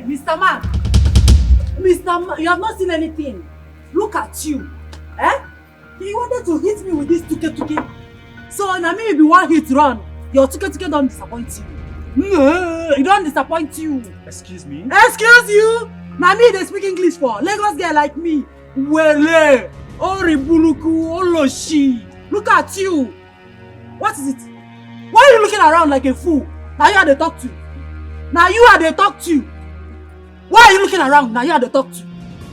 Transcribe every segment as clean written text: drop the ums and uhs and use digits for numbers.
Hey, Mr. Man! Mr. Man, you have not seen anything. Look at you. Eh? You wanted to hit me with this tuke. So, now me be one hit run. Your tuke don't disappoint you. It don't disappoint you. Excuse me? Excuse you? Now me they speak English for. Lagos girl like me. Wele. Oribuluku. Oloshi. Look at you. What is it? Why are you looking around like a fool? Now you are the talk to. Now you are the talk to. Why are you looking around? Now you are the talk to.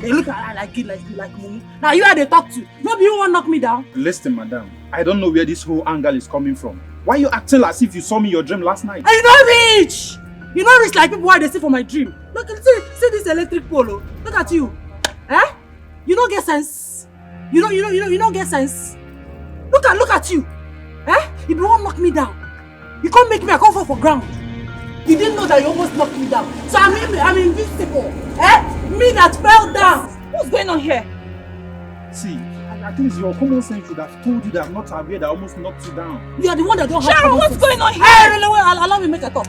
They look around like me. Now you are the talk to. Maybe you want to knock me down. Listen, madam. I don't know where this whole angle is coming from. Why are you acting as if you saw me in your dream last night? And you don't reach! You don't reach like people why they see for my dream. Look, see this electric pole. Look at you. Eh? You don't get sense. You don't get sense. Look at you. Eh? You don't knock me down. You can't make me I can't fall for ground. You didn't know that you almost knocked me down. So I'm invincible. Eh? Me that fell down. What's going on here? See, at least your common sense should have told you that I'm not aware that I almost knocked you down. You are the one that don't have Sharon, common what's sense. going on here? Hey, really, allow me make a talk.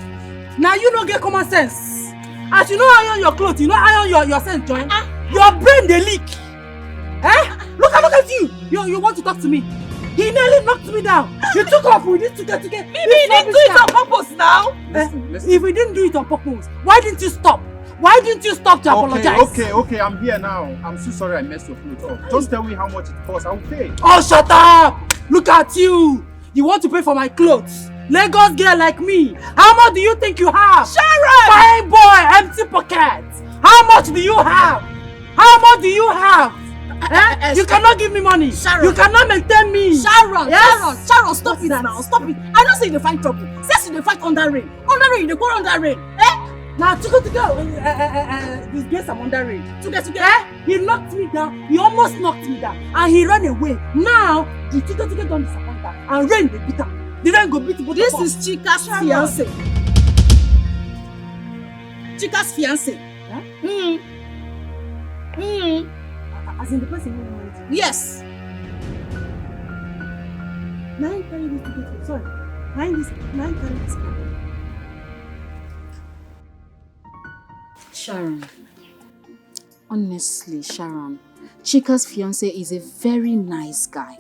Now you don't get common sense. As you know iron your clothes, you know iron your sense joint. Your brain they leak. Eh? Look at you. You want to talk to me? He nearly knocked me down. You took off with this tuke. Maybe he didn't do it on purpose now. Listen. If we didn't do it on purpose, why didn't you stop? Why didn't you stop to apologize? Okay, I'm here now. I'm so sorry I messed your clothes up. Just tell me how much it costs, I'll pay. Oh, shut up! Look at you! You want to pay for my clothes? Lagos girl like me. How much do you think you have? Sharon! Fine boy, empty pockets. How much do you have? How much do you have? You cannot give me money. Sharon. You cannot maintain me. Sharon, Yes. Sharon, stop it now. Stop it. I don't say you fight trouble. Say you fight under rain. Under rain, you go under rain. Eh? Now, to go, disgrace I'm under rain. He knocked me down. He almost knocked me down. And he ran away. Now, the tuke don't disappoint her. And rain, they beat her. The rain go beat both This of us. is Chika's fiancé. Chika's fiancé. Huh? As in the person who married you. Yes. Now you carry this tuke. Sorry. Now you carry this tuke. Sharon. Honestly, Sharon, Chika's fiancé is a very nice guy.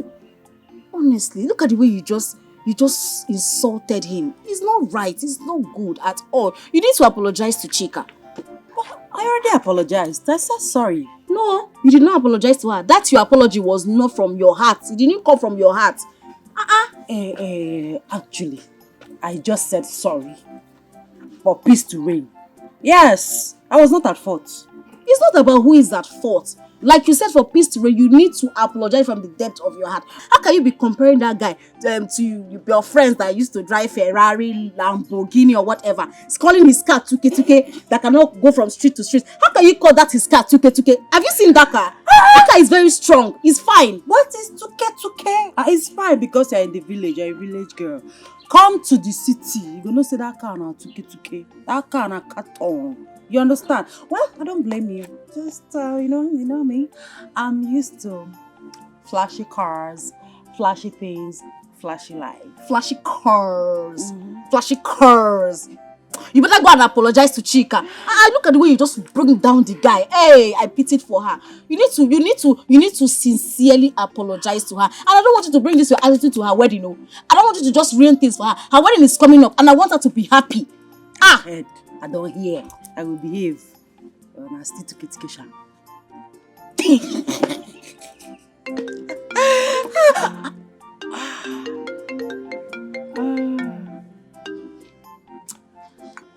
Honestly, look at the way you just insulted him. It's not right. It's not good at all. You need to apologize to Chika. I already apologized. I said sorry. No, you did not apologize to her. That your apology was not from your heart. It didn't come from your heart. Actually, I just said sorry. For peace to reign. Yes, I was not at fault. It's not about who is at fault. Like you said, for peace to reign, you need to apologize from the depth of your heart. How can you be comparing that guy to your friends that used to drive Ferrari, Lamborghini or whatever? He's calling his car tuke that cannot go from street to street. How can you call that his car tuke? Have you seen that car? That car is very strong. It's fine. What is tuke? It's fine because you're in the village. You're a village girl. Come to the city. You're going to say that car na tuke. That car na carton. You understand? Well, I don't blame you. Just, you know me. I'm used to flashy cars, flashy things, flashy life. Flashy cars. Flashy cars. You better go and apologize to Chika. I look at the way you just bring down the guy. Hey, I pitied for her. You need to sincerely apologize to her. And I don't want you to bring this your attitude to her wedding. No, I don't want you to just ruin things for her. Her wedding is coming up, and I want her to be happy. Head, I don't hear. I will behave. And I still took it to Kesha.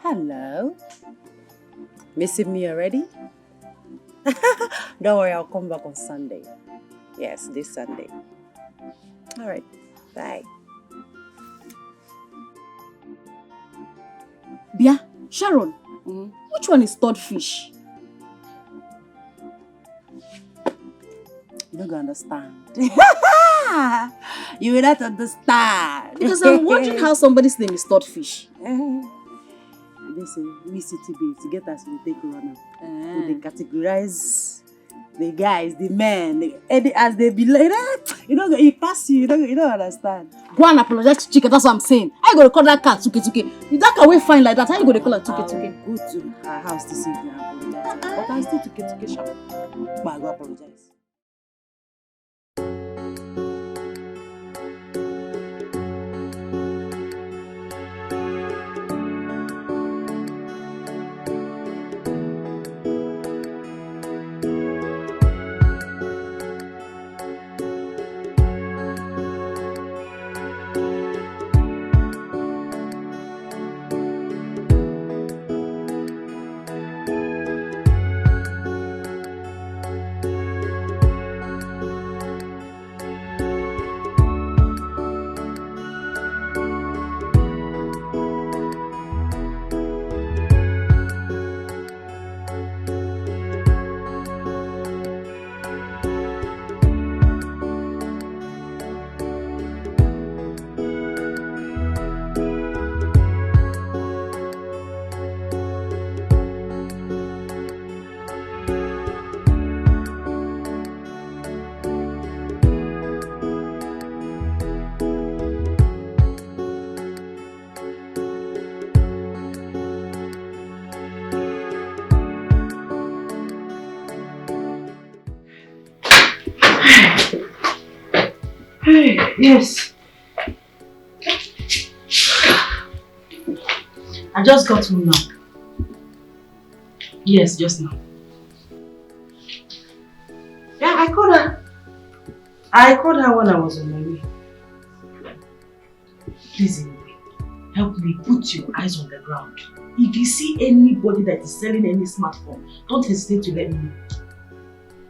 Hello. Missing me already? Don't worry, I'll come back on Sunday. Yes, this Sunday. All right. Bye. Bia, Sharon, which one is third fish? You don't understand. You will not understand. Because I'm wondering how somebody's name is third fish. They say, we city babes, to get us to take run up. They categorize the guys, the men, as they be like, it pass you, you don't understand. Go and apologize to Chika, that's what I'm saying. How you gonna call that cat Tuke? If that cat will fine like that, how you gonna call her Tuke? Go to her house to see me and apologize. But I still Tuke sharp. But I go apologize. Yes. I just got home now. Yes, just now. Yeah, I called her. I called her when I was on my way. Please, help me put your eyes on the ground. If you see anybody that is selling any smartphone, don't hesitate to let me know.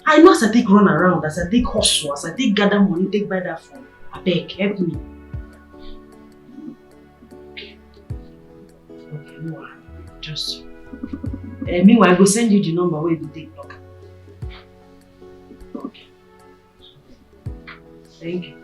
I know as I take run around, as I take hustle, as I take gather money, take buy that phone. I beg, help me. Okay, no, just. Meanwhile, I go send you the number where you take block. Okay. Thank you.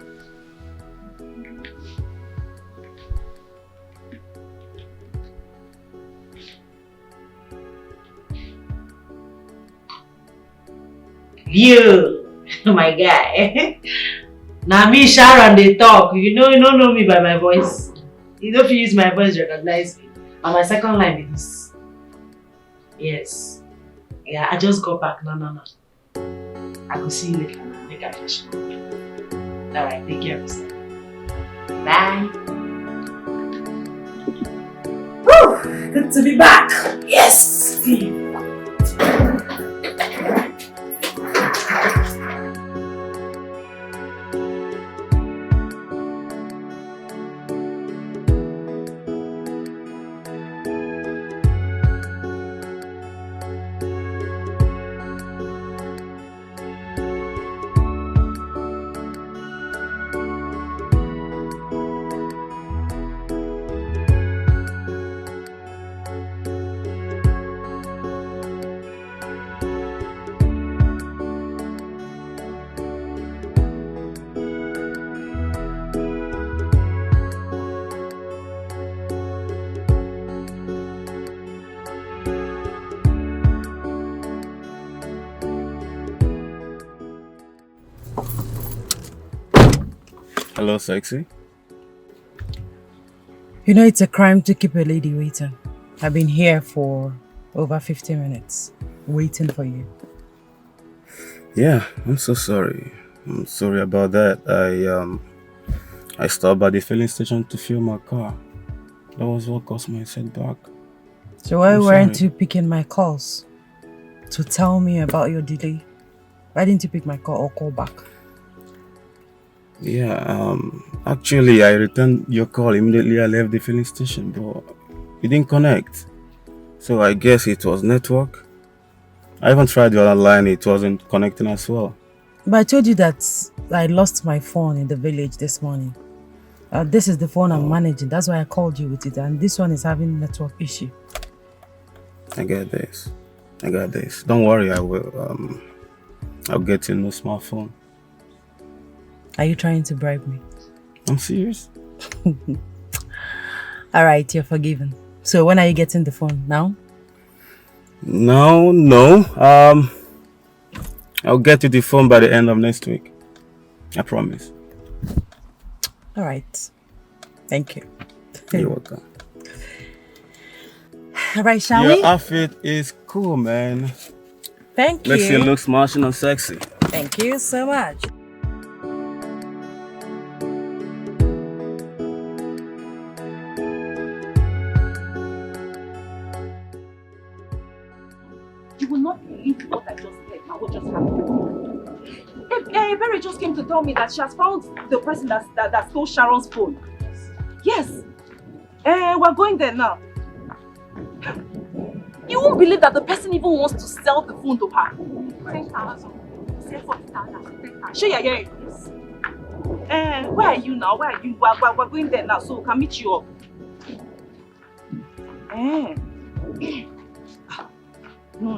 You, my guy. Now me, Sharon, they talk. You don't know me by my voice. You don't use my voice to recognize me. And my second line is this. Yes. Yeah, I just got back. No. I will see you later. Make a flash. Alright, take care of yourself. Bye. Woo! Good to be back. Yes! Hello, sexy. You know it's a crime to keep a lady waiting. I've been here for over 50 minutes, waiting for you. Yeah, I'm so sorry. I'm sorry about that. I stopped by the filling station to fuel my car. That was what caused my setback. So why weren't you picking my calls to tell me about your delay? Why didn't you pick my call or call back? Yeah, actually I returned your call immediately I left the filling station, but it didn't connect. So I guess it was network. I even tried the other line, it wasn't connecting as well. But I told you that I lost my phone in the village this morning. This is the phone I'm managing, that's why I called you with it, and this one is having network issue. I got this. Don't worry, I will. I'll get you a new smartphone. Are you trying to bribe me? I'm serious. Alright, you're forgiven. So when are you getting the phone? Now? No. I'll get you the phone by the end of next week. I promise. All right. Thank you. You're welcome. All right, shall Your we? outfit is cool, man. Thank you. Makes you look smashing and sexy. Thank you so much. You will not believe what I just said and what just happened. Berry just came to tell me that she has found the person that stole Sharon's phone. Yes. We're going there now. You won't believe that the person even wants to sell the phone to her. 10,000. Say 40,000. Sure, you're hearing this. Where are you now? Where are you? We're going there now, so we can meet you up. No.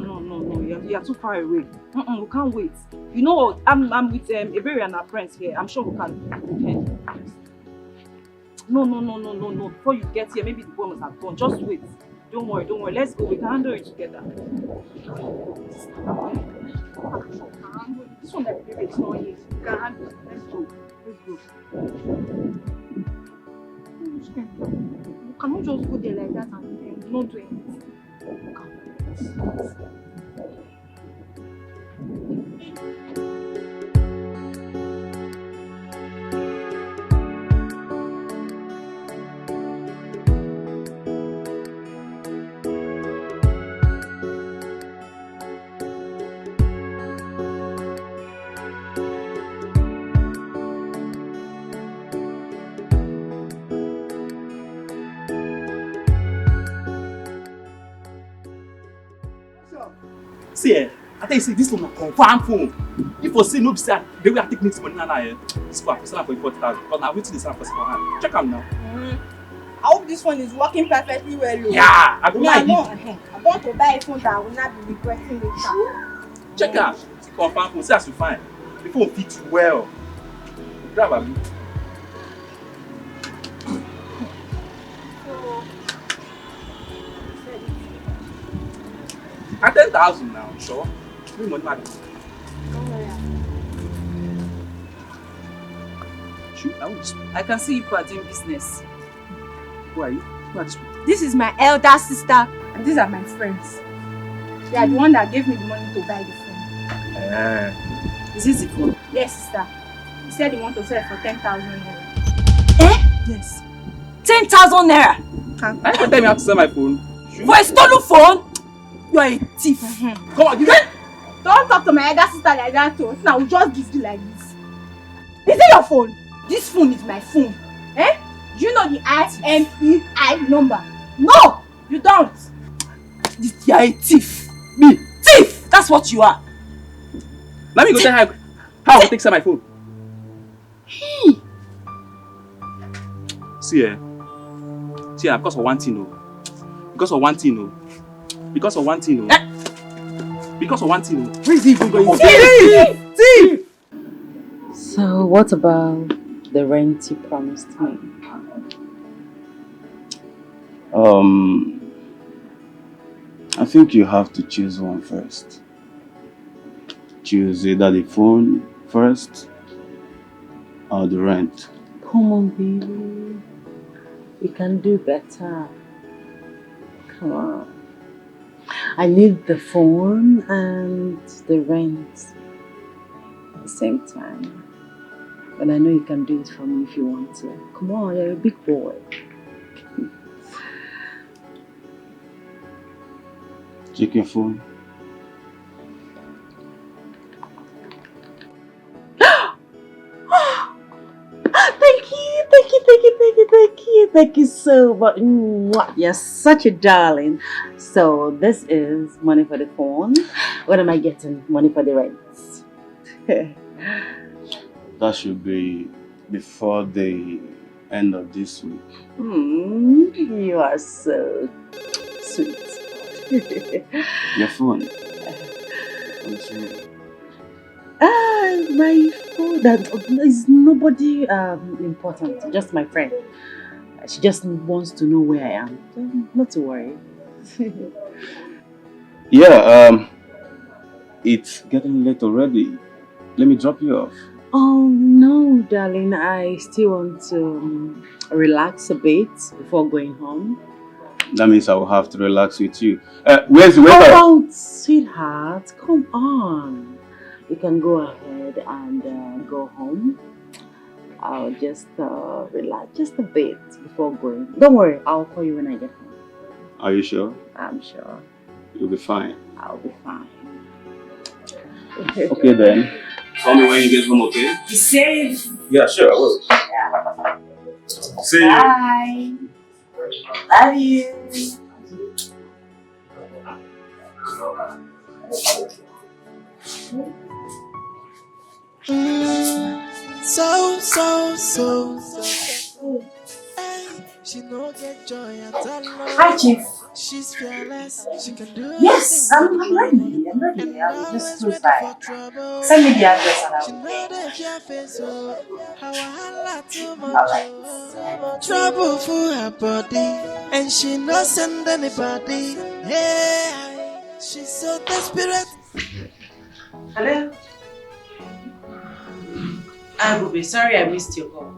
You're too far away. We can't wait. You know what? I'm with Eberi and our friends here. I'm sure we can. No. Before you get here, maybe the boy must have gone. Just wait. Don't worry. Let's go. We can handle it together. This one that baby is not here. We can handle it. Let's go. You cannot just go there like that and not do anything. See, I tell you, see, this one a confirm phone. If you see no be say they will take next money now. This one sell for 40,000. But now waiting this one for second hand. Check am now. I hope this one is working perfectly well. Yeah, I go like it. I want to buy a phone that I will not be regretting later. Check am. See confirm phone. See as you find. The phone fit you well. Grab am. At 10,000 now, sure. We money matter. Shoot, I can see you are doing business. Who are you? Who are these people? This is my elder sister and these are my friends. They are the one that gave me the money to buy the phone. Is this the phone? Yes, sister. He said he wants to sell it for 10,000 naira. Yes. 10,000 naira? I can't tell me how to sell my phone. Shoot. For a stolen phone? You are a thief. Come on, give me. Don't talk to my elder sister like that too. Now we'll just give you like this. Is it your phone? This phone is my phone. Do you know the IMEI number? No, you don't. You are a thief. Me? Thief! That's what you are. Let me go tell her how I take sell my phone. See, because of one thing, Because of one thing, Because of one thing, Where is he even going? Thief! So what about the rent you promised me? I think you have to choose one first. Choose either the phone first or the rent. Come on, baby. We can do better. Come on. I need the phone and the rent at the same time. But I know you can do it for me if you want to. Come on, you're a big boy. Check your phone. Thank you so much. Mwah. You're such a darling. So this is money for the phone. What am I getting? Money for the rent. That should be before the end of this week. You are so sweet. Your phone. My phone. That is nobody important. Just my friend. She just wants to know where I am. Not to worry. Yeah. It's getting late already. Let me drop you off. Oh no, darling. I still want to relax a bit before going home. That means I will have to relax with you. Where's the waiter? Oh, sweetheart, come on. You can go ahead and go home. I'll just relax just a bit before going. Don't worry, I'll call you when I get home. Are you sure? I'm sure. You'll be fine. I'll be fine. Okay then. Call me when you get home, okay? Be safe. Yeah, sure, I will. See you. Bye. Love you. She no get joy at all. Hi, Chief. She's fearless. She can do Yes, I'm ready. I'm ready. I'll just close by. Send me the address and she I'll know that your face, oh, how I too much, Alright. trouble for her body, and she no send anybody. Yeah, she's so desperate. Hello? I will be sorry I missed your call.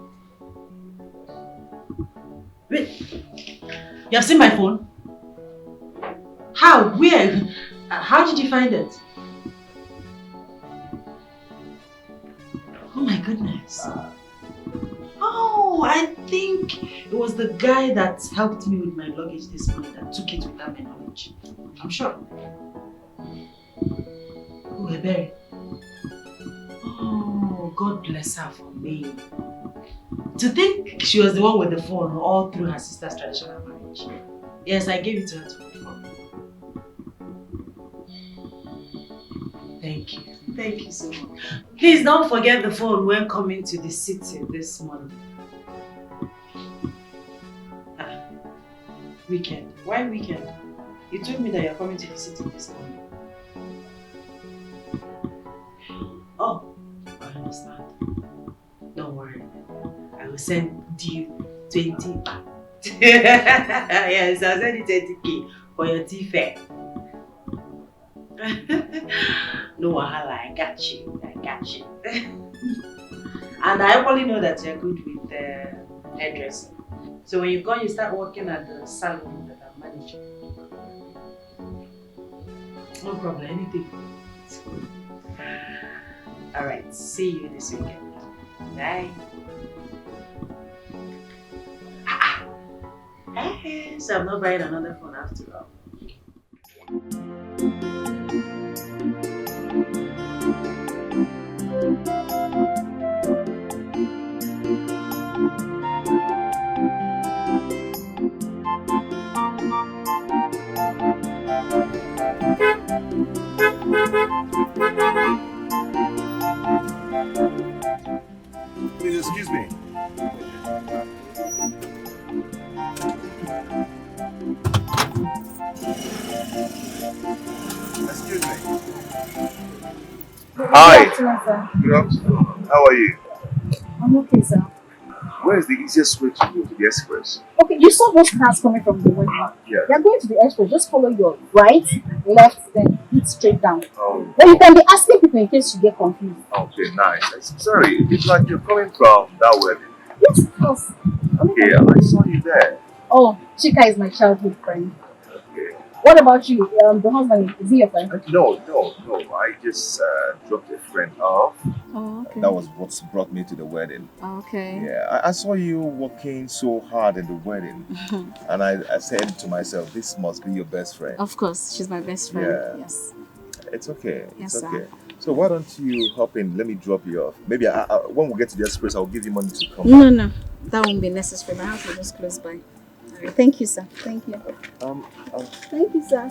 Wait, you have seen my phone? How? Where? How did you find it? Oh my goodness. Oh, I think it was the guy that helped me with my luggage this morning that took it without my knowledge. I'm sure. Oh, Ebere. Oh, God bless her for me. To think she was the one with the phone all through her sister's traditional marriage. Yes, I gave it to her to hold for. Thank you. Thank you so much. Please don't forget the phone when coming to the city this morning. Weekend. Why weekend? You told me that you're coming to the city this morning. Oh, I understand. Don't worry. I will send you 20 baht. Yes, I'll send you 20k for your tea fare. No wahala, I got you. And I only know that you're good with hairdressing. So when you go, you start working at the salon that I'm managing. No problem, anything. It's good. Alright, see you this weekend. Bye. So I'm not buying another phone after all. Please excuse me. Excuse me. Hi. Good afternoon. How are you? I'm okay, sir. Where is the easiest way to go to the express? Okay, you saw those cars coming from the window. Yeah. They're going to the express. Just follow your right, left, then hit straight down. Oh, Then you can be asking people in case you get confused. okay, nice. Sorry, it's like you're coming from that wedding. Yes, of course. Okay, I saw you there. Oh, Chika is my childhood friend. Okay. What about you? The husband, is he your friend? No. I just dropped a friend off. Oh, okay. That was what brought me to the wedding. Okay. Yeah, I saw you working so hard in the wedding. And I said to myself, this must be your best friend. Of course, she's my best friend. Yeah. Yes. It's okay. Yes, It's okay. sir. So why don't you hop in? Let me drop you off. Maybe when we get to the express, I'll give you money to come. No. That won't be necessary. My house is just close by. All right. Thank you, sir. Thank you. Thank you, sir.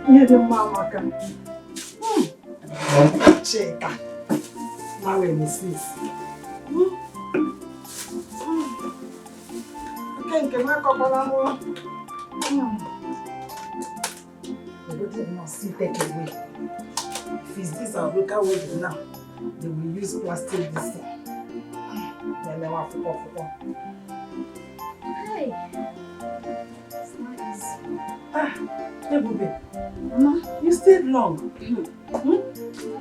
Ihe dị mma maka. Chika. Now we miss. Okay, nke ma kọkwala mụ. Everything must see take away. If it's this our local wedding now, they will use plastic this thing. Then they want to pop. Hey. It's nice. Hey, Bube. Mama, you stayed long.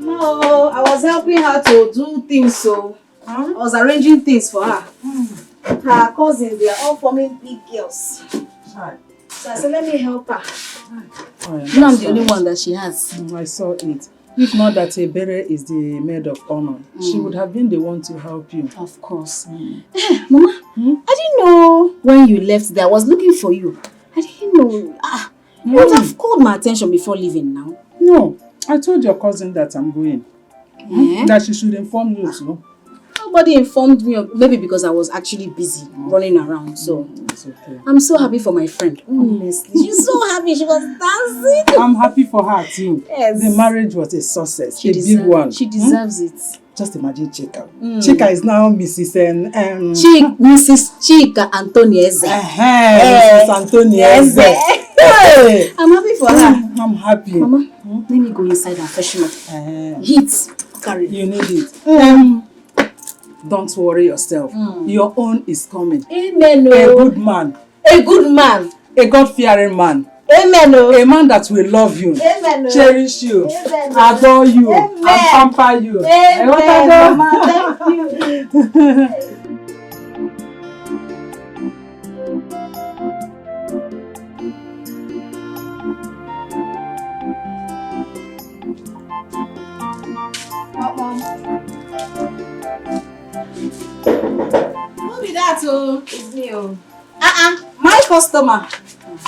No, I was helping her to do things, so I was arranging things for her. Her cousins, they are all forming big girls. So I said, let me help her. You know, I'm the only one that she has. I saw it. If not that Ebere is the maid of honor, she would have been the one to help you. Of course. Mama, I didn't know when you left there. I was looking for you. I didn't know. You would have called my attention before leaving now. No, I told your cousin that I'm going. That she should inform you too. Nobody informed me, maybe because I was actually busy running around. So it's okay. I'm so happy for my friend. Honestly, she's so happy. She was dancing. I'm happy for her too. Yes. The marriage was a success, big one. She deserves it. Just imagine Chika. Chika is now Mrs. Mrs. Chika Antonieze. Mrs. Antonieze. Hey. I'm happy for her. I'm happy. Mama, let me go inside and freshen up. Heat. Carry. You need it. Don't worry yourself. Your own is coming. Amen. A good man. A good man. A God-fearing man. Amen. A man that will love you, cherish you, adore you, and pamper you. Amen. Mama, thank you. Who be that? Oh, it's me. My customer.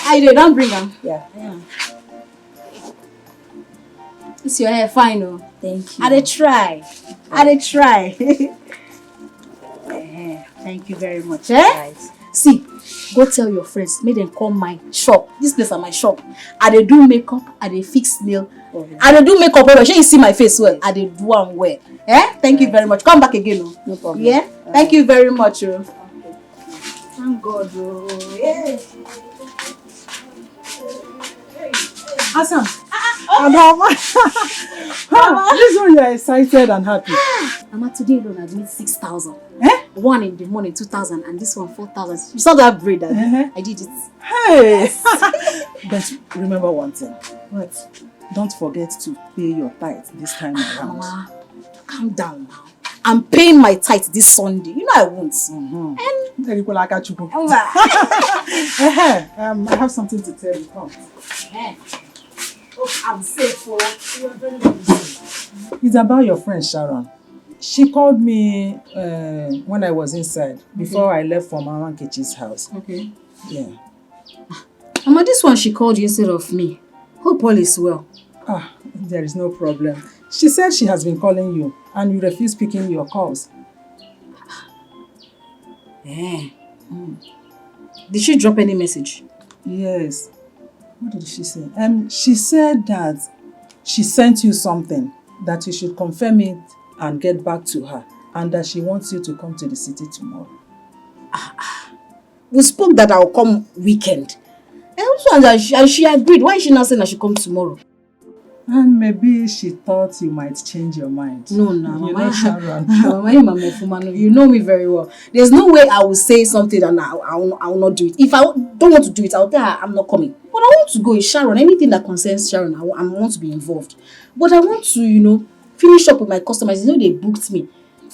I don't bring them. Yeah. It's your hair fine, oh. Thank you. I dey try. Thank you very much. Right. See, go tell your friends, make them come my shop. This place is my shop. I dey do makeup, I dey fix nail. I dey do makeup well. Shey you see my face well. I dey do am well. Thank you very much. Come back again, oh. No problem. Yeah. Thank you very much, oh. Okay. Thank God, oh. Yeah. Awesome. Mama. This one you are excited and happy. Mama, today alone I made 6,000. One in the morning, 2,000, and this one 4,000. You saw that braid? I did it. Hey. But remember one thing. What? Don't forget to pay your tithe this time around. Mama, calm down now. I'm paying my tithe this Sunday. You know I won't. I have something to tell you. Come. I'm safe. You're very busy. It's about your friend Sharon. She called me when I was inside, before I left from Mama Nkechi's house. Okay. Yeah. Mama, this one she called you instead of me. Hope all is well. There is no problem. She said she has been calling you and you refuse picking your calls. Did she drop any message? Yes. What did she say? She said that she sent you something, that you should confirm it and get back to her, and that she wants you to come to the city tomorrow. We spoke that I'll come weekend. And she agreed. Why is she not saying I should come tomorrow? And maybe she thought you might change your mind. No, you know Sharon. Mama, you know me very well. There's no way I will say something and I will not do it. If I don't want to do it, I'll tell her I'm not coming. But I want to go with Sharon. Anything that concerns Sharon, I want to be involved. But I want to, finish up with my customers. They booked me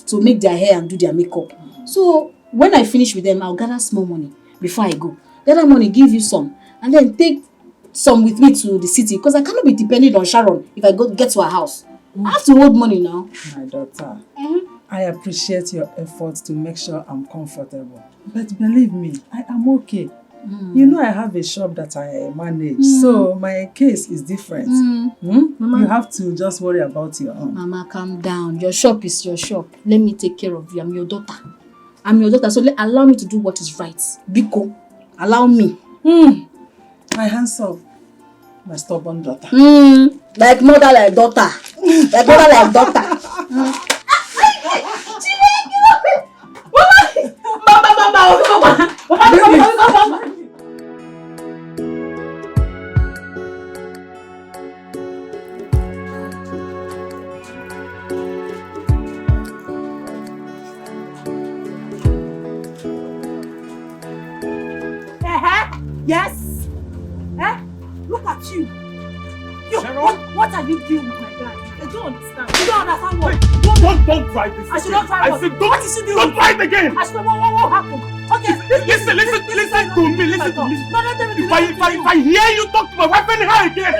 to make their hair and do their makeup. So when I finish with them, I'll gather small money before I go. Gather money, give you some, and then take some with me to the city, because I cannot be dependent on Sharon if I get to her house. I have to hold money now. My daughter, I appreciate your efforts to make sure I'm comfortable. But believe me, I am okay. You know I have a shop that I manage, so my case is different. Mama, you have to just worry about your own. Mama, calm down. Your shop is your shop. Let me take care of you. I'm your daughter. So allow me to do what is right. Biko, allow me. My hands off. My stubborn daughter. Like mother, like daughter. Like mother, like daughter. Yes. Look at you. What are you doing with my guy? I don't understand. You don't understand what? Don't try this. I should not try. I said what is she doing? Don't try it again. I should what happened? Okay. Listen to me. Listen to me. No, If I hear you talk to my wife anyhow again,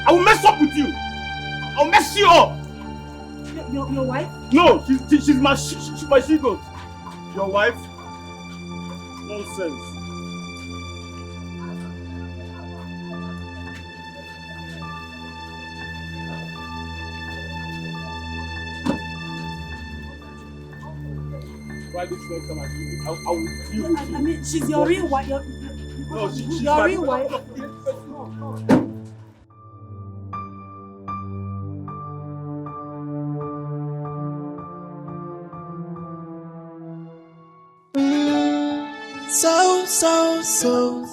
I will mess up with you. I'll mess you up. Your wife? No, she's my she-goat. Your wife? Nonsense. Why this next time I will deal with you. I mean, she's your real wife. No, she's your real wife. So.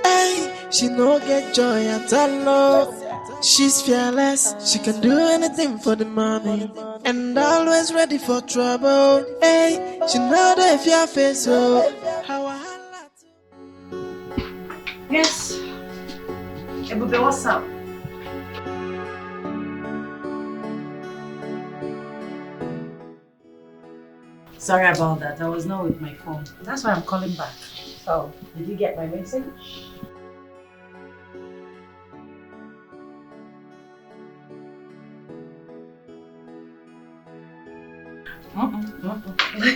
Hey, she no get joy at all. She's fearless, she can do anything for the money, and always ready for trouble. Hey, she know the fear face, so how I Yes. Ebube, what's up? Sorry about that. I was not with my phone. That's why I'm calling back. Oh, did you get my message?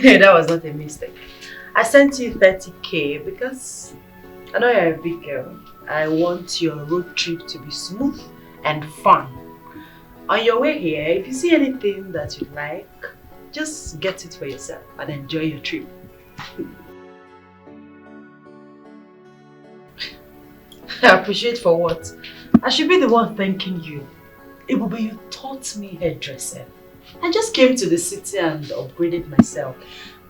That was not a mistake. I sent you 30k because I know you're a big girl. I want your road trip to be smooth and fun. On your way here, if you see anything that you like, just get it for yourself and enjoy your trip. I appreciate for what? I should be the one thanking you. Ebube, you taught me hairdressing. I just came to the city and upgraded myself.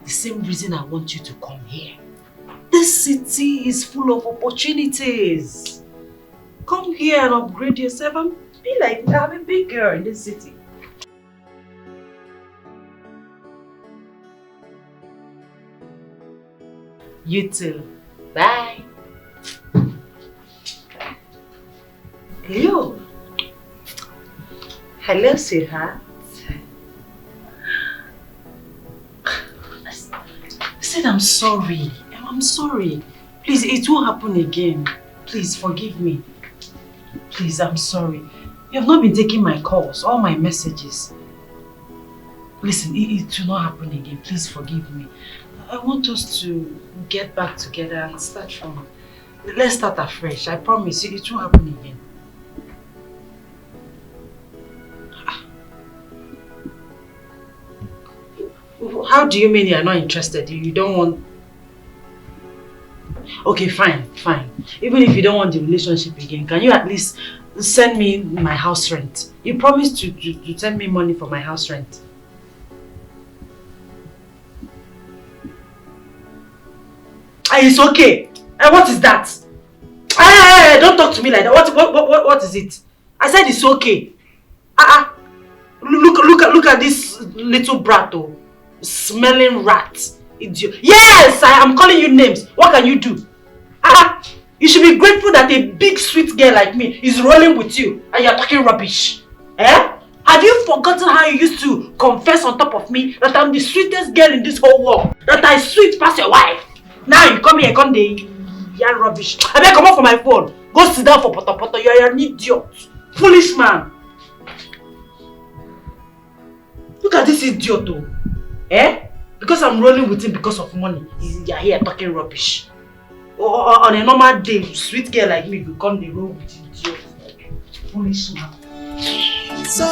The same reason I want you to come here. This city is full of opportunities. Come here and upgrade yourself and be like me. I'm a big girl in this city. You too. Bye. Hello. Hello, sweetheart. I said I'm sorry. I'm sorry. Please, it won't happen again. Please, forgive me. Please, I'm sorry. You have not been taking my calls, all my messages. Listen, it will not happen again. Please forgive me. I want us to get back together and start from... Let's start afresh. I promise you, it won't happen again. How do you mean you're not interested? You don't want... Okay, fine. Even if you don't want the relationship again, can you at least send me my house rent? You promised to send me money for my house rent. It's okay. What is that? Don't talk to me like that. What is it? I said it's okay. Look at this little brat, oh. Smelling rat. Idiot. Yes, I am calling you names. What can you do? You should be grateful that a big sweet girl like me is rolling with you and you're talking rubbish. Have you forgotten how you used to confess on top of me that I'm the sweetest girl in this whole world? That I sweet past your wife? Now you come here, come the yarn rubbish. I better come off for my phone. Go sit down for poto. You're an idiot. Foolish man. Look at this idiot though. Because I'm rolling with him because of money. You're here talking rubbish. On a normal day, sweet girl like me, you come the roll with idiot. Foolish man. So.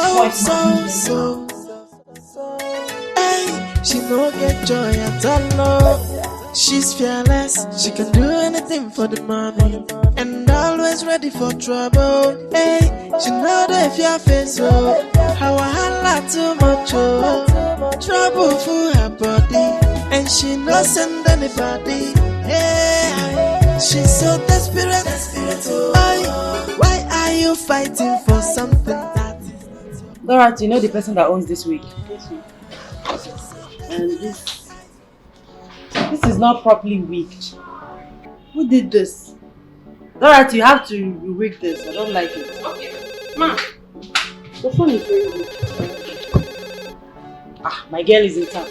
Hey, she no get joy at all. She's fearless, she can do anything for the money, and always ready for trouble. Hey, she know that if your face, oh, how I holla too much, oh, trouble for her body, and she no send anybody. Hey, she's so desperate, why are you fighting for something that is Dorothy, you know the person that owns this wig? And this is not properly wigged. Who did this? Dorothy, you have to wig this. I don't like it. Okay. Ma, the phone is very good. Ah, my girl is in town.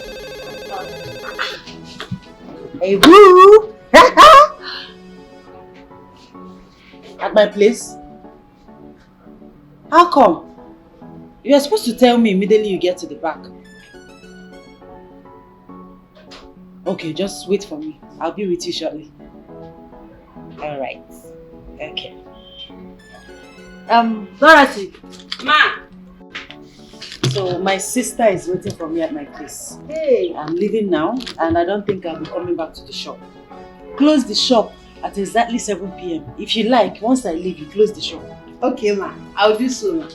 Hey, boo! At my place? How come? You are supposed to tell me immediately you get to the back. Okay, just wait for me. I'll be with you shortly. Alright. Okay. Dorothy. Ma. So my sister is waiting for me at my place. Hey. I'm leaving now and I don't think I'll be coming back to the shop. Close the shop at exactly 7 p.m. If you like, once I leave, you close the shop. Okay, ma. I'll do so, ma.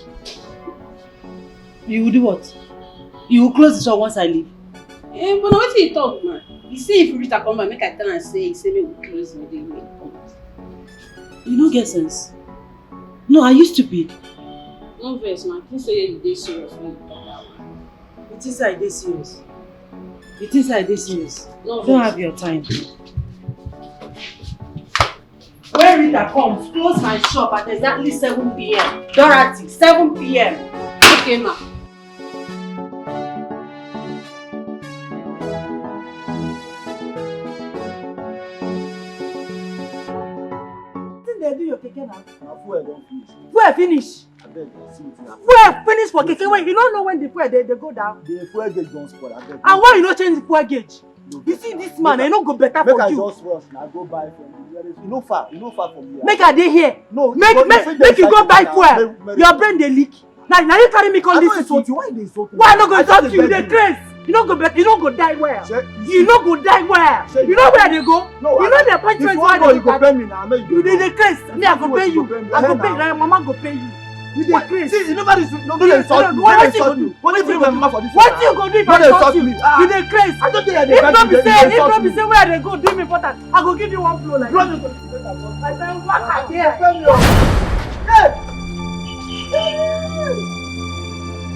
You will do what? You will close the shop once I leave? Eh, but what you talk, ma? You see if you reach a come back, make I tell and say, you say me will close me, then make come. You don't get sense. No, are you stupid? No verse, ma. Please say you dey serious when you talk that one. It is I dey serious. It is I dey serious. No You don't verse. have your time. When Rita comes, close my shop at exactly 7 p.m. Dorothy, 7 p.m. Okay, ma. They do your keke now. Fuel don't finish. Fuel finish. I beg, see it now. Fuel finish for keke. Wait, you don't know when the fuel they go down. The fuel gauge don't spoil. I beg. And why you not change the fuel gauge? You see this man, he no go better Make for I you. just rush now. Go buy from the nearest. You know far from here. Make a day here. No. Make you go buy fuel. Your brain they leak. Now you carry me come I this don't city. insult you. Why they insult me? Why I no go I insult just you? dey They beg craze. You no go die well. Shey, You no go die well. Shey, You know where they go? No, You know the appointment Before where you go pay me now. You dey craze. Me I go pay you. I go pay. Now. Your mama go pay you. You dey craze. See, you nobody insult me. What you go do? What you bring my mama for this? What you go do if I insult you? You dey craze. I don't think I If not be say where they go do me important, I go give you one flow like that. I say walk here.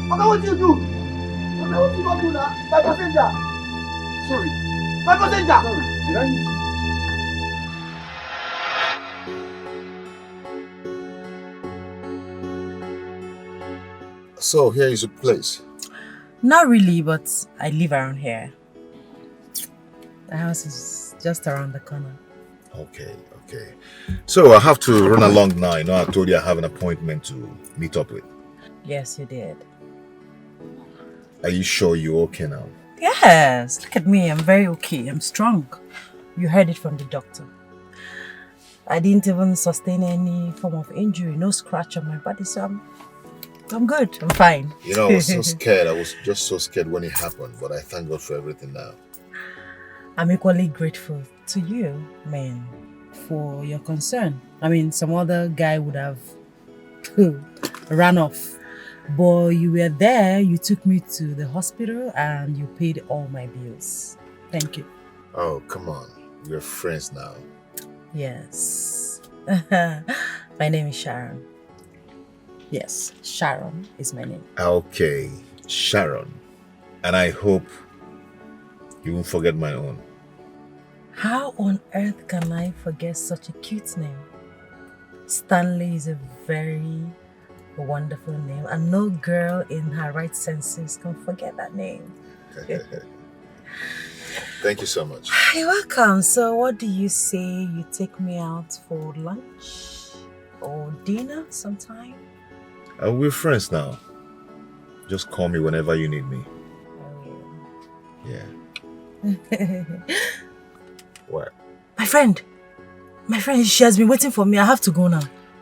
Okay, what you do? Okay, what you gonna do now? My passenger. Sorry. My passenger. Sorry. Did I hit you? So here is a place. Not really, but I live around here. The house is just around the corner. Okay. So I have to run along now. You know, I told you I have an appointment to meet up with. Yes, you did. Are you sure you're okay now? Yes, look at me. I'm very okay. I'm strong. You heard it from the doctor. I didn't even sustain any form of injury, no scratch on my body, so I'm good. I'm fine. You know, I was so scared. I was just so scared when it happened, but I thank God for everything now. I'm equally grateful to you, man, for your concern. I mean, some other guy would have ran off. But you were there, you took me to the hospital and you paid all my bills. Thank you. Oh, come on. We're friends now. Yes. My name is Sharon. Yes, Sharon is my name. Okay, Sharon. And I hope you won't forget my own. How on earth can I forget such a cute name? Stanley is a very wonderful name, and no girl in her right senses can forget that name. Thank you so much. You're welcome. So what do you say you take me out for lunch or dinner sometime? We're friends now. Just call me whenever you need me. Yeah. What? My friend, she has been waiting for me. I have to go now.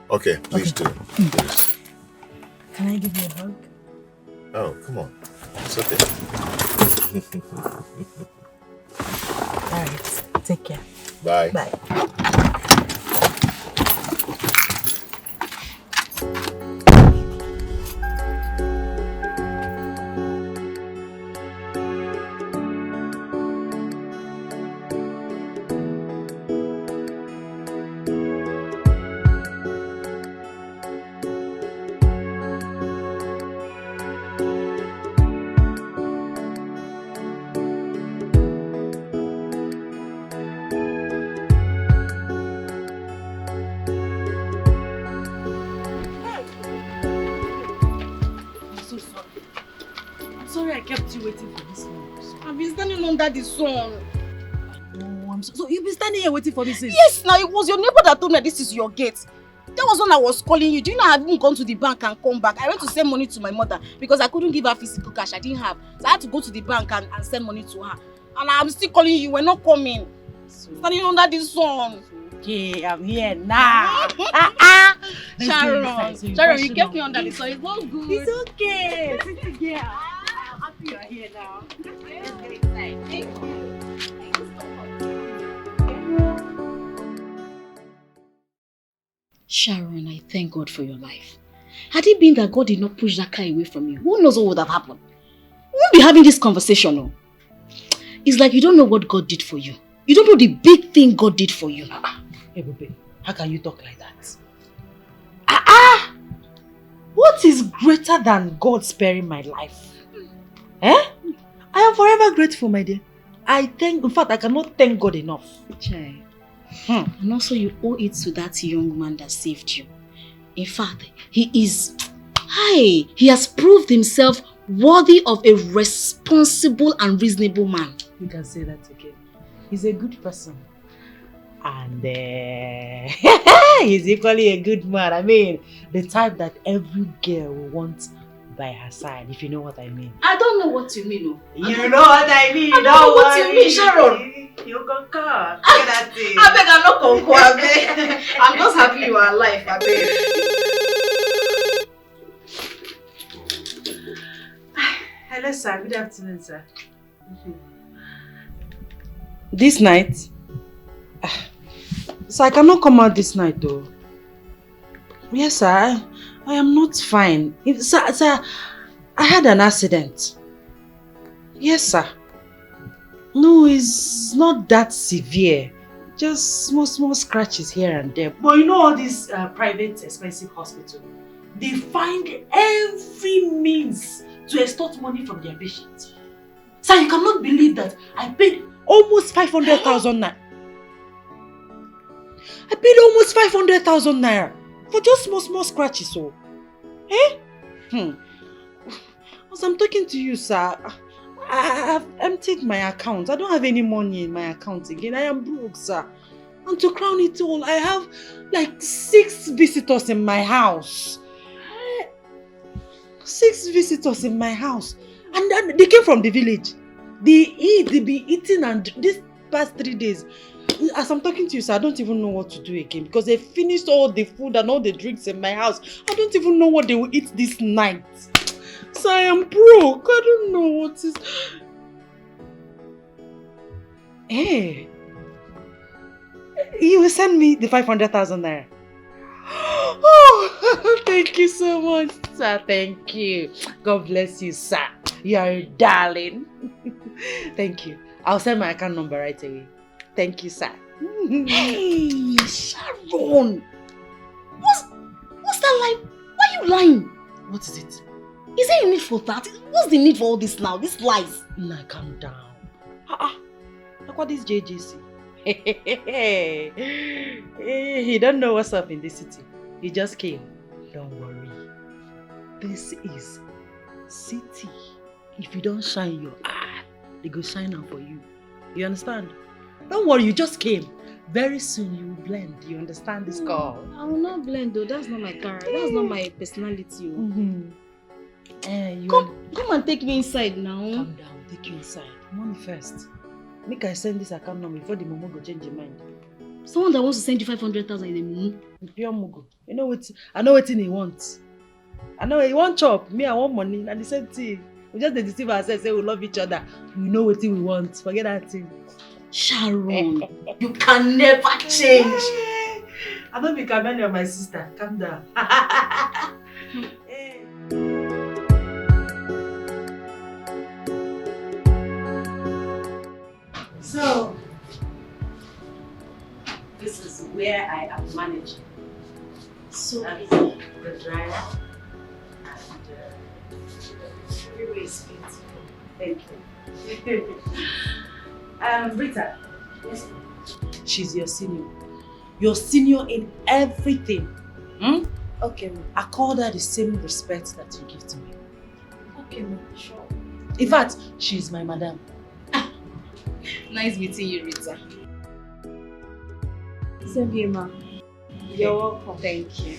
Okay, please do. Please. Can I give you a hug? Oh, come on. It's okay. Alright. Take care. Bye. Bye. I've been standing under the sun. Oh, I'm so you've been standing here waiting for me since? Yes, now it was your neighbor that told me this is your gate. That was when I was calling you. Do you know I haven't gone to the bank and come back? I went to send money to my mother because I couldn't give her physical cash. I didn't have. So I had to go to the bank and send money to her. And I'm still calling you. We're not coming. Standing under the sun. Okay, I'm here now. Sharon, you kept me under the sun. It's not good. It's okay. Sit together. I'm happy you're here now. Let's get inside. Thank you. Thank you so much. Sharon, I thank God for your life. Had it been that God did not push that car away from you, who knows what would have happened? We won't be having this conversation, no? It's like you don't know what God did for you. You don't know the big thing God did for you. Hey, baby, how can you talk like that? What is greater than God sparing my life? I am forever grateful, my dear. In fact, I cannot thank God enough. Chai. And also you owe it to that young man that saved you. In fact, he has proved himself worthy of a responsible and reasonable man. You can say that again. He's a good person. And he's equally a good man. I mean, the type that every girl will want by her side, if you know what I mean. I don't know what you mean. You know what I mean. I don't know what you mean, Sharon. You concur. I beg, I'm not concur. I beg. I'm just happy you are alive. I beg. Hello, sir. Good afternoon, sir. This night? So I cannot come out this night though. Yes, sir. I am not fine. Sir, I had an accident. Yes, sir. No, it's not that severe. Just small scratches here and there. But you know all these private expensive hospitals, they find every means to extort money from their patients. Sir, you cannot believe that I paid almost 500,000 naira. I paid almost 500,000 naira for just small scratches. So, As I'm talking to you, sir, I have emptied my account. I don't have any money in my account again. I am broke, sir. And to crown it all, I have like 6 visitors in my house. 6 visitors in my house. And then they came from the village. They be eating, and these past 3 days, as I'm talking to you, sir, I don't even know what to do again because they finished all the food and all the drinks in my house. I don't even know what they will eat this night. So I am broke. I don't know what is... Hey, you will send me the 500,000 naira. Oh, thank you so much, sir. Thank you. God bless you, sir. You are a darling. Thank you. I'll send my account number right away. Thank you, sir. Hey, Sharon! What's that lie? Why are you lying? What is it? Is there a need for that? What's the need for all this now? These lies? Nah, calm down. Look what this JJC. He don't know what's up in this city. He just came. Don't worry. This is city. If you don't shine your eye, they go shine out for you. You understand? Don't worry, you just came. Very soon you will blend. You understand this call? I will not blend though. That's not my character. That's not my personality. Come and take me inside now. Calm down, take you inside. Money first. Make I send this account number before the momo go change your mind. Someone that wants to send you 500,000 in a momo? Pure mogo. You know what? I know what he wants. I know he want chop. Me, I want money. And the same thing. We just deceive ourselves, say we love each other. We know what we want. Forget that thing. Sharon, you can never change. I don't be Kamani or my sister. Calm down. So, this is where I am managing. So easy. The dryer and everywhere is beautiful. Thank you. Rita. Yes. She's your senior. Your senior in everything. Okay, ma. I call her the same respect that you give to me. Okay, ma. Sure. In fact, she's my madam. Nice meeting you, Rita. Same here, ma. You're welcome. Thank you.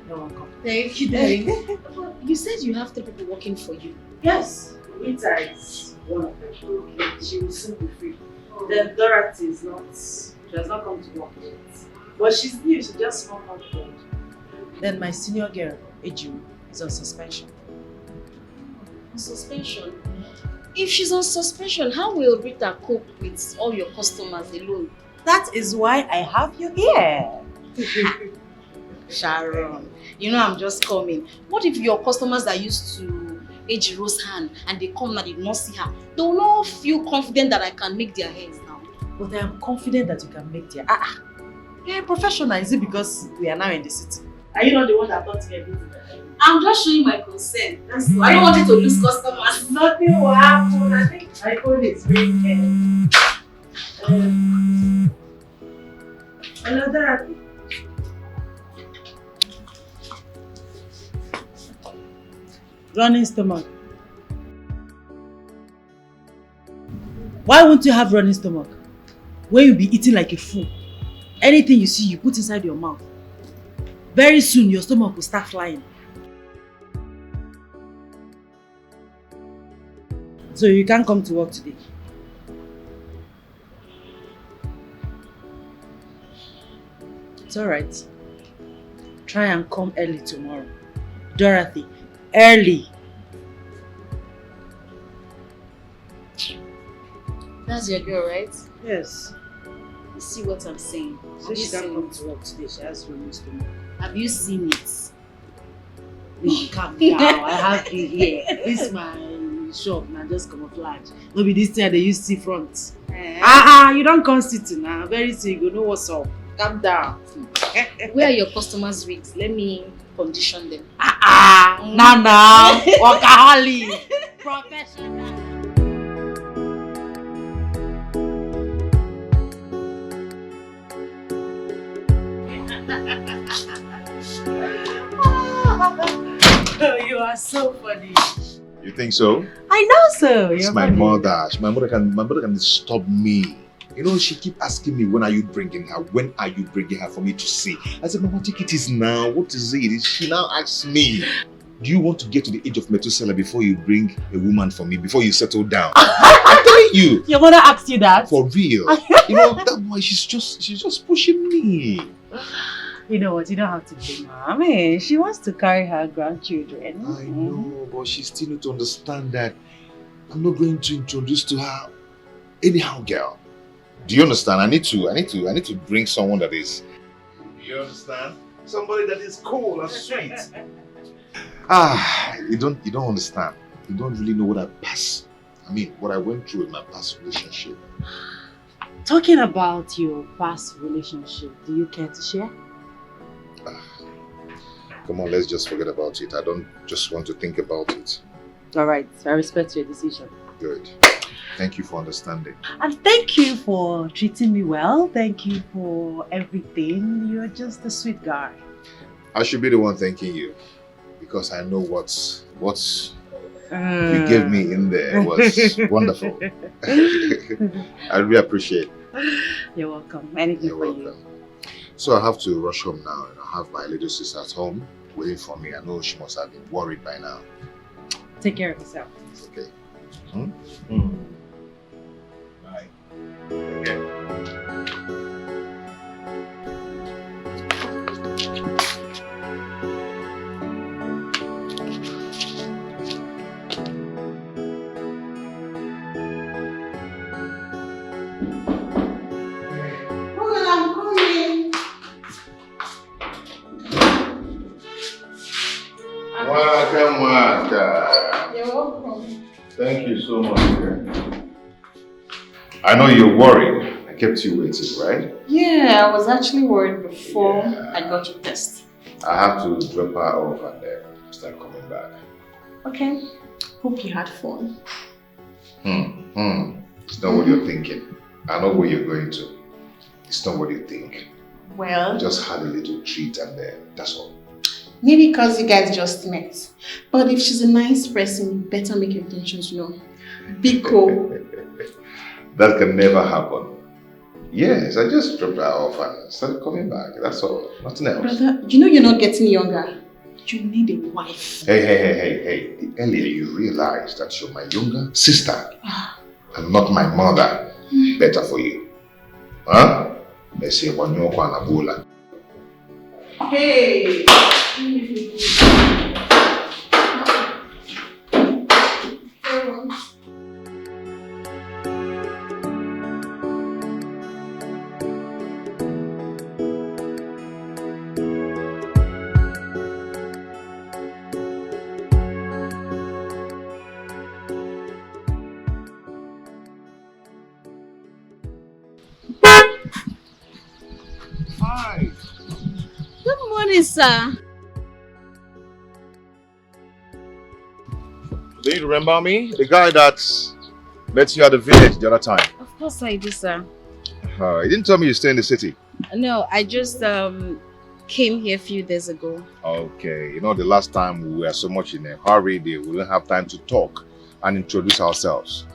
You're welcome. Thank you, darling. You said you have 3 people working for you. Yes, Rita is one of them. She will soon be free. Then Dorothy is not. She has not come to work yet. But she's new, she just come on board. Then my senior girl, Eju, is on suspension. On suspension? If she's on suspension, how will Rita cope with all your customers alone? That is why I have you here. Sharon, you know I'm just coming. What if your customers are used to Ejiro's hand and they come and they did not see her? They will not feel confident that I can make their heads now. But I am confident that you can make their... You're a professional. Is it because we are now in the city? Are you not the one that taught me everything? I'm just showing my consent. That's all. I don't want you to lose customers. Nothing will happen. I think my phone is ringing. Hello, Dorothy. Running stomach. Why won't you have running stomach? When you be eating like a fool. Anything you see, you put inside your mouth. Very soon, your stomach will start flying. So you can't come to work today. It's alright. Try and come early tomorrow. Dorothy, early. That's your girl, right? Yes. You see what I'm saying? So she can't come to work today. She has running stomach. Have you seen it? Please calm down. I have you here. This is my shop now, just camouflage. No be this time they use see front. You don't come city now. Very soon you go know what's up. Calm down. Where are your customers' wigs? Let me condition them. Nana, workaholic, professional. You are so funny. You think so? I know so. It's my mother. My mother can stop me. You know, she keep asking me, when are you bringing her? When are you bringing her for me to see? I said, Mama, take it easy now. What is it? She now asks me, do you want to get to the age of Methuselah before you bring a woman for me, before you settle down? I'm telling you. Your mother asked you that? For real. You know, that boy, she's just pushing me. You know what? You don't have to blame her. I mean, she wants to carry her grandchildren. I know, but she still need to understand that I'm not going to introduce to her anyhow, girl. Do you understand? I need to bring someone that is. Do you understand? Somebody that is cool and sweet. You don't understand. You don't really know what I pass. I mean, what I went through in my past relationship. Talking about your past relationship, do you care to share? Come on, let's just forget about it. I don't just want to think about it. Alright, I respect your decision. Good. Thank you for understanding. And thank you for treating me well. Thank you for everything. You're just a sweet guy. I should be the one thanking you. Because I know what you gave me in there was wonderful. I really appreciate it. You're welcome. Anything for you. So I have to rush home now. I have my little sister at home waiting for me. I know she must have been worried by now. Take care of yourself. Okay. Bye. Okay. I know you're worried. I kept you waiting, right? Yeah, I was actually worried before I got your test. I have to drop her off and then start coming back. Okay. Hope you had fun. It's not what you're thinking. I know where you're going to. It's not what you think. Well, Just had a little treat and then that's all. maybe because you guys just met. But if she's a nice person, you better make your intentions known. Be cool. That can never happen. Yes, I just dropped her off and started coming back. That's all. Nothing else. Brother, you know you're not getting younger. You need a wife. Hey. The earlier you realize that you're my younger sister and not my mother, better for you. Huh? Let's say one your Anabola. Hey! Hi. Good morning, sir. Do you remember me? The guy that met you at the village the other time. Of course I do, sir. You didn't tell me you stay in the city. No, I just came here a few days ago. Okay, you know the last time we were so much in a hurry, we didn't have time to talk and introduce ourselves.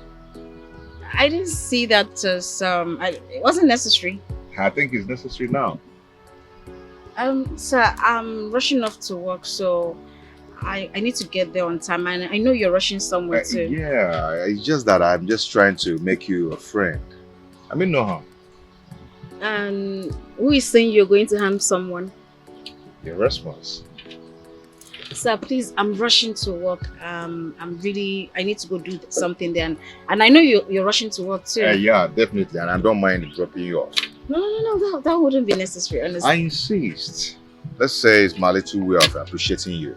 I didn't see that as it wasn't necessary. I think it's necessary now. Sir, I'm rushing off to work, so I need to get there on time, and I know you're rushing somewhere too. Yeah, it's just that I'm just trying to make you a friend. I mean, no harm. And who is saying you're going to harm someone? Your response. Sir, please, I'm rushing to work. I need to go do something there, and I know you're rushing to work too. Yeah, definitely, and I don't mind dropping you off. No, that wouldn't be necessary, honestly. I insist. Let's say it's my little way of appreciating you.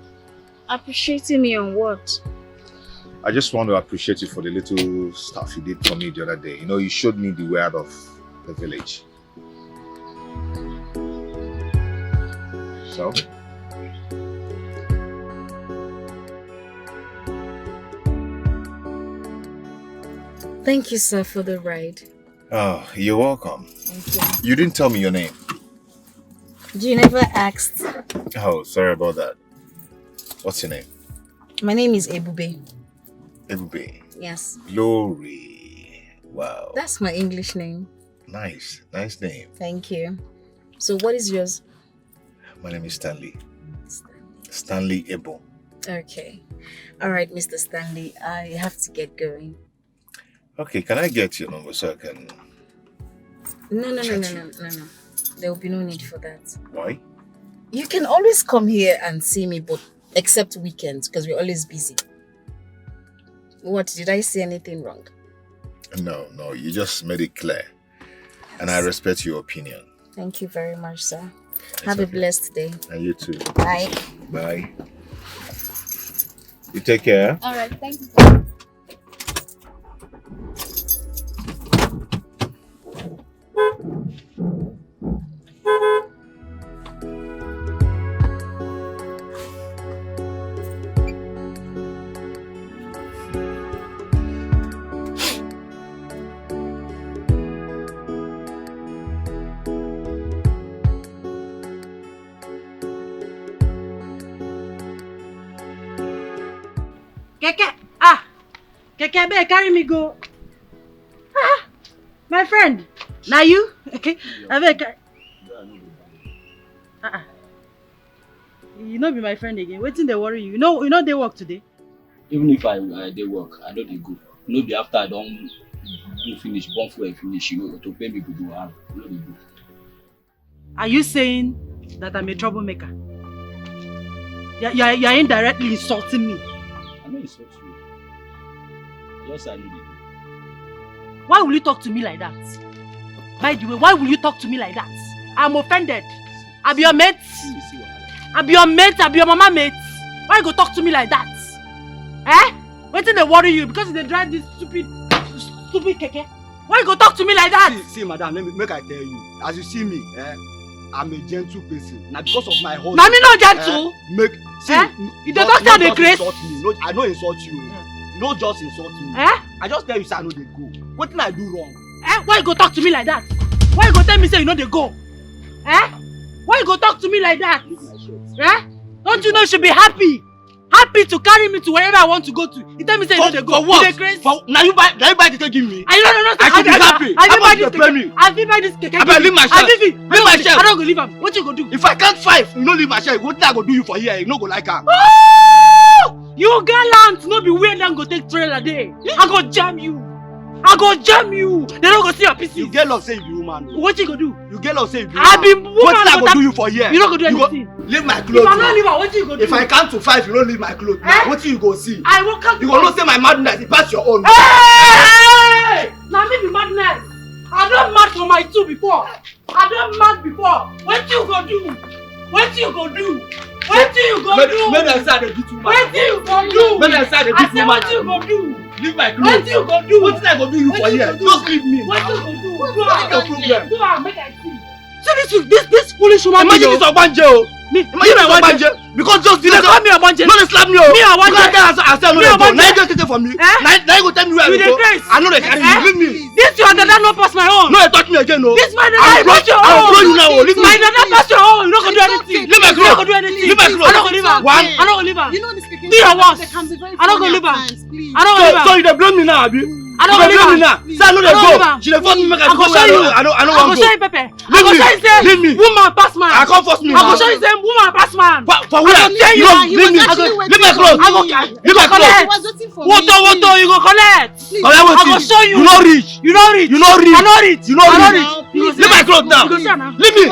Appreciating me on what? I just want to appreciate you for the little stuff you did for me the other day. You know, you showed me the way out of the village. So? Thank you, sir, for the ride. Oh, you're welcome. Thank You didn't tell me your name. you. You never asked. Oh, sorry about that. What's your name? My name is Ebube. Ebube. Yes. Glory. Wow. That's my English name. Nice. Nice name. Thank you. So what is yours? My name is Stanley. Stanley Ebo. Okay. All right, Mr. Stanley. I have to get going. Okay, can I get your number so I can... No. There will be no need for that. Why? You can always come here and see me, but except weekends, because we're always busy. What, did I say anything wrong? No, you just made it clear. And I respect your opinion. Thank you very much, sir. Have a blessed day. And you too. Bye. Bye. You take care. All right, thank you. Keke, abeg carry me go. My friend, now you? Abeg. You know be my friend again. Wetin dey worry you? You know they work today. Even if I dey work, I know they go. No be after I don't do finish, born fuel finish, you know, to pay me to do harm. No dey go. Are you saying that I'm a troublemaker? You're indirectly insulting me. I know insult you. Just I know they go. Why will you talk to me like that? By the way, why will you talk to me like that? I'm offended. I be your mate. I be your mate. I be your mama mate. Why you go talk to me like that? Eh? Wetin dey worry you because they drive this stupid keke? Why you go talk to me like that? See, madam, make I tell you. As you see me, I'm a gentle person. Now because of my husband. Mommy not gentle. You don't talk the grace. Insult me. No, I don't insult you. No, just insult me. I just tell you, say I know they go. What did I do wrong? Why you go talk to me like that? Why you go tell me say you know they go? Why you go talk to me like that? Don't you know you should be happy? Happy to carry me to wherever I want to go to. You tell me say you know they go. For what? Now you buy the cake give me. I should be happy. I buy this cake. I will buy this cake. I better leave my shelf. Leave my shelf. I don't go leave am. What you go do? If I can't fight, you don't leave my shelf. What I go do you for here? You no go like am. Oh! You gallant, no be weird and go take trailer day. I go jam you. I go jam you. They don't go see your pieces. You get love say you be woman. What you go do? You get love say you be woman. I be woman. What I go do you for here? You don't go do anything. Leave my clothes. If I not leave her, what you go do? If I count to 5, you don't leave my clothes. What you go see? I will count. You go not say my madness. It pass your own. Hey! Now me be madness. I don't mad for my 2 before. I don't mad before. What you go do? What you go do? What you go do? When I say they do too much. What you go do? When I say they do too much. What you go do? Leave my clothes. What you go do? What did I go do you for here? Just leave me. What you go do? What's your problem? Go on, make I see. So this foolish woman. Imagine this Obanje. Imagine Obanje. Because just you call me Obanje. No, they slap me. Me Obanje. You can't tell us I no dey go. Now you just take it from me. Now you go tell me where I go. I know they carry you. Leave me. This your dada no pass my own. No, you touch me again, no. This my dada pass your own. I'll blow you now. Leave me. My dada pass your own. You not gonna do anything. Leave my clothes. You not gonna do anything. Leave my clothes. I not gonna leave her. One. I not gonna leave her. You know this cooking. Do your worst. I not gonna leave her. I not gonna leave her. So you dey blame me now, abi? I don't believe her. Now. Say I know they go. She dey force me make I go. I don't want to go. I go show you Pepe. I go show you say leave me. Woman pass man. I can't force me. I go show you say woman pass man. For where? I go tell you. Leave me. Leave my clothes. I go leave my clothes. Woto, you go collect. I go show you. You no reach. You no reach. You no reach. I no reach. You no reach. Leave my clothes now. Leave me.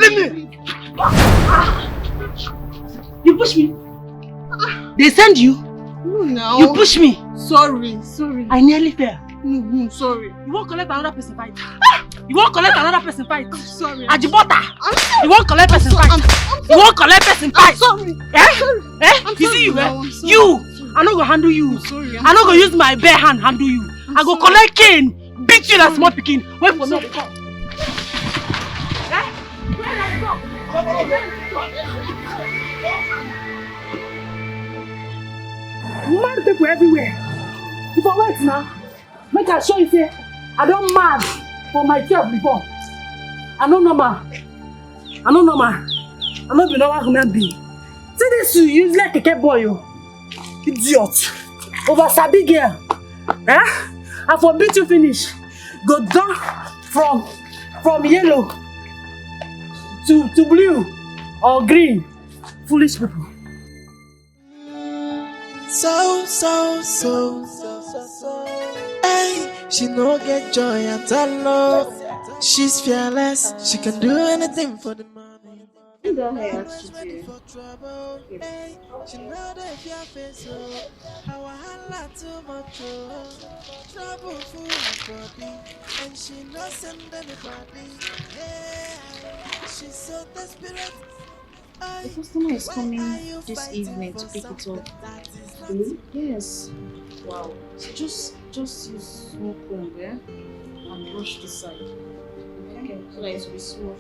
Leave me. You push me. They send you. No, now. You push me. Sorry. I nearly fell. No, sorry. You won't collect another person fight. You won't collect another person fight. I'm sorry. Ajibota. You won't collect person fight. You won't collect person fight. I'm sorry. You see you, You. I no go handle you. Sorry. I no go use my bare hand handle you. I go collect cane, beat you like small pikin. Wait for me. Mad people everywhere. If I wait now, make I show you say I don't mad for myself before. I no normal. I no be normal human being. See this you use like a cat boy, you idiot. Over sabi girl. I for beat you finish. Go down from yellow to blue or green. Foolish people. So. Hey, she no get joy at all. She's fearless. She can do anything for the money. You don't have to do. She know that if you face how I had too much trouble for her body, and she not send anybody. Hey, she's so desperate. The customer is coming this evening to pick it up. Yes. Wow. So just use small comb, and brush this side. Okay. So that it will be smooth.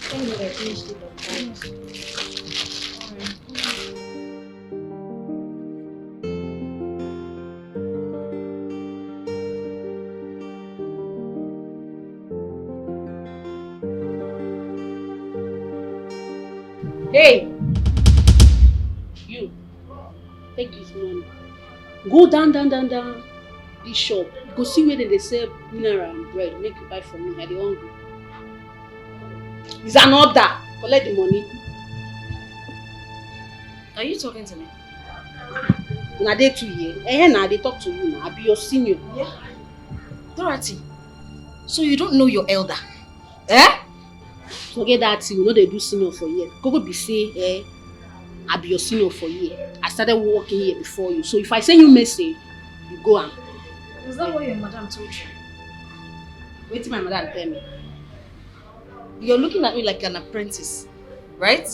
Tell me that I finished it on time. Hey! You, take this money. Go down this shop. Go see where they sell mineral and bread. Make you buy for me. I dey hungry. It's an order. Collect the money. Are you talking to me? Now they too here. Now they talk to you now. I be your senior. Yeah. Dorothy, so you don't know your elder? Forget that thing. You know they do senior for year. Go be say, I be your senior for year. I started working here before you. So if I send you message, you go and. Is that what your madam told you? Wait till my madam tell me. You're looking at me like an apprentice. right?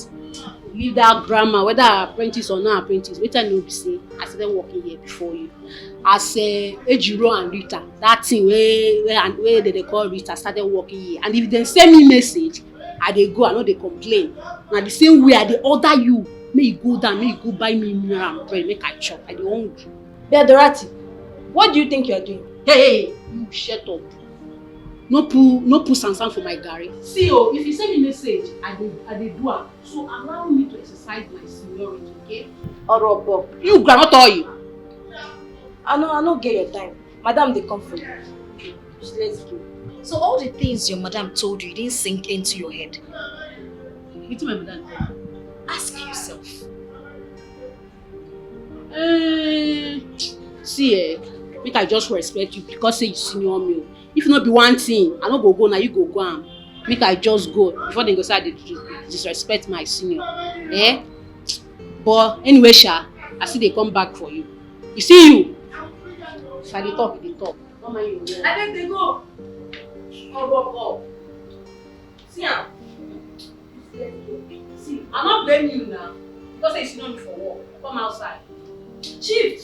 Leave that grammar, whether apprentice or not apprentice. Wait till you be say I started working here before you. As Ejiro and Rita, that thing where they call Rita started working here. And if they send me message, I dey go, I know they complain. Now the same way I dey order you, may you go down, may you go buy me mineral and bread, make I chop. I dey hungry. Dorothy, what do you think you are doing? Hey, you shut up. No put sansan for my garri. See if you send me message, I dey do am. So allow me to exercise my seniority, okay? Orobo. You cannot tell you. I no get your time. Madam, they come for you. Just let's go. So all the things your madam told you didn't sink into your head. It's my madam. Ask yourself. See, make I just respect you because say you senior me. If not be one thing, I no go now, you go am. Make I just go before they go say they disrespect my senior. Eh? But anyway, Sha, I see they come back for you. You see you? If I dey talk, they talk. Don't mind you. I think they go. Oh. See am. See, I'm not blaming you now. Because say you know me for work. Come outside. Chief!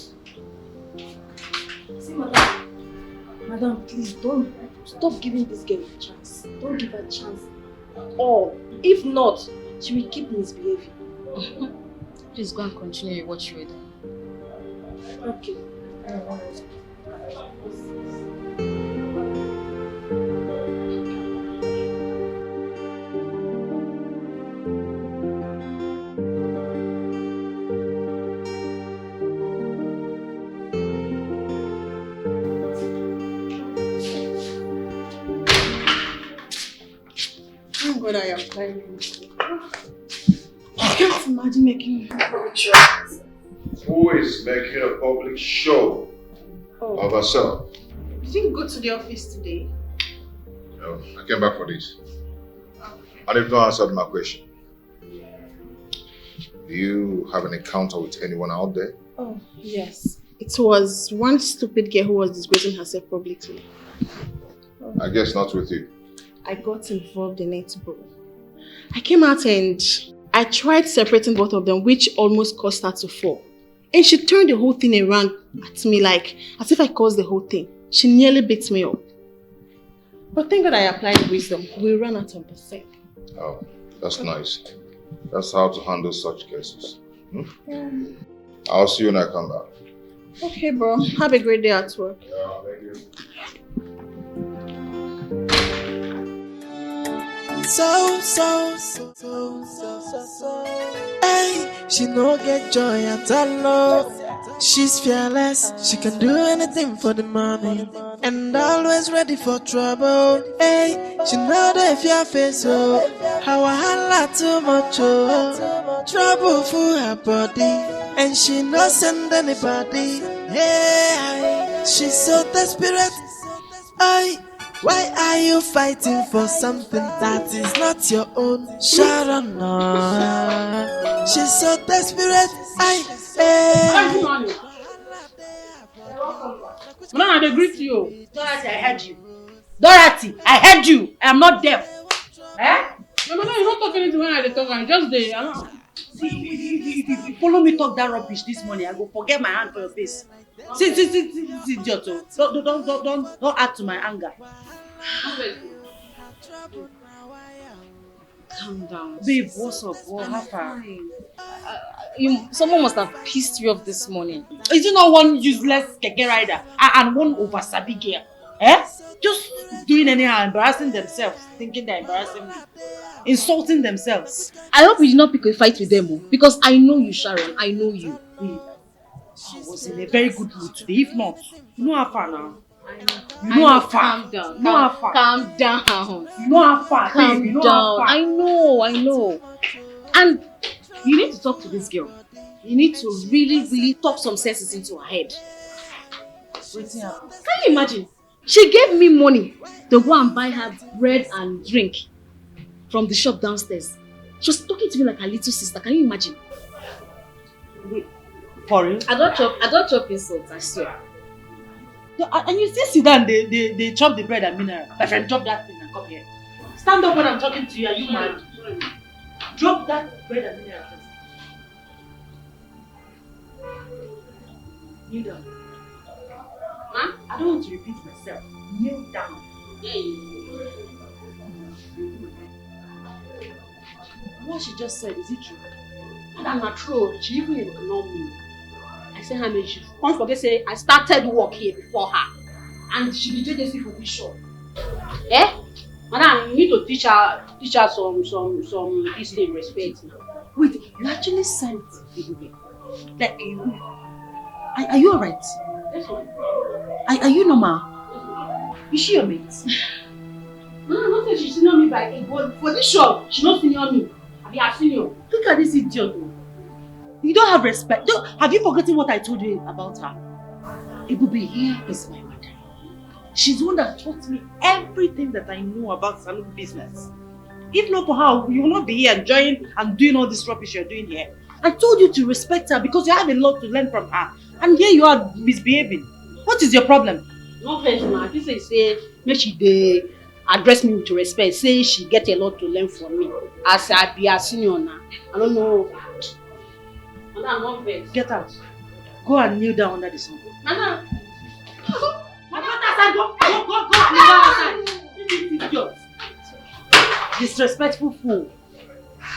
See, Madam, please don't stop giving this girl a chance. Don't give her a chance at all. If not, she will keep misbehaving. Please go and continue what you were doing. Okay. Thank God I am fine. I can't imagine making a public show. Who is making a public show of herself? You didn't go to the office today? No, I came back for this. And you've not answered my question. Do you have an encounter with anyone out there? Oh, yes. It was one stupid girl who was disgracing herself publicly. I guess not with you. I got involved in it, bro. I came out and I tried separating both of them, which almost caused her to fall. And she turned the whole thing around at me like, as if I caused the whole thing. She nearly beat me up. But thank God I applied wisdom. We ran out of the set. Oh, that's nice. That's how to handle such cases. Yeah. I'll see you when I come back. Okay, bro. Have a great day at work. Yeah, thank you. Hey, she no get joy at all. She's fearless, she can do anything for the money, and always ready for trouble. Hey, she know the fear face, oh, how I holla too much, oh, trouble for her body, and she no send anybody. Hey, she's so desperate. Hey, why are you fighting for something that is not your own? Sharon, she's so desperate. Madam, I greet you. Dorothy, I heard you. Dorothy, I heard you. I am not deaf. Eh? No, madam, you don't talk anything when I talk. I'm just there. See, if you follow me talk that rubbish this morning, I go forget my hand for your face. See, idiot. Don't add to my anger. Calm down. Babe, what's up? What happened? Someone must have pissed you off this morning. Is it not one useless keke rider and one over-sabi girl? Eh? Just doing anyhow, embarrassing themselves, thinking they're embarrassing me, insulting themselves. I hope you did not pick a fight with them, because I know you, Sharon. I know you. I was in a very good mood today. If not, you know how far now. You know how far. Calm down. You know how far. Calm down. You know how far. Calm You know down. how far. I know. And you need to talk to this girl. You need to really talk some senses into her head. Waiting happen. Can you imagine? She gave me money to go and buy her bread and drink from the shop downstairs. She was talking to me like her little sister. Can you imagine? Wait, for real? I don't chop insults, I swear. And you still sit down, they chop the bread and mineral. My friend, chop that thing and come here. Stand up when I'm talking to you. Are you mad? Drop that bread and mineral first. Kneel down. Huh? I don't want to repeat myself. Kneel down. What she just said, is it true? That's not true. She even ignored me. I said, how she can't forget say I started work here before her. And she be JJC for this shop. Eh? Madam, you need to teach her some this thing respect. Wait, you actually sent Ibube? Like, are you alright? Yes, ma'am. Are you normal? Is she your mate? No, not that she senior me by a but for this shop, she not senior me. I be a senior. Look at this idiot. You don't have respect. Have you forgotten what I told you about her? Ibube, here is my mother. She's the one that taught me everything that I know about salon business. If not for her, you will not be here enjoying and doing all this rubbish you're doing here. I told you to respect her because you have a lot to learn from her. And here you are misbehaving. What is your problem? No offense, ma. This is say make she dey address me with respect. Say she get a lot to learn from me. As I be a senior now. I don't know. Madam, no offense. Get out. Go and kneel down under the sun. Madam. My daughter, go kneel down outside. Idiot. Disrespectful fool.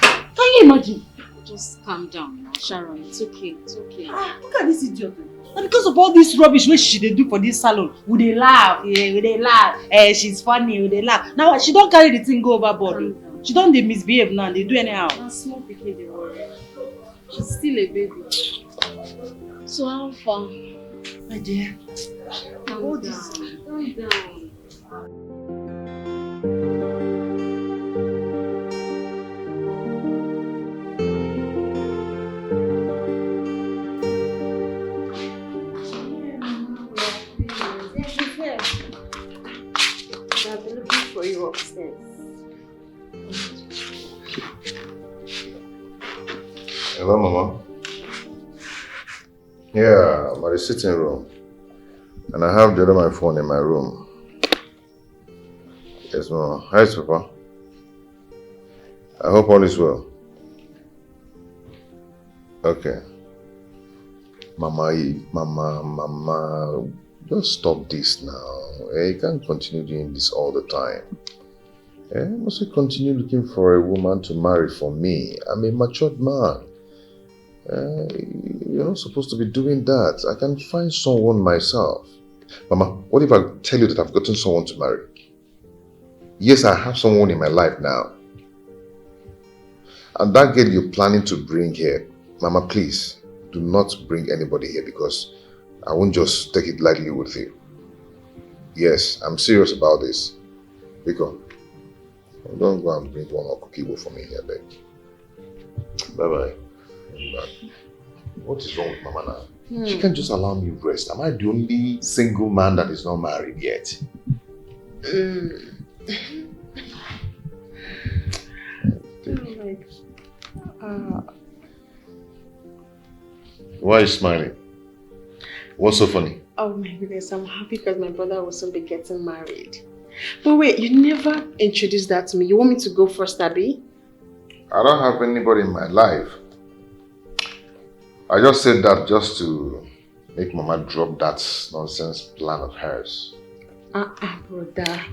Can you imagine? Just calm down now, Sharon. It's okay. It's okay. Look at this idiot. And because of all this rubbish which she dey do for this salon, we dey laugh, we dey laugh. She's funny, we dey laugh. Now she don't carry the thing go overboard. She don't dey misbehave now. They do anyhow. Small pikin dey worry. She's still a baby. So how far? My dear. Calm down. Calm down. I've been looking for you upstairs. Hello, Mama. Yeah, I'm at the sitting room. And I have the other my phone in my room. Yes, Mama. Hi, Papa. I hope all is well. Okay. Mama, just stop this now. You can't continue doing this all the time. Must we continue looking for a woman to marry for me? I'm a matured man. You're not supposed to be doing that. I can find someone myself. Mama, what if I tell you that I've gotten someone to marry? Yes, I have someone in my life now. And that girl you're planning to bring here, Mama, please, do not bring anybody here because I won't just take it lightly with you. Yes, I'm serious about this. Because don't go and bring one more cookie for me here, babe. Bye-bye. What is wrong with Mama now? She can't just allow me rest. Am I the only single man that is not married yet? Why are you smiling? What's so funny? Oh my goodness, I'm happy because my brother will soon be getting married. But wait, you never introduced that to me. You want me to go first, Abby? I don't have anybody in my life. I just said that just to make Mama drop that nonsense plan of hers. Brother.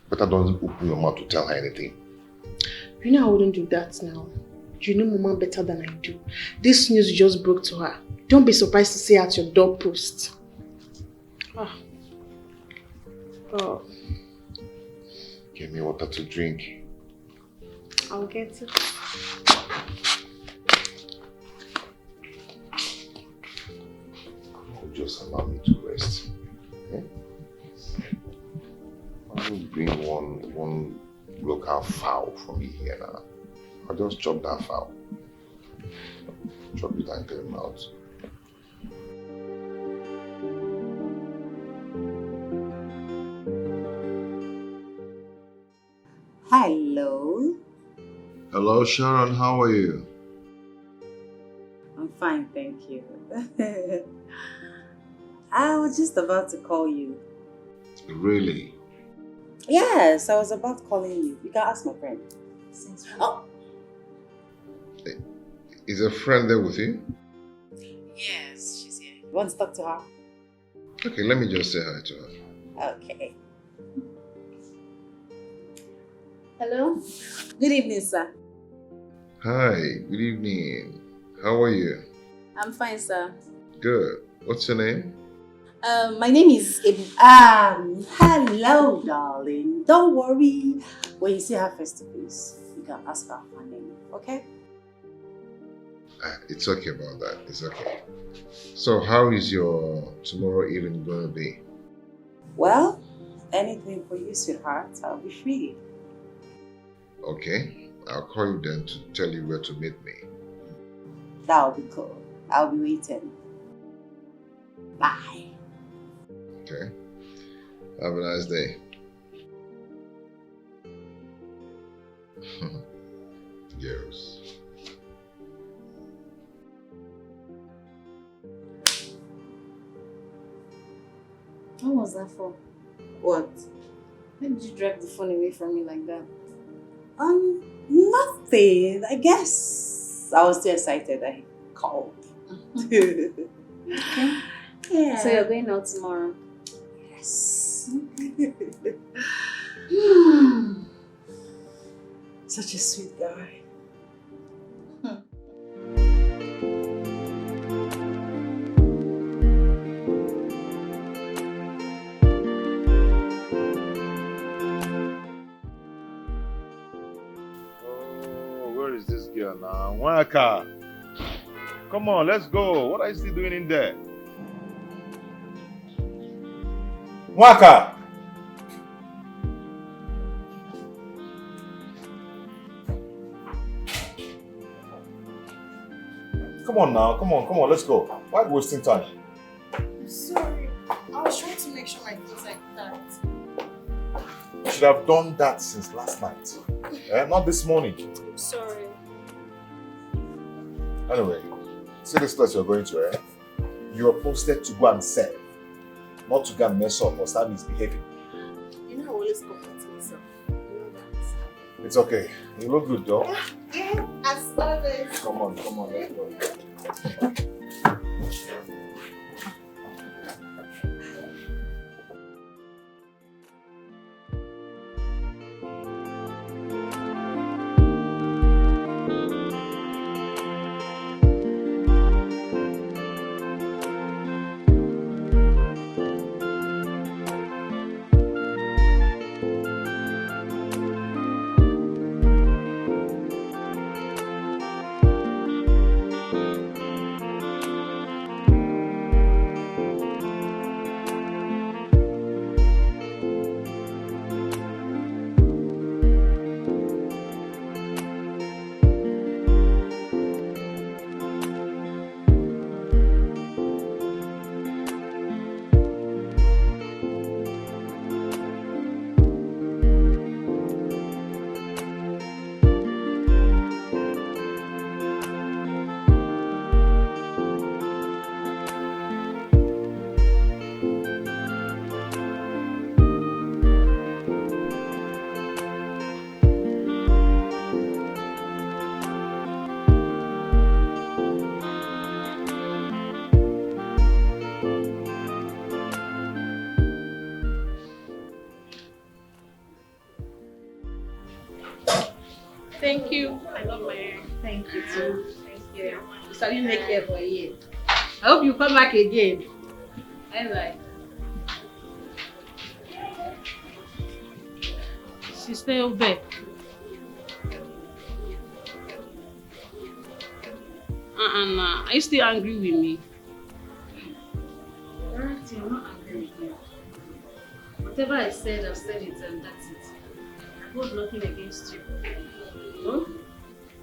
Better don't open your mouth to tell her anything. You know I wouldn't do that now. You know Mama better than I do. This news just broke to her. Don't be surprised to see her at your doorpost. Oh. Give me water to drink. I'll get it. Just allow me to rest. Okay? I will bring one local fowl for me here now. I'll just chop that fowl. Chop it and get him out. Hello. Hello, Sharon. How are you? I'm fine, thank you. I was just about to call you. Really? Yes, I was about calling you. You can ask my friend. Oh, Is a friend there with you? Yes, she's here. You want to talk to her? Okay, let me just say hi to her. Okay. Hello? Good evening, sir. Hi, good evening. How are you? I'm fine, sir. Good. What's your name? My name is hello, darling. Don't worry. When you see her face to face, you can ask her her name, okay? It's okay about that. It's okay. So, how is your tomorrow evening going to be? Well, anything for you, sweetheart. I'll be free. Okay. I'll call you then to tell you where to meet me. That'll be cool. I'll be waiting. Bye. Okay. Have a nice day. Girls. What was that for? What? Why did you drag the phone away from me like that? Nothing. I guess I was too excited. I called. Okay. Yeah. So you're going out tomorrow? Yes. Such a sweet guy. Where is this girl now? Waka! Come on, let's go. What are you still doing in there? Waka! Come on now, come on, let's go. Why are we wasting time? I'm sorry. I was trying to make sure my things like that. You should have done that since last night. Not this morning. I'm sorry. Anyway, see this place you're going to, You are posted to go and serve, not to go and mess up or start misbehaving. You know I always comfort myself. You know that. It's okay. You look good though. Yeah, I saw this. Come on, let's go. Thank you. I love my hair. Thank you too. Thank you. You started make hair for a year. I hope you come back again. Bye. Sister Obe. Nah. Are you still angry with me? Alright, I'm not angry with you. Whatever I said, I've said it and that's it. I hold nothing against you. No?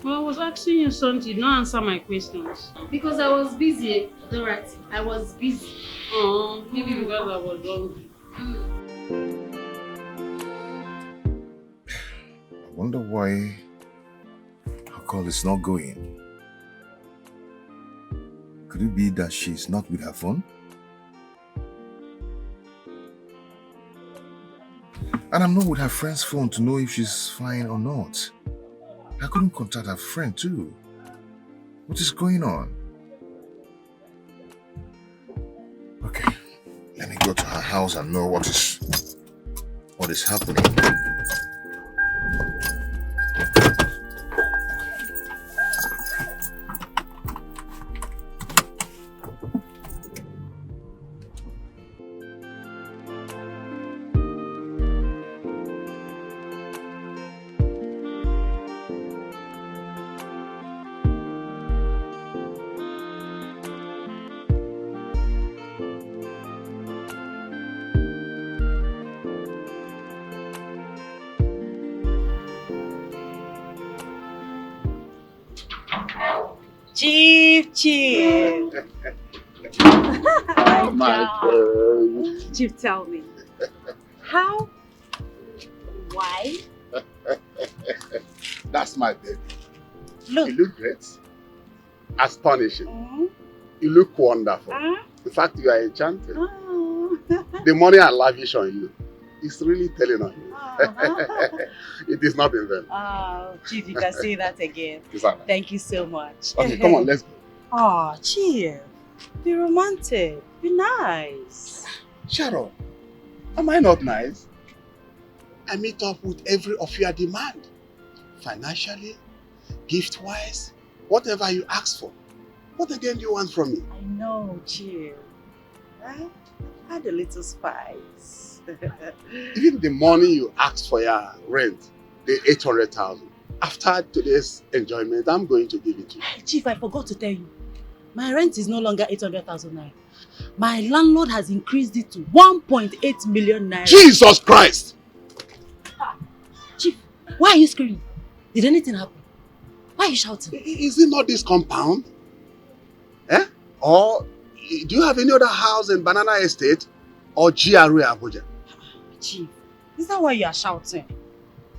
Well, I was asking you something, you did not answer my questions. Because I was busy, Dorothy. I was busy. Oh, maybe because I was hungry. I wonder why her call is not going. Could it be that she's not with her phone? And I'm not with her friend's phone to know if she's fine or not. I couldn't contact her friend too. What is going on? Okay, let me go to her house and know what is happening. Chief. Oh my God. Chief, tell me. How? Why? That's my baby. Look. You look great. Astonishing. You look wonderful. In fact, you are enchanting. The money I lavish on you is really telling on you. It is not in vain. Oh, Chief, you can say that again. Is that right? Thank you so much. Okay, come on, let's go. Oh, Chief. Be romantic. Be nice. Shut up. Am I not nice? I meet up with every of your demand. Financially, gift-wise, whatever you ask for. What again do you want from me? I know, Chief. Add a little spice. Even the money you asked for your rent, the 800,000. After today's enjoyment, I'm going to give it to you. Chief, I forgot to tell you. My rent is no longer 800,000 naira. My landlord has increased it to 1.8 million naira. Jesus Christ! Chief, why are you screaming? Did anything happen? Why are you shouting? Is it not this compound? Eh? Or do you have any other house in Banana Estate or GRA Abuja? Chief, is that why you are shouting?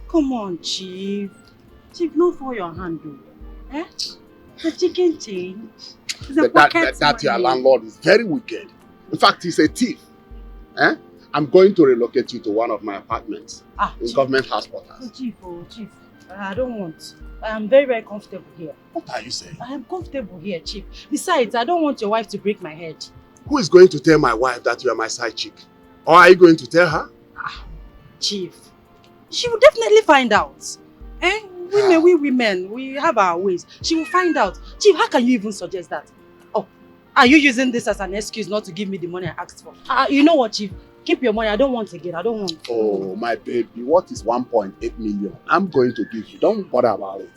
Come on, Chief. Chief, no for your hand, though. Eh? The chicken change. That your landlord is very wicked. In fact, he's a thief. Eh? I'm going to relocate you to one of my apartments in Chief. Government House Quarters. Chief, I don't want. I am very, very comfortable here. What are you saying? I am comfortable here, Chief. Besides, I don't want your wife to break my head. Who is going to tell my wife that you are my side chick? Or are you going to tell her? Chief, she will definitely find out. Eh? We women, we have our ways. She will find out. Chief, how can you even suggest that? Oh, are you using this as an excuse not to give me the money I asked for? You know what, Chief? Keep your money. I don't want again. I don't want. Oh, my baby, what is 1.8 million? I'm going to give you. Don't bother about it.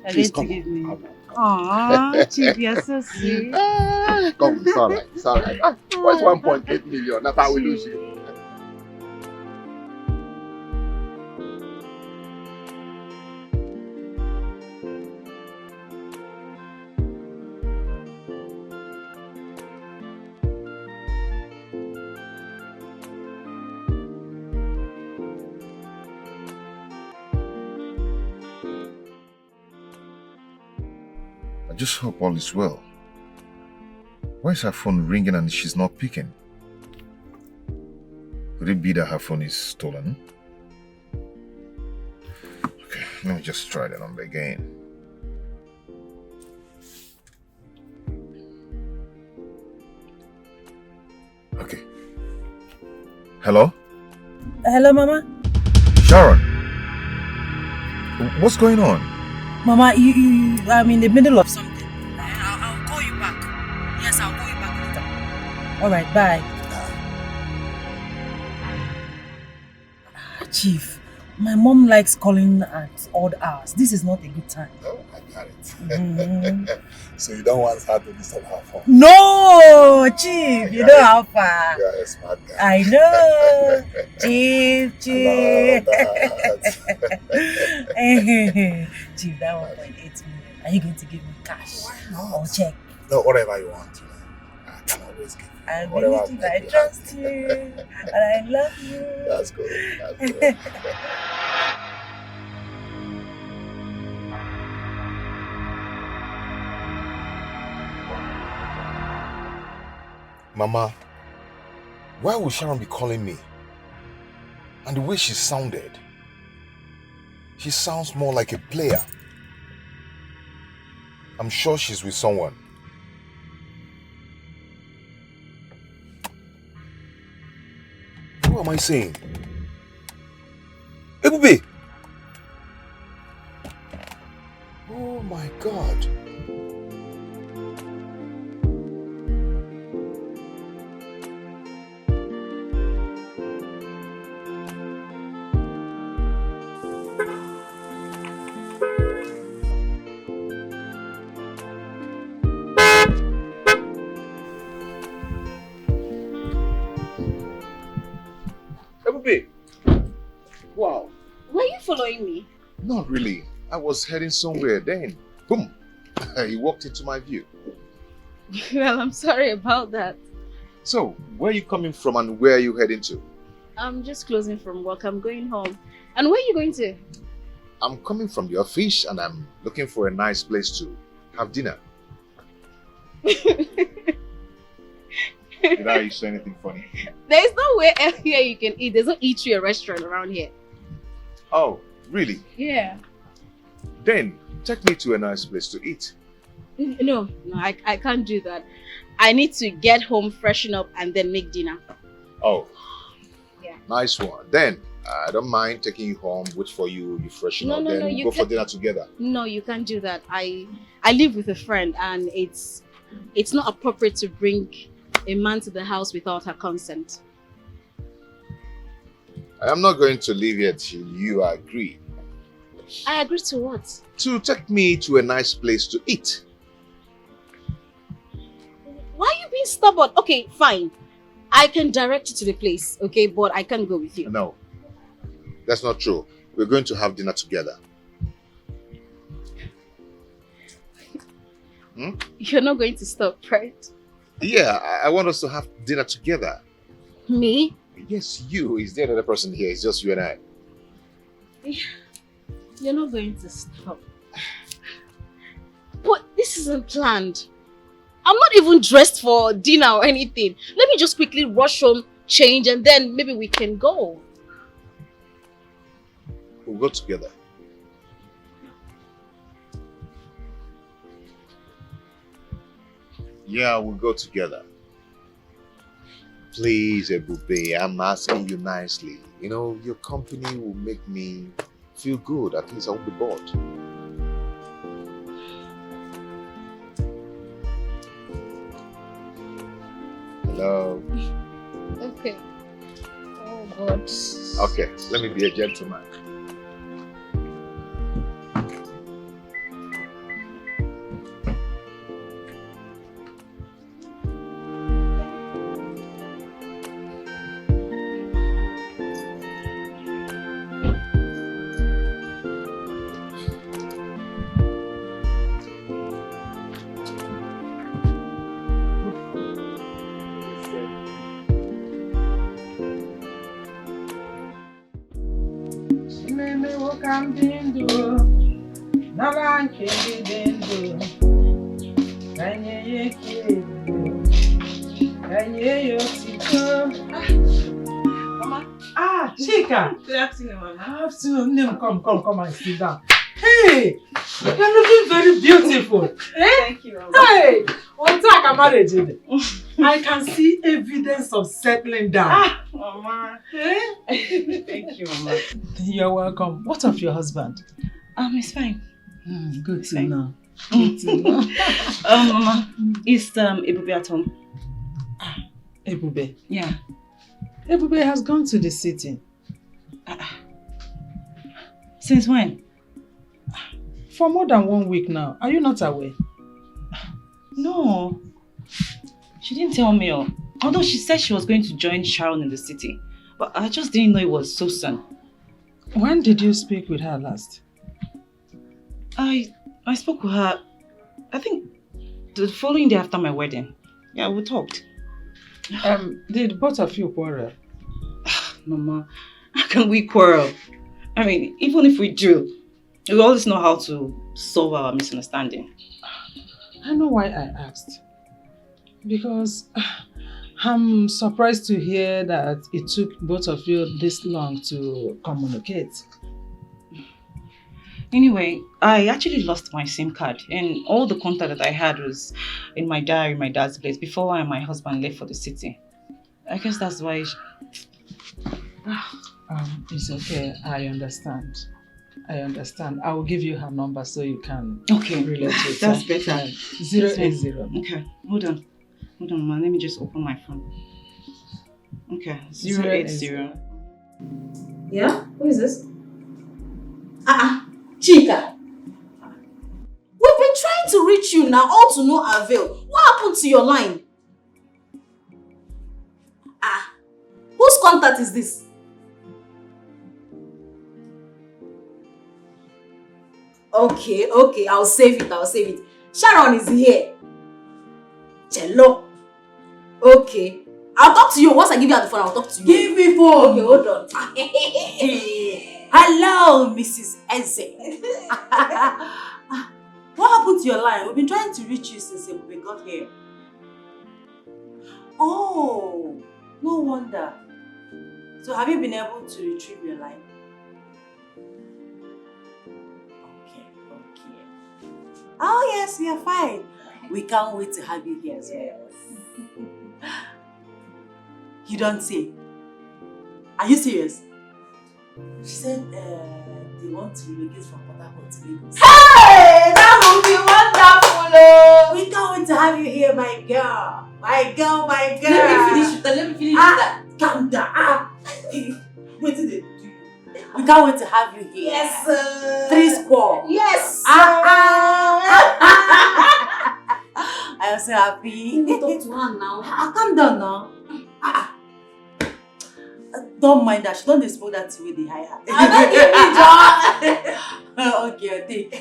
Please come to give on. me. Aww, Chief, you're so sweet. Come, it's alright. It's alright. What's 1.8 million? That's how we lose you. I just hope all is well. Why is her phone ringing and she's not picking? Could it be that her phone is stolen? Okay, let me just try the number again. Okay. Hello? Hello, Mama? Sharon? What's going on? Mama, I'm in the middle of something. I'll call you back. Yes, I'll call you back later. Alright, bye. Chief, my mom likes calling at odd hours. This is not a good time. Oh, I got it. So you don't want her to disturb her phone? No, Chief, you know how far. You are a smart guy. I know. Chief. Chief, that 1.8 million. Are you going to give me cash or check? No, whatever you want. I can always give you. I whatever believe you, I trust you, and I love you. That's good. That's good. Mama, why would Sharon be calling me? And the way she sounded, she sounds more like a player. I'm sure she's with someone. Who am I saying? Ebube! Oh my God. Ebube! Wow. Were you following me? Not really. I was heading somewhere, then boom, he walked into my view. Well, I'm sorry about that. So, where are you coming from and where are you heading to? I'm just closing from work. I'm going home. And where are you going to? I'm coming from the office and I'm looking for a nice place to have dinner. Did I say anything funny? There's nowhere else here you can eat. There's no eatery or restaurant around here. Oh, really? Yeah. Then, take me to a nice place to eat. No, I can't do that. I need to get home, freshen up, and then make dinner. Oh. Yeah. Nice one. Then, I don't mind taking you home, wait for you, you freshen up, then we'll go for dinner together. No, you can't do that. I live with a friend and it's not appropriate to bring a man to the house without her consent. I am not going to leave here till you agree. I agree to what? To take me to a nice place to eat. Why are you being stubborn? Okay, fine. I can direct you to the place, okay? But I can't go with you. No, that's not true. We're going to have dinner together. You're not going to stop, right? Yeah, I want us to have dinner together. Me? Yes, you. Is there another person here? It's just you and I. You're not going to stop. But this isn't planned. I'm not even dressed for dinner or anything. Let me just quickly rush home, change, and then maybe we can go. We'll go together. Yeah, we'll go together. Please, Ebube, I'm asking you nicely. You know, your company will make me feel good. At least I won't be bored. Hello. Okay. Oh, God. Okay, let me be a gentleman. Chika! Good afternoon, Mama. Afternoon. Come and sit down. Hey! You're looking very beautiful. Thank you, Mama. Hey! On top marriage. I can see evidence of settling down. Mama. Thank you, Mama. You're welcome. What of your husband? It's fine. Good to know. Good to know. Mama, is Ebube at home? Ebube? Yeah. Ebube has gone to the city. Since when? For more than 1 week now. Are you not aware? No. She didn't tell me. Although she said she was going to join Sharon in the city. But I just didn't know it was so soon. When did you speak with her last? I spoke with her, I think, the following day after my wedding. Yeah, we talked. Did both of you quarrel? Mama, how can we quarrel? I mean, even if we do, we always know how to solve our misunderstanding. I know why I asked. Because I'm surprised to hear that it took both of you this long to communicate. Anyway, I actually lost my SIM card and all the contact that I had was in my diary, my dad's place, before my husband left for the city. I guess that's why... It's okay. I understand. I will give you her number so you can relate with her. That's better. 080. Okay, hold on, ma. Let me just open my phone. Okay, 080. Yeah? Who is this? Chika. We've been trying to reach you now, all to no avail. What happened to your line? Whose contact is this? Okay, I'll save it. Sharon is here. Cello. Okay. I'll talk to you. Once I give you the phone, I'll talk to you. Give me phone. Okay, hold on. Hello, Mrs. Eze. What happened to your line? We've been trying to reach you since we got here. Oh, no wonder. So have you been able to retrieve your line? Okay. Oh yes, we are fine. We can't wait to have you here as well. You don't say. Are you serious? She said they want to relocate from Port Harcourt to Lagos. Hey! That would be wonderful! We can't wait to have you here, my girl. My girl. Let me finish that. Calm down. Wait till they do. We can't wait to have you here. Yes, sir. 3 square. Yes. I am so happy. Talk to her now. Calm down now. Don't mind that. She don't smoke that way they hire her. Okay, take.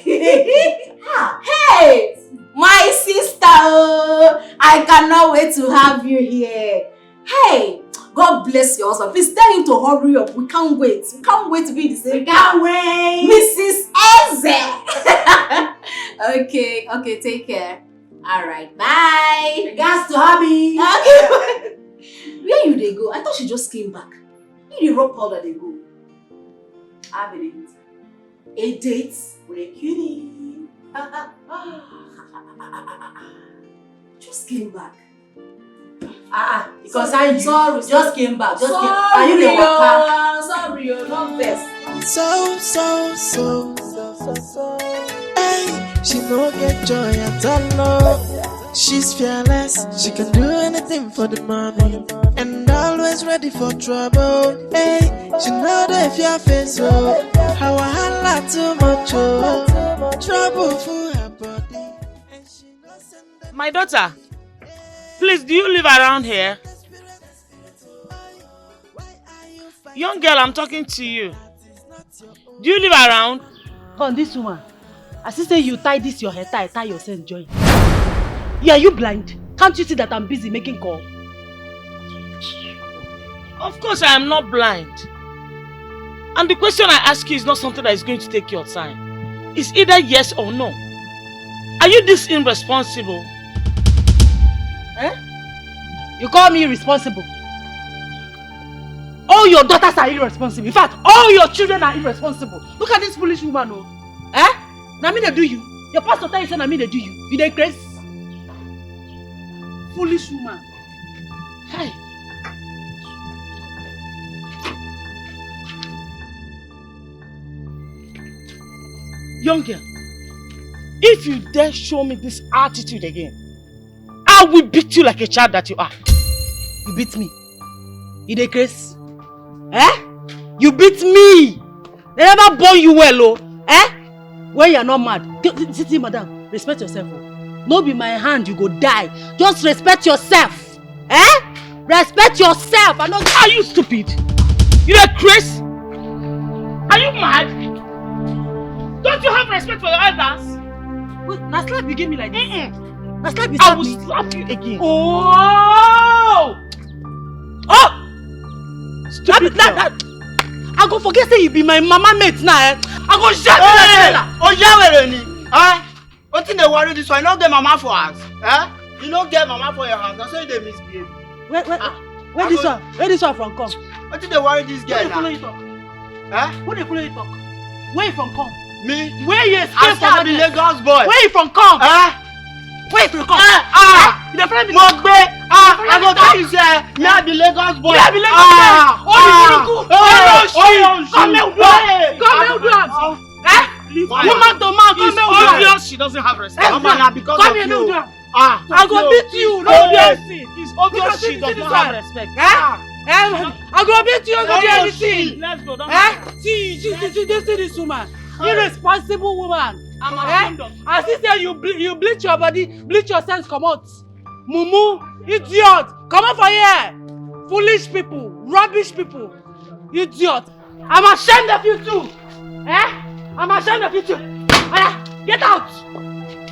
Hey, my sister. I cannot wait to have you here. Hey, God bless your husband. Please tell him to hurry up. We can't wait. We can't wait to be in the same. We can't wait. Mrs. Eze. Okay, take care. Alright, bye. Regards to hubby. Okay. Where you they go? I thought she just came back. You the rock powder they go. Have a date. A date with a cutie. Just came back. Because I just came back. Just came. Are you the worker? Sorry, you're not best. So. Hey, she no get joy at all. She's fearless. She can do anything for the money, and always ready for trouble. Hey, she know that if your face how I holla too much trouble for her body. My daughter, please, do you live around here? Young girl, I'm talking to you. Do you live around? Come, this woman. I see say you tie this your hair, tie yourself join. Yeah, you blind? Can't you see that I'm busy making call? Of course I am not blind. And the question I ask you is not something that is going to take your time. It's either yes or no. Are you this irresponsible? Eh? You call me irresponsible? All your daughters are irresponsible. In fact, all your children are irresponsible. Look at this foolish woman, oh. Eh? Now me they do you. Your pastor tell you say na me they do you. You dey crazy? Foolish woman. Hi. Young girl, if you dare show me this attitude again, I will beat you like a child that you are. You beat me? You dey crazy? Eh? You beat me! They never born you well, oh. Eh? When you're not mad. See, madam, respect yourself. Oh. No be my hand, you go die. Just respect yourself. Eh? Respect yourself. I know. Are you stupid? You are crazy? Are you mad? Don't you have respect for your elders? Wait, now slap you give me like this. Now slap you I slap will me. slap you again. Oh! Oh! Stupid that. I go forget say you be my mama mate now, eh? I go shut you like oh, yeah, what in the worry this one? You don't get mama for us. Eh? You don't get mama for your house. That's why they misbehave. Where this one from come? What in the worry this girl now? Who they follow you talk? Where you from come? Me? Where you escape from the Lagos boy. Where you from come? Where you from come? I go tell you say, me I be Lagos boy. Me I be Lagos boy. Come here, woman to man, come here. Obvious she doesn't have respect. Because come of here, you. I go beat you. No dancing. It's obvious she does not have respect. I go beat you. I go do anything. Let's go. See this woman. Irresponsible woman. I'm ashamed of you. I see say you bleach your body, bleach your sense, come out. Mumu, idiot, come out for here. Foolish people, rubbish people, idiot. I'm ashamed of you too. I'm ashamed of you too. Get out.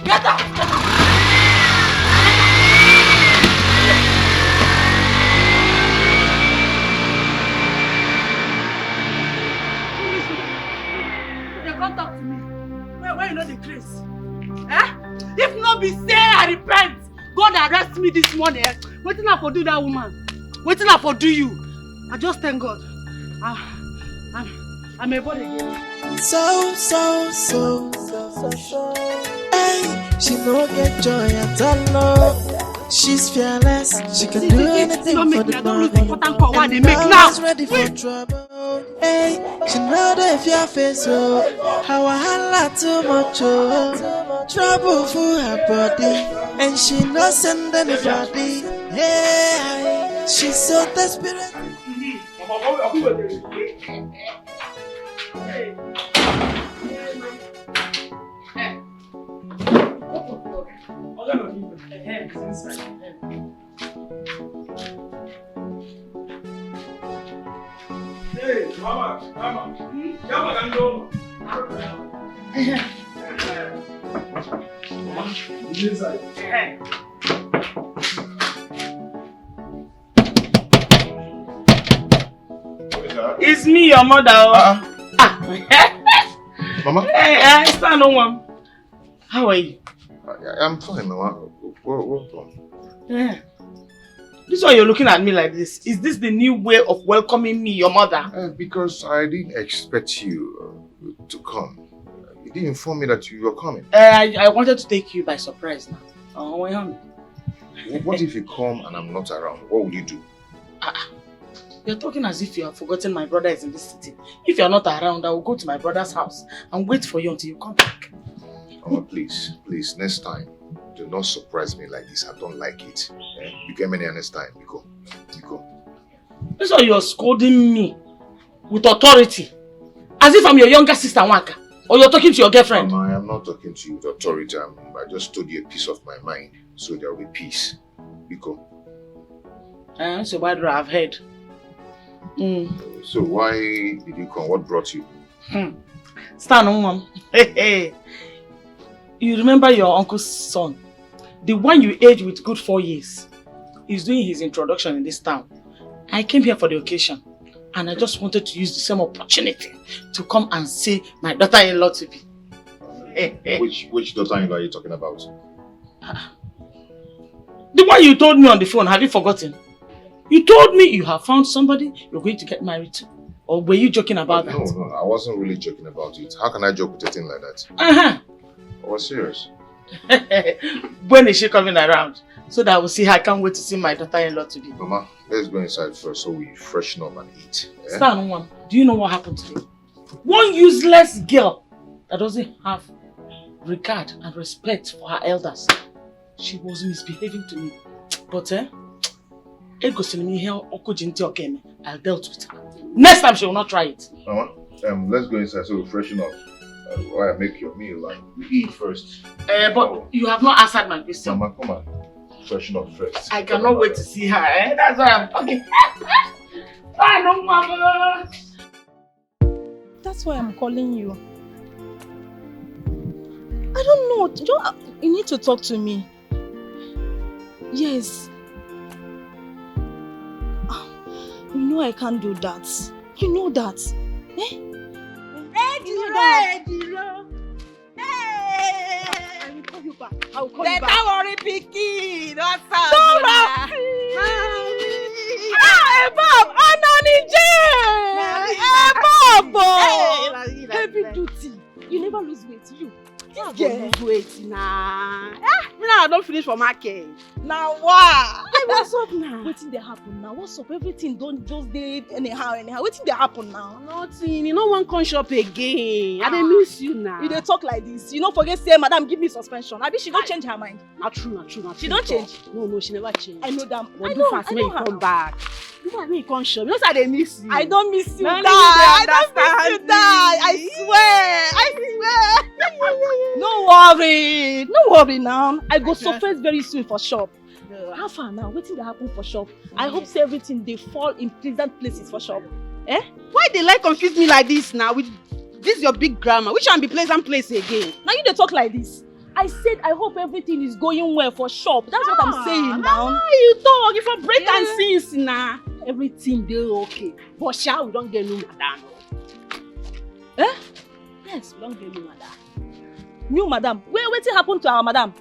Get out. They come talk to me. Where you know the grace? If not be say I repent, God arrest me this morning. What did I for do that woman? What did I for do you? I just thank God. I'm a body again. So. Hey, she no get joy at all. She's fearless. She can do anything for the money. And always ready for trouble. Hey, she know that if your face how I holla too much trouble for her body, and she no send anybody. Hey, she's so desperate. Hey, mama. Come on, go. Inside. It's me, your mother. Mama? Hey, stand on one. How are you? I'm fine, Mama. Welcome. Yeah. This why you're looking at me like this. Is this the new way of welcoming me, your mother? Because I didn't expect you to come. You didn't inform me that you were coming. I wanted to take you by surprise now. What if you come and I'm not around? What will you do? You're talking as if you have forgotten my brother is in this city. If you're not around, I will go to my brother's house and wait for you until you come back. Mama, please, next time, do not surprise me like this. I don't like it. You get me next time. You go. That's why you're scolding me with authority. As if I'm your younger sister, Waka. Or you're talking to your girlfriend. Mama, I am not talking to you with authority. I just told you a piece of my mind. So there will be peace. You go. So why do I have heard? So why did you come? What brought you? Stand on, Mom. Hey. You remember your uncle's son? The one you aged with good 4 years. He's doing his introduction in this town. I came here for the occasion. And I just wanted to use the same opportunity to come and see my daughter-in-law to be. Which daughter-in-law are you talking about? The one you told me on the phone, have you forgotten? You told me you have found somebody you're going to get married to. Or were you joking about that? No, I wasn't really joking about it. How can I joke with a thing like that? I was serious. When is she coming around? So that I will see her. I can't wait to see my daughter-in-law to be. Mama, let's go inside first so we freshen up and eat. Stand one. Do you know what happened today? One useless girl that doesn't have regard and respect for her elders. She was misbehaving to me. But I'll dealt with her. Next time she will not try it. Mama, let's go inside so we freshen up. While I make your meal and we eat first. But you have not answered my question. Mama, come on. Freshen up first. I cannot wait to see her. That's why I'm talking. Bye, no, Mama. That's why I'm calling you. I don't know. You need to talk to me. Yes. You know I can't do that. You know that. Ediro. Hey! I will call you back. I will call you Don't back. worry, Pikin. What's up? Bob! Anonije! Bob! Heavy duty. You never lose weight, you. This girl lose weight nah. Me now I don't finish for market. Now what? What's up now? Wetin dey happen now? What's up? Everything don't just dey anyhow. Wetin dey happen now? Nothing. You no wan come shop again. I dey miss you now. You dey talk like this. You no forget say madam give me suspension. Abi she don't change her mind. Na true. She don't change. No, she never change. I know that. But do fast when you come back. Do fast when you come shop. You know say I dey miss you. I don't miss you, Now die. I don't miss you, die. I swear. No worry now. I go surface very soon for shop. How far now? Wetin dey happen for shop? I hope say everything dey fall in pleasant places for shop. Why they like confuse me like this now with this your big grammar? Which one be pleasant place again? Now you dey talk like this. I said I hope everything is going well for shop. That's what I'm saying now. You talk. If I break and since now, everything dey okay. But sha, we don't get new madam. Yes, we don't get new madam. New madam? Wetin happen to our madam?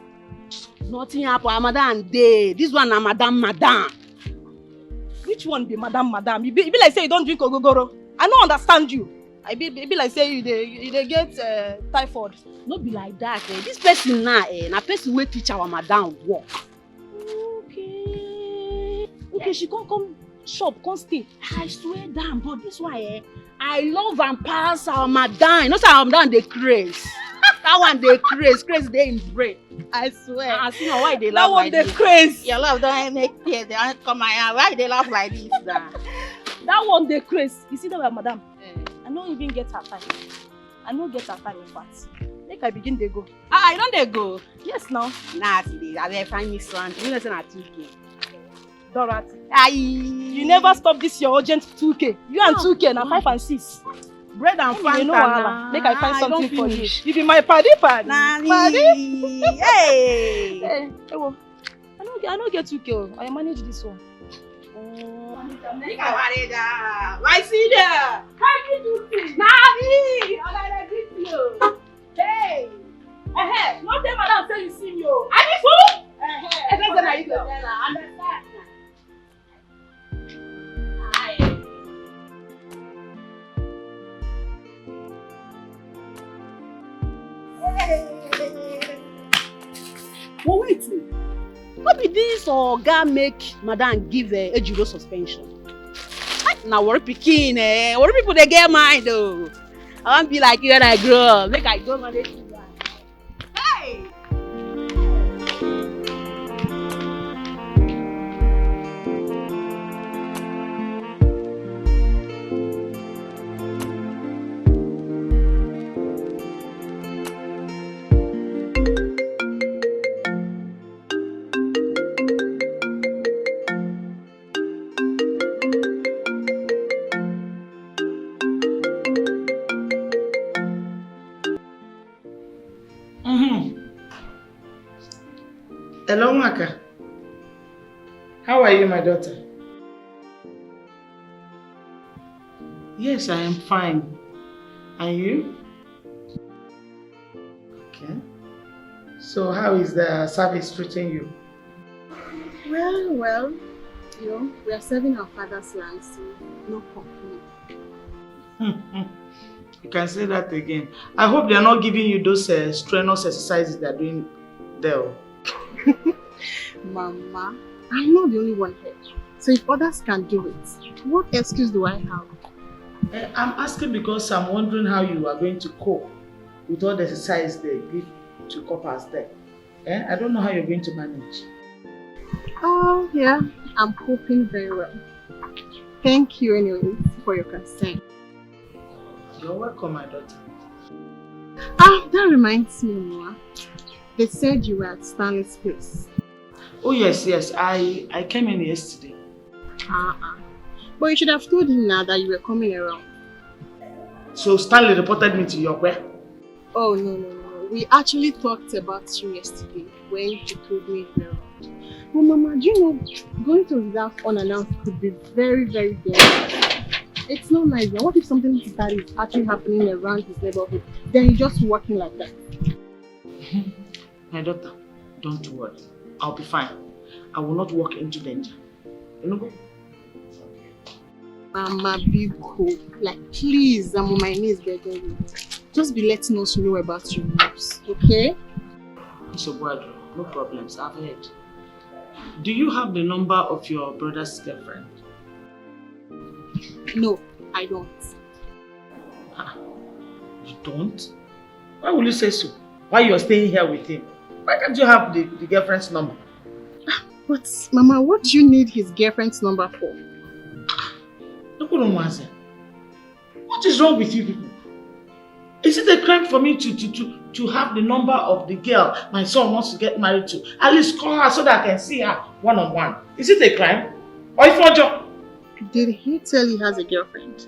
Nothing happen. Our madam dey. This one na madam. Which one be madam? You be like say you don't drink ogogoro. I don't understand you. I be like say you dey get typhoid. No be like that. This person now, na person wey teach our madam work. Okay, she come shop, come stay. I swear down, but this one, I love and pass our madam. You know say our madam dey craze. That one dey craze dey in brain. I swear. I see now why they laugh like this. That one dey craze. Your love don't make tears. They don't come out. Why they laugh like this now? That one dey craze. You see that one, madam? I don't even get her time. I no get her time in fact. Make I begin dey go. I don't dey go. Yes now. Nah, see, I find me something. You know say na 2K. Dorothy. You never stop this your urgent 2K. You and 2K na 5 and 6. Bread and Fanta. No wahala. Make I find something for you. Finish. You be my paddy. Nani. Hey. Hey, well, I no get 2K. I manage this one. I see there. How you do this? Nani. I greet you. Hey. No tell madam say you see me. I be fool. I don't know you go there now. Understand? But wait. What be this oga make madam give Ejiro suspension? Now worry pikin, worry people they get mind though. I want be like you when I grow up. Make I go manage you. Hey! Hello, Maka. How are you, my daughter? Yes, I am fine. And you? Okay. So how is the service treating you? Well, you know, we are serving our father's land, so no complaint. You can say that again. I hope they are not giving you those strenuous exercises they are doing there. Mama, I'm not the only one here. So if others can do it, what excuse do I have? I'm asking because I'm wondering how you are going to cope with all the exercise they give to couples there. I don't know how you're going to manage. Oh, yeah, I'm coping very well. Thank you anyway for your concern. You're welcome, my daughter. That reminds me, Mama. They said you were at Stanley's place. Oh, yes. I came in yesterday. But you should have told him now that you were coming around. So Stanley reported me to your where? Oh, no. We actually talked about you yesterday when you told me you were around. But Mama, do you know, going to his house unannounced could be very, very dangerous. It's not nice. What if something bad is actually happening around his neighborhood? Then you're just walking like that. My daughter, don't worry. I'll be fine. I will not walk into danger. You know? Mama, be cool. Like, please, I'm on my knees begging you. just be letting us know about your news, okay? So, Guadro, no problems. I've heard. Do you have the number of your brother's girlfriend? No, I don't. You don't? Why will you say so? Why you're staying here with him? Why can't you have the girlfriend's number? But, Mama, what do you need his girlfriend's number for? What is wrong with you people? Is it a crime for me to have the number of the girl my son wants to get married to? At least call her so that I can see her one-on-one. Is it a crime? Or if not, John? Did he tell he has a girlfriend?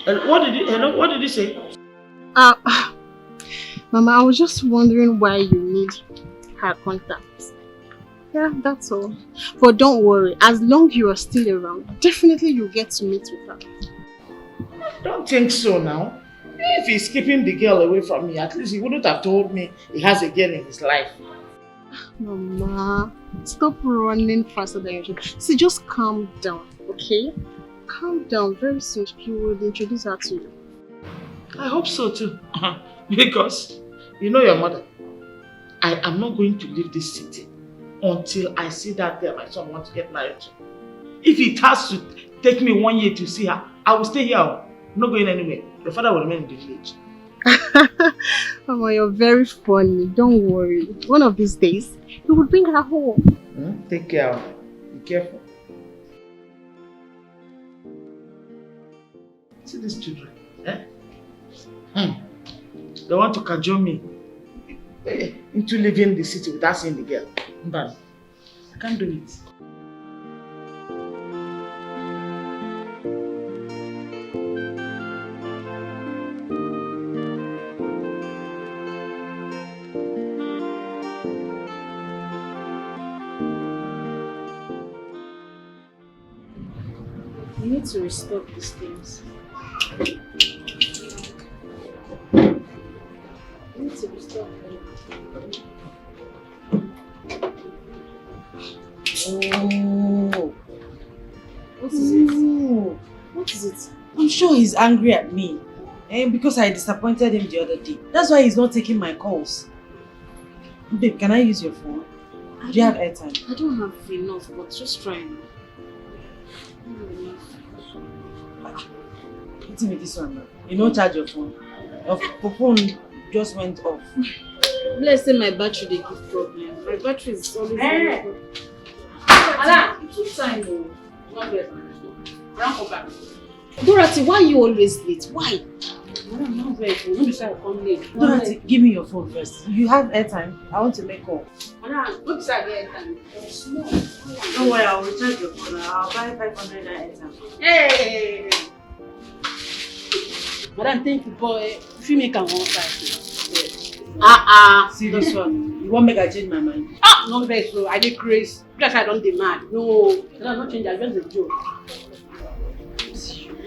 What did he say? Mama, I was just wondering why you need her contacts. Yeah, that's all. But don't worry, as long as you are still around, definitely you'll get to meet with her. I don't think so now. If he's keeping the girl away from me, at least he wouldn't have told me he has a girl in his life. Mama, stop running faster than you should. See, just calm down, okay? Calm down. Very soon he will introduce her to you. I hope so too. Because, you know your mother, I am not going to leave this city until I see that girl my son wants to get married to. If it has to take me 1 year to see her, I will stay here. I'm not going anywhere. Your father will remain in the village. Mama, you're very funny. Don't worry. One of these days, he will bring her home. Take care of her. Be careful. See these children, eh? They want to cajole me into leaving the city without seeing the girl. But I can't do it. You need to restock these things. You need to restock them. Oh. What is it? What is it? I'm sure he's angry at me. Because I disappointed him the other day. That's why he's not taking my calls. Babe, can I use your phone? Do you have airtime? I don't have enough, but just try now. What's with this one now? You don't charge your phone. Your phone just went off. Let's say my battery they give problem. My battery is always Alan, it took time though. Not bad. I don't come back. Dorothy, why are you always late? Why? I'm not very cool. Don't be shy, come late. Dorothy, give me your phone first. You have airtime. I want to make call. Alan, don't be shy, get airtime. Small. Don't worry, I'll recharge your phone. I'll buy 500 airtime. Hey! Madam, thank you, boy. If you make a one side. See this one. You won't make I change my mind. Not very so. I did crazy. Just I don't demand. No, I don't not change. I just a joke.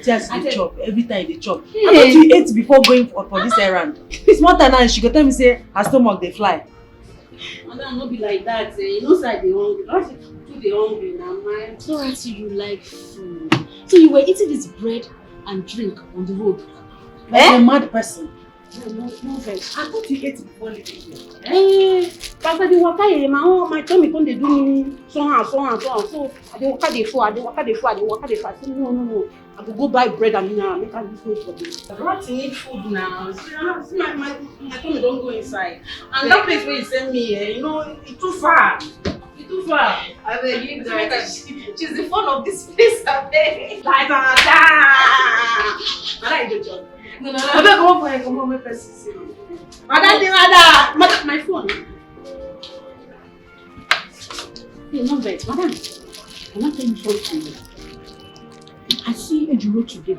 Just the chop. Every time they chop. I thought you ate before going for this errand. Small time now, she go tell me say her stomach they fly. Madam, not be like that. You know, say they hungry. Not too they hungry now, man. Dorothy, you like food. So you were eating this bread and drink on the road. Like a mad person. No vex. I thought you ate before leaving here. Pastor, the waka here, my tummy come dey do me so and so. So I dey waka dey fall. I say no. I go buy bread and mineral, make I use food for this. I don't need food now. See my tummy don't go inside. And that place where you send me here, you know, it's too far. I beg you, she's the fun of this place, I beg. Like that. I like the job. No. I beg come on, my person. Madam, my phone. Hey, no vex, madam. I'm not telling you something. I see Ejiro today.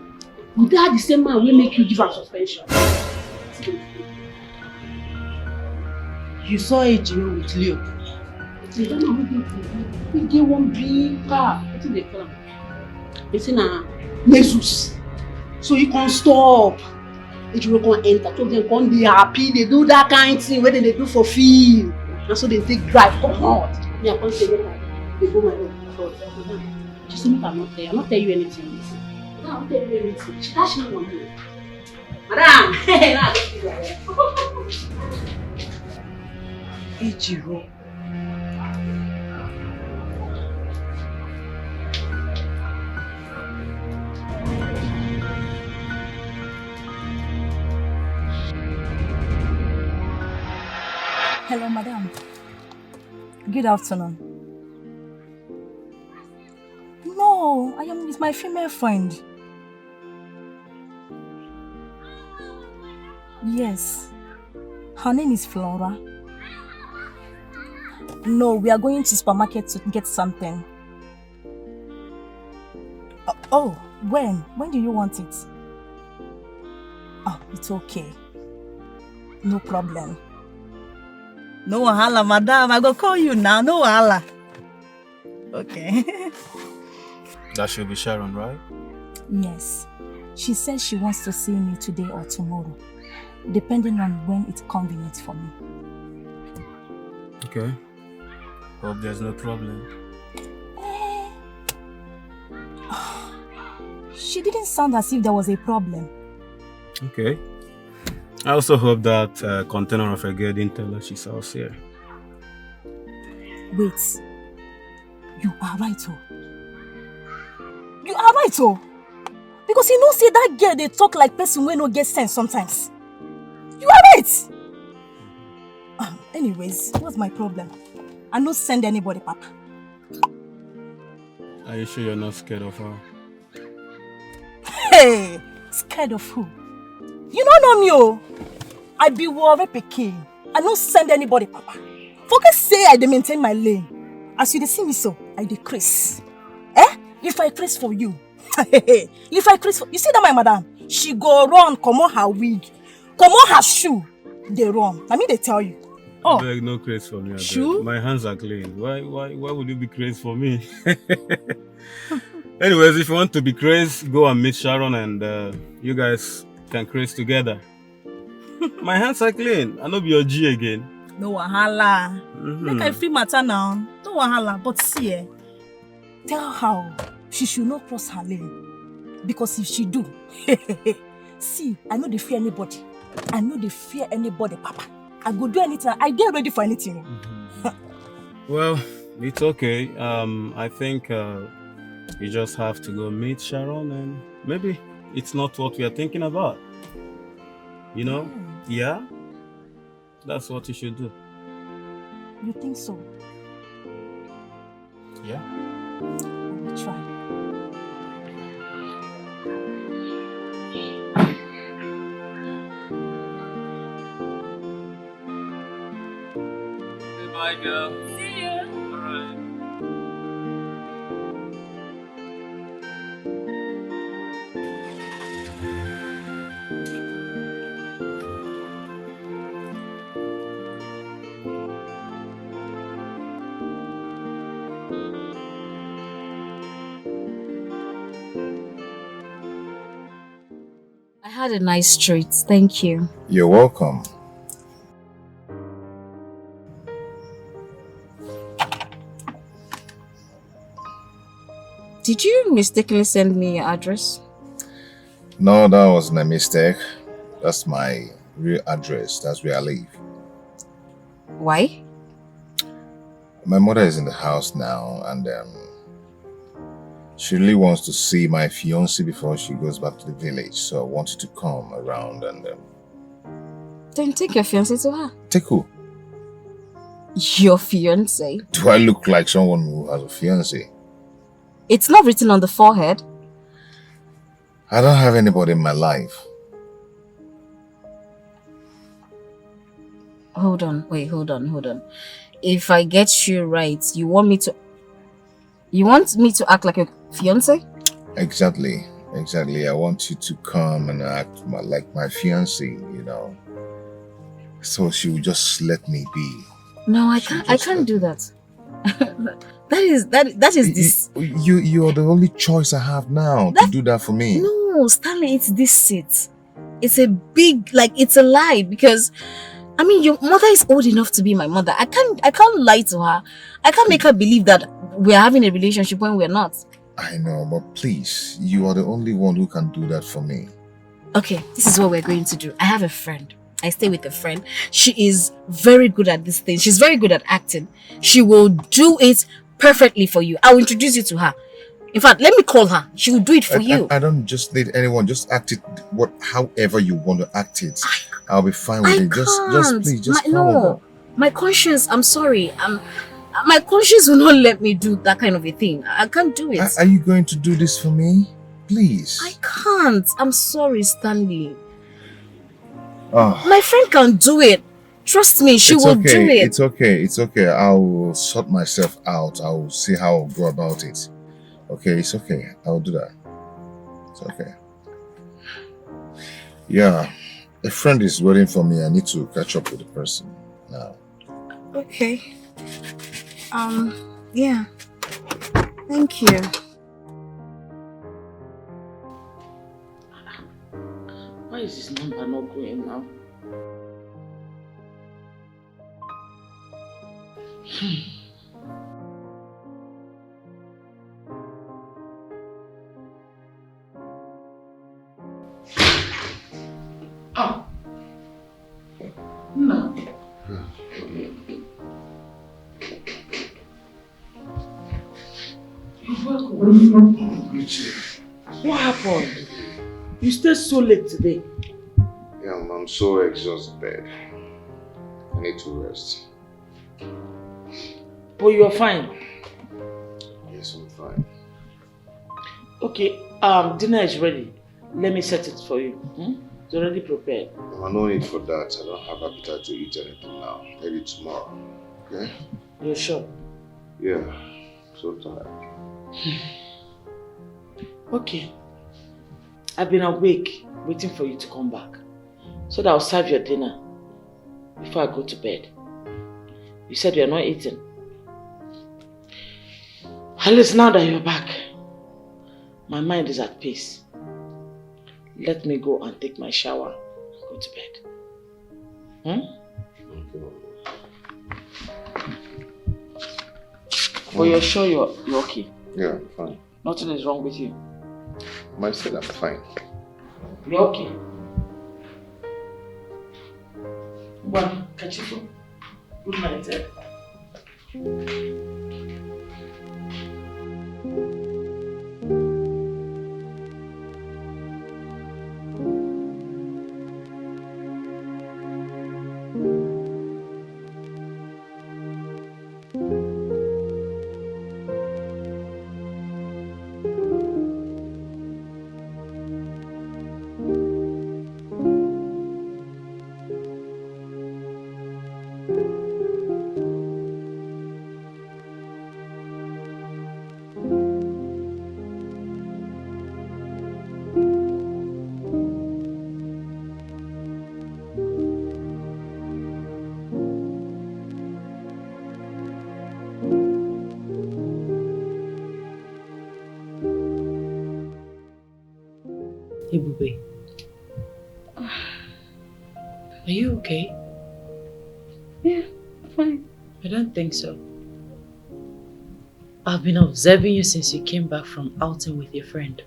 Would that the same man will make you give her suspension? You saw Ejiro with Leo. We get one big car. What do they call him? It's in a Jesus. So you can't stop. Ejiro can't enter. So they can't be happy. They do that kind of thing where they do for feel. And so they take drive. Come on. Me, I can't say that. They go my own. Just make I'm not there. I'm not tell you anything. No, I'll tell you anything. She actually want me. Madam, nah, don't do that. Ijiro. Hello, madam. Good afternoon. No, I am with my female friend. Yes. Her name is Flora. No, we are going to supermarket to get something. Oh, when? When do you want it? Oh, it's okay. No problem. No wahala, madam. I go call you now. No wahala. Okay. That should be Sharon, right? Yes. She says she wants to see me today or tomorrow, depending on when it's convenient for me. Okay. Hope there's no problem. She didn't sound as if there was a problem. Okay. I also hope that container of a girl didn't tell her she's house here. Wait. You are right, oh. You are right, oh. Because you know, see that girl, they talk like person when no get sense sometimes. You are right. Anyways, what's my problem? I don't send anybody, Papa. Are you sure you're not scared of her? Hey, scared of who? You don't know me, oh. I be worried pikin. I don't send anybody, Papa. Focus say I dey maintain my lane. As you dey see me so, I decrease. If I craze for you, if I craze for you, see that my madam, she go run, come on her wig, come on her shoe, they run. I mean they tell you. Oh, beg, no craze for me. I Shoe? beg. My hands are clean. Why would you be crazy for me? Anyways, if you want to be crazy, go and meet Sharon and you guys can craze together. My hands are clean. I know be your G again. No wahala. Make I free matter now. No wahala. But see, tell her she should not cross her lane. Because if she do, see, I know they fear anybody. I know they fear anybody, Papa. I go do anything. I get ready for anything. Well, it's okay. I think you just have to go meet Sharon and maybe it's not what we are thinking about. You know? Yeah? That's what you should do. You think so? Yeah. I will try. Bye, girl. See you. All right. I had a nice treat. Thank you. You're welcome. Did you mistakenly send me your address? No, that wasn't a mistake. That's my real address. That's where I live. Why? My mother is in the house now and she really wants to see my fiancé before she goes back to the village. So I wanted to come around and... Then take your fiancé to her. Take who? Your fiancé? Do I look like someone who has a fiancé? It's not written on the forehead. I don't have anybody in my life. Hold on. If I get you right, you want me to act like a fiancé? Exactly. I want you to come and act like my fiancé, you know. So she will just let me be. No, I can't do that. That is this. You're the only choice I have now to do that for me. No, Stanley, it's this seat. It's a big, it's a lie because, I mean, your mother is old enough to be my mother. I can't lie to her. I can't make her believe that we're having a relationship when we're not. I know, but please, you are the only one who can do that for me. Okay, this is what we're going to do. I have a friend. I stay with a friend. She is very good at this thing. She's very good at acting. She will do it perfectly for you. I'll introduce you to her. In fact, let me call her. She will do it for you. I don't just need anyone. Just act it however you want to act it. I'll be fine with it. Just please, just come on. My conscience, I'm sorry. My conscience will not let me do that kind of a thing. I can't do it. Are you going to do this for me? Please. I can't. I'm sorry, Stanley. Oh. My friend can do it. Trust me, she will do it. It's okay. It's okay. I'll sort myself out. I'll see how I'll go about it. Okay, it's okay. I'll do that. It's okay. Yeah. A friend is waiting for me. I need to catch up with the person now. Okay. Yeah. Thank you. Why is this number not going now? Oh. No. What happened? You stayed so late today. Yeah, I'm so exhausted. I need to rest. But you're fine. Yes, I'm fine. Okay, dinner is ready. Let me set it for you. It's already prepared. No need for that. I don't have appetite to eat anything now. Maybe tomorrow. Okay? You're sure? Yeah. So tired. Okay. I've been awake, waiting for you to come back. So that I'll serve your dinner before I go to bed. You said you're not eating. At least now that you're back, my mind is at peace. Let me go and take my shower and go to bed. But you're sure you're okay? Yeah, I'm fine. Nothing is wrong with you? I said I'm fine. You're okay? Well, catch you soon. Good night, eh? Ebube. Are you okay? Yeah, fine. I don't think so. I've been observing you since you came back from outing with your friend.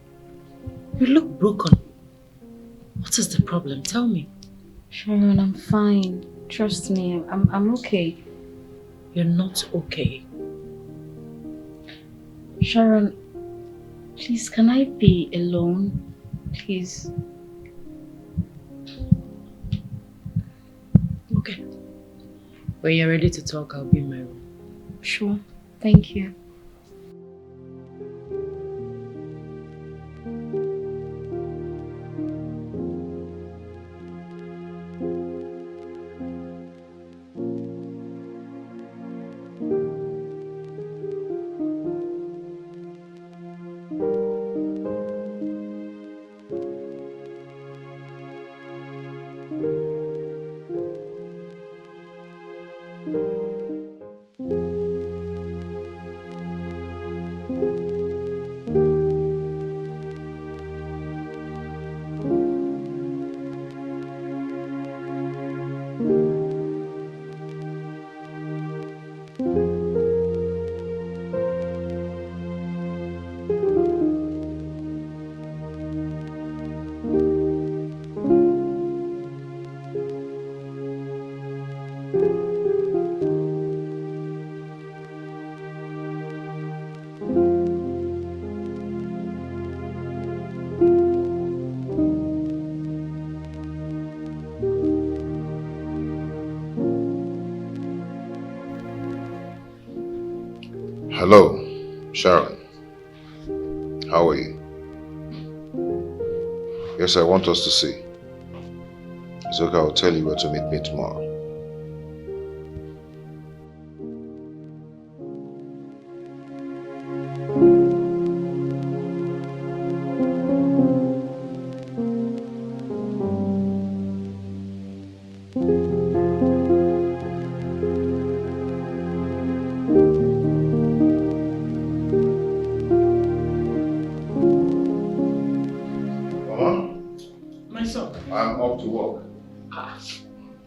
You look broken. What is the problem? Tell me. Sharon, I'm fine. Trust me, I'm okay. You're not okay. Sharon, please, can I be alone? Please. Okay. When you're ready to talk, I'll be in my room. Sure. Thank you. Hello, Sharon. How are you? Yes, I want us to see. It's okay, I'll tell you where to meet me tomorrow. My son. I'm off to work.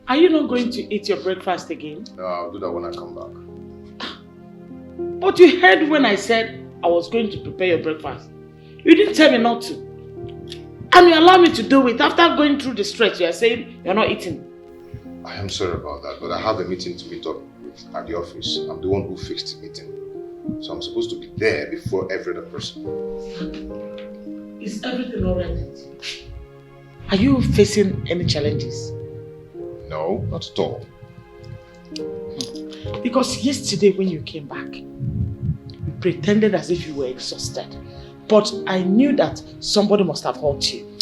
Are you not going to eat your breakfast again? No, I'll do that when I come back. But you heard when I said I was going to prepare your breakfast. You didn't tell me not to. And you allow me to do it after going through the stretch. You are saying you're not eating. I am sorry about that, but I have a meeting to meet up with at the office. I'm the one who fixed the meeting. So I'm supposed to be there before every other person. Is everything alright? Are you facing any challenges? No, not at all. Because yesterday when you came back, you pretended as if you were exhausted. But I knew that somebody must have hurt you.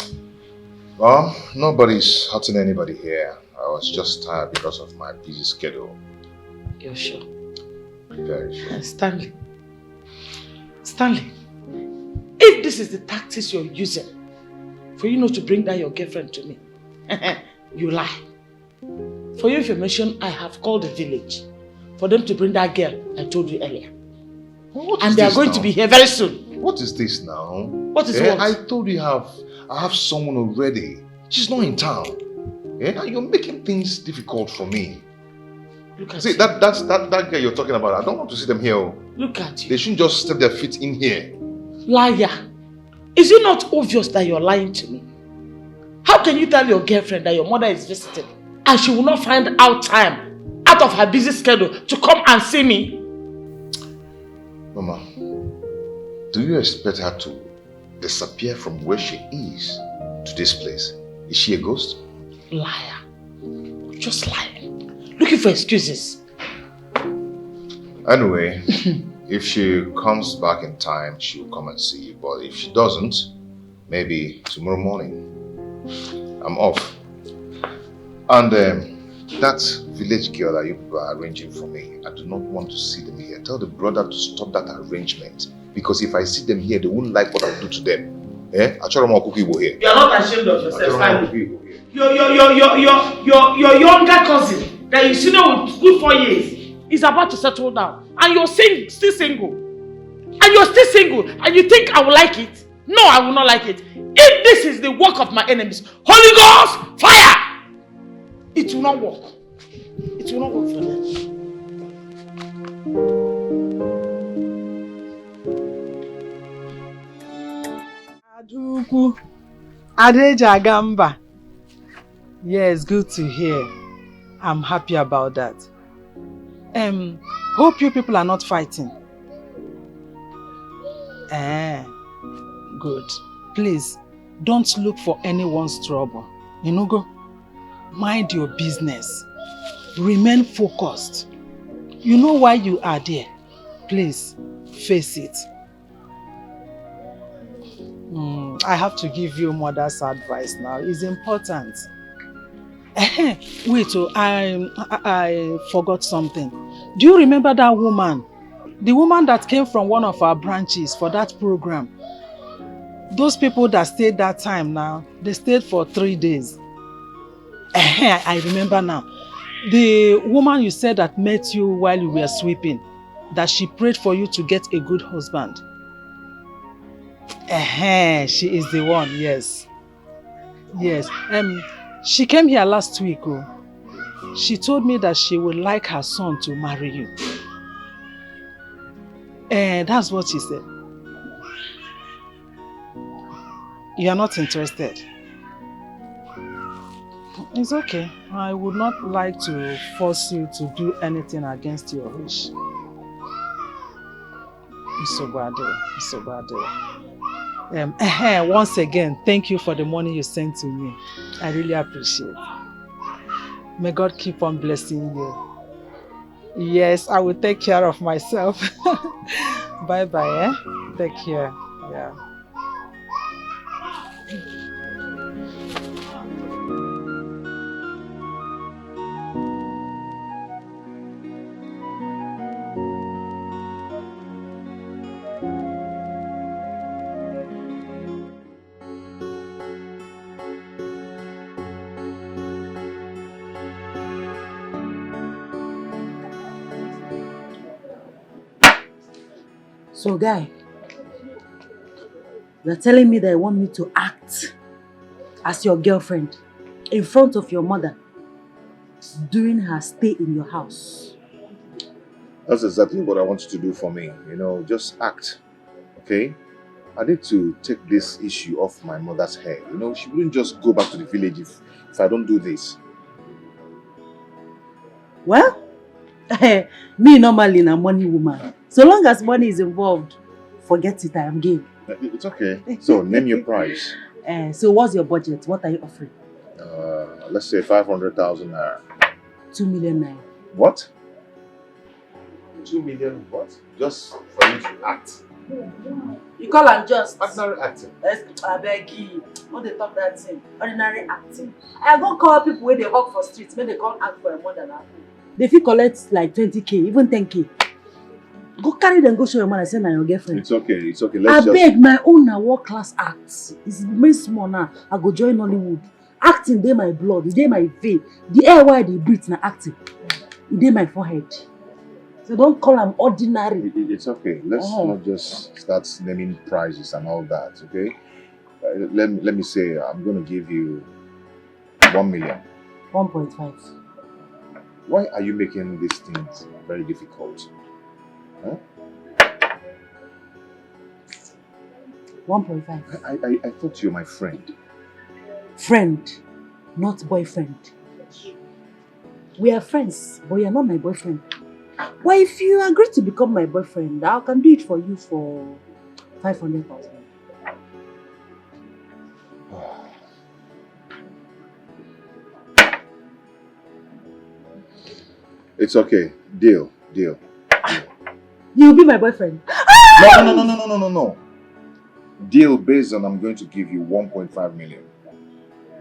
Well, nobody's hurting anybody here. I was just tired because of my busy schedule. You're sure? Very sure. Stanley, if this is the tactics you're using for you not to bring down your girlfriend to me, you lie. For your information, I have called the village for them to bring that girl I told you earlier. And they are going to be here very soon. What is this now? What is what? I told you I have someone already. She's not in town. And you're making things difficult for me. Look at See, you. that guy you're talking about, I don't want to see them here. Look at you. They shouldn't just step their feet in here. Liar. Is it not obvious that you're lying to me? How can you tell your girlfriend that your mother is visiting and she will not find out time out of her busy schedule to come and see me? Mama, do you expect her to disappear from where she is to this place? Is she a ghost? Liar. Just lying. Looking for excuses. Anyway, if she comes back in time, she'll come and see you. But if she doesn't, maybe tomorrow morning. I'm off. And that village girl that you people are arranging for me, I do not want to see them here. Tell the brother to stop that arrangement. Because if I see them here, they won't like what I'll do to them. Eh? Here. You are not ashamed of yourself, Stanley. Your younger cousin that you see now with good 4 years is about to settle down. And you're still single. And you're still single. And you think I will like it? No, I will not like it. If this is the work of my enemies, Holy Ghost, fire! It will not work. It will not work for them. Aduku, Adeja Gamba. Yes, good to hear. I'm happy about that. Hope you people are not fighting. Good. Please, don't look for anyone's trouble. You know, go. Mind your business. Remain focused. You know why you are there. Please, face it. I have to give you mother's advice now. It's important. Wait, I forgot something. Do you remember that woman? The woman that came from one of our branches for that program. Those people that stayed that time now, they stayed for 3 days. I remember now. The woman you said that met you while you were sweeping, that she prayed for you to get a good husband. She is the one, yes. Yes. She came here last week. She told me that she would like her son to marry you. That's what she said. You are not interested. It's okay. I would not like to force you to do anything against your wish. It's so bad. It's so bad. Once again, thank you for the money you sent to me. I really appreciate it. May God keep on blessing you. Yes, I will take care of myself. Bye bye, eh? Take care. Yeah. So, guy, you're telling me that you want me to act as your girlfriend in front of your mother during her stay in your house? That's exactly what I want you to do for me. You know, just act, okay? I need to take this issue off my mother's head. You know, she wouldn't just go back to the village if I don't do this. Well, me normally a money woman. So long as money is involved, forget it, I am game. It's okay. So, name your price. So what's your budget? What are you offering? Let's say 500,000 naira. 2 million naira. What? 2 million what? Just for you to act. You call am just? Ordinary acting. I beg you. What they talk that thing? Ordinary acting. I go call people where they hawk for streets, when they come act for a mother now. They fit collect like 20k, even 10k. Go carry them, go show your mother, say na your girlfriend. It's okay, it's okay. I beg, my own na world class acts. It's very small now. I go join Nollywood. Acting dey my blood, it dey my vein. The air why they breathe na acting. It dey my forehead. So don't call them ordinary. It's okay. Let's not just start naming prizes and all that, okay? Let me say, I'm going to give you 1 million. 1.5. Why are you making these things very difficult? Huh? 1.5. I thought you're my friend. Friend, not boyfriend. We are friends, but you're not my boyfriend. But if you agree to become my boyfriend, I can do it for you for 500,000. It's okay. Deal. You'll be my boyfriend. No. Deal based on I'm going to give you 1.5 million.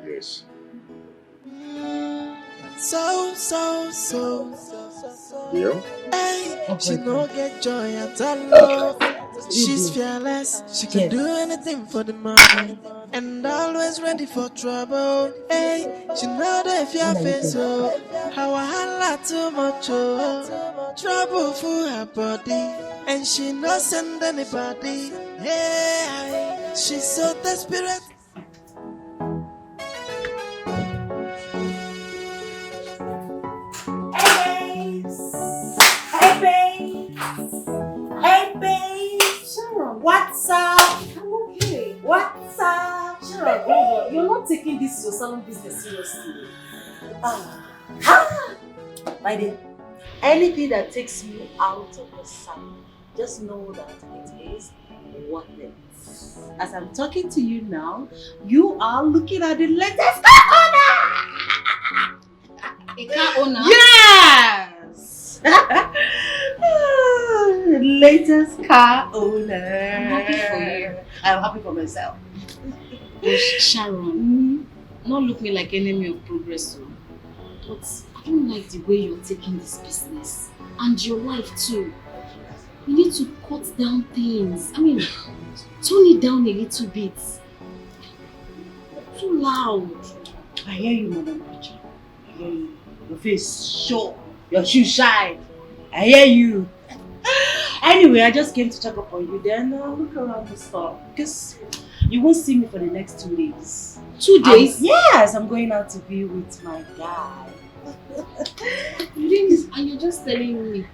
Yes. Deal? Hey, she no get joy at all. She's fearless. She can do anything for the money. And always ready for trouble. Hey, she know the fear face. Oh, how I holla too much. Oh, trouble for her body. And she no send anybody. Yeah, she's so desperate. Hey babe, Sharon, what's up? I'm okay. What's up? Sharon, hold on. You're not taking this your salon business seriously. My dear, anything that takes me out of the salon, just know that it is worth it. As I'm talking to you now, you are looking at the latest car owner! A car owner? Yes! Latest car owner. I'm happy for you. I'm happy for myself. But Sharon, not look me like enemy of progress, but I don't like the way you're taking this business and your life too. You need to cut down things. I mean, tone it down a little bit. Too loud. I hear you, Madam Preacher. I hear you. Your face show. Your shoes shine. I hear you. Anyway, I just came to check up on you. Then look around the store because you won't see me for the next 2 days. 2 days? Yes, I'm going out to be with my guy. You doing this and you're just telling me.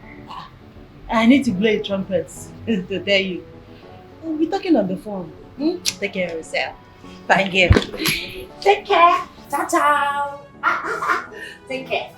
I need to blow a trumpet to tell you. We'll be talking on the phone. Take care of yourself. Thank you. Take care. Ciao, ciao. Take care.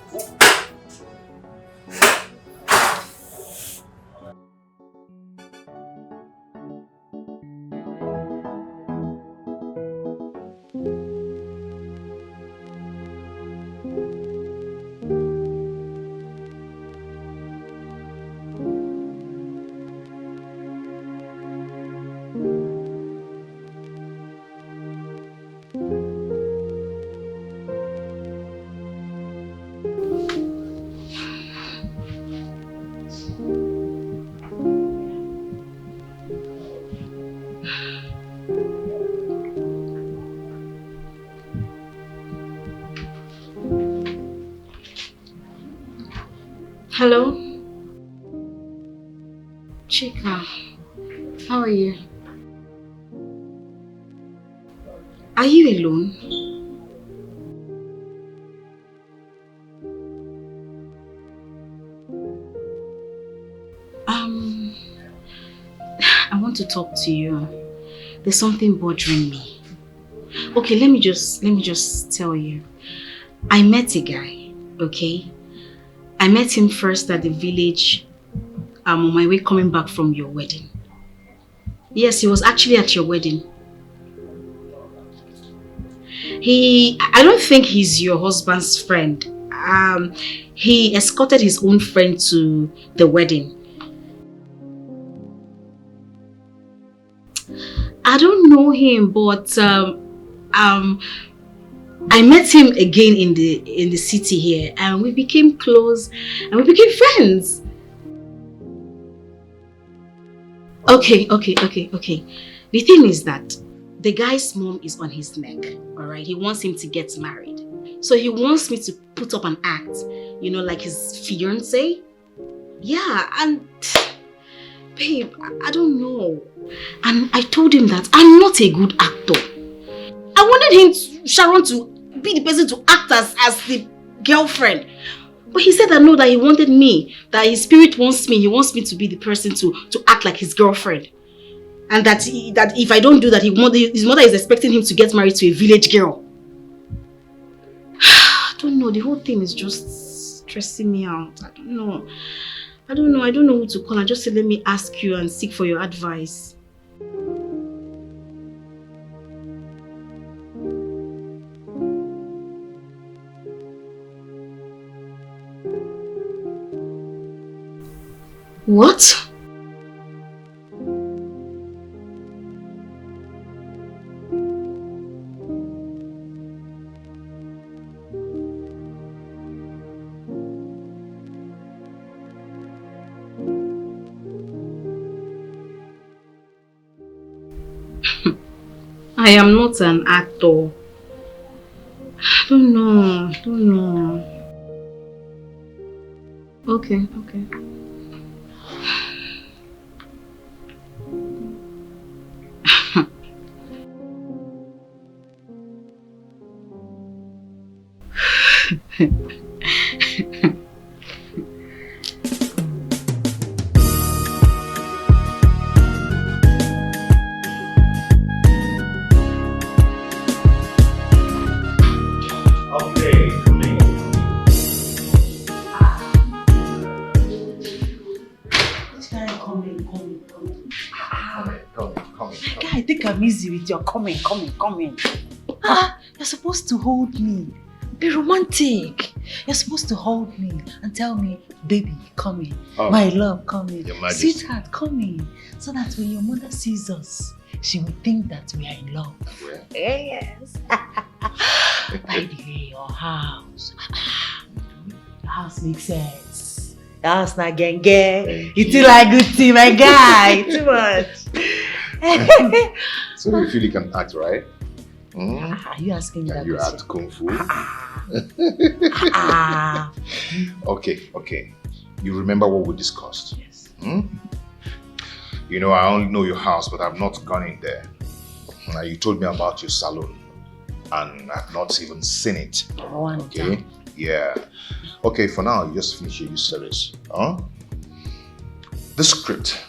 Hello? Chika, how are you? Are you alone? I want to talk to you. There's something bothering me. Okay, let me just tell you. I met a guy, okay? I met him first at the village on my way coming back from your wedding. Yes, he was actually at your wedding. I don't think he's your husband's friend. He escorted his own friend to the wedding. I don't know him, but I met him again in the city here, and we became close, and we became friends. Okay. The thing is that the guy's mom is on his neck, alright? He wants him to get married. So he wants me to put up an act, you know, like his fiance. Yeah, and babe, I don't know. And I told him that I'm not a good actor. I wanted Sharon to be the person to act as the girlfriend. But he said that no, that he wanted me, that his spirit wants me. He wants me to be the person to act like his girlfriend. And that if I don't do that, his mother is expecting him to get married to a village girl. I don't know, the whole thing is just stressing me out. I don't know who to call. I just said let me ask you and seek for your advice. What? I am not an actor. I don't know. Okay. I'm easy with your coming. You're supposed to hold me. Be romantic. You're supposed to hold me and tell me, baby, come in. Oh. My love, come in. Sweetheart, come in. So that when your mother sees us, she will think that we are in love. Yeah. Yes. By the way, your house makes sense. Your house not genge. You feel like good tea, my guy. Too much. So you feel you can act, right? Are you asking me that? You act kung fu? Okay. You remember what we discussed? Yes. You know, I only know your house, but I've not gone in there. Now, you told me about your salon, and I've not even seen it. Okay? Yeah. Okay, for now, you just finish your service. The script,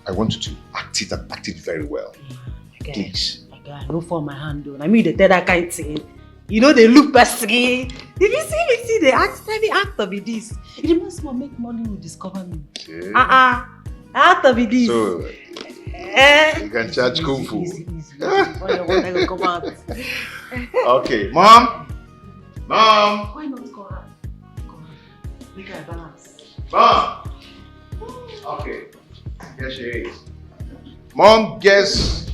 I want you to act it very well. Okay. Please. I no for my hand though. I mean the that kind of thing. You know they look pesky. If you see the actor be this. It must make money will discover me. Okay. Actor be this. So you can charge kung fu. Okay, mom. Why not go out? Make her balance. Mom. Okay. Here she is. Mom, guess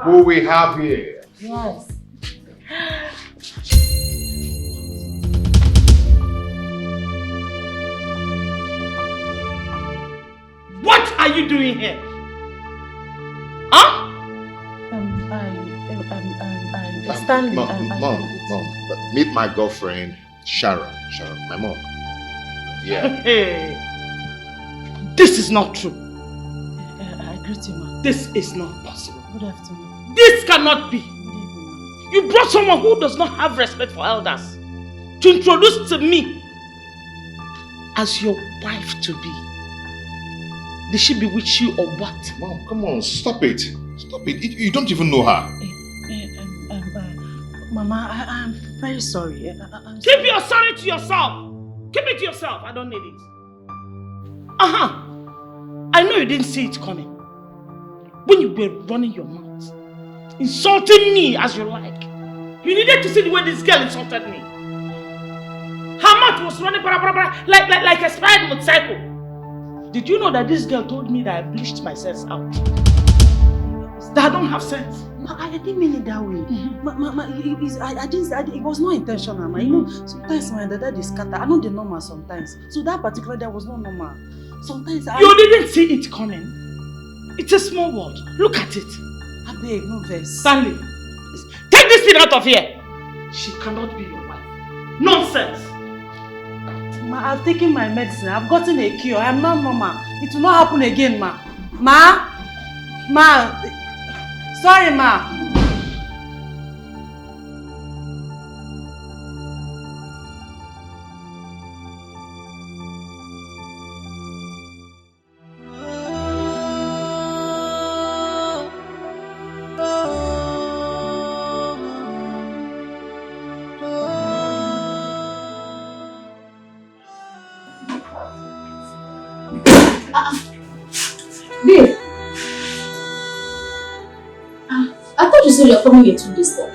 who we have here? Yes. What are you doing here? Stanley. Mom, meet my girlfriend, Sharon, my mom. Yeah. This is not true. I greet you, ma. This is not possible. Good afternoon. This cannot be. You brought someone who does not have respect for elders to introduce to me as your wife to be. Did she bewitch you or what? Mom, come on, stop it. Stop it. You don't even know her. Mama, I'm very sorry. Keep your sorry to yourself. Keep it to yourself. I don't need it. I know you didn't see it coming. When you were running your mouth, insulting me as you like, you needed to see the way this girl insulted me. Her mouth was running like a spied motorcycle. Did you know that this girl told me that I bleached my sense out? That I don't have sense. I didn't mean it that way. It was not intentional, ma. You know, sometimes my dad is scatter. I know the normal sometimes. So that particular day was not normal. Sometimes You didn't see it coming. It's a small world. Look at it. I beg, no verse. Stanley, take this thing out of here. She cannot be your wife. Nonsense. Ma, I've taken my medicine. I've gotten a cure. I am not normal. It will not happen again, ma. Ma? Sorry, ma. Babe. I thought you said you're coming here 2 days ago.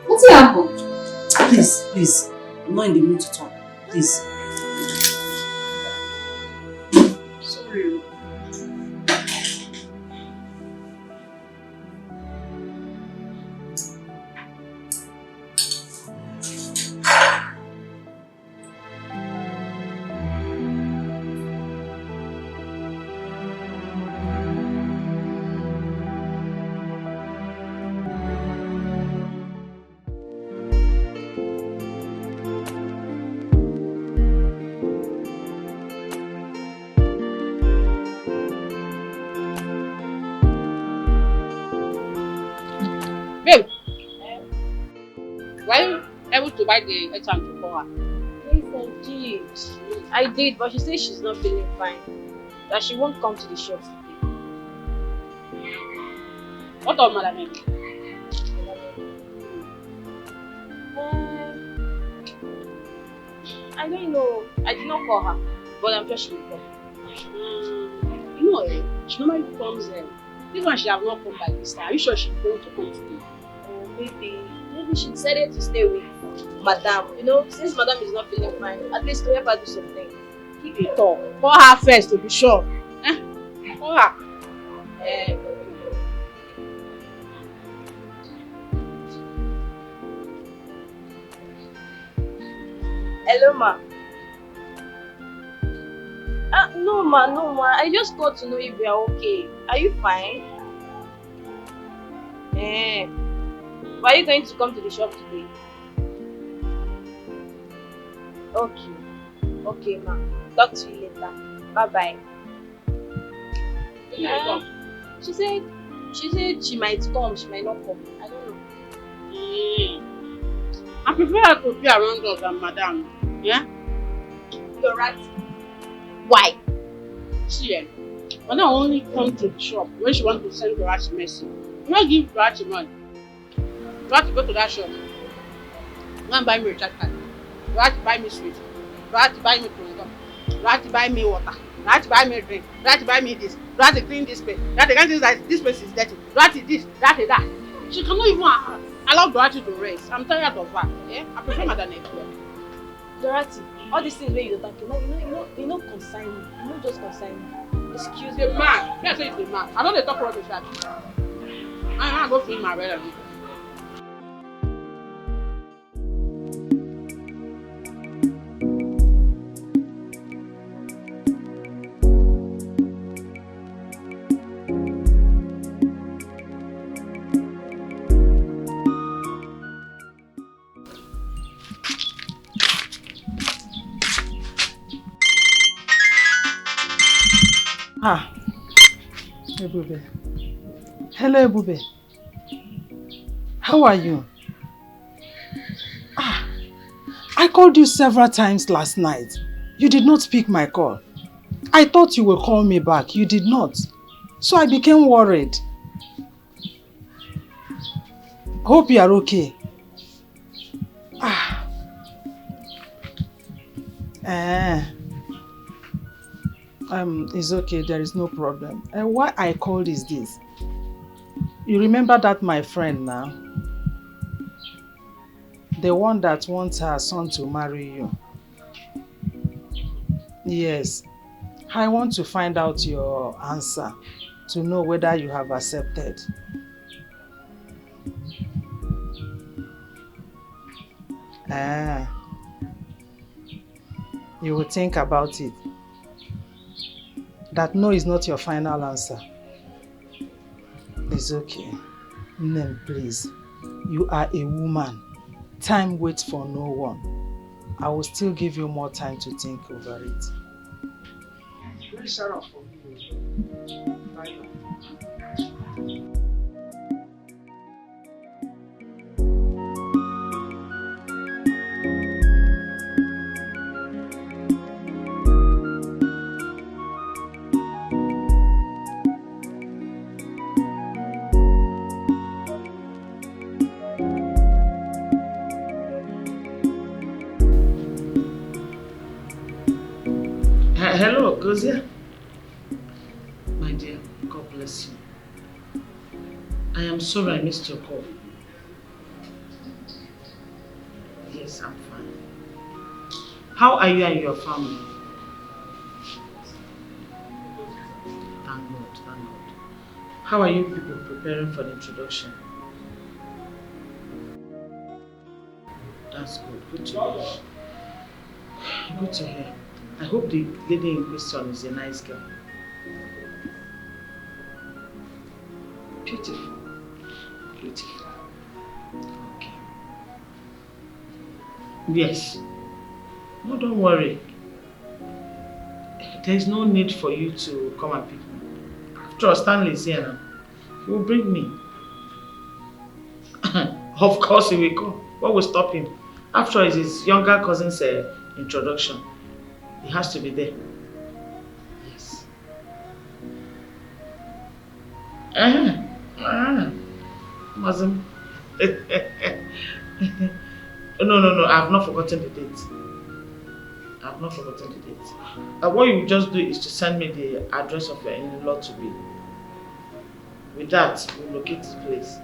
What's happened? Please. I'm not in the mood to talk. Please. Sorry. Babe, were you able to buy the HM for her? Yes, I did, but she says she's not feeling fine. That she won't come to the shop today. What of Madam Emi? I don't know. I did not call her, but I'm sure she will come. You know, she normally comes this one she have not come by this time. Are you sure she's going to come today? Oh, maybe she decided to stay with Madam. You know, since Madam is not feeling fine, at least to help her do something. Keep it talk. Call her first to be sure. Call her. Hello, ma. No, ma. I just got to know if you are okay. Are you fine? Why are you going to come to the shop today? Okay, ma. Talk to you later. Bye-bye. She said she might come, she might not come. I don't know. I prefer her to be around us than Madam. Yeah? You're right. Why? See, Madam only come to the shop when she wants to send Dorachi message. You don't give Dorachi money. Dorachi go to that shop. Go and buy me a recharge card. Dorachi buy me sweet. Dorachi buy me tomato. Dorachi buy me water. Dorachi buy me a drink. Dorachi buy me this. Dorachi clean this place. Dorachi can't do that. This place is dirty. Dorachi this, that. She cannot even allow Dorachi to rest. I'm tired of her. Yeah? I prefer Madam Emi. Dorachi, all these things where you don't talk, you know consign me. You know just consign me. Excuse me. The man. Yes, it's the man. I don't talk rubbish at you. I'm not going to feed my relatives. Ah, Ebube. Hello, Ebube. How are you? Ah, I called you several times last night. You did not pick my call. I thought you would call me back. You did not. So I became worried. Hope you are okay. Ah. It's okay. There is no problem. Why I called is this. You remember that my friend now? The one that wants her son to marry you. Yes. I want to find out your answer to know whether you have accepted. You will think about it. That no is not your final answer. It's okay. Name, please. You are a woman. Time waits for no one. I will still give you more time to think over it. Please shut up for me. Bye. Hello, Gozia. My dear, God bless you. I am sorry I missed your call. Yes, I'm fine. How are you and your family? Thank God, thank God. How are you people preparing for the introduction? That's good, good to hear. Good to hear. I hope the lady in question is a nice girl. Beautiful. Beautiful. Okay. Yes. No, don't worry. There's no need for you to come and pick me. After all, Stanley is here now. He will bring me. Of course he will come. What will stop him? After all, it's his younger cousin's introduction. He has to be there. Yes. Muslim. No. I have not forgotten the date. I have not forgotten the date. What you just do is to send me the address of your in-law to be. With that, we'll locate the place.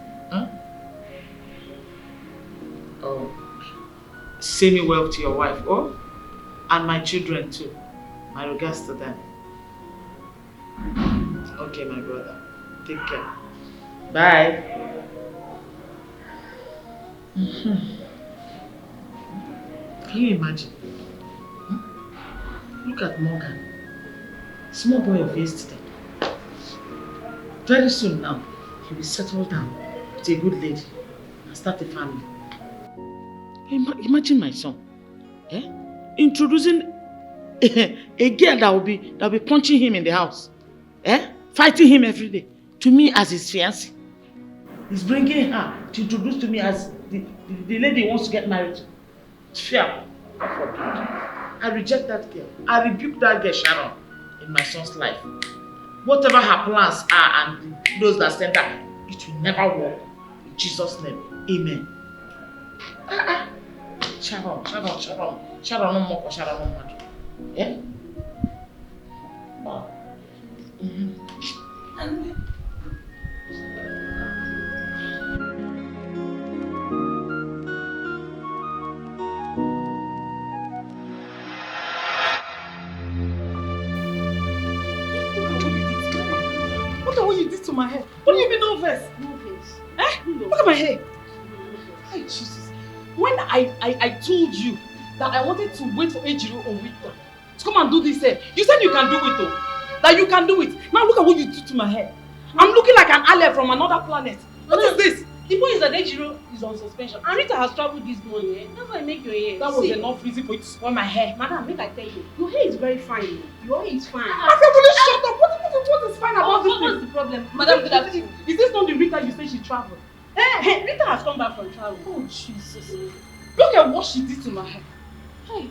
Oh. Say me well to your wife. Oh? And my children too. My regards to them. Okay, my brother. Take care. Bye. Can you imagine? Look at Morgan. Small boy of yesterday. Very soon now, he will settle down with a good lady and start a family. Imagine my son. Introducing a girl that will be punching him in the house, fighting him every day, to me as his fiancée. He's bringing her to introduce to me as the lady he wants to get married to. It's fair. I reject that girl. I rebuke that girl, Sharon, in my son's life. Whatever her plans are and those that send her, it will never work. In Jesus' name, amen. Sharon, no more, Sharon, no more. Yeah? Wow. Look at what you did to my hair. What do you mean no face? No face. Look at my hair. Hey, Jesus. When I told you that I wanted to wait for Ejiro or Victor to come and do this hair, you said you can do it though. That you can do it. Now look at what you did to my hair. I'm looking like an alien from another planet. What is this? The point is that Ejiro is on suspension. And Rita has traveled this morning. That's why I make your hair. That was enough reason for you to spoil my hair. Madam, make I tell you. Your hair is very fine. Your hair is fine. My friend, will you shut up? What What is fine about this thing? What's the problem? Madam, good afternoon. Is this not the Rita you say she traveled? Hey, Rita has come back from travel. Oh, Jesus. Look at what she did to my hair. Hey.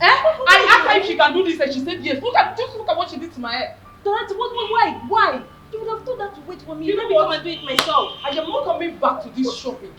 I asked her if she can do this and she said yes. Just look at what she did to my hair. Dorothy, why? You would have told her to wait for me. You know Let me what? come and do it myself. I am not coming back to this shop again.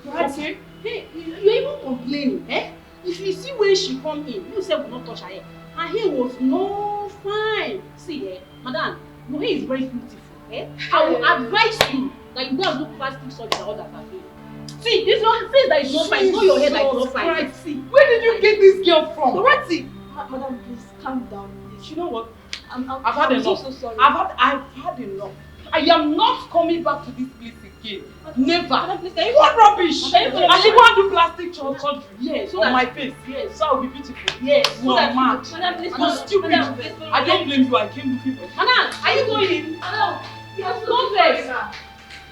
Okay? Hey, you're even complaining, eh? If you see where she come in, you say will not touch her hair. Her hair was no fine. See, madam, your hair is very beautiful, eh? I will advise you that you go and do plastic surgery and all that cafe. See, this your face that is not fine. It's not your hair that is not fine. See, where did you get this girl from? Dorothy! Madam, please calm down. Please. You know what? I've had enough. So sorry. I've had enough. I am not coming back to this place again. Never. Madam, please, What rubbish! I should go and do plastic surgery. Yes, so on that my face. Yes. So I'll be beautiful. Yes. You are mad. Madam, please, You're stupid. I don't blame you. I came looking for you. Madam, are you going? Madam, you have no face.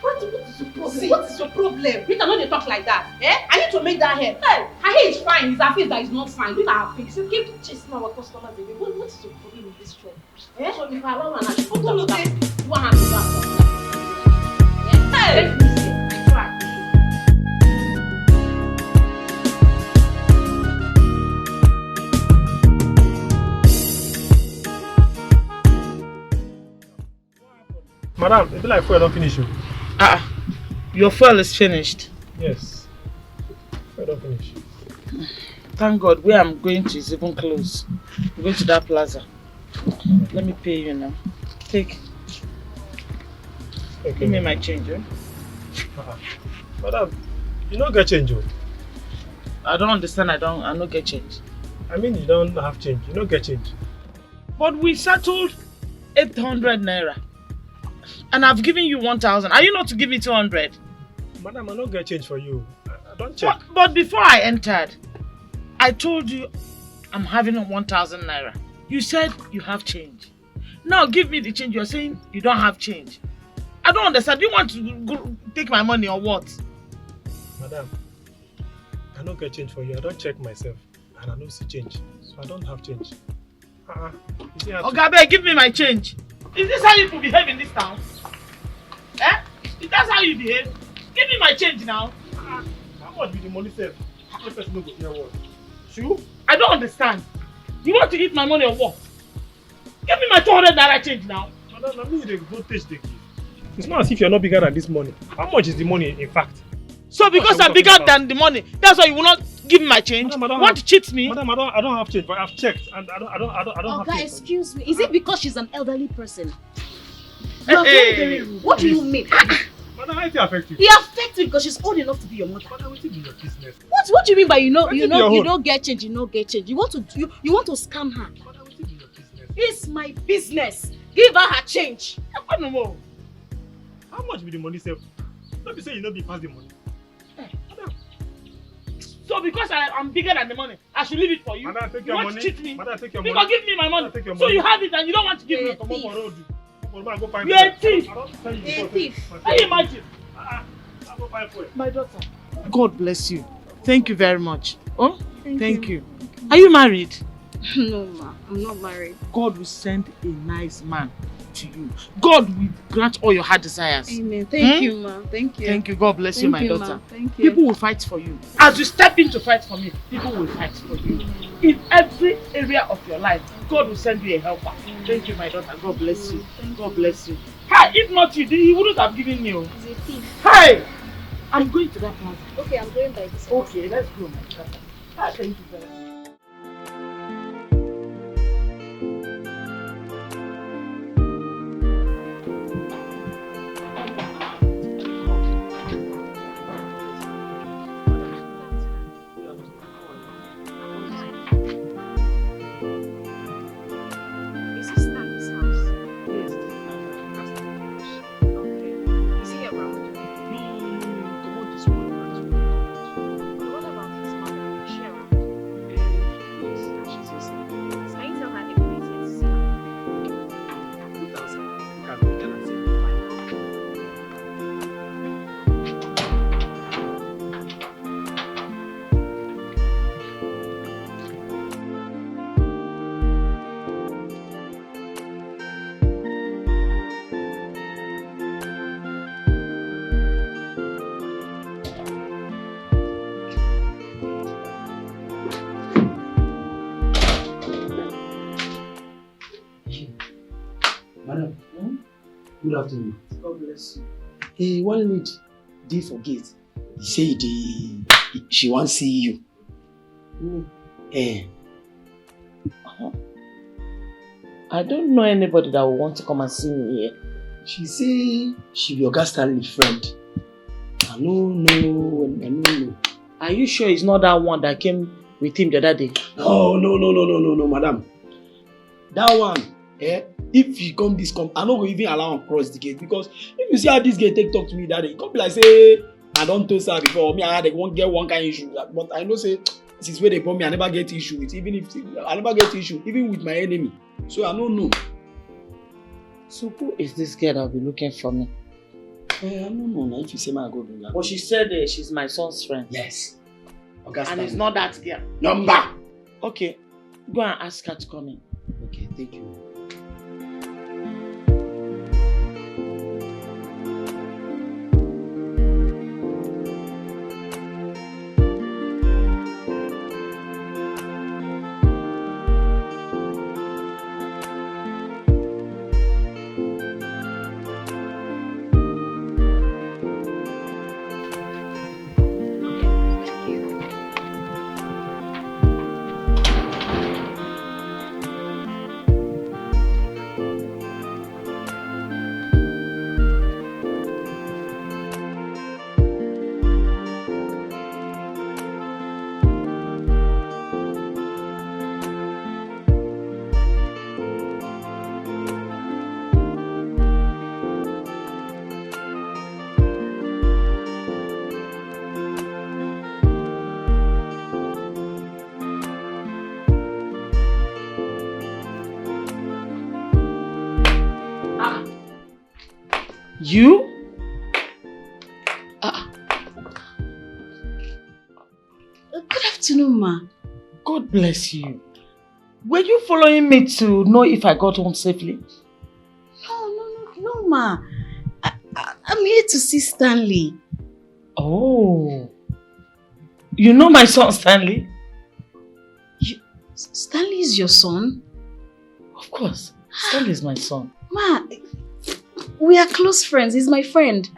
What is your problem? See, what is your problem? Rita, no dey talk like that. I need to make that hair. Hey, her hair is fine. It's her face that is not fine. Look at her face. You keep chasing our customers away. What is your problem in this shop? So if I allow her, she will come back. You want her to back. Hey, let me see. I try. Madam, it be like fuel don't finish you. Your fuel is finished. Yes. Fuel don't finish. Thank God, where I'm going to is even close. I'm going to that plaza. Let me pay you now. Take. Okay. Give me my change, eh? Madam, you don't get change, oh. I don't understand. I don't get change. I mean, you don't have change. You don't get change. But we settled 800 naira. And I've given you 1,000. Are you not to give me 200? Madam, I don't get change for you. I don't check. But before I entered, I told you I'm having 1,000 naira. You said you have change. Now give me the change. You're saying you don't have change. I don't understand. Do you want to go take my money or what? Madam, I don't get change for you. I don't check myself. And I don't see change. So I don't have change. Okay, give me my change. Is this how you could behave in this town? Eh? Is that how you behave? Give me my change now. How much be the money save? No person no go hear what? Sure? I don't understand. You want to eat my money or what? Give me my 200 naira change now. Madam, I mean the voltage they give. It's not as if you're not bigger than this money. How much is the money in fact? So because I'm bigger than the money, that's why you will not give me my change? Madam, you want to cheat me? Madam, I don't have change, but I've checked and I don't have change. Excuse me. Is it because she's an elderly person? You are very rude. What do you mean? Madam, how it affect you? He affects you because she's old enough to be your mother. Madam, what do your business? What do you mean by you don't don't get change, you don't get change? You want to scam her? Madam, what do your business? It's my business. Give her her change. No more. How much be the money save? Don't be saying you know be pass the money. So because I'm bigger than the money, I should leave it for you? Madam, take you your want money. to cheat me? Madam, take your because money. give me my money. Madam, take your So money. you have it and you don't want to give me. Come on for road. Go find You're a thief. You're a thief. Can you imagine? I'll go find for it. My daughter. God bless you. Thank you very much. Oh, thank you. Are you married? No, ma. I'm not married. God will send a nice man to you. God will grant all your heart desires. Amen. Thank you, ma. Thank you. Thank you. God bless you, my daughter. Ma. Thank you. People will fight for you. As you step in to fight for me, people will fight for you. In every area of your life, God will send you a helper. Thank you, my daughter. God bless you. God bless you. Hi, if not you, he wouldn't have given you. He's a thief. Hi! I'm going to that plaza. Okay, I'm going by this. Okay, let's go, my daughter. Hi, thank you very much. Good afternoon. God bless you. Hey, one lady dey for gate. He say she wan see you. I don't know anybody that will want to come and see me here. She say she be your Stanley friend. I no know. Are you sure it's not that one that came with him the other day? No, madam. That one, if he come this come, I no go even allow him cross the gate because if you see how this girl take talk to me that day, he come be like say I don't toast her before. Me I had one get one kind of issue, but I know say since where they born me, I never get issue with. Even if I never get issue, even with my enemy. So I don't know. So who is this girl that will be looking for me? I don't know. Now if you say my go bring her. But she said she's my son's friend. Yes. And it's not that girl. Number. Okay, go and ask her to come in. Okay, thank you. You? Good afternoon, ma. God bless you. Were you following me to know if I got home safely? No, ma. I'm here to see Stanley. Oh. You know my son, Stanley? Stanley is your son? Of course. Stanley is my son. Ma, we are close friends. He's my friend.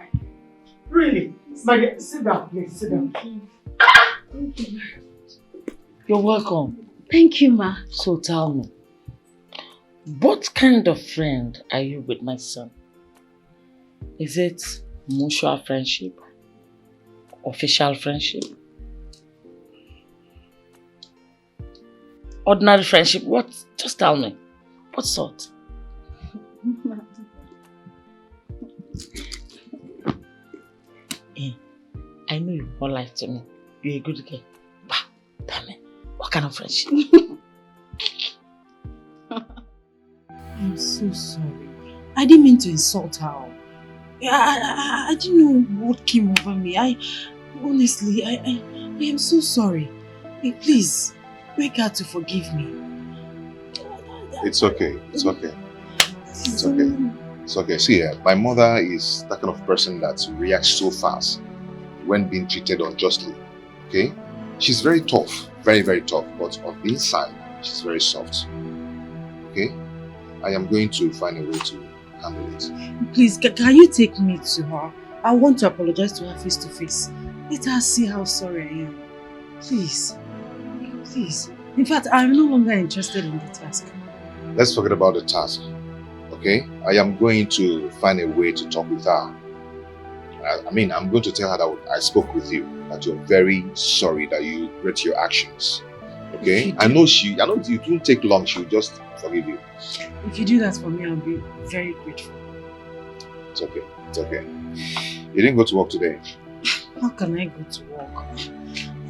Really? My dear, sit down, please. Sit down. Thank you. You're welcome. Thank you, ma. So tell me, what kind of friend are you with my son? Is it mutual friendship? Official friendship? Ordinary friendship? What? Just tell me. What sort? I know you won't lie to me. You're a good girl. Bah, tell me, what kind of friendship? I'm so sorry. I didn't mean to insult her. I didn't know what came over me. Honestly, I am so sorry. Hey, please, beg her to forgive me. It's okay. It's okay. It's okay. It's okay. See, my mother is that kind of person that reacts so fast when being treated unjustly. Okay? She's very tough. Very, very tough. But on the inside, she's very soft. Okay? I am going to find a way to handle it. Please, can you take me to her? I want to apologize to her face to face. Let her see how sorry I am. Please. Please. In fact, I'm no longer interested in the task. Let's forget about the task. Okay? I am going to find a way to talk with her. I'm going to tell her that I spoke with you, that you're very sorry that you regret your actions. Okay? I know it won't take long, she'll just forgive you. If you do that for me, I'll be very grateful. It's okay. It's okay. You didn't go to work today? How can I go to work?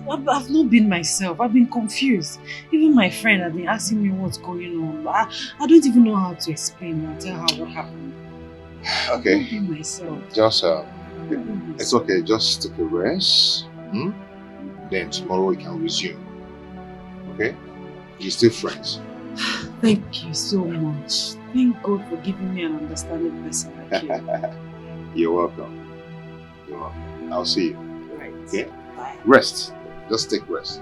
I've not been myself. I've been confused. Even my friend has been asking me what's going on. I don't even know how to explain or tell her what happened. Okay. I've not been myself. Just, it's okay. Just take a rest. Then tomorrow we can resume. Okay? You're still friends. Thank you so much. Thank God for giving me an understanding person like you. You're welcome. You're welcome. I'll see you. Right. Okay? Bye. Rest. Just take rest.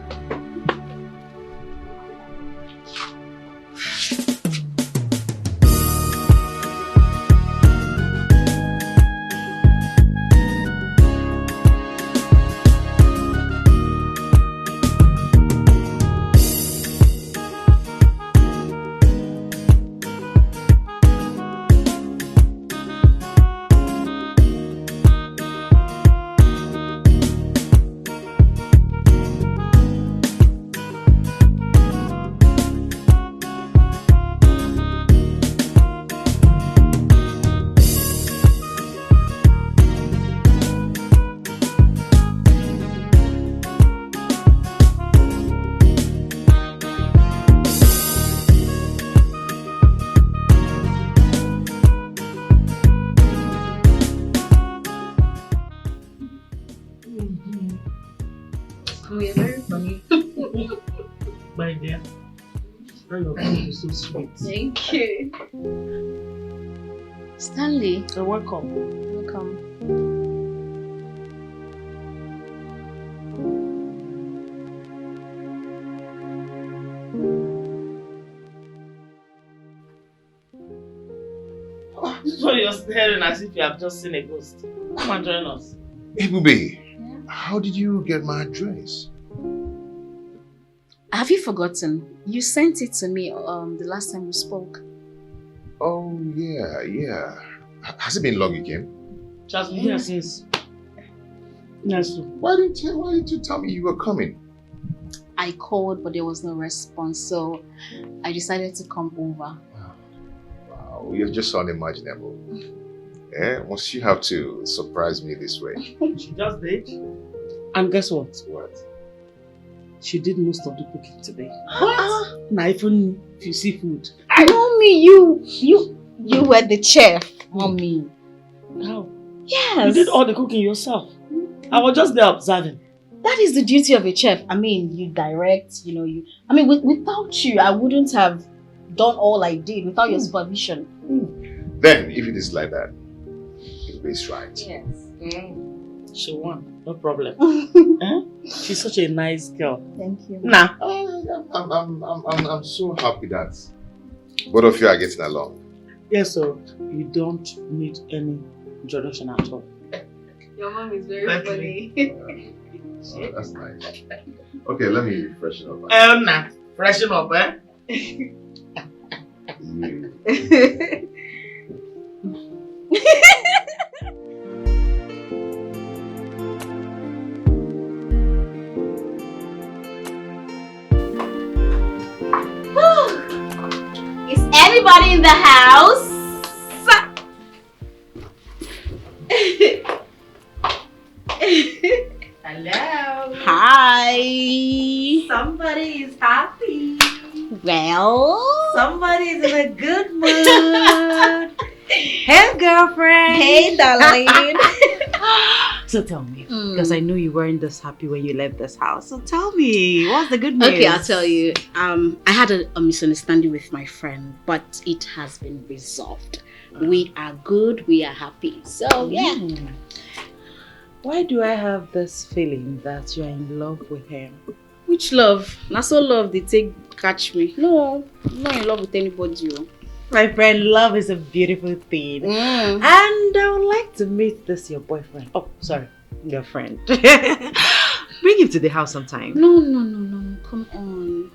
Oh, you're very funny. My dear, your food is so sweet. Thank you. Stanley. You're welcome. Welcome. So you're staring as if you have just seen a ghost. Come and join us. Hey, Bube, how did you get my address? Have you forgotten? You sent it to me the last time we spoke. Oh, yeah. Has it been long you came? Just been here since. Yes. Why didn't you tell me you were coming? I called, but there was no response, so I decided to come over. Wow, you're just unimaginable. Yeah, must you have to surprise me this way? She just did. And guess what? What? She did most of the cooking today. What? Now even if you see food. Mommy, you were the chef. Mommy. How? Yes. You did all the cooking yourself. I was just there observing. That is the duty of a chef. I mean, you direct, without you, I wouldn't have done all I did without your supervision. Then, if it is like that, it is right. Yes. She won. No problem. She's such a nice girl. Thank you. Nah. I'm so happy that both of you are getting along. Yes, so you don't need any introduction at all. Your mom is very funny. Oh, that's nice. Okay, let me freshen up. Nah. Freshen up, eh? Is anybody in the house? Hello. Hi. Somebody is happy. Well, Somebody's in a good mood. Hey, girlfriend. Hey, darling. So tell me, because I know you weren't this happy when you left this house. So tell me, what's the good news? Okay, I'll tell you. I had a misunderstanding with my friend, but it has been resolved. We are good. We are happy. So yeah. Why do I have this feeling that you're in love with him? Which love? Not so love they take catch me. No, I'm not in love with anybody. My friend, love is a beautiful thing. And I would like to meet this your boyfriend. Oh, sorry, your friend. Bring him to the house sometime. No. Come on.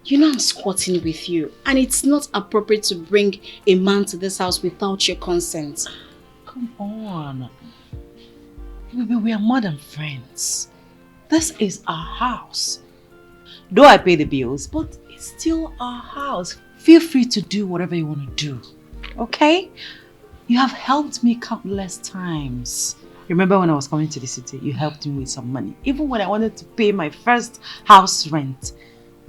You know I'm squatting with you, and it's not appropriate to bring a man to this house without your consent. Come on. We are more than friends. This is our house. Though I pay the bills, but it's still our house. Feel free to do whatever you want to do. Okay? You have helped me countless times. Remember when I was coming to the city, you helped me with some money. Even when I wanted to pay my first house rent,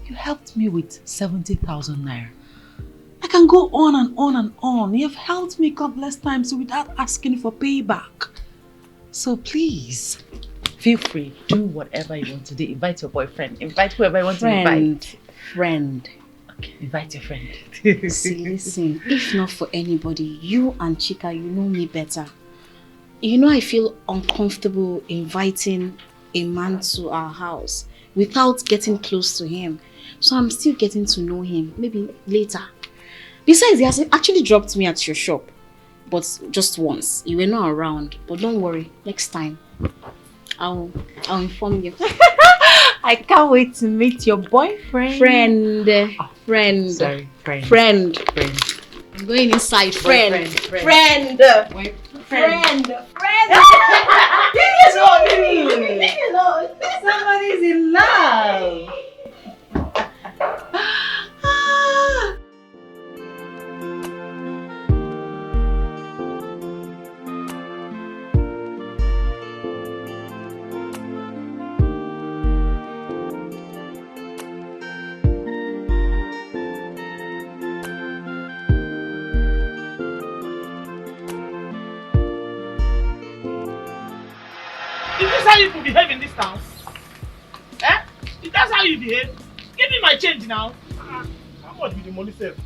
you helped me with 70,000 naira. I can go on and on and on. You have helped me countless times without asking for payback. So please, feel free. Do whatever you want to do. Invite your boyfriend. Invite whoever you want to invite. Friend. Okay, invite your friend. See, listen. If not for anybody, you and Chika, you know me better. You know I feel uncomfortable inviting a man to our house without getting close to him. So I'm still getting to know him. Maybe later. Besides, he has actually dropped me at your shop. But just once. You were not around. But don't worry. Next time, I'll inform you. I can't wait to meet your boyfriend. Friend. Sorry, friend. Friend. I'm going inside. Friend. Friend. Somebody's in love. Is this how you could behave in this town? That's how you behave. Give me my change now. How much be the money save?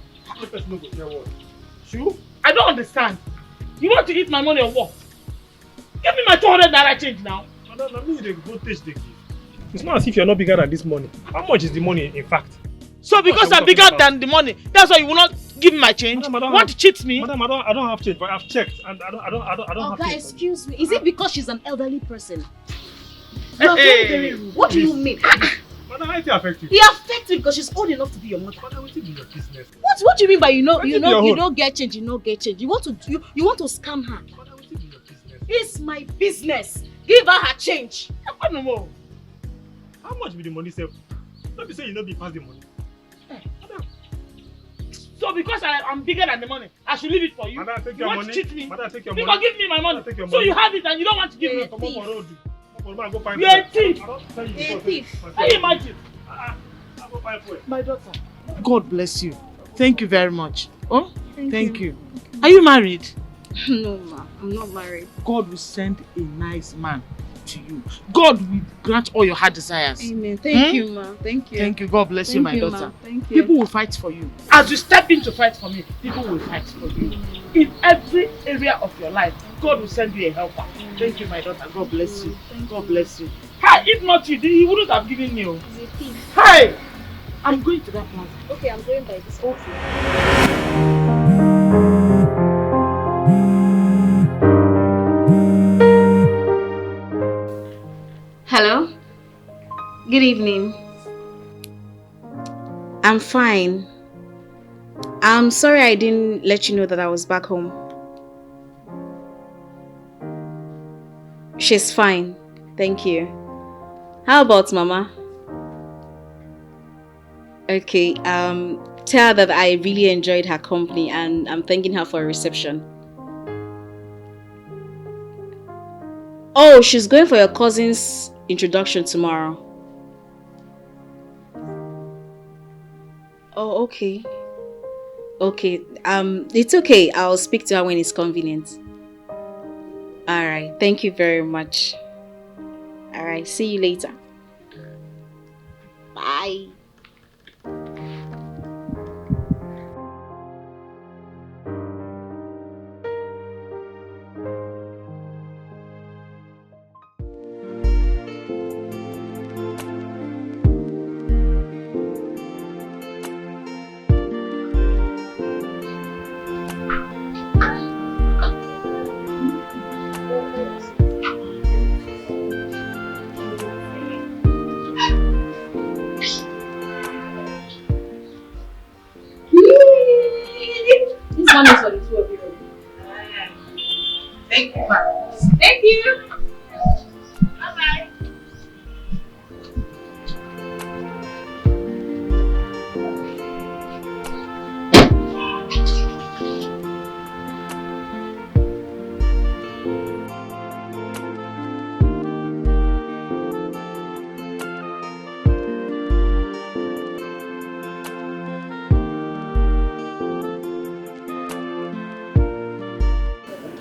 The person no go tell what? Sure? I don't understand. You want to eat my money or what? Give me my 200 naira change now. Madam, I mean the voltage they give. It's not as if you're not bigger than this money. How much is the money in fact? So because I'm bigger than the money, that's why you will not give me my change? Madam, You want to cheat me? Madam, I don't have change, but I've checked and I don't have Okay, change. excuse me. Is it because she's an elderly person? Hey, You are very, very rude. What do you mean? Madam, how it affect you? It affects you because she's old enough to be your mother. Madam, what is your business? What do you mean by you your don't get change, you don't get change? You want to scam her? Madam, what is your business? It's my business. Give her her change. No more. How much be the money save? Don't be say you know be pass the money. So because I'm bigger than the money, I should leave it for you? Madam, take You your want money. to cheat me? Madam, take your Because money. give me my money. Madam, take your So money. you have it and you don't want to give me? Come on for road. Go find You're a thief. You're A thief. Can you imagine? I'll go find fuel. My daughter. God bless you. Thank you very much. Oh, thank you. Are you married? No, ma. I'm not married. God will send a nice man to you. God will grant all your heart desires. Amen. Thank you, ma. Thank you. Thank you. God bless you, my daughter. Ma. Thank you. People will fight for you. As you step in to fight for me, people will fight for you. In every area of your life, God will send you a helper. Thank you, my daughter. God bless you. God bless you. Hi, if not you, he wouldn't have given you. He's a thief. Hi! I'm going to that plaza. Okay, I'm going by this. Okay. Hello? Good evening. I'm fine. I'm sorry I didn't let you know that I was back home. She's fine. Thank you. How about Mama? Okay, tell her that I really enjoyed her company and I'm thanking her for a reception. Oh, she's going for your cousin's introduction tomorrow. Oh, okay. Okay, it's okay. I'll speak to her when it's convenient. Alright, thank you very much. Alright, see you later. Bye. This one is for the two of you. Thank you. Thank you. Bye-bye.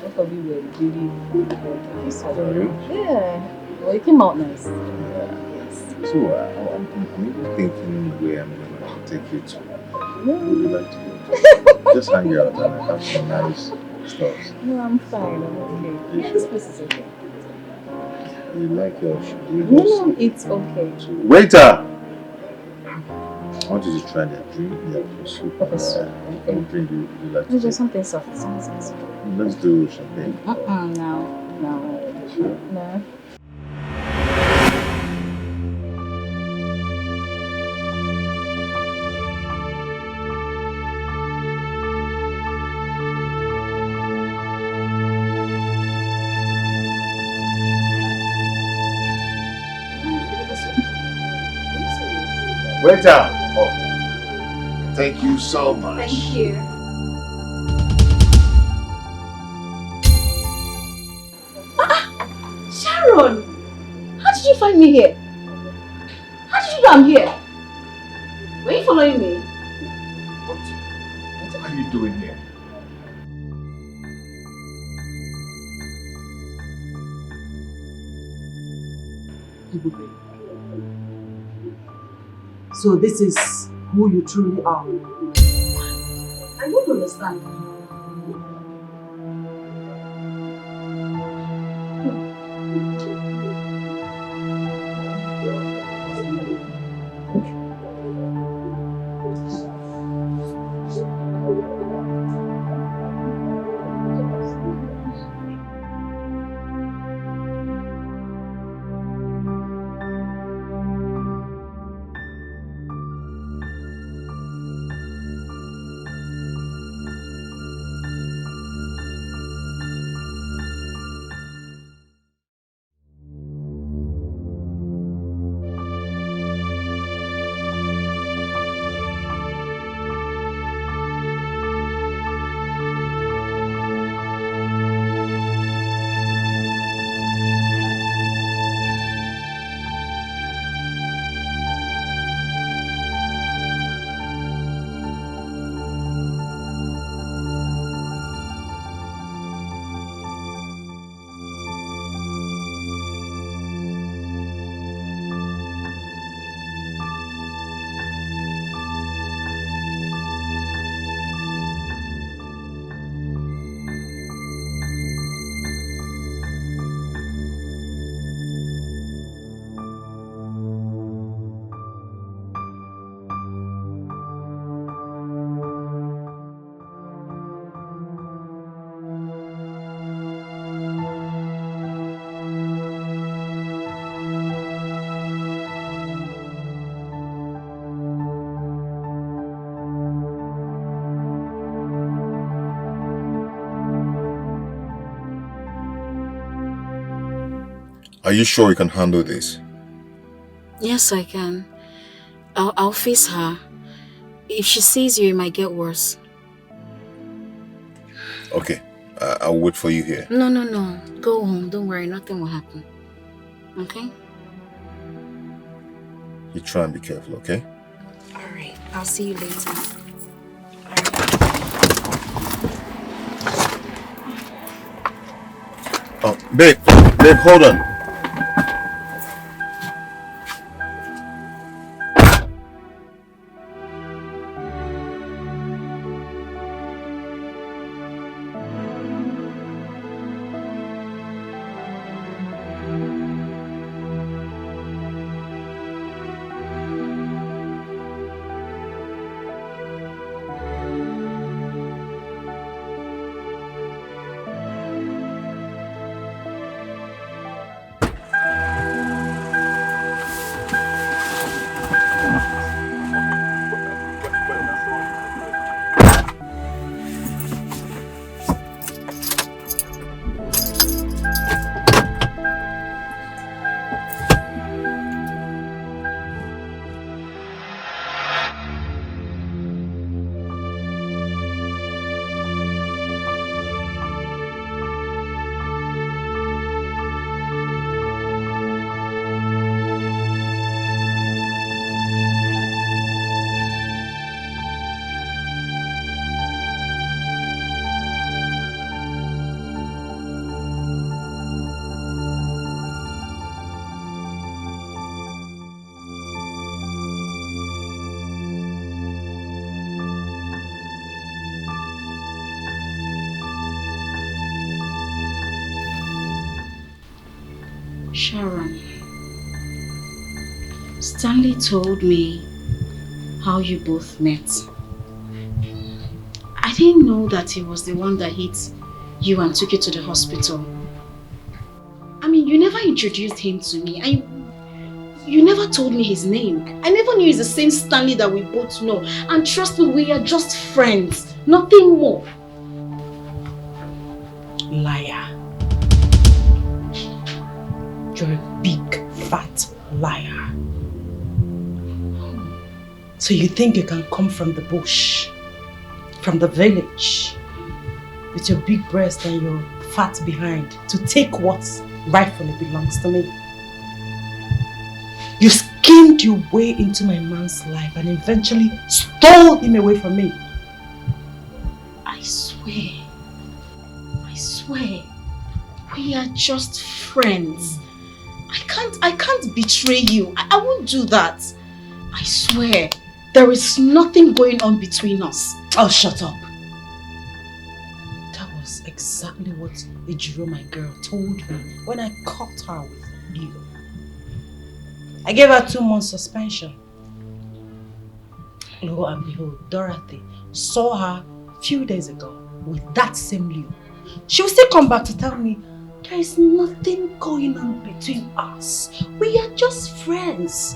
Both of you were really good. Sorry. Yeah. Well, it came out nice. So I'm even thinking where I'm going to take you to. Would you like to go? Just hang out and I have some nice stuff. No, I'm fine. I'm okay. Yeah, this place is okay. You like your shoe? No, it's okay. Waiter! I want you to try that drink, yeah, soup. Okay, soup. What drink do you like to Just take? something soft. Something soft. Let's do champagne. No. Sure. No. Waiter! Oh, thank you so much. Thank you. Sharon! How did you find me here? How did you know I'm here? Were you following me? What are you doing here? So this is who you truly are. I don't understand. Are you sure you can handle this? Yes, I can. I'll face her. If she sees you, it might get worse. Okay, I'll wait for you here. No. Go home. Don't worry. Nothing will happen. Okay? You try and be careful, okay? Alright. I'll see you later. Oh, babe, hold on. Sharon, Stanley told me how you both met. I didn't know that he was the one that hit you and took you to the hospital. I mean, you never introduced him to me. You never told me his name. I never knew he's the same Stanley that we both know. And trust me, we are just friends. Nothing more. Liar. You're a big, fat liar. So you think you can come from the bush, from the village, with your big breast and your fat behind to take what rightfully belongs to me? You schemed your way into my man's life and eventually stole him away from me. I swear, we are just friends. I can't betray you. I won't do that. I swear, there is nothing going on between us. Oh, shut up. That was exactly what Ejiro, my girl, told me when I caught her with you. I gave her 2 months suspension. Lo and behold, Dorothy saw her a few days ago with that same Leo. She will still come back to tell me there is nothing going on between us. We are just friends.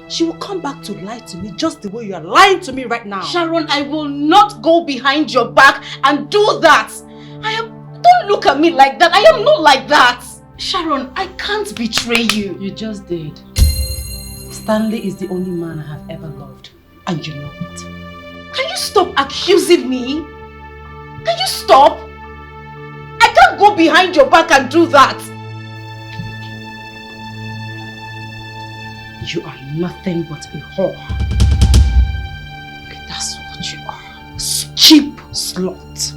She will come back to lie to me just the way you are lying to me right now. Sharon, I will not go behind your back and do that. Don't look at me like that. I am not like that. Sharon, I can't betray you. You just did. Stanley is the only man I have ever loved. And you know it. Can you stop accusing me? Can you stop? I can't go behind your back and do that. You are nothing but a whore. Okay, that's what you are. Cheap slut.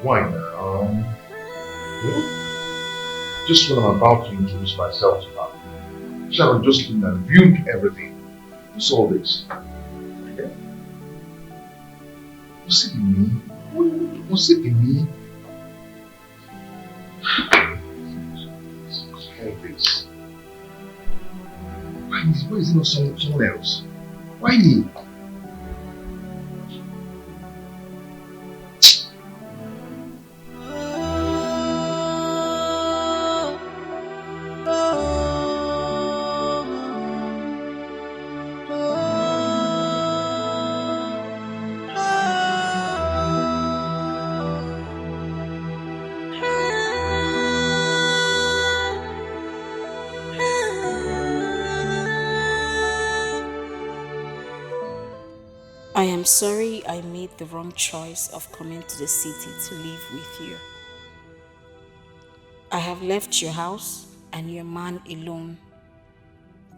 Why now? Just when I'm about to introduce myself to her, Sharon just came and ruined everything. What's all this? Okay. Was it in me? Was it in me? All this. Why is it not someone else? Why me? I am sorry I made the wrong choice of coming to the city to live with you. I have left your house and your man alone.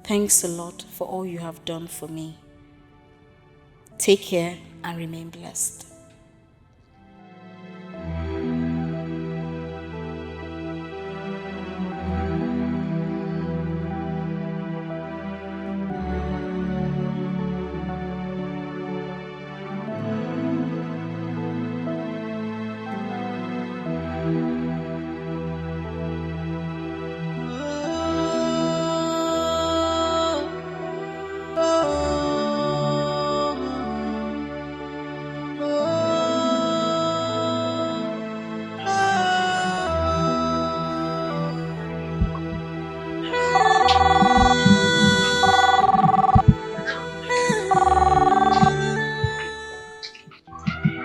Thanks a lot for all you have done for me. Take care and remain blessed.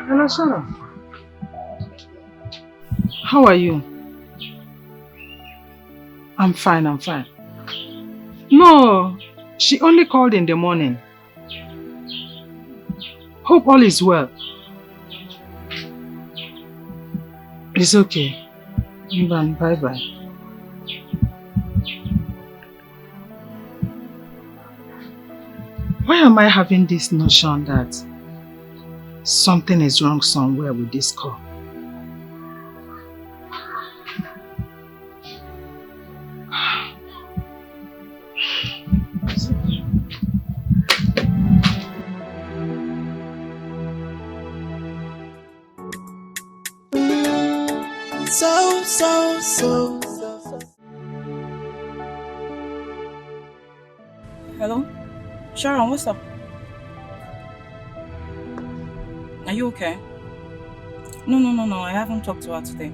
Hello, Sarah. How are you? I'm fine. No, she only called in the morning. Hope all is well. It's okay. Bye-bye. Why am I having this notion that something is wrong somewhere with this call? So. Hello? Sharon, what's up? Are you okay? No, I haven't talked to her today.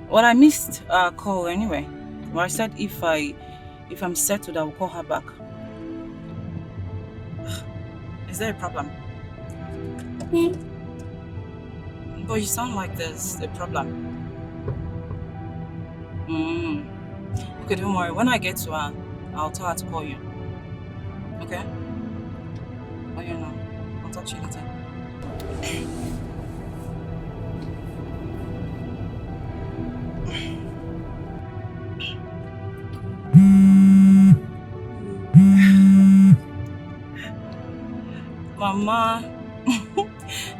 Well, I missed our call anyway. Well, I said if I'm settled, I will call her back. Is there a problem? But you sound like there's a problem. Okay, don't worry. When I get to her, I'll tell her to call you. Okay? Oh, you know. I'll talk to you later. Mama.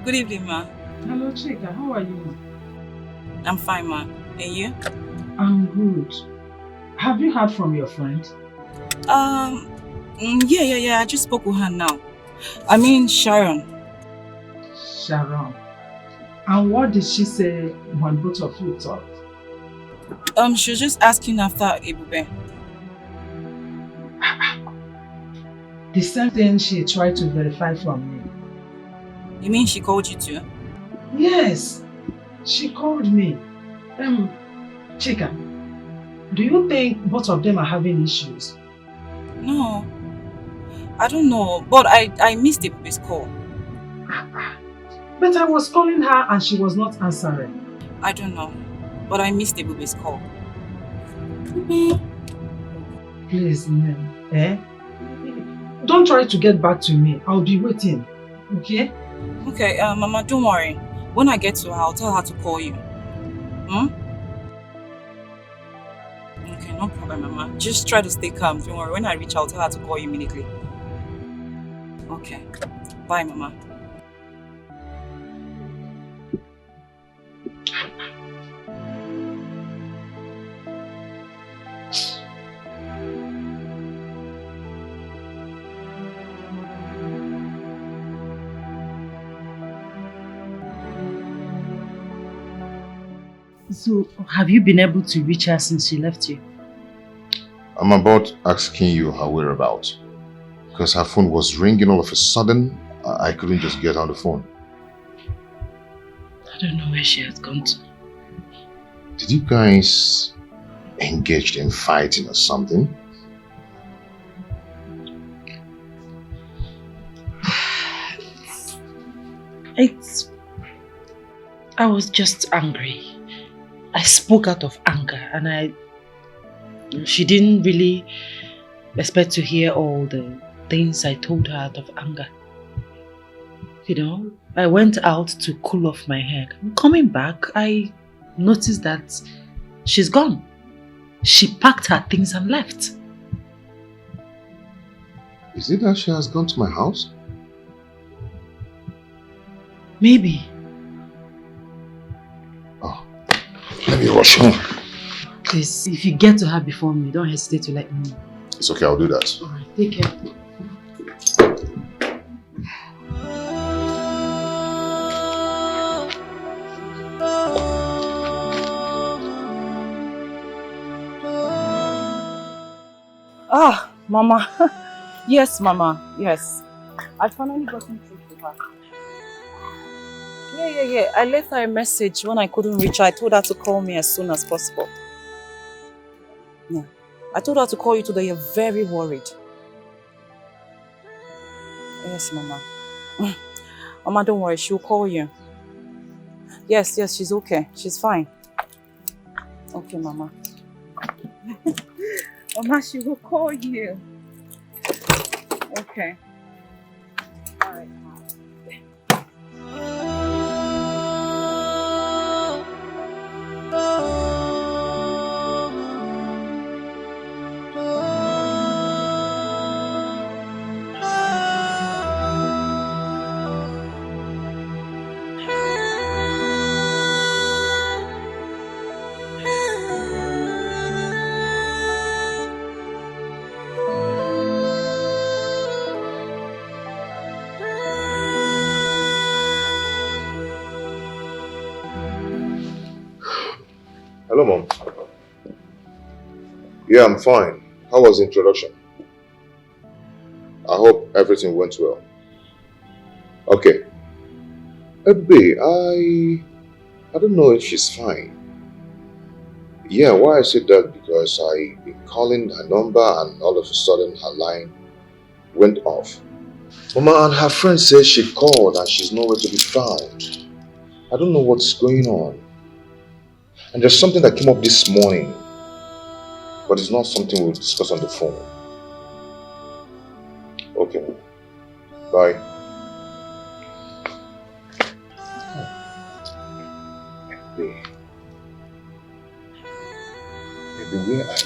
Good evening, ma. Hello, Chika. How are you? I'm fine, ma. And you? I'm good. Have you heard from your friend? Yeah. I just spoke with her now. I mean, Sharon. Sharon. And what did she say when both of you talked? She was just asking after Ebube. The same thing she tried to verify from me. You mean she called you too? Yes, she called me. Chika, do you think both of them are having issues? No. I don't know, but I missed Ebube's call. But I was calling her and she was not answering. I don't know, but I missed Ebube's call. Please, ma'am, don't try to get back to me. I'll be waiting, okay? Okay, Mama, don't worry. When I get to her, I'll tell her to call you. Okay, no problem, Mama. Just try to stay calm. Don't worry. When I reach, I'll tell her to call you immediately. Okay. Bye, Mama. So, have you been able to reach her since she left you? I'm about asking you her whereabouts. Because her phone was ringing all of a sudden. I couldn't just get on the phone. I don't know where she has gone to. Did you guys engage in fighting or something? I was just angry. I spoke out of anger and she didn't really expect to hear all the things I told her out of anger. You know, I went out to cool off my head. Coming back, I noticed that she's gone. She packed her things and left. Is it that she has gone to my house? Maybe. Let me rush home. Please, if you get to her before me, don't hesitate to let me know. It's okay, I'll do that. Alright, take care. Ah, Mama. Yes, Mama. Yes. I finally got in through to her. Yeah. I left her a message when I couldn't reach her. I told her to call me as soon as possible. Yeah. I told her to call you today. You're very worried. Yes, Mama. Mama, don't worry. She'll call you. Yes, she's okay. She's fine. Okay, Mama. Mama, she will call you. Okay. All right. Hello, Mom. Yeah, I'm fine. How was the introduction? I hope everything went well. Okay. Babe, I don't know if she's fine. Yeah, why I said that because I've been calling her number and all of a sudden her line went off. Mama, and her friend says she called and she's nowhere to be found. I don't know what's going on. And there's something that came up this morning, but it's not something we'll discuss on the phone. Okay, Mama. Bye. Baby, where are you?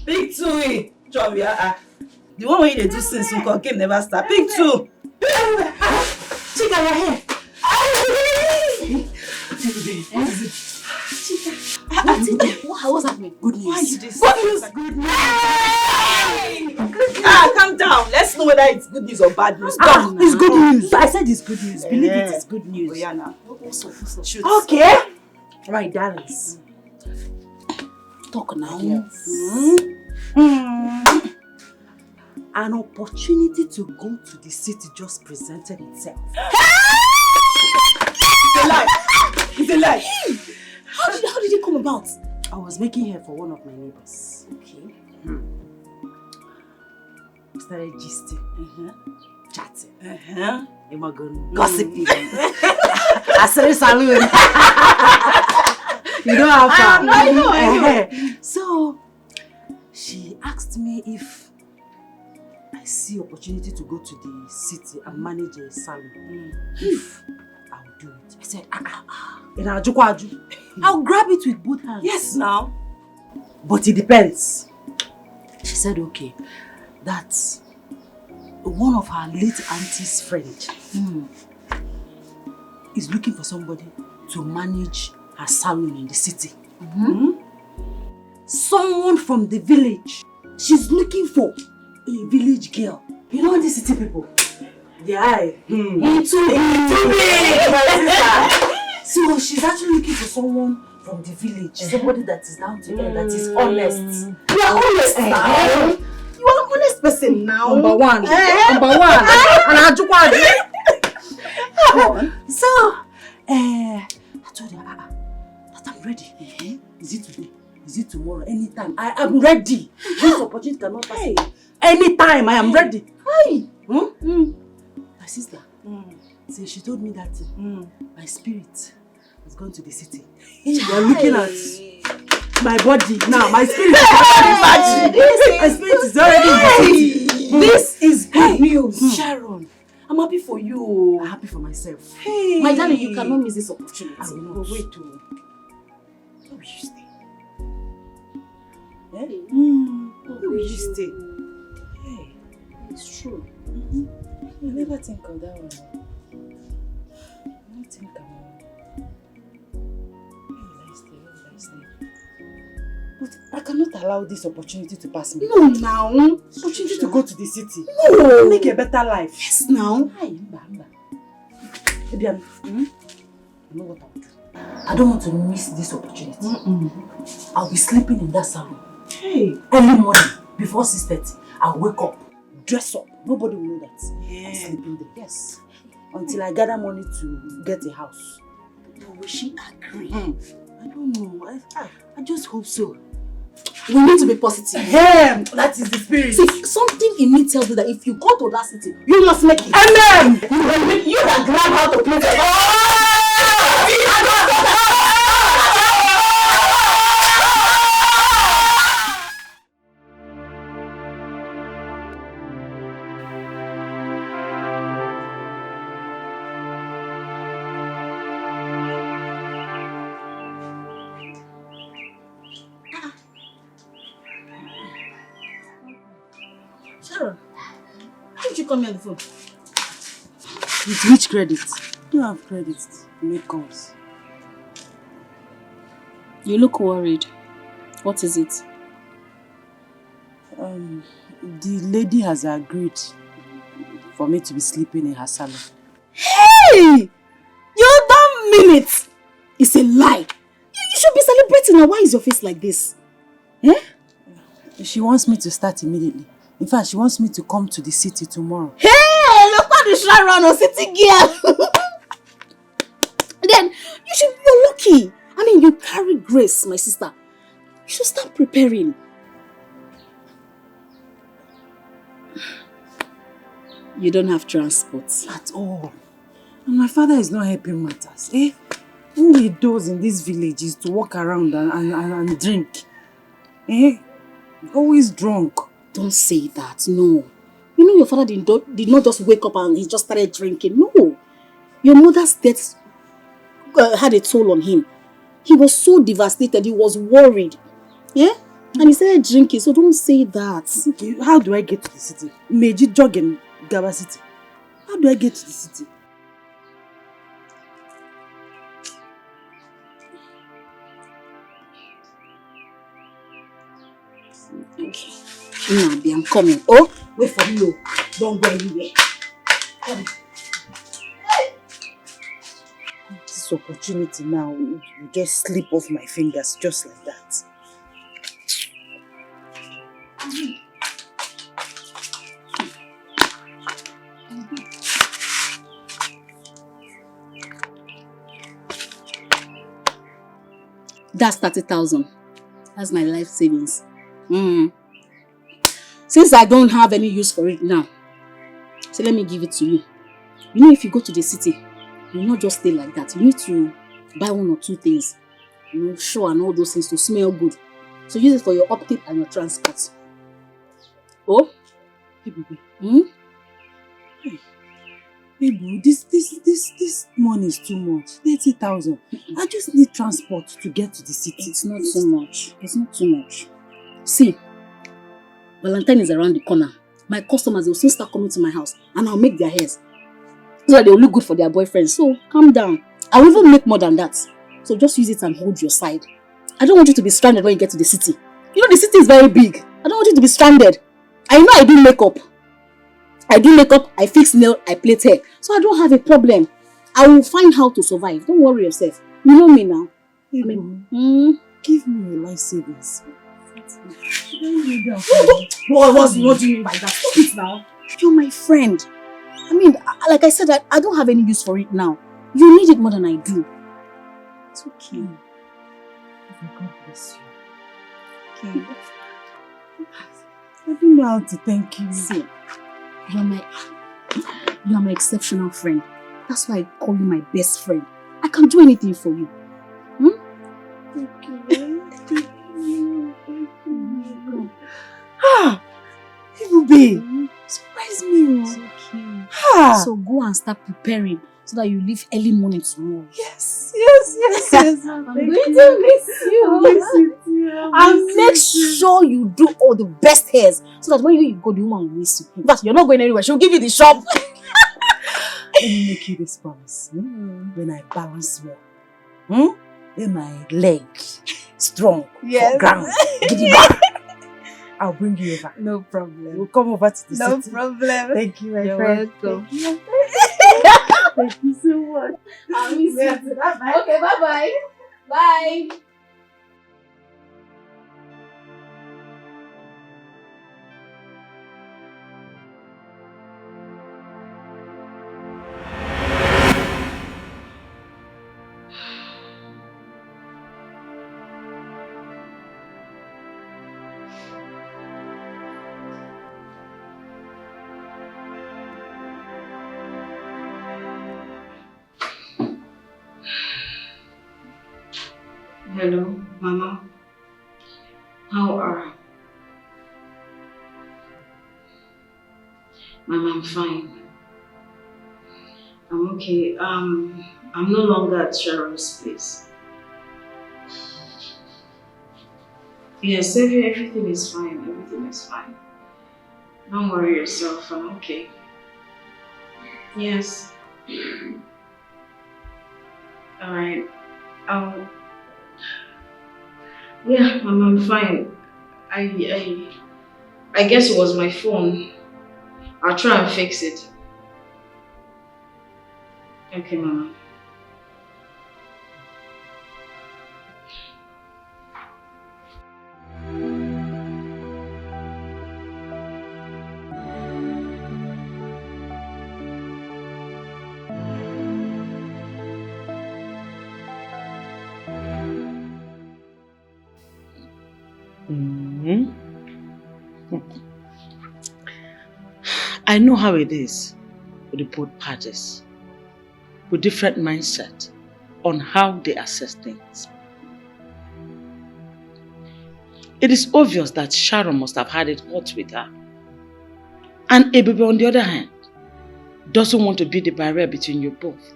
Big two, John, the one when you do since we game never start. Big two. Chica, you're here. What's happening? Good news. Why are you this? Good news. Good news. Calm down. Let's know whether it's good news or bad news. It's good news. I said it's good news. Believe it is good news. Oh, yeah, now. Shoot. Okay. Right, darlings. Talk now. Yes. An opportunity to go to the city just presented itself. It's a lie. It's a lie. How did it come about? I was making hair for one of my neighbors. Okay. We started gisting, chatting, Gossiping. I said salon. You know how far. I know. So she asked me if I see opportunity to go to the city and manage a salon. If I would do it. I said, I'll grab it with both hands. Yes, now. But it depends. She said, okay, that one of her late auntie's friend is looking for somebody to manage her salon in the city. Someone from the village. She's looking for a village girl. You know the city people? The eye. So she's actually looking for someone from the village. Somebody that is down to earth, that is honest. You are honest now. You are an honest person now. Number one. Number one. So, I told her, that I'm ready. Is it today? Is it tomorrow? Anytime. I am ready. This opportunity cannot pass away. Anytime, I am ready. Hi. My sister, so she told me that my spirit has gone to the city. You are looking at my body now. My spirit is already my spirit is already in the city. This is good news, Sharon. I'm happy for you. I'm happy for myself. Hey. My darling, you cannot miss this opportunity. I will not. Wait to. Where will you stay? Where will you stay? Hey, it's true. I never think of that one. I don't think about it. Where will I stay? Where will I stay? But I cannot allow this opportunity to pass me. No, now. Opportunity to go to the city. No. Make a better life. Yes, now. Maybe I know what I'll do. I don't want to miss this opportunity. I'll be sleeping in that salon. Hey. Early morning, before 6:30, I'll wake up, dress up. Nobody will know that I'm sleeping there. Yes. Until I gather money to get a house. But will she agree? I don't know. I just hope so. We need to be positive. That is the spirit. See, something in me tells you that if you go to that city, you must make it. Amen. You can grab how to play the Sharon, how did you come here on the phone? With which credit? You have credit to make calls. You look worried. What is it? The lady has agreed for me to be sleeping in her salon. Hey! You don't mean it! It's a lie. You should be celebrating now. Why is your face like this? Eh? She wants me to start immediately. In fact, she wants me to come to the city tomorrow. Hey! Look at the Sharon or city girl! Then, you're lucky. I mean, you carry grace, my sister. You should start preparing. You don't have transport. At all. And my father is not helping matters. Eh? All he does in this village is to walk around and drink. Eh? Always drunk. Don't say that, no. You know your father did not just wake up and he just started drinking. No. Your mother's death had a toll on him. He was so devastated, he was worried. Yeah? And he started drinking, so don't say that. Okay, how do I get to the city? Meji jog in Gaba City. How do I get to the city? Okay. Nabi, I'm coming. Oh, wait for me. Don't go anywhere. Come. This opportunity now will just slip off my fingers just like that. That's 30,000. That's my life savings. Since I don't have any use for it now, so let me give it to you. You know, if you go to the city, you not just stay like that. You need to buy 1 or 2 things. You know, show and all those things to smell good. So use it for your upkeep and your transport. Oh? Hey, baby. Hey, boo, this money is too much. 30,000. I just need transport to get to the city. It's not so much. It's not too much. See, Valentine is around the corner. My customers will soon start coming to my house and I'll make their hairs so that they'll look good for their boyfriends. So calm down. I'll even make more than that. So just use it and hold your side. I don't want you to be stranded when you get to the city. You know the city is very big. I don't want you to be stranded. I know I do makeup. I fix nail, I plait hair. So I don't have a problem. I will find how to survive. Don't worry yourself. You know me now. Hey, give me your life savings. What do you mean by that? Stop it now. You're my friend. I mean, like I said, I don't have any use for it now. You need it more than I do. It's okay. God bless you. Okay. I don't know how to thank you. See, you are my exceptional friend. That's why I call you my best friend. I can do anything for you. Thank you. Ah, Ibube, surprise me. It's okay. So go and start preparing so that you leave early morning tomorrow. Yes. I'm going to miss you. And make sure you do all the best hairs so that when you go, the woman will miss you. In fact, you're not going anywhere. She'll give you the shop. Let me make you this promise. When I balance well, then my leg strong for ground. I'll bring you over. No problem. We'll come over to the city. No problem. Thank you, my You're friend. welcome. Thank you so much. I'll miss you. Okay, bye-bye. Bye. Hello, Mama. How are you? Mama, I'm fine. I'm okay. I'm no longer at Sharon's place. Yes, everything is fine. Everything is fine. Don't worry yourself. I'm okay. Yes. Alright. Yeah, Mama, I'm fine. I guess it was my phone. I'll try and fix it. Okay, Mama. I know how it is with the both parties, with different mindset on how they assess things. It is obvious that Sharon must have had it hot with her. And Ebebe, on the other hand, doesn't want to be the barrier between you both.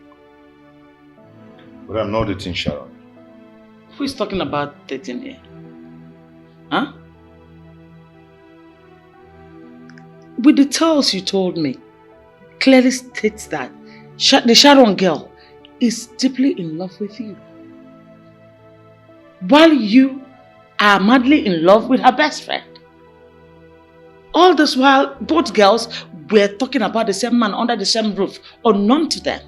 But I'm not dating Sharon. Who is talking about dating here? Huh? With the tales you told me, clearly states that the Sharon girl is deeply in love with you. While you are madly in love with her best friend. All this while, both girls were talking about the same man under the same roof, unknown to them.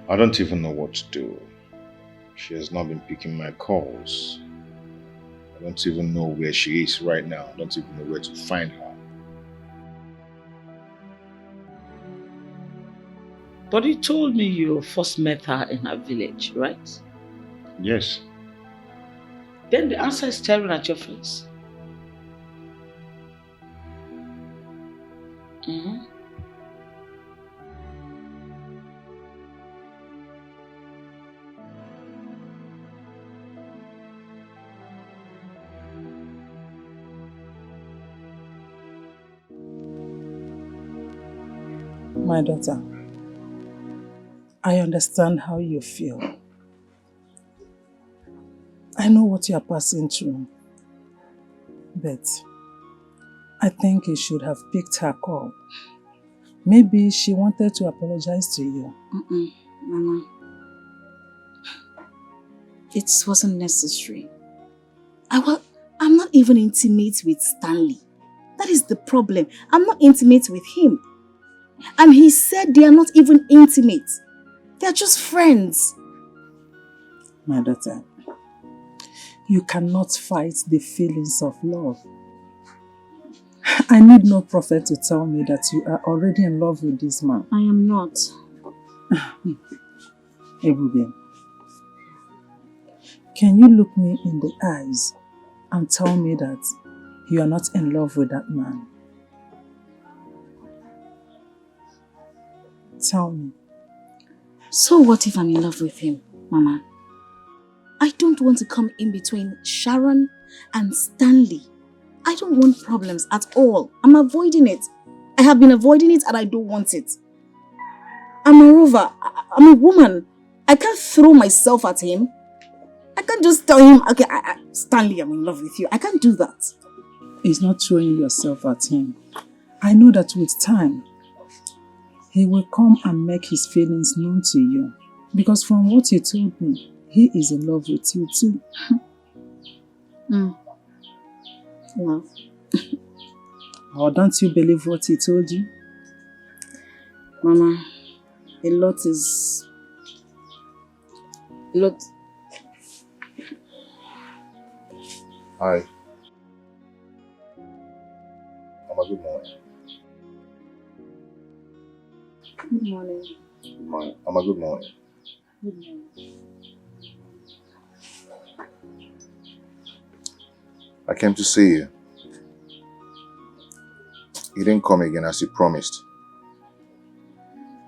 I don't even know what to do. She has not been picking my calls. I don't even know where she is right now. I don't even know where to find her. But you told me you first met her in her village, right? Yes. Then the answer is staring at your face. My daughter, I understand how you feel. I know what you are passing through. But I think you should have picked her call. Maybe she wanted to apologize to you. Mama. It wasn't necessary. I'm not even intimate with Stanley. That is the problem. I'm not intimate with him. And he said they are not even intimate. They are just friends. My daughter, you cannot fight the feelings of love. I need no prophet to tell me that you are already in love with this man. I am not. Ebube, can you look me in the eyes and tell me that you are not in love with that man? Tell me. So what if I'm in love with him, Mama? I don't want to come in between Sharon and Stanley. I don't want problems at all. I'm avoiding it. I have been avoiding it and I don't want it. And moreover, I'm a woman. I can't throw myself at him. I can't just tell him, okay, Stanley, I'm in love with you. I can't do that. It's not throwing yourself at him. I know that with time, he will come and make his feelings known to you. Because from what you told me, he is in love with you too. Love. Or don't you believe what he told you? Mama, a lot is... A lot... Hi. Good morning. Good morning. Good morning. Good morning. Good morning. I came to see you. You didn't come again as you promised.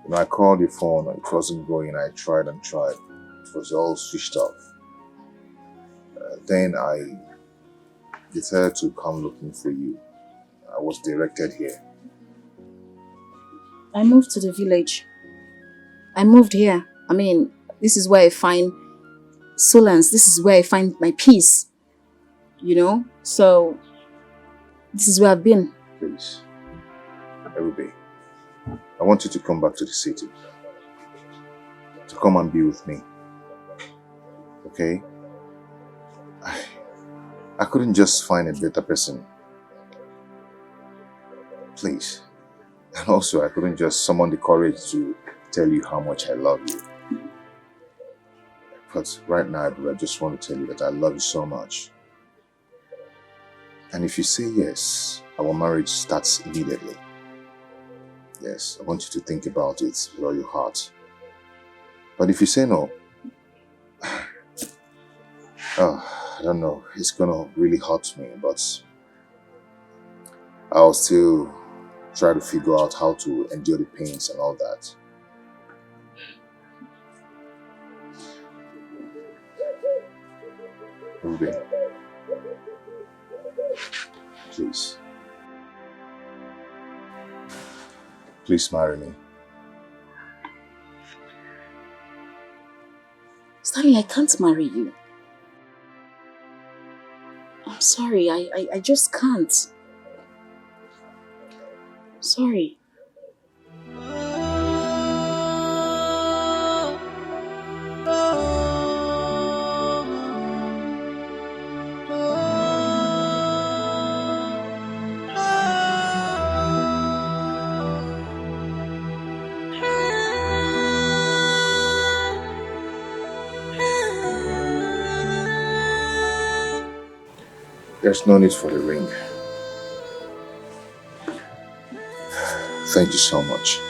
When I called your phone, it wasn't going. I tried and tried. It was all switched off. Then I decided to come looking for you. I was directed here. I moved to the village. I moved here. I mean, this is where I find solace. This is where I find my peace. You know? So, this is where I've been. Please. Everybody, I want you to come back to the city. To come and be with me. Okay? I couldn't just find a better person. Please. And also, I couldn't just summon the courage to tell you how much I love you. But right now, I just want to tell you that I love you so much. And if you say yes, our marriage starts immediately. Yes, I want you to think about it with all your heart. But if you say no, I don't know, it's gonna really hurt me, but I'll still try to figure out how to endure the pains and all that. Ruby, please. Please marry me. Stanley, I can't marry you. I'm sorry, I just can't. Sorry. There's no need for the ring. Thank you so much.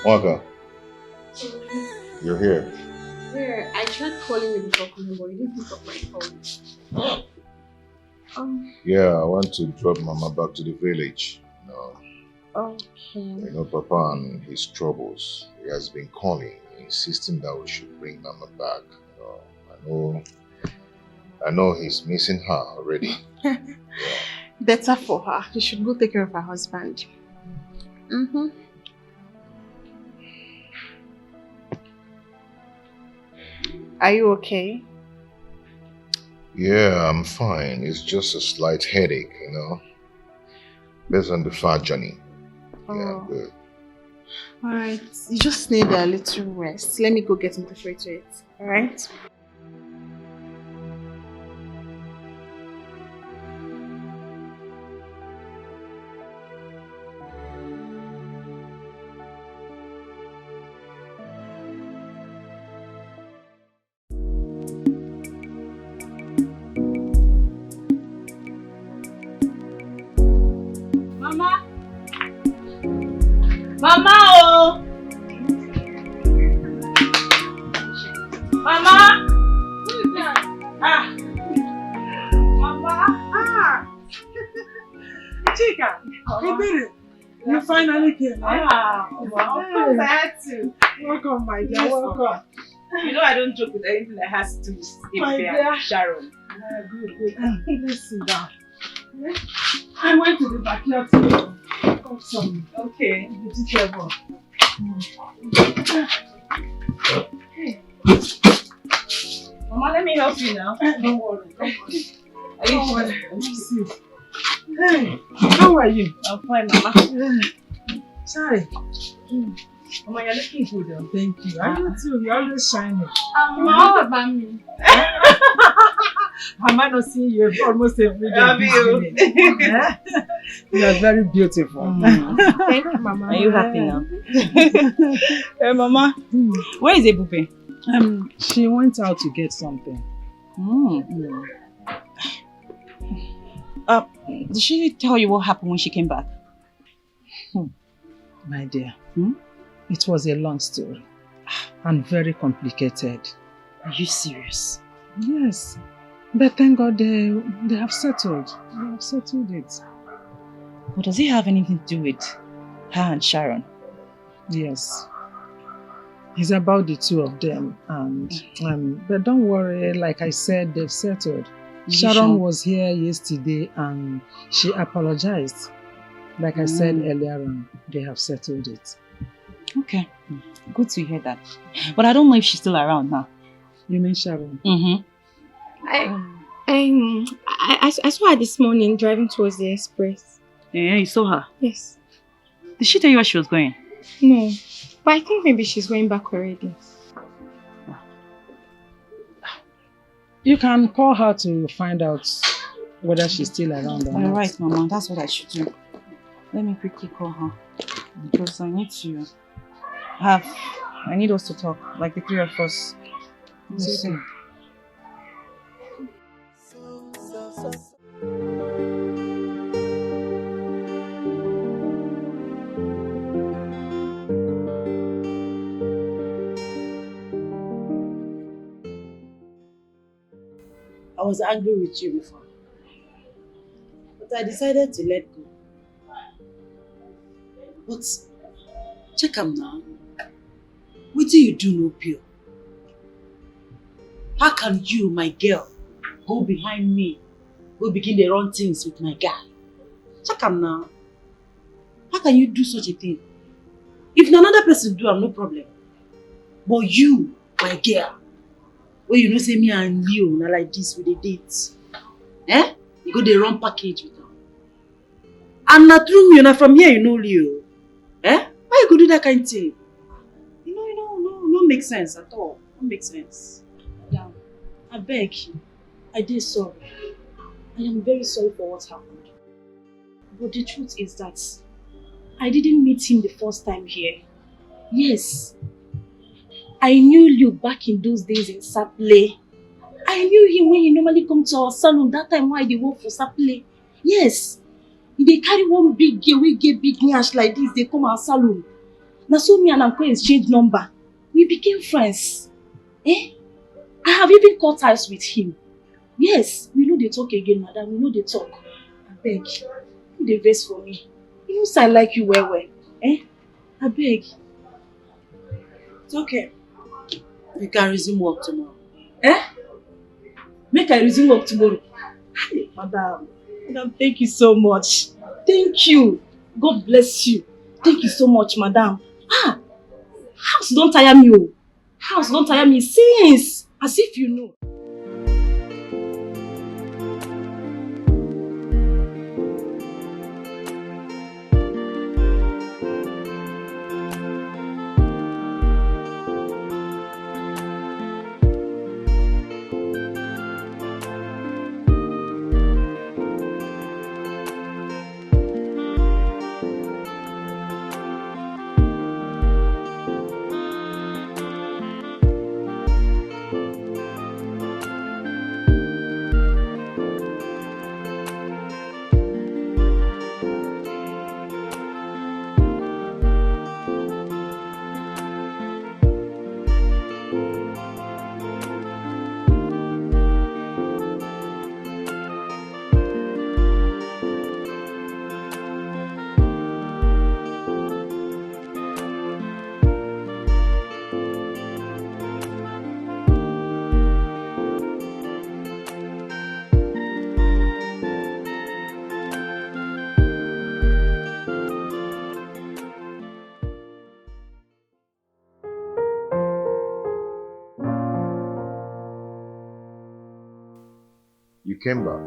Waka, you're here. Where? I tried calling you before coming, but you didn't pick up my phone. Yeah, I want to drop Mama back to the village. No. Okay. You know, Papa and his troubles. He has been calling, insisting that we should bring Mama back. You know, I know he's missing her already. Better for her. She should go take care of her husband. Mm-hmm. Are you okay? Yeah, I'm fine. It's just a slight headache, you know. Based on the far journey. Yeah, I'm good. Alright, you just need a little rest. Let me go get into the to it. Alright? Mama! Mama oh! Mama! Who is that? Ah! Mama! Ah! Chica! You did it! You finally came. Ah, wow. Of course I had to. Welcome, my dear. Yes, Welcome. You know I don't joke with anything that has to do with My Ife dear. and Sharon. Good. Let's sit down. I went to the backyard to cut some vegetable. Mama, let me help you now. Don't worry. Don't worry. Let me see. Hey, how are you? I'm fine, Mama. Sorry. Mama, you're looking good. Though. Thank you. I you too. You're always shining. What about me? Am I not seeing you almost every day? Love you. You are very beautiful. Thank you, Mama. Are you happy now? Hey, Mama. Where is Ebupe? She went out to get something. Did she tell you what happened when she came back? My dear, it was a long story and very complicated. Are you serious? Yes, but thank God they have settled. They have settled it. But does it have anything to do with her and Sharon? Yes. It's about the two of them, and but don't worry, like I said, they've settled. Sharon was here yesterday and she apologized. Like I said earlier on, they have settled it. Okay, good to hear that. But I don't know if she's still around now. You mean Sharon? I saw her this morning driving towards the express. Yeah, you saw her? Yes. Did she tell you where she was going? No, but I think maybe she's going back already. You can call her to find out whether she's still around or not. Alright, Mama, that's what I should do. Let me quickly call her. Because I need us to talk, like the three of us. Listen. I was angry with you before, but I decided to let go. But check am now. What do you do no pure? How can you, my girl, go behind me, go begin to run things with my guy? Check am now. How can you do such a thing? If another person do, no problem. But you, my girl, where you know say me and Leo na like this with the dates. You go the run package with her. And na through me, na from here you know Leo. Why you go do that kind of thing? No make sense at all. No make sense. Madam, I beg you. I did sorry. I am very sorry for what happened. But the truth is that I didn't meet him the first time here. Yes. I knew you back in those days in Saple. I knew him when he normally come to our salon that time why they work for Saple. Yes. They carry one big girl, we get big nyash like this, they come our salon. Now so me and Uncle exchange number. We became friends. I have even cut ties with him. Yes, we know they talk again, madam. We know they talk. I beg. You dey vex for me. You know say I like you well. I beg. It's okay. You can resume work tomorrow. Make I resume work tomorrow. Madam, thank you so much. Thank you. God bless you. Thank you so much, madam. House don't tire me. House don't tire me since. As if you know. came back.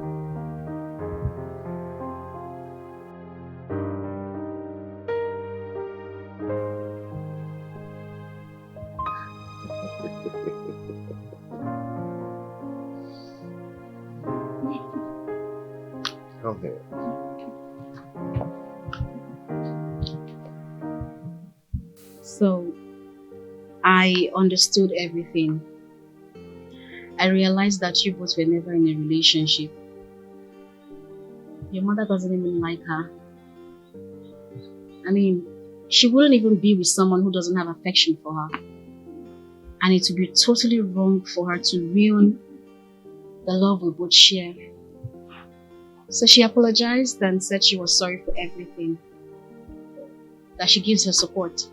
Come here. So, I understood everything. I realized that you both were never in a relationship. Your mother doesn't even like her. I mean, she wouldn't even be with someone who doesn't have affection for her. And it would be totally wrong for her to ruin the love we both share. So she apologized and said she was sorry for everything. That she gives her support.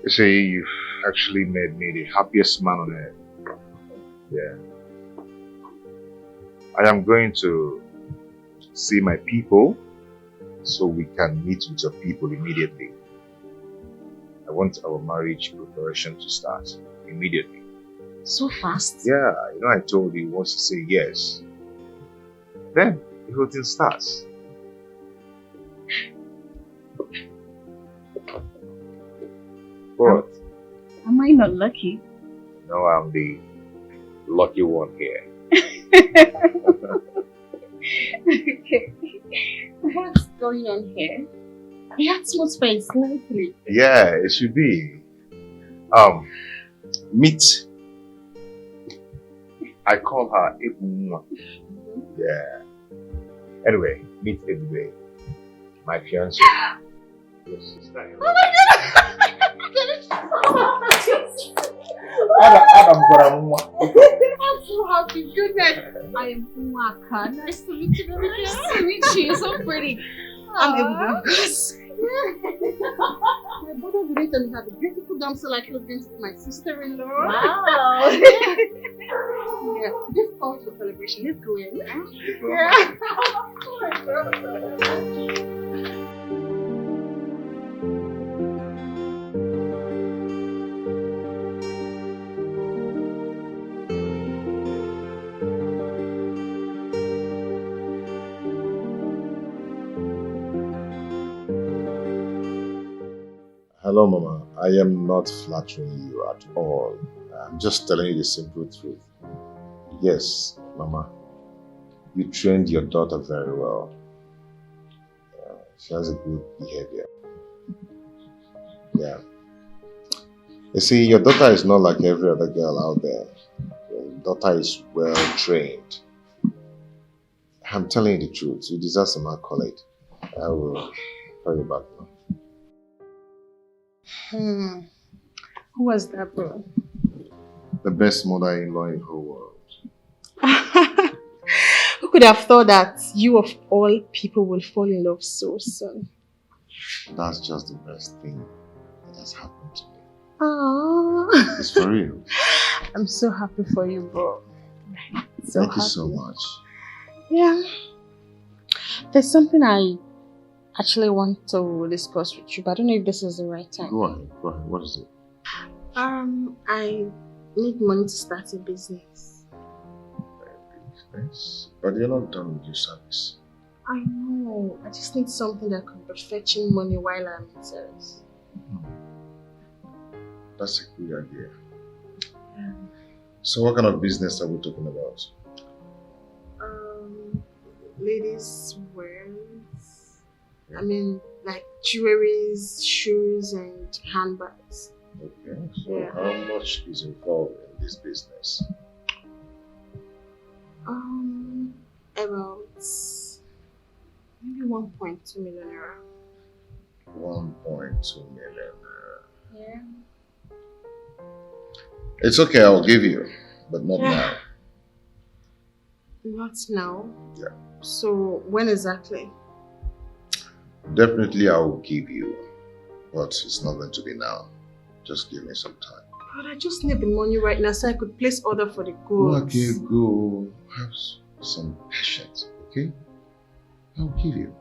You see, you've actually made me the happiest man on earth. Yeah. I am going to see my people so we can meet with your people immediately. I want our marriage preparation to start immediately. So fast? Yeah, you know I told you once you say yes, then the whole thing starts. What? Am I not lucky? No, I'm the lucky one here. Okay. What's going on here? The atmosphere is lively. Yeah, it should be. Meet. I call her Ebuma. Yeah. Anyway, meet Ebube, my fiancé. Your sister. Oh my god! I'm so happy. Goodness. I am Umaka. Nice to meet you, baby. Nice to meet you. You're so pretty. I'm Ebube. My brother related me had a beautiful damsel like he was going to be my sister-in-law. Wow. Yeah, this calls for celebration. Let's go in. Yeah. Oh my god. Hello, Mama. I am not flattering you at all. I'm just telling you the simple truth. Yes, Mama. You trained your daughter very well. She has a good behavior. Yeah. You see, your daughter is not like every other girl out there. Your daughter is well trained. I'm telling you the truth. You deserve some accolade. I will call you back now. Who was that, bro? The best mother-in-law in the whole world. Who could have thought that you of all people will fall in love so soon? That's just the best thing that has happened to me. Aww. It's for real. I'm so happy for you, bro. Thank you so much. Yeah. There's something I actually want to discuss with you, but I don't know if this is the right time. Go ahead. What is it? I need money to start a business. Business? But you're not done with your service. I know. I just need something that could be fetching money while I'm in service. That's a good idea. Yeah. So what kind of business are we talking about? Ladies' wears. I mean, like jewelries, shoes, and handbags. Okay. So Yeah. how much is involved in this business? About maybe 1.2 million naira. 1.2 million. Yeah. It's okay, I'll give you, but not now. Not now? Yeah. So when exactly? Definitely I will give you, but it's not going to be now. Just give me some time. But I just need the money right now so I could place order for the goods. Okay, go. Have some patience, okay? I'll give you.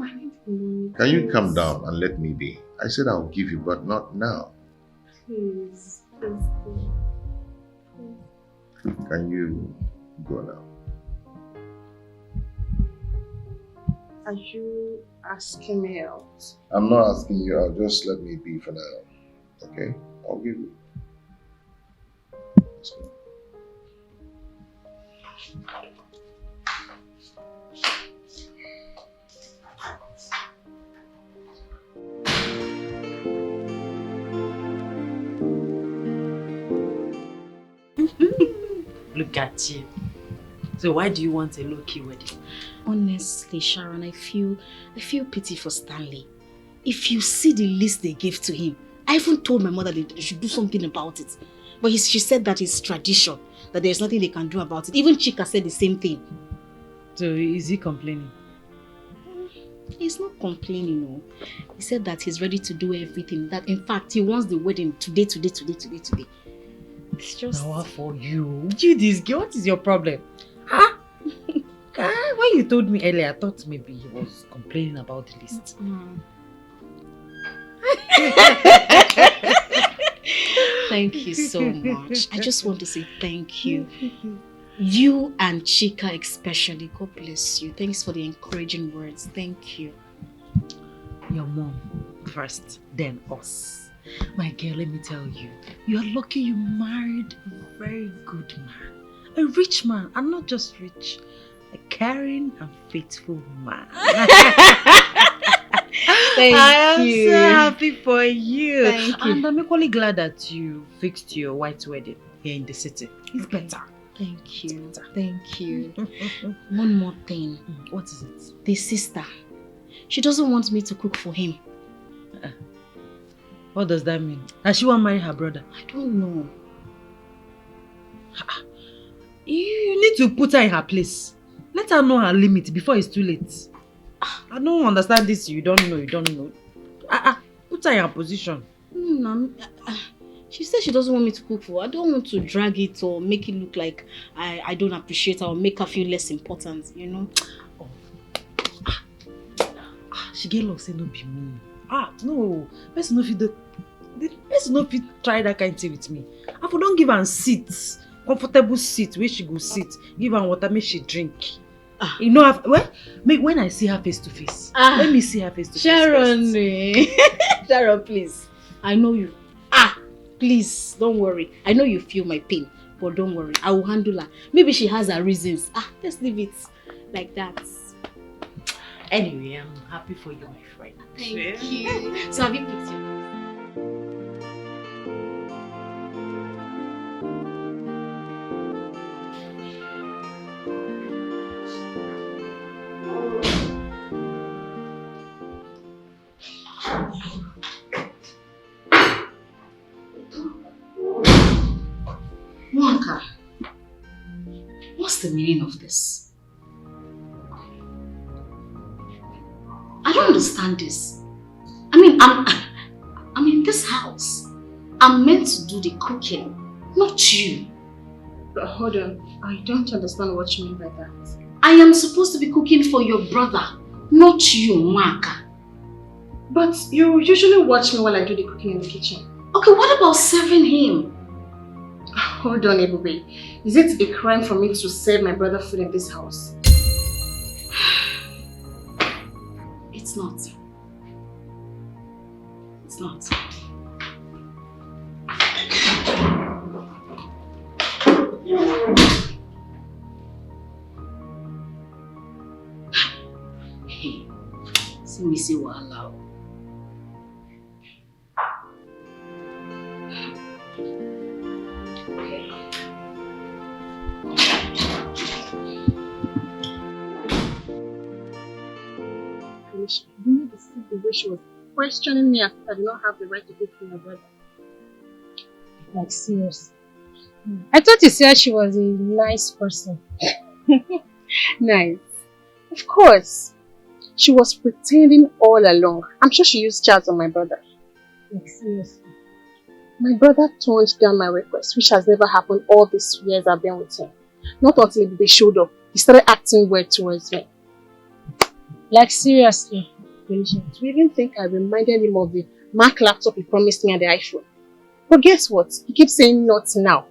I need the money. Can you calm down and let me be? I said I'll give you, but not now. Please, please. Can you go now? Are you asking me out? I'm not asking you out, just let me be for now. Okay? I'll give you. Let's go. Look at you. So why do you want a low-key wedding? Honestly, Sharon, I feel pity for Stanley. If you see the list they gave to him, I even told my mother that they should do something about it. But she said that it's tradition, that there's nothing they can do about it. Even Chika said the same thing. So is he complaining? He's not complaining, no. He said that he's ready to do everything. That in fact, he wants the wedding today. It's just... Now for you. You this girl, what is your problem? Huh? When you told me earlier, I thought maybe he was complaining about the list. Thank you so much. I just want to say thank you. You and Chika especially. God bless you. Thanks for the encouraging words. Thank you. Your mom first, then us. My girl, let me tell you, you are lucky you married a very good man. A rich man, and not just rich, a caring and faithful man. I am so happy for you. Thank you. And I'm equally glad that you fixed your white wedding here in the city. It's better. Thank you. Thank you. One more thing. What is it? The sister. She doesn't want me to cook for him. What does that mean? Does she want to marry her brother? I don't know. You need to put her in her place. Let her know her limit before it's too late. I don't understand this. You don't know. Put her in her position. No, she said she doesn't want me to cook for her. I don't want to drag it or make it look like I don't appreciate her or make her feel less important, you know? She get lost, say no be me. No. Person no fit try that kind of thing with me. I don't give her seat, comfortable seat where she go sit. Give her water, make she drink. You know, when I see her face to face. Let me see her face to face. Sharon, Sharon, please. I know you. Please, don't worry. I know you feel my pain, but don't worry. I will handle her. Maybe she has her reasons. Let's leave it like that. Anyway, I'm happy for you, my friend. Thank you. So have you picked your... Mwaka, what's the meaning of this? I don't understand this. I'm in this house. I'm meant to do the cooking, not you. But hold on, I don't understand what you mean by that. I am supposed to be cooking for your brother, not you, Mwaka. But you usually watch me while I do the cooking in the kitchen. Okay, what about serving him? Hold on, Ebube. Is it a crime for me to serve my brother food in this house? It's not. It's not. Hey, see me say wahala. You need to see the way she was questioning me as if I did not have the right to cook for my brother. Like, seriously. I thought you said she was a nice person. Nice. Of course. She was pretending all along. I'm sure she used chats on my brother. Like, seriously. My brother turned down my request, which has never happened all these years I've been with him. Not until they showed up, he started acting weird towards me. Like, seriously. Do you even think I reminded him of the Mac laptop he promised me and the iPhone? But guess what? He keeps saying not now.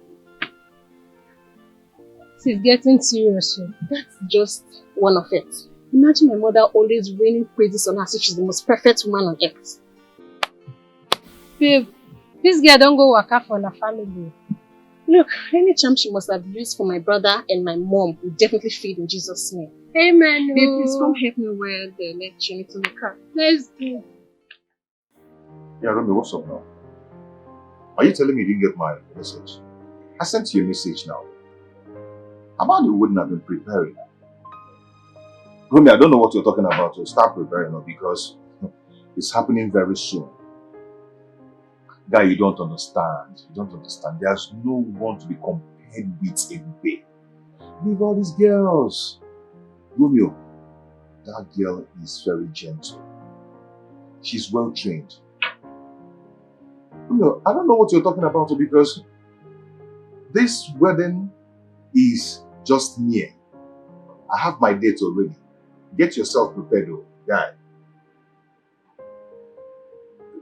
This is getting serious. That's just one of it. Imagine my mother always raining praises on her as if she's the most perfect woman on earth. Babe, this girl don't go work out for her family. Look, any charm she must have used for my brother and my mom will definitely feed in Jesus' name. Amen. Babe, please come help me wear the neck chain to the car. Let's go. Yeah, Romeo, what's up now? Are you telling me you didn't get my message? I sent you a message now. Amanda wouldn't have been preparing. Romeo, I don't know what you're talking about, so start preparing now because it's happening very soon. Guy, you don't understand. You don't understand. There's no one to be compared with in babe. Leave all these girls. Romeo, that girl is very gentle. She's well trained. Romeo, I don't know what you're talking about because this wedding is just near. I have my date already. Get yourself prepared, though, guy.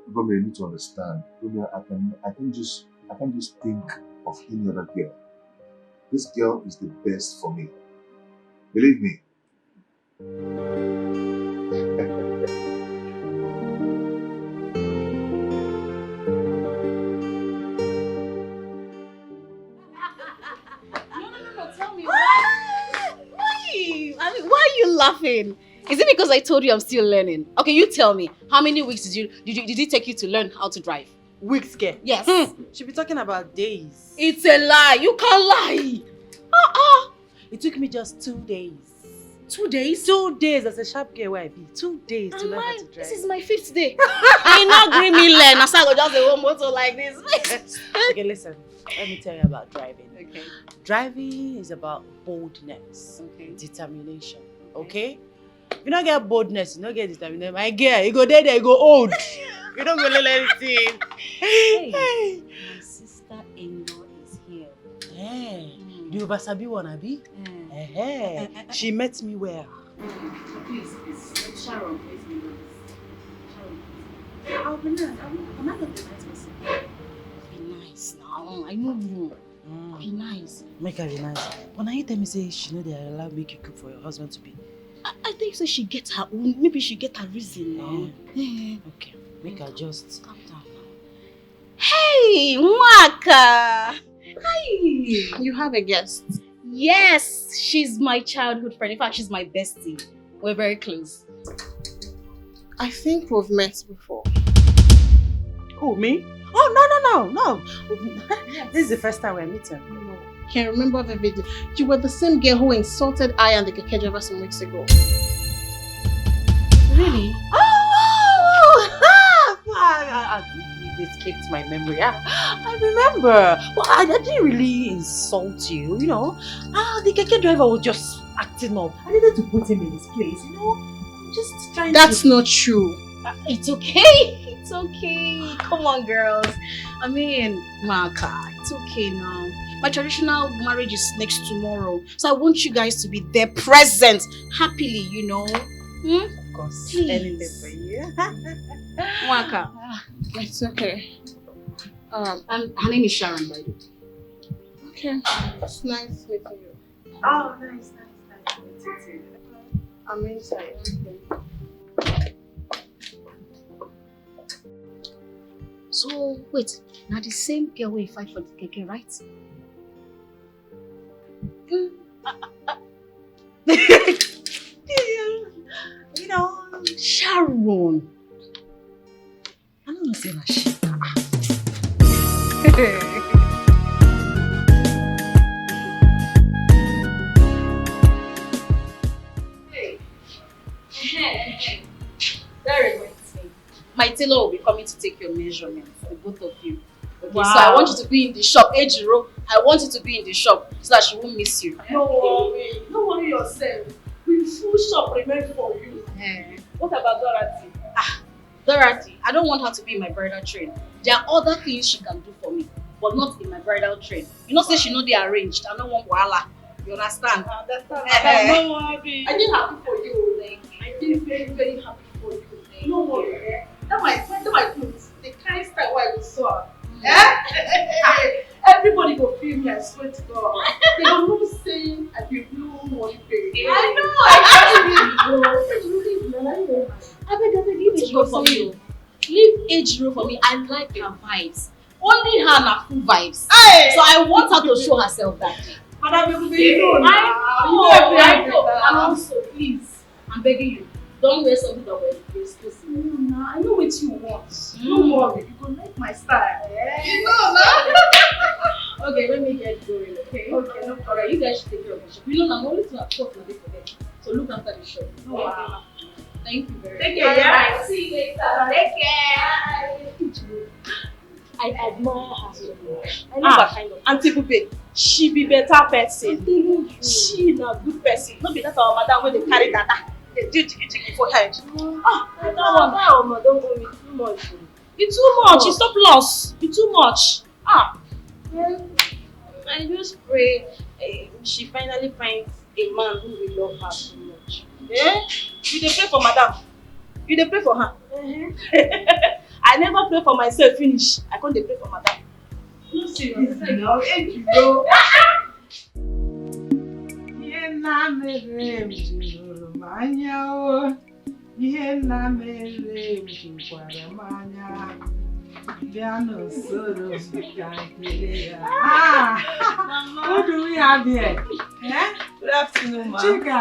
Romeo, you need to understand. Romeo, I can just think of any other girl. This girl is the best for me. Believe me. No, tell me why? Why are you laughing? Is it because I told you I'm still learning? Okay, you tell me. How many weeks did it take you to learn how to drive? Weeks, girl. Yes. She be talking about days. It's a lie. You can't lie. It took me just 2 days. 2 days? 2 days as a sharp girl where I be. 2 days to learn how to drive. This is my 5th day. I not agree me learn. I start just a one motor like this. Okay, listen. Let me tell you about driving. Okay. Driving is about boldness, determination. Okay? If you don't get boldness, you don't get determination. My girl, you go there, you go old. You don't go let anything. Hey, my sister-in-law is here. Hey, the Obasabi wanna be? Hey, she met me well. Please, Sharon, please be nice. Sharon, I'll be nice. I'm not going to be nice person. Be nice now. I know you. Be nice. Make her be nice. But now you tell me say she know they allow make you cook for your husband to be. I think so. She get her own. Maybe she get her reason now. Okay, make her just calm down now. Hey, Waka. Hi. You have a guest. Yes, she's my childhood friend. In fact, she's my bestie. We're very close. I think we've met before. Who, me? Oh, no. This is the first time we're meeting. No. Can you remember the video? You were the same girl who insulted I and the keke driver some weeks ago. Really? It escaped my memory. I remember. Well, I didn't really insult you, you know. The keke driver was just acting up. I needed to put him in his place, you know. I'm just trying That's not true. It's okay. It's okay. Come on, girls. I mean, Maka, it's okay now. My traditional marriage is next tomorrow. So I want you guys to be there present, happily, you know. Of course. Please. Anything for you. Maka. It's okay. Her name is Sharon, by the way. Okay. It's nice meeting you. Oh, nice meeting you. I'm inside. So, wait. Now the same girl will fight for the keke, right? You know, Sharon. I don't know say that shit. That reminds me. My tailor will be coming to take your measurements, the both of you. Okay, Wow. so I want you to be in the shop. Ejiro, I want you to be in the shop so that she won't miss you. Don't worry yourself. We full shop remain for you. What about Dorothy? Dorothy, I don't want her to be in my bridal train. There are other things she can do for me, but not in my bridal train. You know, say she know they arranged. I don't want wahala. You understand? I understand. No worry. I feel happy for you. I feel very, very happy for you. No worry. That my clothes. The kind style why we saw. Everybody go feel me, I swear to God. They don't know saying I be blue money pay. I know, I beg, leave age roll for me. Leave age roll for me. I like her vibes. Only her na full vibes. Hey! So I want her to show herself that day. Madam, I know. And also, please, I'm begging you, don't wear something that we're exclusive. No, I know what you want. Don't worry, you go like my style. You know, man. Okay, let me get going, okay? Okay, no problem. You guys should take care of the shop. You know, I'm only to have talk for this today. So look after the shop. Oh, wow. Thank you very much. Take care, yeah. See you later. Take care. I admire her so much. I know that kind of Auntie Pupe, she be better person. She na good person. No be that our madam when they carry data. They do jiggy for head. That one, don't go with too much. It's too much. It's not plus. It's too much. Well, I just pray she finally finds a man who will love her so much. Eh? You dey pray for madam. You dey pray for her. I never pray for myself finish. I can't dey pray for madam. No serious. Now, you go. Ihe nna mere m juru m anya o. Ihe nna mere m jukwara m anya. Bịa n'usoro m ka nkele ya. What do we have here? Eh? Good afternoon, ma. Chika,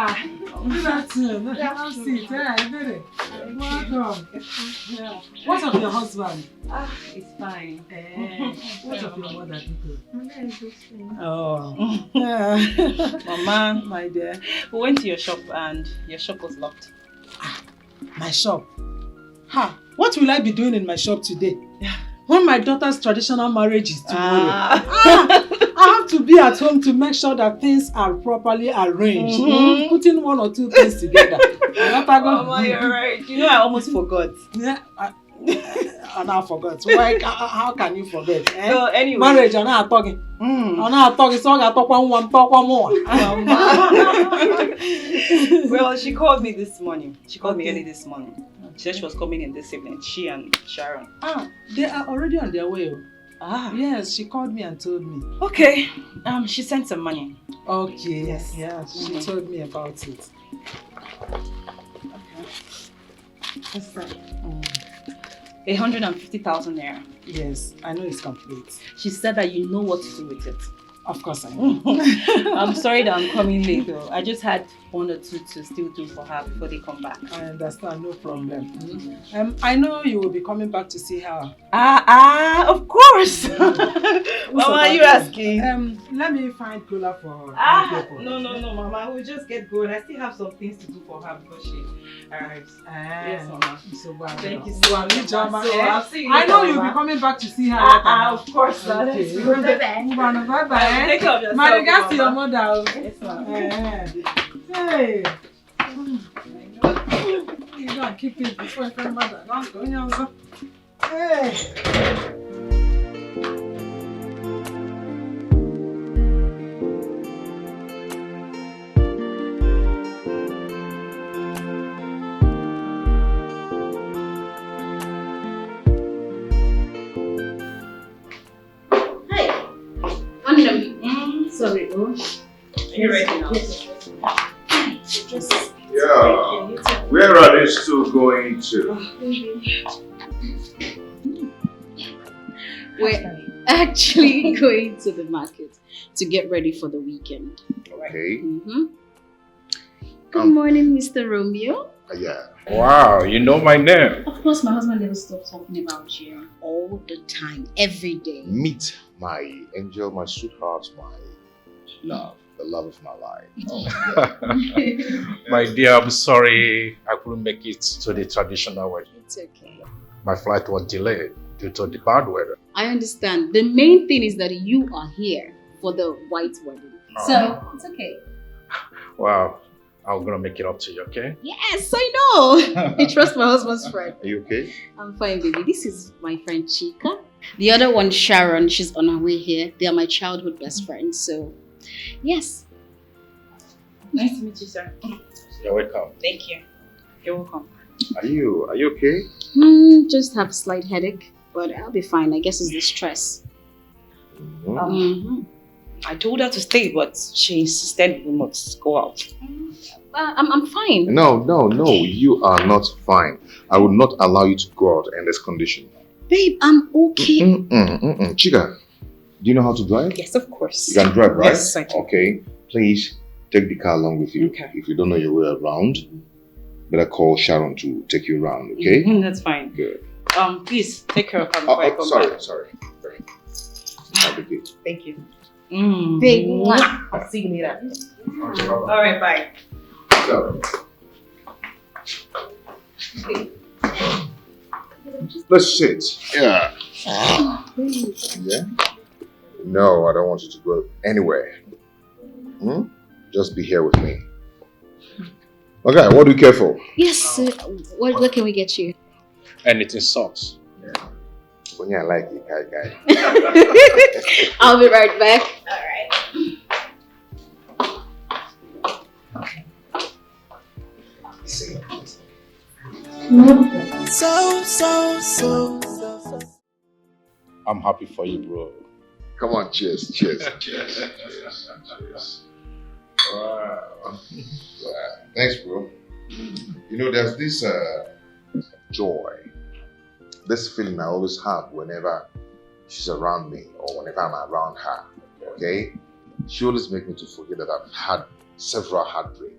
good afternoon. Have a seat. Welcome. Yeah. What's of your husband? It's fine. What's of your mother, people? Oh. Mama, my dear. We went to your shop and your shop was locked. My shop? What will I be doing in my shop today? When my daughter's traditional marriage is tomorrow. I have to be at home to make sure that things are properly arranged. Putting one or two things together. Mama, you're right. You know, I almost forgot. Yeah, I now forgot. Why? How can you forget? Eh? So anyway. Marriage, I'm not talking. I'm not talking, so I talk one more. Well, she called me this morning. She called me early this morning. She said she was coming in this evening. She and Sharon. They are already on their way. Yes, she called me and told me. Okay. She sent some money. Okay. Yes. Yeah, she told me about it. Okay. What's that? 150,000 naira. Yes, I know it's complete. She said that you know what to do with it. Of course I know. I'm sorry that I'm coming late though. I just had one or two to still do for her before they come back. I understand, no problem. I know you will be coming back to see her. Of course. Mama, are you asking? Let me find cooler for people. No, Mama. We'll just get going. I still have some things to do for her before she arrives. Yes, Mama. Thank you so much. I'll see you I know later, you'll Mama. be coming back to see her later. Of course. Okay. Bye-bye. Take care of yourself. My regards to your mother. Yes, ma'am. Hey. You gotta keep it before your friend mother. Don't go, Hey. Sorry, Are you ready now? Yeah. Where are these two going to? We're actually going to the market to get ready for the weekend. Okay. Good morning, Mr. Romeo. Yeah. Wow, you know my name. Of course, my husband never stops talking about you all the time, every day. Meet my angel, my sweetheart, my love, the love of my life. My dear, I'm sorry I couldn't make it to the traditional wedding. It's okay. My flight was delayed due to the bad weather. I understand. The main thing is that you are here for the white wedding. So, it's okay. Wow, I'm gonna make it up to you, okay? Yes, I know. You trust my husband's friend. Are you okay? I'm fine, baby. This is my friend Chika. The other one, Sharon, she's on her way here. They are my childhood best friends, so yes. Nice to meet you, sir. You're welcome. Thank you. You're welcome. Are you okay? Just have a slight headache, but I'll be fine. I guess it's the stress. I told her to stay, but she insisted we must go out. I'm fine. No, you are not fine. I will not allow you to go out in this condition. Babe, I'm okay. Chica, do you know how to drive? Yes, of course. You can drive, right? Yes, I can. Okay, please take the car along with you. Okay. If you don't know your way around, better call Sharon to take you around, okay? That's fine. Good. Please take care of her before I come back. Sorry. I'll be good. Thank you. Big I'll see you later. All right, bye. So, let's sit. Yeah. Yeah? No, I don't want you to go anywhere. Just be here with me. Okay, what do you care for? Yes, what can we get you? Anything sauce. When I like it, guy. I'll be right back. All right. So. I'm happy for you, bro. Come on, cheers. Wow. Thanks, bro. You know, there's this joy, this feeling I always have whenever she's around me or whenever I'm around her, okay? She always makes me to forget that I've had several heartbreaks.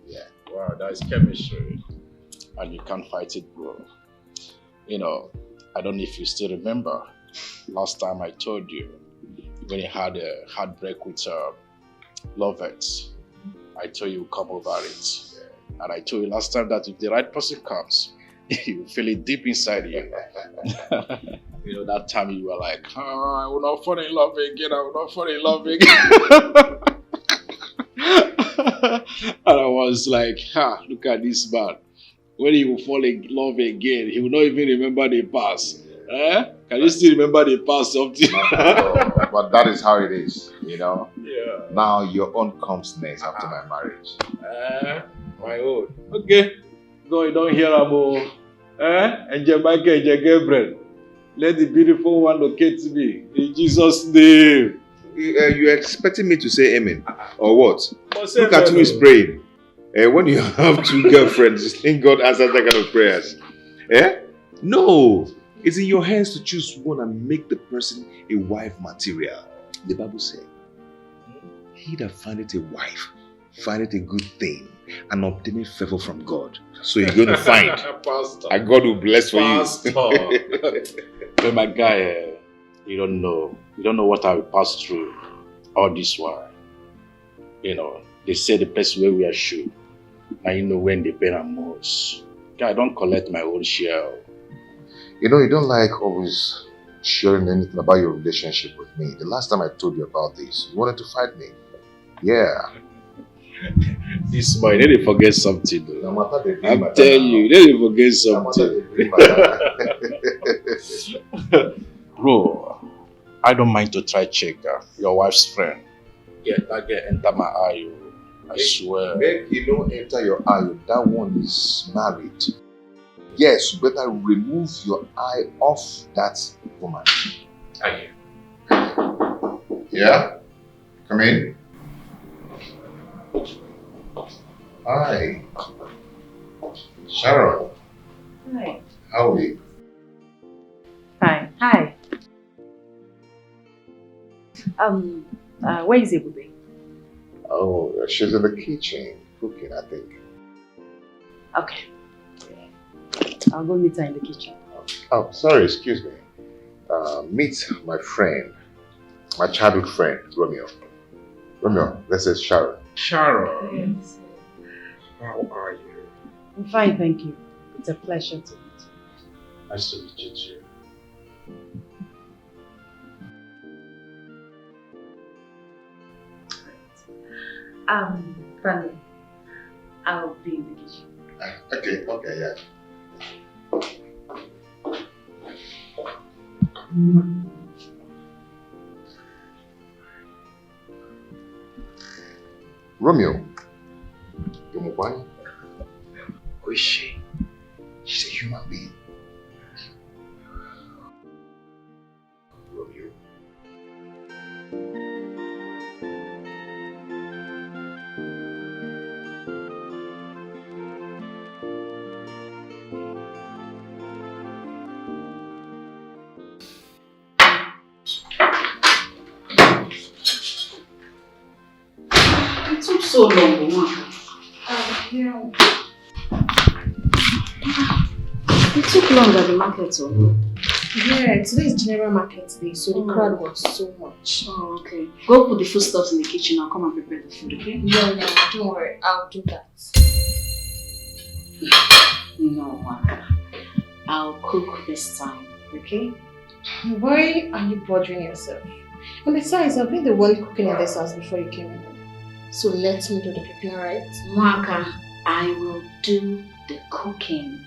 Yeah. Wow, that is chemistry. And you can't fight it, bro. You know, I don't know if you still remember last time I told you when you had a heartbreak with Lovett. I told you come over it. And I told you last time that if the right person comes, you feel it deep inside you. You know, that time you were like, oh, I will not fall in love again. And I was like, look at this man. When he will fall in love again, he will not even remember the past. Can you still remember the past something? But that is how it is, you know? Yeah. Now your own comes next after my marriage. My own. Okay. Go, you don't hear about Angel Michael, Angel Gabriel. Let the beautiful one locate me. In Jesus' name. You expecting me to say amen? Or what? But Look at who is praying. When you have two girlfriends, you think God answers that kind of prayers? No. It's in your hands to choose one and make the person a wife material. The Bible says, he that findeth a wife, findeth a good thing, and obtaineth favor from God. So you're going to find. Pastor. And God will bless for Pastor. you. But my guy, you don't know. You don't know what I will pass through all this while. You know, they say the place where we are shoe. And you know when the pain and most. I don't collect my own share. You know, you don't like always sharing anything about your relationship with me. The last time I told you about this, you wanted to fight me. Yeah. This boy, they didn't forget something though. No, I'm telling you, they didn't forget something. Bro, I don't mind to try check your wife's friend. Yeah, that girl enter my eye. I swear. Make you don't enter your eye. That one is married. Yes, you better remove your eye off that woman. Yeah? Come in. Hi. Sharon. Hi. How are you? Fine. Hi. Where is Ebube? Oh, she's in the kitchen cooking, I think. Okay. I'll go meet her in the kitchen. Oh, sorry, excuse me. Meet my friend, my childhood friend, Romeo. Romeo, this is Sharon. Sharon. Yes. How are you? I'm fine, thank you. It's a pleasure to meet you. Nice to meet you too. Funny. I'll be in the kitchen. Okay, yeah. Romeo, you're my wife. Who is she? She's a human being. Romeo, It took so long, Mwaka. Yeah. It took long at the market, so. Yeah, today is general market day, so the crowd was so much. Oh, okay. Go put the foodstuffs in the kitchen. I'll come and prepare the food, okay? Yeah, don't worry. I'll do that. No, Mwaka. I'll cook this time, okay? Why are you bothering yourself? And besides, I've been the one cooking in this house before you came in. So let me do the cooking, alright? Mwaka, I will do the cooking.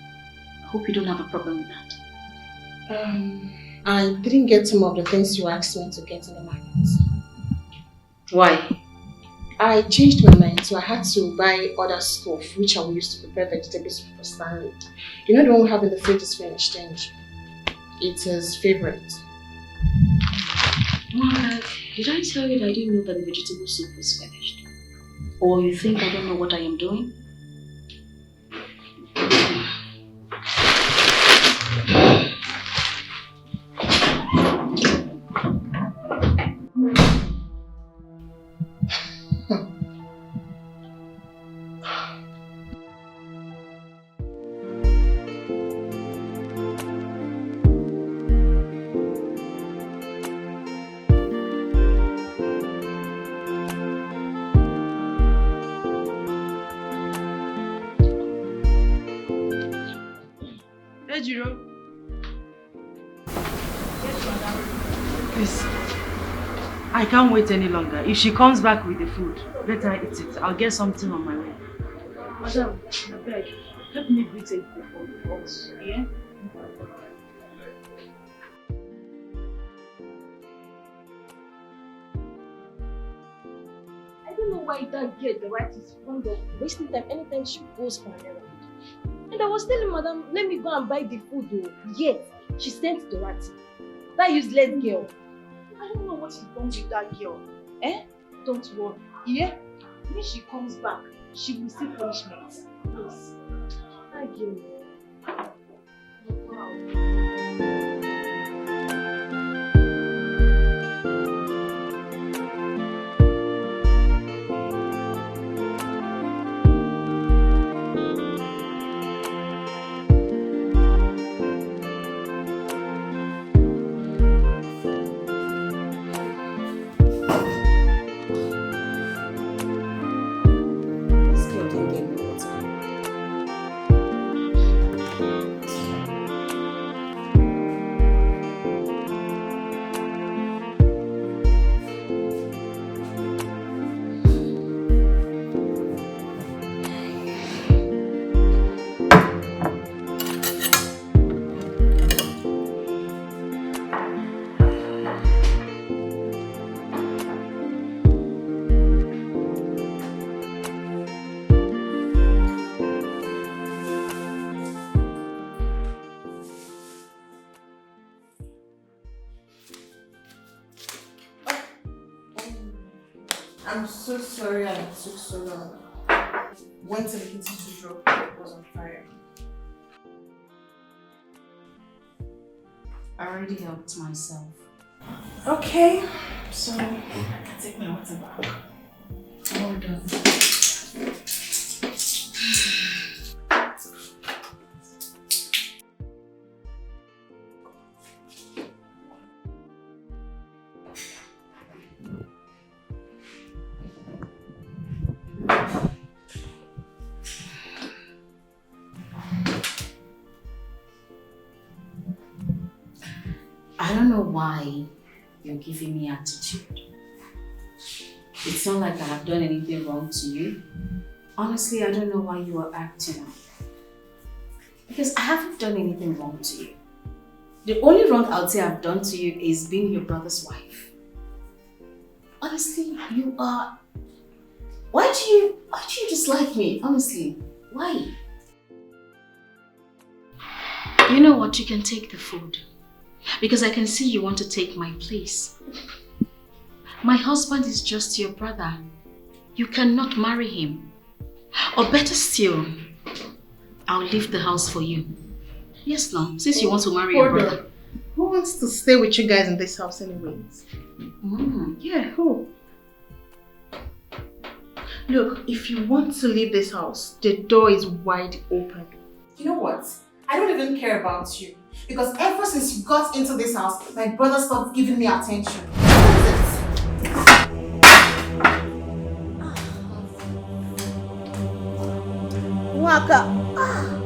I hope you don't have a problem with that. I didn't get some of the things you asked me to get in the market. Why? I changed my mind, so I had to buy other stuff which I will use to prepare vegetables for Stanley. You know the one we have in the fridge is for an exchange. It's his favorite. Mwaka, did I tell you that I didn't know that the vegetable soup was finished? Or you think I don't know what I am doing? Ejiro. Please. I can't wait any longer. If she comes back with the food, let her eat it. I'll get something on my way. Madam, I beg, help me greet it before the boss. Yeah? I don't know why that girl, the right, is fond of wasting time anytime she goes for an errand. And I was telling madam, let me go and buy the food though. Yet, she sent Dorothy. That useless girl. I don't know what is wrong with that girl. Eh? Don't worry. Yeah? When she comes back, she will see punishment. Please. That girl. Wow. I'm so sorry I took so long. Went to the kitchen to drop it was on fire. I already helped myself. Okay, so I can take my water back. Well done. I don't know why you're giving me attitude. It's not like I have done anything wrong to you. Honestly, I don't know why you are acting up. Because I haven't done anything wrong to you. The only wrong I'll say I've done to you is being your brother's wife. Honestly, you are... Why do you dislike me? Honestly, why? You know what? You can take the food. Because I can see you want to take my place. My husband is just your brother. You cannot marry him. Or better still, I'll leave the house for you. Yes, no, since you want to marry your brother. Who wants to stay with you guys in this house anyways? Yeah, who? Look, if you want to leave this house, the door is wide open. You know what? I don't even care about you. Because ever since you got into this house, my brother stopped giving me attention. What is it? Waka.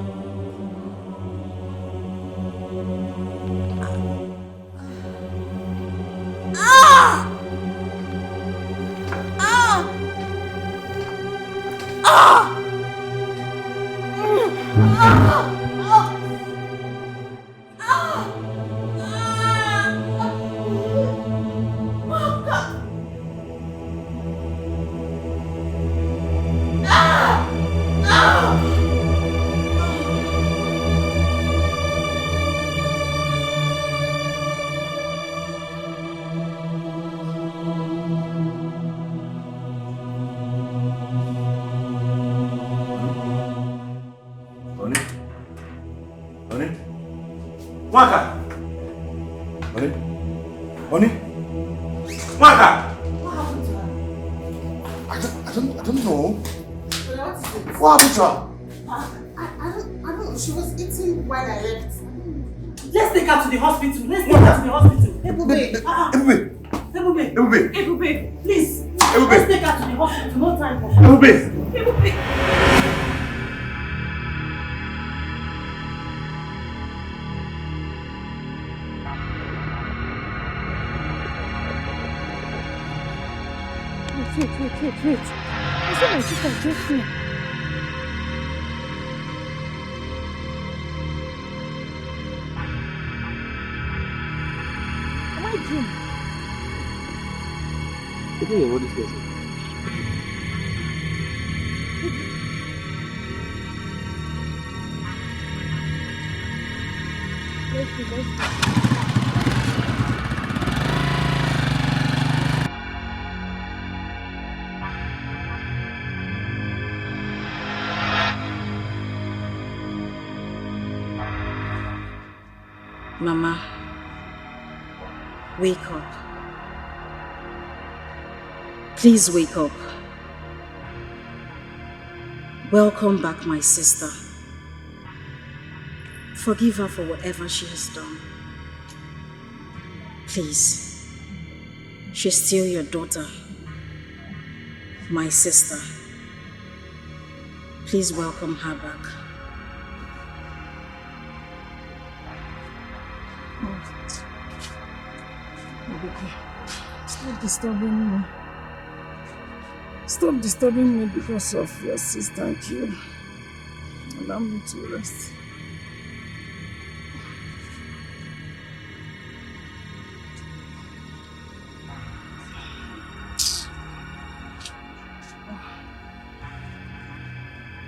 Waka! Honey? Honey? Waka! What happened to her? I don't know. What is it? What happened to her? I don't know. She was eating while I left. Let's take her to the hospital. Let's take her to the hospital. Ebube. Ebube. Ebube. Ebube. Please. Ebube. Let's take her to the hospital. No time for her. Ebube. Ebube. Wait. I saw my sister just here. Am I dreaming? I don't know what this person. Let's go. Mama, wake up. Please wake up. Welcome back, my sister. Forgive her for whatever she has done. Please. She's still your daughter. My sister. Please welcome her back. Stop disturbing me. Stop disturbing me because of your sister. Thank you. Allow me to rest.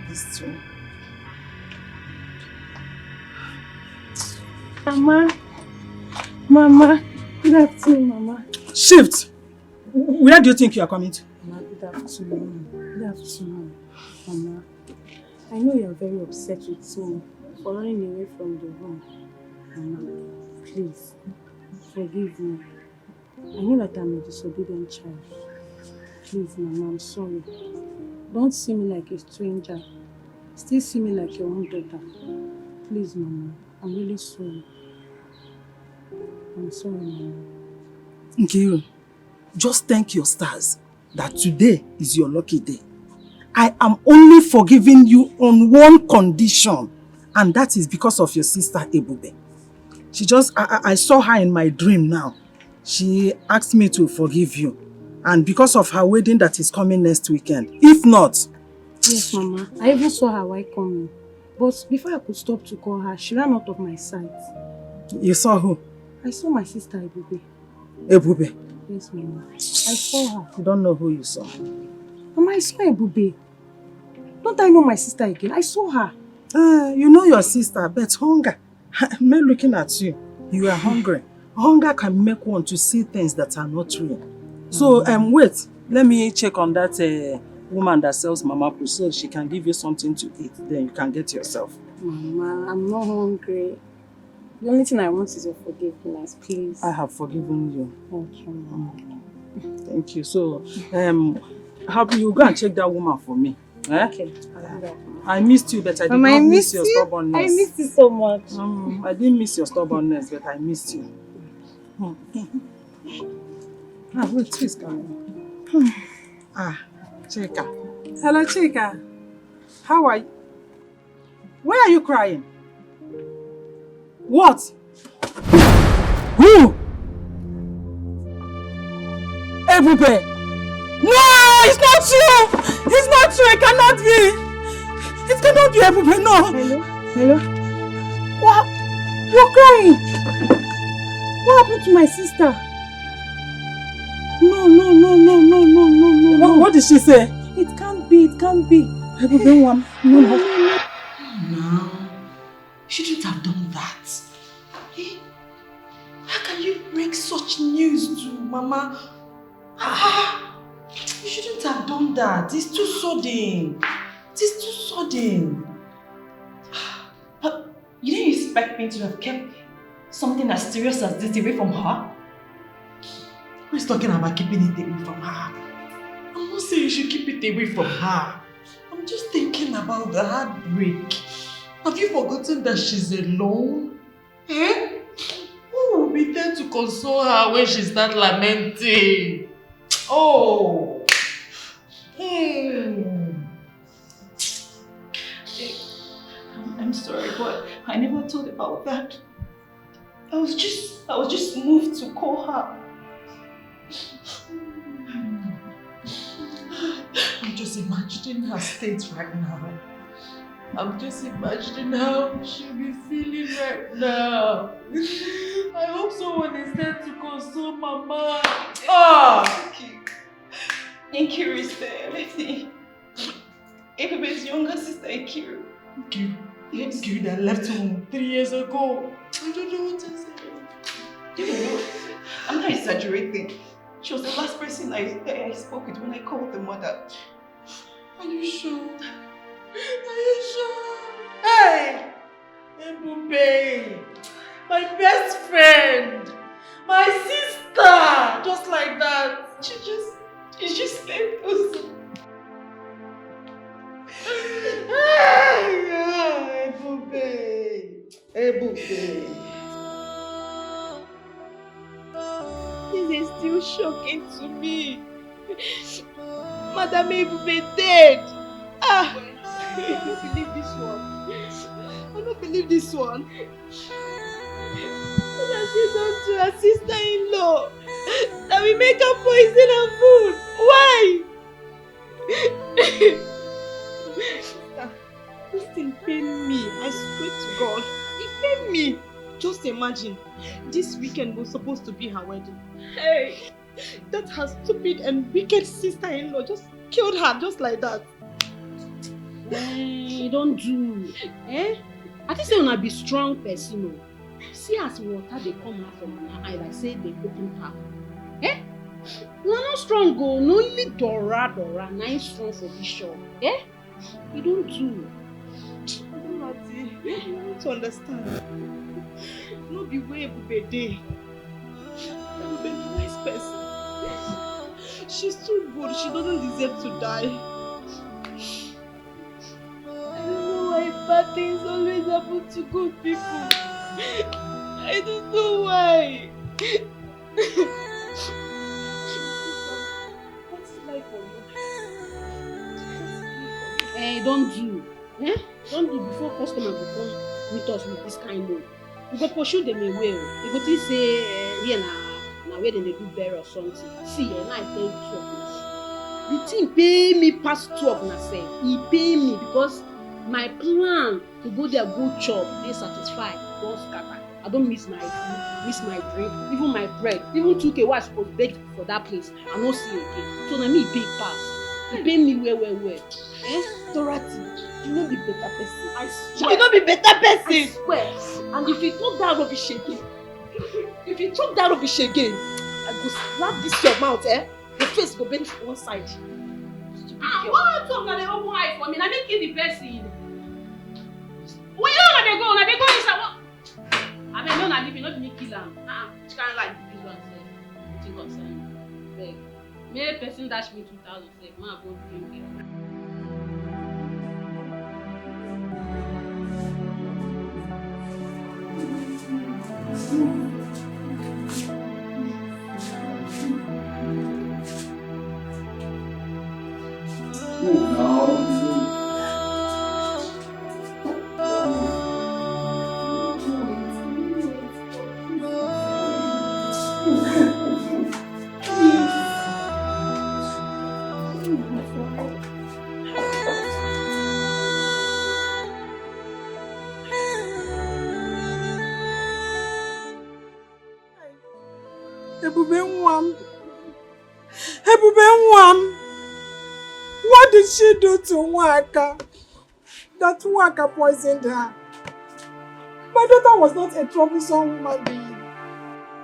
This too. Mama. Good afternoon, Mama. Shift! Where do you think you are coming to? Mama, good afternoon. Good afternoon, Mama. I know you are very upset with me for running away from the room. Mama, please, forgive me. I know that I'm a disobedient child. Please, Mama, I'm sorry. Don't see me like a stranger. Still see me like your own daughter. Please, Mama, I'm really sorry. I'm sorry, Mama. Nkiru, just thank your stars that today is your lucky day. I am only forgiving you on one condition, and that is because of your sister Ebube. I saw her in my dream now. She asked me to forgive you, and because of her wedding that is coming next weekend. If not... Yes, Mama. I even saw her while coming. But before I could stop to call her, she ran out of my sight. You saw who? I saw my sister Ebube. Ebube? Yes, Mama. I saw her. You don't know who you saw? Mama, I saw Ebube. Don't I know my sister again? I saw her. You know your sister, but hunger. Me looking at you, you are hungry. Hunger can make one to see things that are not real. So, wait. Let me check on that woman that sells Mama Poo so she can give you something to eat. Then you can get yourself. Mama, I'm not hungry. The only thing I want is your forgiveness, please. I have forgiven you. Thank you, Mama. Thank you. So, You go and check that woman for me. Eh? Okay. I missed you, but I did Mama, not I miss missed your you. stubbornness. I missed you so much. I didn't miss your stubbornness, but I missed you. Wait, who is coming? Chika. Hello, Chika. How are you? Why are you crying? What? Who? Ebube! No! It's not true! It's not true! It cannot be! It cannot be Ebube, no! Hello? Hello? What? You're crying! What happened to my sister? No. What did she say? It can't be, it can't be. Ebube, one. No. No. You shouldn't have done that. Eh? How can you break such news to Mama? You shouldn't have done that. It's too sudden. It is too sudden. But you didn't expect me to have kept something as serious as this away from her? Who is talking about keeping it away from her? I'm not saying you should keep it away from her. I'm just thinking about the heartbreak. Have you forgotten that she's alone? Eh? Who will be there to console her when she starts lamenting? Oh! I'm sorry, but I never thought about that. I was just moved to call her. I'm just imagining her state right now. I'm just imagining how she'll be feeling right now. I hope someone is there to console Mama. Ikiru is there. Let me. Ebebe's younger sister, Ikiru. Ikiru that left home 3 years ago. I don't know what to say. You know, I'm not exaggerating. She was the last person I spoke with when I called the mother. Are you sure? Are you sure? Hey! Ebube! My best friend! My sister! Just like that. She just left us. Ebube! This is still shocking to me. Madam Ebube dead. I don't believe this one. I don't believe this one. What has she done to her sister-in-law? That we make her poison her food. Why? This thing pained me. I swear to God. It pained me. Just imagine. This weekend was supposed to be her wedding. Hey, that her stupid and wicked sister-in-law just killed her just like that. Don't do. I think say una be strong person. See as water they come out from her eye like say they open her. Una not strong go. No only Dora. Na im strong for this show. You don't do. Mati, you need to understand. No be way Ebube dey. Ebube be a nice person. She's too good. She doesn't deserve to die. I don't know why bad things always happen to good people. I don't know why. What's life for you? Don't do. Don't do before customer go come meet us with this kind of. We go pursue them away. We go think say here na where they do better or something. See, now I tell you 2 of this. The thing pay me past 2 of myself. He pay me because my plan to go there go chop, they satisfied, don't scatter. I don't miss my food, miss my drink, even my bread, even 2K what I supposed to beg for that place. I don't see again. So now me big pass. He pay me well. Dorothy, you know be better person. I swear. You know be better person. I swear. And if you talk that rubbish again, I go slap this your mouth, Your face go bend to one side. What talk na dey open eye for me? Na me kill the person. Where you na dey go inside what? I mean, no na leave me, not me kill am. Which kind like this one say? Wetin concern you? Beg. May person dash me 2,000 say, ma go drink it. What did she do to Nwaka? That Nwaka poisoned her. My daughter was not a troublesome woman being.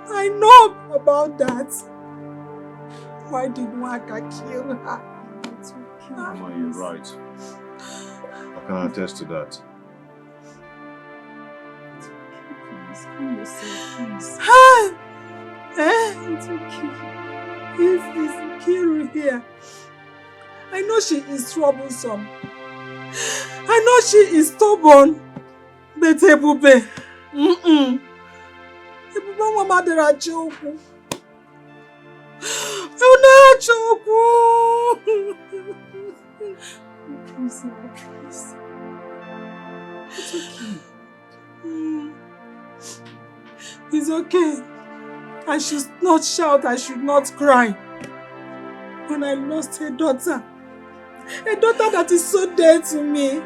I know about that. Why did Nwaka kill her? Mama, you're right. I can attest to that. It's okay. It's Kiru here. I know she is troublesome. I know she is stubborn. But Ebube. Ebube mama dera choku. Please. It's okay. It's okay. I should not shout, I should not cry. When I lost a daughter that is so dear to me.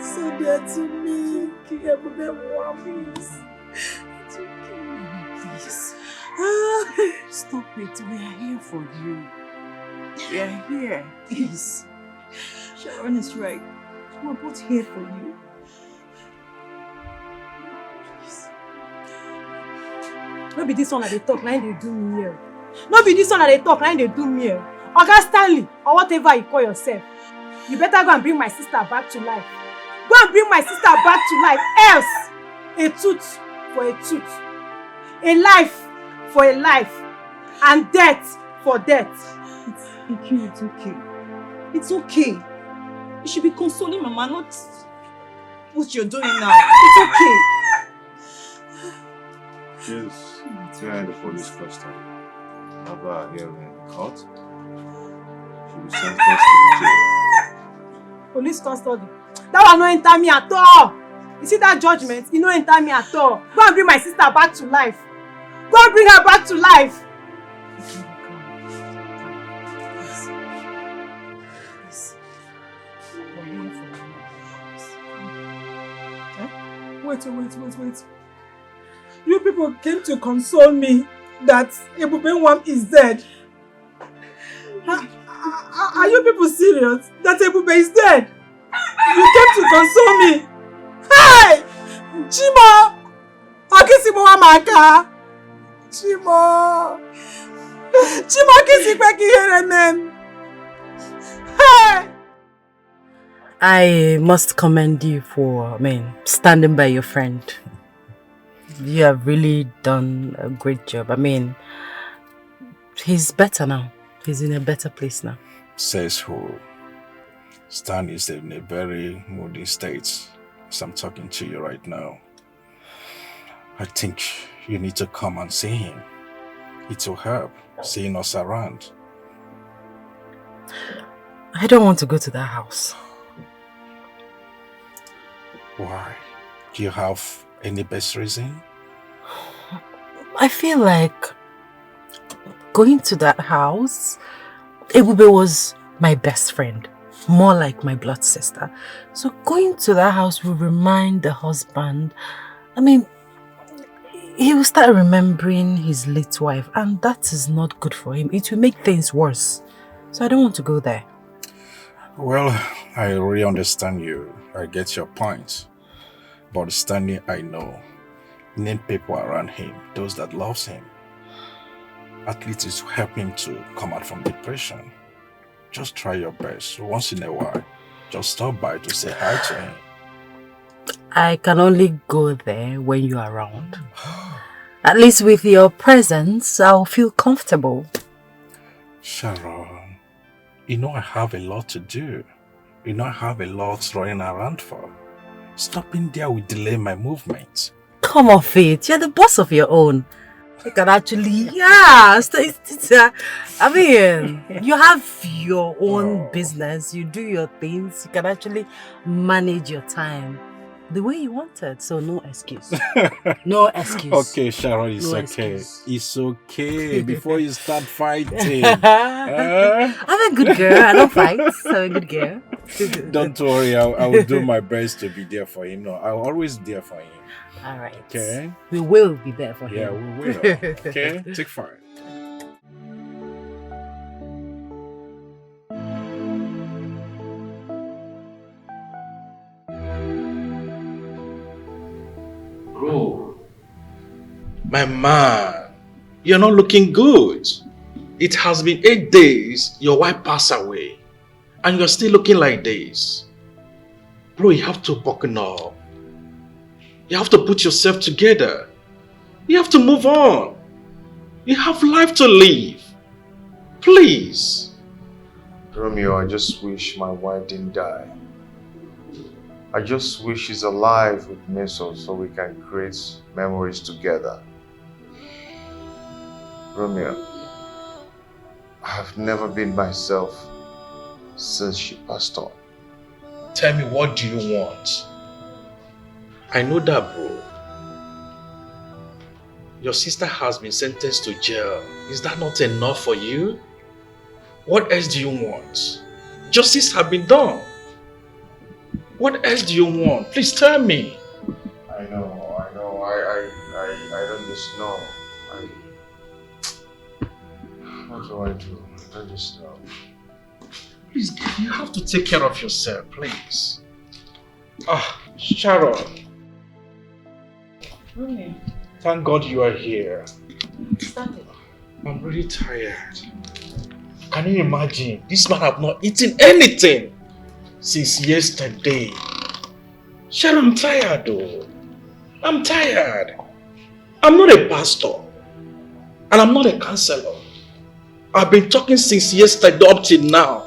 So dear to me. Please. It's okay. Please. Stop it. We are here for you. We are here. Please. Sharon is right. We are both here for you. No be this one that they talk, now they do me here. No be this one that they talk, now they do me here. Oga Stanley, or whatever you call yourself. You better go and bring my sister back to life. Go and bring my sister back to life. Else, a tooth for a tooth. A life for a life. And death for death. It's okay. It's okay. You should be consoling Mama, not what you're doing now. It's okay. Yes, we are in the police custody. Have her hearing in court. She will be sentenced to jail. Police custody. That will not enter me at all. You see that judgment? It will not enter me at all. Go and bring my sister back to life. Go and bring her back to life. Wait. You people came to console me that Ebube is dead. Are you people serious? That Ebube is dead? You came to console me? Hey! Chimo! Akisimo Amaka! Chimo! Kisikwe Kiheremen! Hey! I must commend you for, standing by your friend. You have really done a great job. He's better now. He's in a better place now. Says who? Stan is in a very moody state as I'm talking to you right now. I think you need to come and see him. It will help seeing us around. I don't want to go to that house. Why? Do you have any best reason? I feel like going to that house, Ebube was my best friend, more like my blood sister. So going to that house will remind the husband, he will start remembering his late wife, and that is not good for him. It will make things worse. So I don't want to go there. Well, I really understand you. I get your point. But Stanley, I know, need people around him, those that loves him. At least it will help him to come out from depression. Just try your best. Once in a while, just stop by to say hi to him. I can only go there when you're around. At least with your presence, I'll feel comfortable. Sharon, you know I have a lot to do. You know I have a lot running around for. Stopping there will delay my movement. Come off it. You're the boss of your own. You can actually, yeah. I mean, you have your own business. You do your things. You can actually manage your time the way you want it. So no excuse. No excuse. Okay, Sharon, it's No okay. excuse. It's okay. Before you start fighting. I'm a good girl. I don't fight. I'm a good girl. Don't worry. I will do my best to be there for him. No, I'll always be there for him. All right. Okay. We will be there for him. Yeah, we will. Okay. Take 5. Bro, my man, you're not looking good. It has been 8 days your wife passed away and you're still looking like this. Bro, you have to buckle up. You have to put yourself together. You have to move on. You have life to live. Please. Romeo, I just wish my wife didn't die. I just wish she's alive with me so we can create memories together. Romeo, I have never been myself since she passed on. Tell me, what do you want? I know that, bro. Your sister has been sentenced to jail. Is that not enough for you? What else do you want? Justice has been done. What else do you want? Please tell me. I know. I don't just know. What do I do? I don't just know. Please, you have to take care of yourself, please. Sharon. Romeo. Thank God you are here. Stanley. I'm really tired. Can you imagine? This man have not eaten anything since yesterday. Sharon, I'm tired though. I'm tired. I'm not a pastor. And I'm not a counselor. I've been talking since yesterday up till now.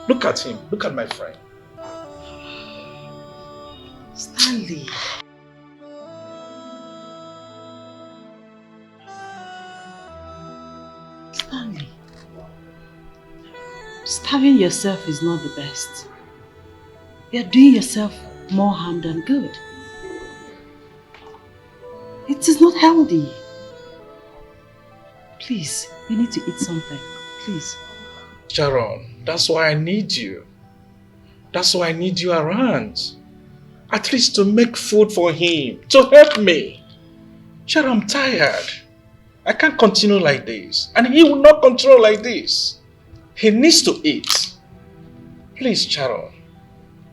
Look at him. Look at my friend. Stanley. Stanley. Starving yourself is not the best. You're doing yourself more harm than good. It is not healthy. Please, you need to eat something. Please. Sharon, that's why I need you. That's why I need you around. At least to make food for him. To help me. Sharon, I'm tired. I can't continue like this. And he will not continue like this. He needs to eat. Please, Sharon.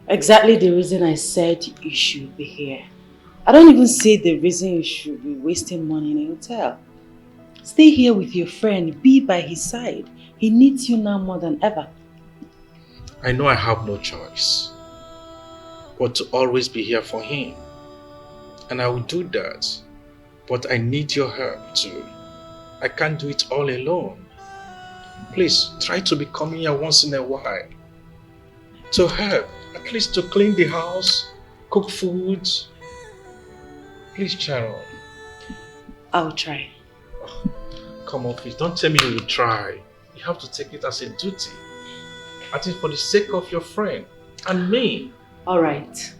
Exactly the reason I said you should be here. I don't even see the reason you should be wasting money in a hotel. Stay here with your friend. Be by his side. He needs you now more than ever. I know I have no choice but to always be here for him. And I will do that. But I need your help too. I can't do it all alone. Please try to be coming here once in a while. To help, at least to clean the house, cook food. Please, Sharon. I'll try. Come on, please. Don't tell me you will try. You have to take it as a duty. I think for the sake of your friend and me. Alright.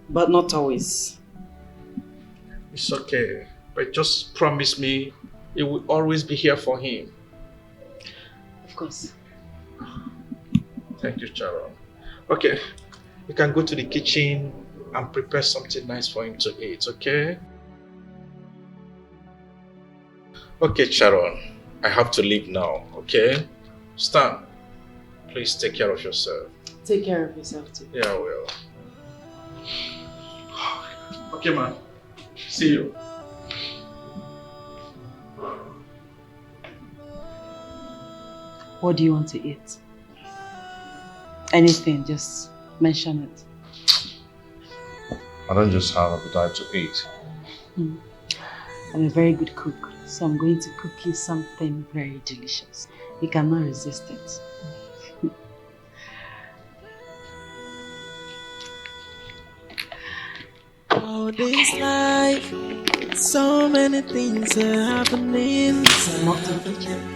But not always. It's okay. But just promise me you will always be here for him. Of course. Thank you, Sharon. Okay. You can go to the kitchen and prepare something nice for him to eat, okay? Okay, Sharon. I have to leave now, okay? Stan, please take care of yourself. Take care of yourself too. Yeah, I will. Okay, man. See you. What do you want to eat? Anything, just mention it. I don't just have appetite to eat. I'm a very good cook, so I'm going to cook you something very delicious. You cannot resist it. All this life, so many things are happening.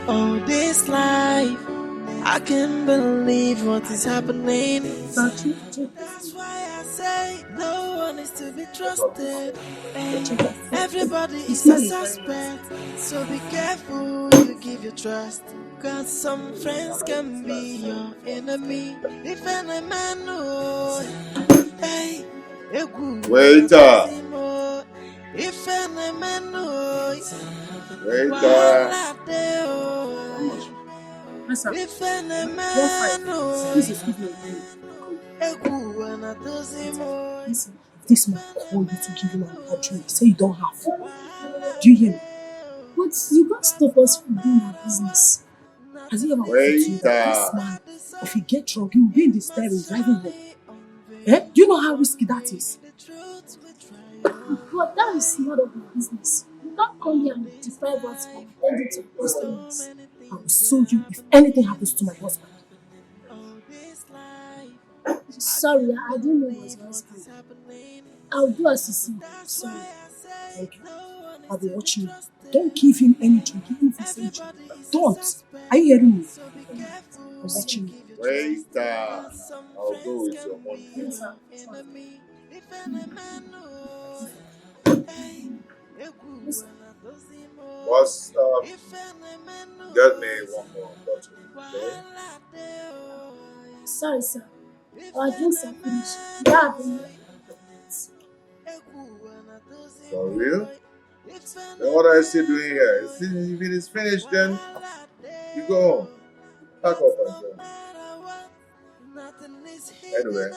All this life, I can't believe what is happening. That's why I say no one is to be trusted. Everybody is a suspect, so be careful you give your trust. Cause some friends can be your enemy. If any man knows, hey, Waiter! if any man knows, Waiter! Listen, if any one man fight. knows, Please excuse me. Listen, if this man call you to give him a drink, say you don't have. Do you hear me? But you can't stop us from doing our business. Has he ever occurred to you that this man, if he get drunk, he will be in the steering driving home? Eh? Do you know how risky that is? But that is none of my business. You can't come here and deprive us from attending to customers. I will sue you if anything happens to my husband. Sorry, I didn't know it was your husband. I'll do as you see. Sorry. Thank you. I'll be watching you. Don't give him any drink, even if he's drink. Don't. Are you hearing me? I'm watching you. Waiter! I'll go with your money. Yes, sir. Boss, get me one more bottle, okay? Sorry, sir. Our drinks are finished. You don't have any. For real? Then what are you still doing here? If it is finished, then you go home. Pack up and go. Anyway,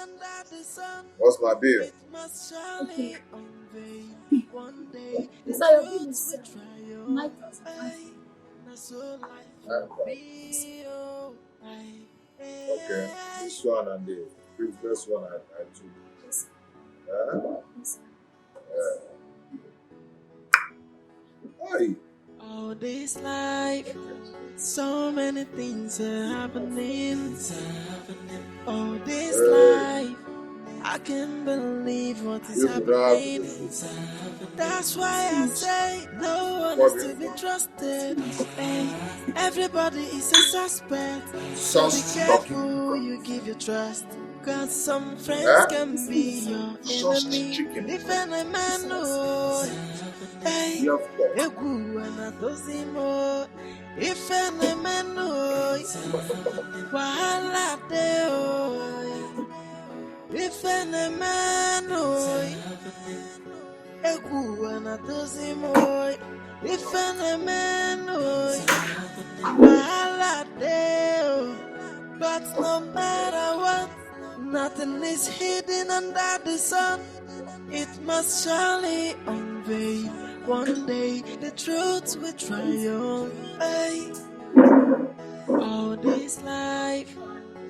what's my bill? Okay. So your bill is 9,500. Okay, this one and the previous one I took. Hey. All this life, so many things are happening. All this life, I can't believe what is happening. That's why I say no one is to be trusted. Everybody is a suspect. So be careful you give your trust. Cause some friends can be your enemy. If any man knows, hey, if any man knows, wahala dey. If any man knows, if any man knows, wahala dey. But no matter what, nothing is hidden under the sun. It must surely unveil. One day the truth will triumph. Hey. All this life,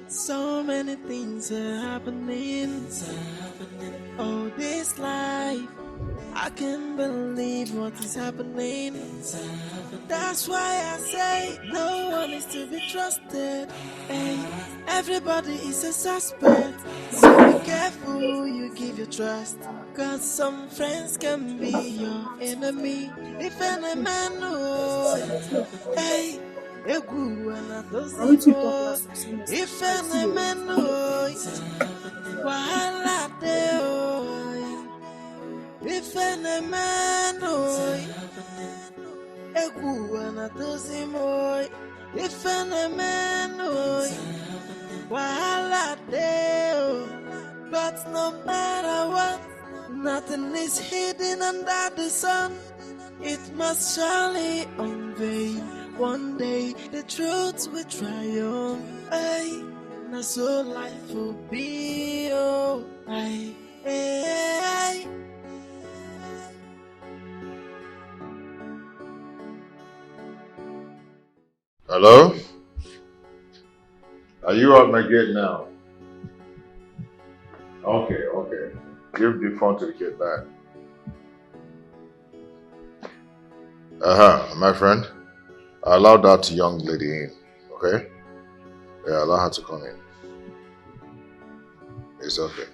so many things are happening. All this life, I can't believe what is happening. That's why I say no one is to be trusted. Hey, everybody is a suspect. So be careful you give your trust. Cause some friends can be your enemy. If any man knows, hey, if any man knows, wahala dey. If any man knows, if any man knows, wahala dey. But no matter what, nothing is hidden under the sun. It must surely unveil. One day the truth will triumph. Hey, now so life will be. Oh, hey, hey. Hello? Are you at my gate now? Okay. Give the phone to the kid back. My friend. Allow that young lady in, okay? Yeah, allow her to come in. It's okay.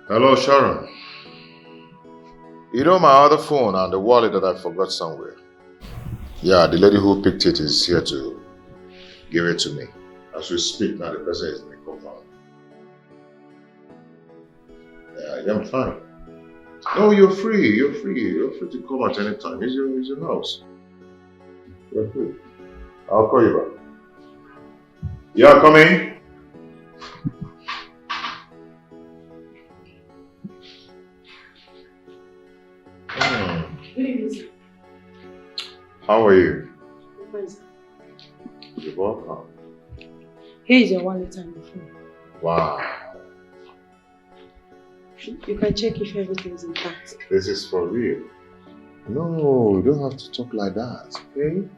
Hello, Sharon. You know my other phone and the wallet that I forgot somewhere? Yeah, the lady who picked it is here to give it to me. As we speak now, the person is in the compound. Yeah, I'm fine. No, you're free. You're free. You're free to come at any time. It's your house. You're free. I'll call you back. Yeah, come in. Good evening, sir. How are you? Fine, sir. You're welcome. Here is your wallet and your phone. Wow. You can check if everything is intact. This is for real. No, you don't have to talk like that, okay?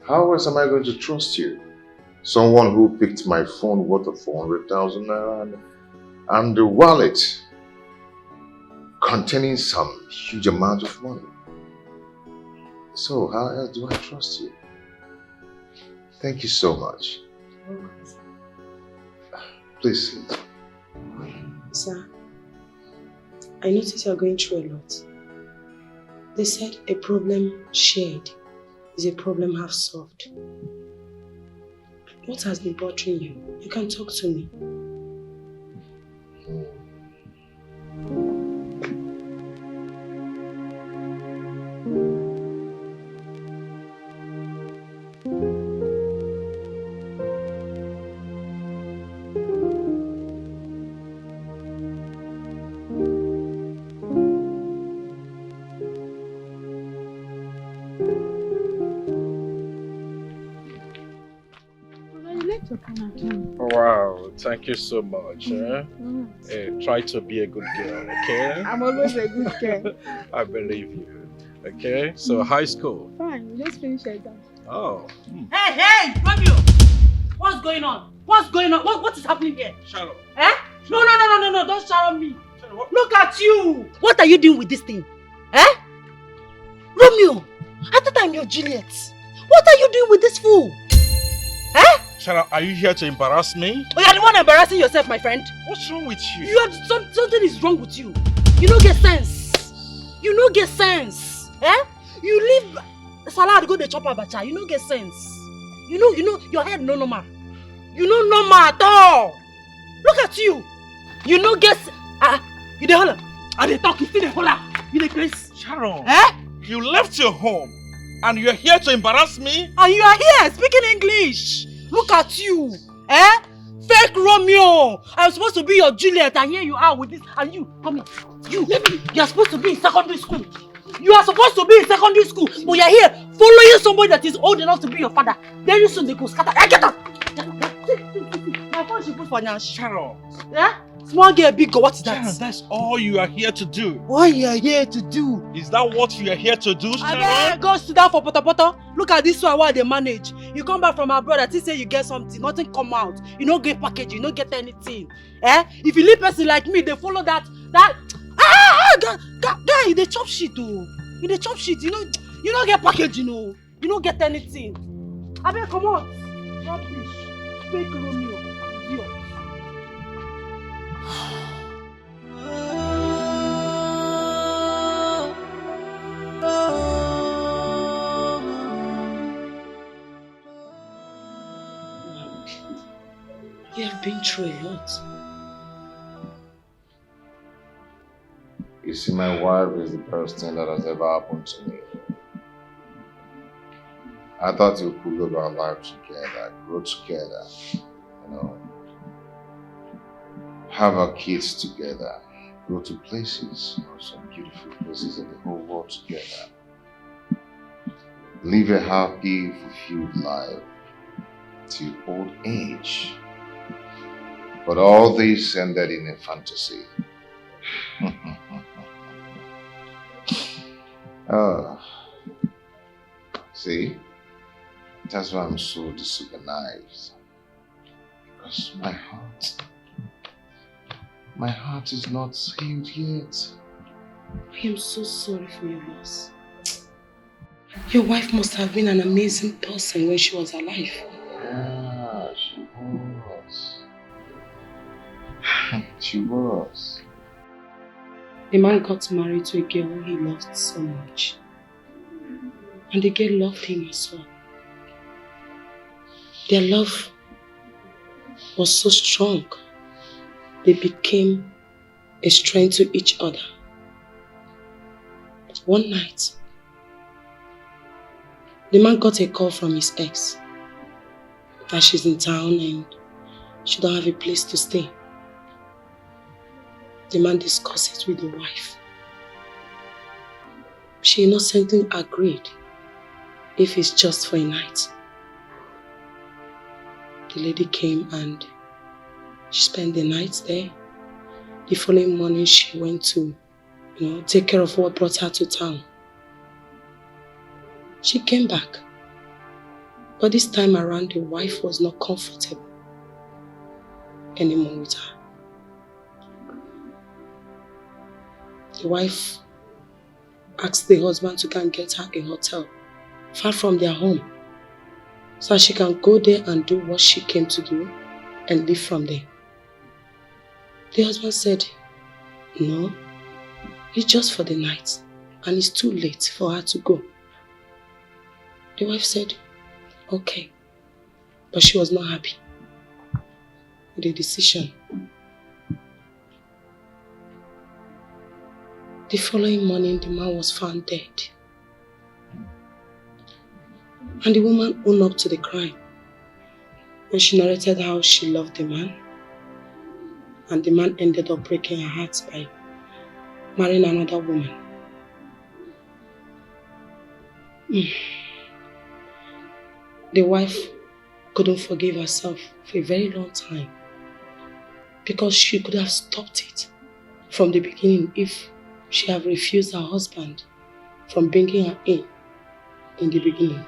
How else am I going to trust you? Someone who picked my phone worth of 400,000 naira and the wallet containing some huge amount of money. So how else do I trust you? Thank you so much. Please sit. Sir, I notice you're going through a lot. They said a problem shared is a problem half solved. What has been bothering you? You can talk to me. Wow, thank you so much. Try to be a good girl, okay? I'm always a good girl. I believe you. Okay, so high school. Fine, we just finished exam. Oh. Hey, Romeo! What's going on? What's going on? What is happening here? Sharon. Eh? No, don't shout on me. Look at you! What are you doing with this thing? Eh? Romeo, I thought I'm your Juliet. What are you doing with this fool? Eh? Sharon, are you here to embarrass me? Oh, you're the one embarrassing yourself, my friend. What's wrong with you? Something is wrong with you. You don't get sense. You don't get sense. Eh? You leave salad go to chop abacha. You don't get sense. You know, your head no normal. You no normal at all. Look at you. You no get you dey holler. I dey talk, you still dey holler. You dey crazy. Sharon. Eh? You left your home and you're here to embarrass me? And you are here speaking English. Look at you. Eh? Fake Romeo. I'm supposed to be your Juliet and here you are with this. And you, come here. You're supposed to be in secondary school. You are supposed to be in secondary school. But you're here following somebody that is old enough to be your father. Very soon they go scatter. Hey, get up. My phone should put for now. Sharon. Yeah? Small girl, big girl, what is that? Sharon, that's all you are here to do. What you are here to do? Is that what you are here to do, Sharon? I go sit down for poto. Look at this one while they manage. You come back from abroad, I think say you get something, nothing come out. You don't get package, you don't get anything. Eh? If you leave person like me, they follow that. Guy, they chop shit oh. They chop shit, you don't get package, you don't get anything. I mean, come on. Rubbish. Fake Romeo. Idiot. You have been through a lot. You see, my wife is the best thing that has ever happened to me. I thought we could live our life together, grow together, have our kids together, go to places, some beautiful places in the whole world together. Live a happy, fulfilled life till old age. But all this ended in a fantasy. See? That's why I'm so disorganized. Because my heart is not healed yet. I am so sorry for your loss. Your wife must have been an amazing person when she was alive. Yeah, she was. She was. The man got married to a girl who he loved so much. And the girl loved him as well. Their love was so strong, they became a strength to each other. But one night, the man got a call from his ex that she's in town and she don't have a place to stay. The man discussed it with the wife. She innocently agreed if it's just for a night. The lady came and she spent the night there. The following morning she went to, take care of what brought her to town. She came back. But this time around the wife was not comfortable anymore with her. The wife asked the husband to go and get her a hotel far from their home so she can go there and do what she came to do and leave from there. The husband said, no, it's just for the night and it's too late for her to go. The wife said, okay, but she was not happy with the decision. The following morning, the man was found dead. And the woman owned up to the crime. And she narrated how she loved the man. And the man ended up breaking her heart by marrying another woman. The wife couldn't forgive herself for a very long time because she could have stopped it from the beginning if she had refused her husband from bringing her in the beginning.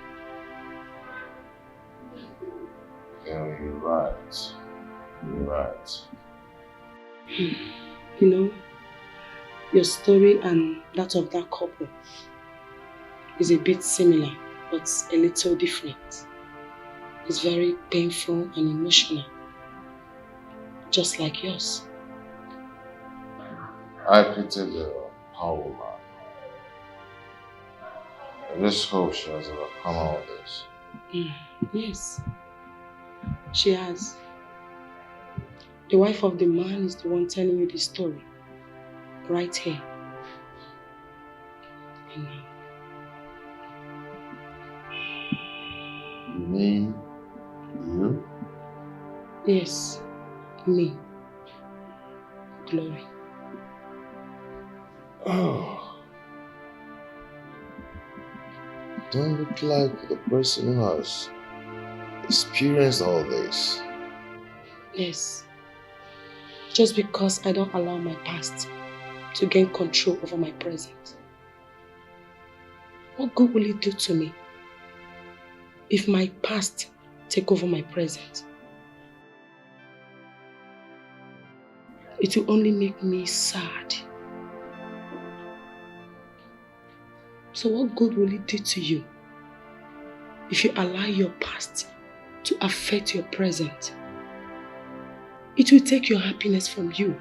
Yeah, you're right. You're right. Your story and that of that couple is a bit similar, but a little different. It's very painful and emotional, just like yours. I pity the poor woman. I just hope she has overcome all this. Yes, she has. The wife of the man is the one telling you the story, right here. You mean you? Yes, me. Glory. Oh. Don't look like the person who has experienced all this. Yes. Just because I don't allow my past to gain control over my present. What good will it do to me if my past take over my present? It will only make me sad. So what good will it do to you if you allow your past to affect your present? It will take your happiness from you.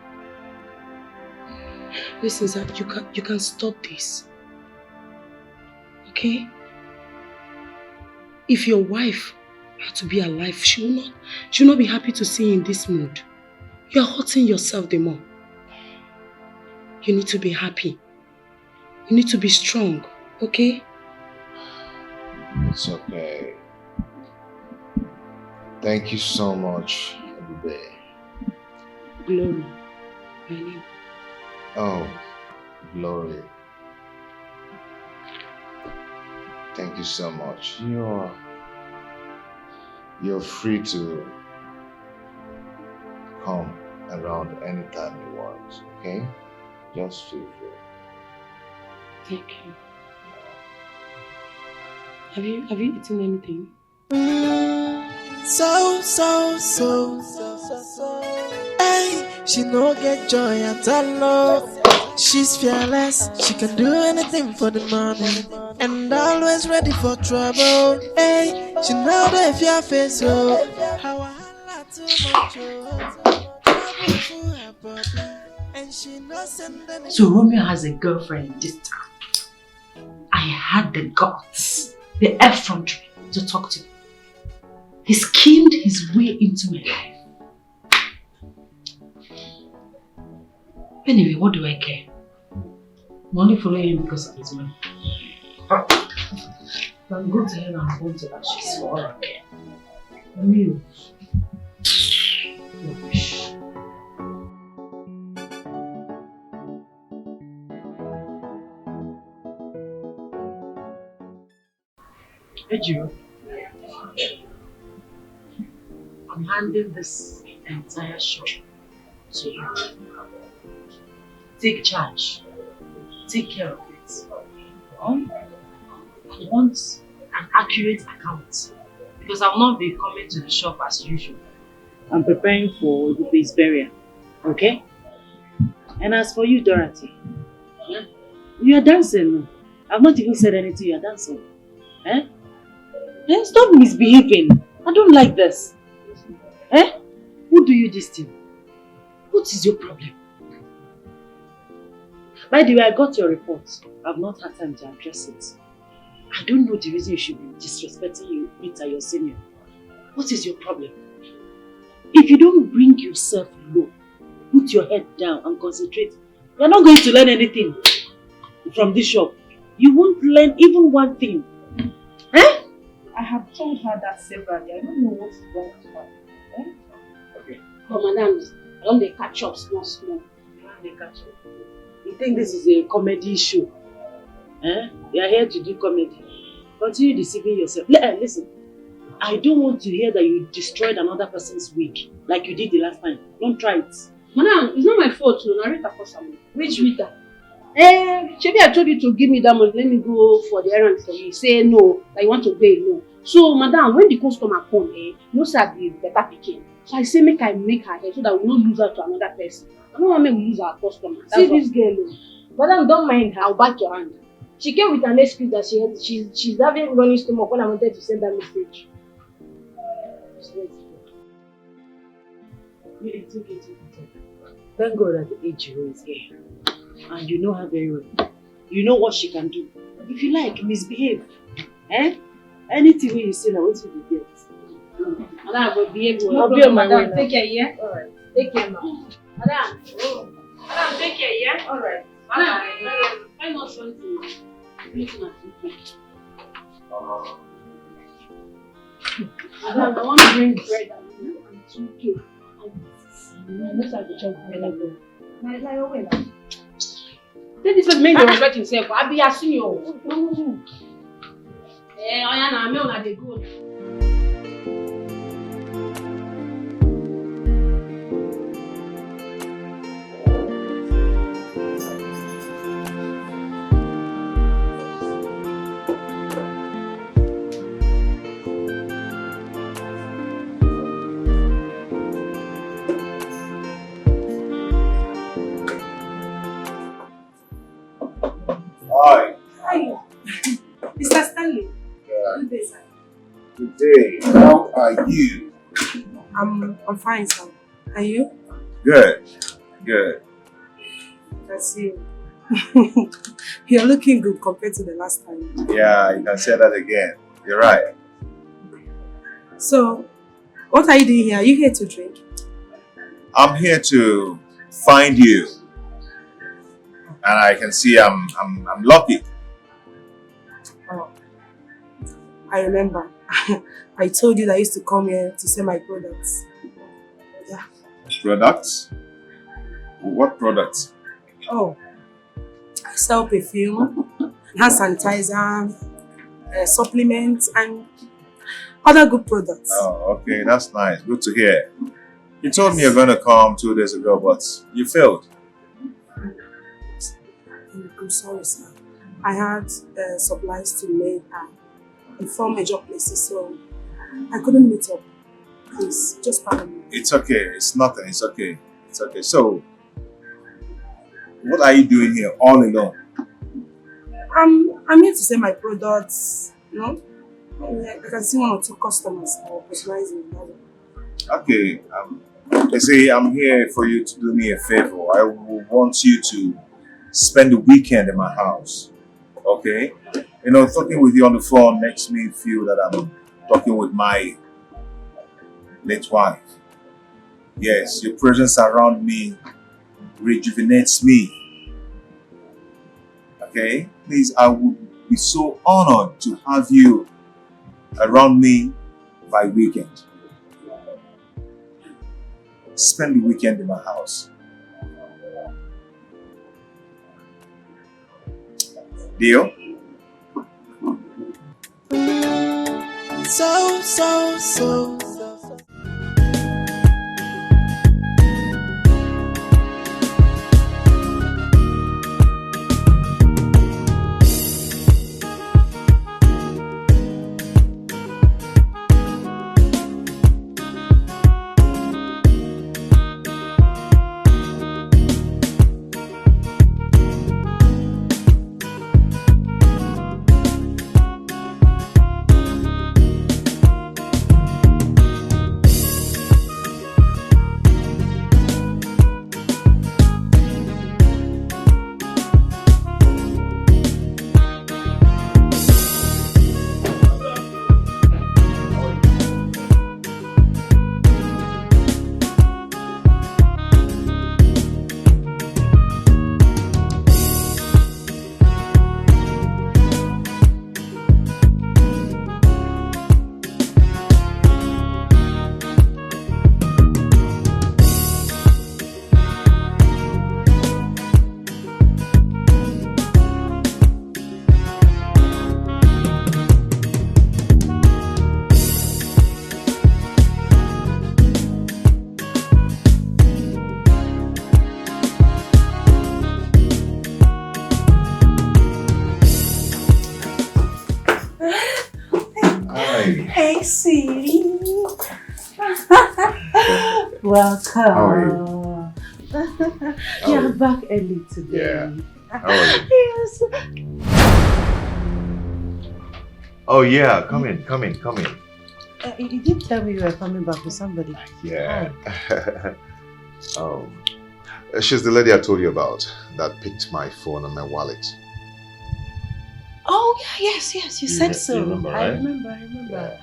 Listen, Zach, you can stop this. Okay? If your wife had to be alive, she will not be happy to see you in this mood. You are hurting yourself the more. You need to be happy. You need to be strong, okay? It's okay. Thank you so much, Ebube. Glory, my name. Oh, Glory. Thank you so much. You're free to come around anytime you want, okay? Just feel free. Thank you. Have you eaten anything? Hey, she no get joy at all. She's fearless, she can do anything for the money, and always ready for trouble. Hey, she know that if you face so how I holla too much, trouble for her body, and she no send any. So Romeo has a girlfriend this time. I had the guts, the effrontery to talk to him. He schemed his way into my life. Anyway, what do I care? I'm only following him because of his money. I'm going to hell and home to that shit for all I care. You. Rubbish. Ejiro, I'm handing this entire shop to you. Take charge. Take care of it. I want an accurate account because I will not be coming to the shop as usual. I'm preparing for the base burial. Okay? And as for you, Dorothy, you are dancing. I've not even said anything, you are dancing. Eh? Stop misbehaving. I don't like this. Eh? Who do you this to? What is your problem? By the way, I got your report. I've not had time to address it. I don't know the reason you should be disrespecting you, Peter, your senior. What is your problem? If you don't bring yourself low, put your head down and concentrate, you're not going to learn anything from this shop. You won't learn even one thing. Eh? I have told her that severally. I don't know what's wrong with her. Eh? Okay. Oh, madam, I don't they catch up small. They catch up. You think this is a comedy show? Eh? You are here to do comedy. Continue deceiving yourself. Listen, I don't want to hear that you destroyed another person's wig like you did the last time. Don't try it. Madam, it's not my fault to narrate for someone. Which Rita? Chebi, I told you to give me that money. Let me go for the errand for you. Say no, that you want to pay no. So, madam, when the customer come, no sir, be better picking. So I say make her hair so that we don't lose her to another person. I don't want to lose our customer. See this girl, madam, don't mind her. I'll back your hand. She came with an excuse that she's having running stomach when I wanted to send that message. It's okay. Thank God that the Ejiro is here. And you know her very well. You know what she can do. If you like, misbehave. Eh? Anything you say, I want you to get. Madam, but behave well. I'll be on my way now. Take care, yeah? Alright. Take care, ma'am. Madam. Oh. Madam, take care, yeah? Alright. Madam, I not something. Looking at you. Madam, I want to bring bread and 2K. Let's have the chop bread. Take this man to respect himself. I'll be asking you. I'm not the good. Hi. Mr. Stanley. Yeah. Good day, sir. Good day. How are you? I'm fine, sir. Are you? Good. Good. I see. You're looking good compared to the last time. Yeah, you can say that again. You're right. So, what are you doing here? Are you here to drink? I'm here to find you. And I can see I'm lucky. Oh, I remember. I told you that I used to come here to sell my products. Yeah. Products? What products? Oh, I sell perfume, hand sanitizer, supplements, and other good products. Oh, okay, that's nice. Good to hear. You told me you're going to come 2 days ago, but you failed. I'm sorry, sir. I had supplies to make in 4 major places, so I couldn't meet up. Please, just pardon me. It's okay. It's nothing. It's okay. It's okay. So, what are you doing here all alone? I'm here to sell my products, you know? I can see one or two customers that are personalizing. Okay. They say I'm here for you to do me a favor. I want you to spend the weekend in my house. Okay? You know, talking with you on the phone makes me feel that I'm talking with my late wife. Yes, your presence around me rejuvenates me. Okay? Please, I would be so honored to have you around me by weekend. Spend the weekend in my house. Deal? So. Hey, sweetie. Welcome. How are You're back early today. Yeah. How are you? Yes. Oh yeah, come in. You did tell me you were coming back with somebody. Yeah. She's the lady I told you about that picked my phone and my wallet. Oh, yeah, yes, you said so. You remember, I right? remember.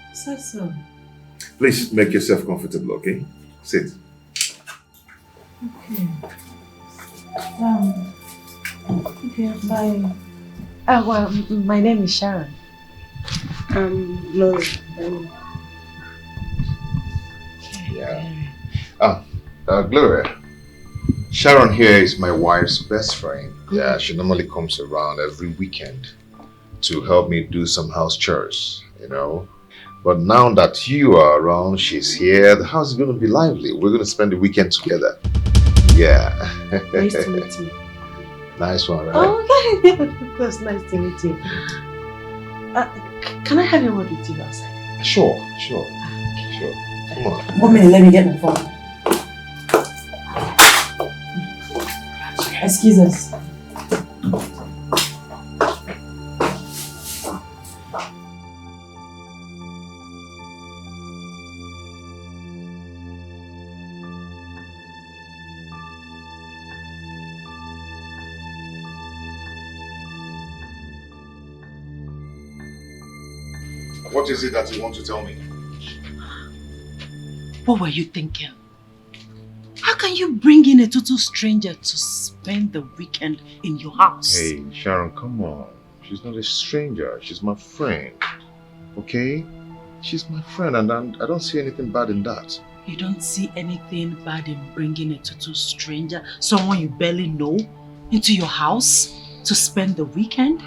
You said so. Please make yourself comfortable, okay? Sit. Okay. Okay, bye. Well, my name is Sharon. Glory. Yeah. Gloria. Sharon here is my wife's best friend. Yeah, she normally comes around every weekend to help me do some house chores, you know. But now that you are around, she's here, the house is going to be lively. We're going to spend the weekend together. Yeah. Nice to meet you. Nice one, right? Oh, okay. Of course, nice to meet you. Can I have a word with you outside? Sure. Come on. 1 minute, let me get my phone. Excuse us. What is it that you want to tell me? What were you thinking? How can you bring in a total stranger to spend the weekend in your house? Hey, Sharon, come on. She's not a stranger. She's my friend. Okay? She's my friend and I don't see anything bad in that. You don't see anything bad in bringing a total stranger, someone you barely know, into your house to spend the weekend?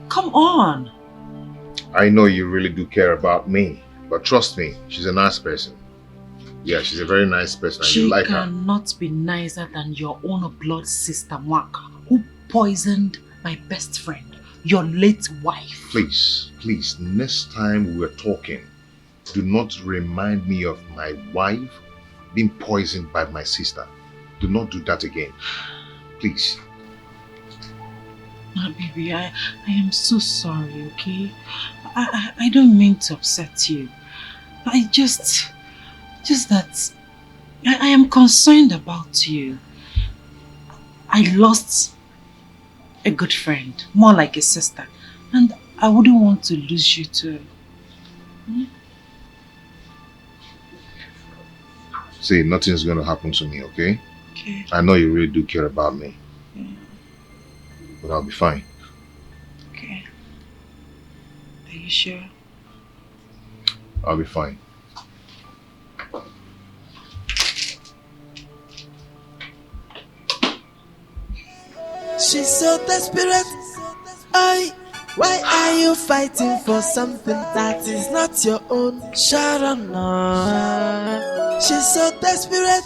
Come on. I know you really do care about me, but trust me, she's a nice person. Yeah, she's a very nice person and you like her. She cannot be nicer than your own blood sister, Mark, who poisoned my best friend, your late wife. Please, next time we're talking, Do not remind me of my wife being poisoned by my sister. Do not do that again. Please. No, baby, I am so sorry, okay? I don't mean to upset you. I just that I am concerned about you. I lost a good friend, more like a sister, and I wouldn't want to lose you too. See, nothing's going to happen to me, okay? Okay. I know you really do care about me. Yeah. But I'll be fine. Okay. Are you sure? I'll be fine. She's so desperate. Why are you fighting for something that is not your own? Sharon, she's so desperate.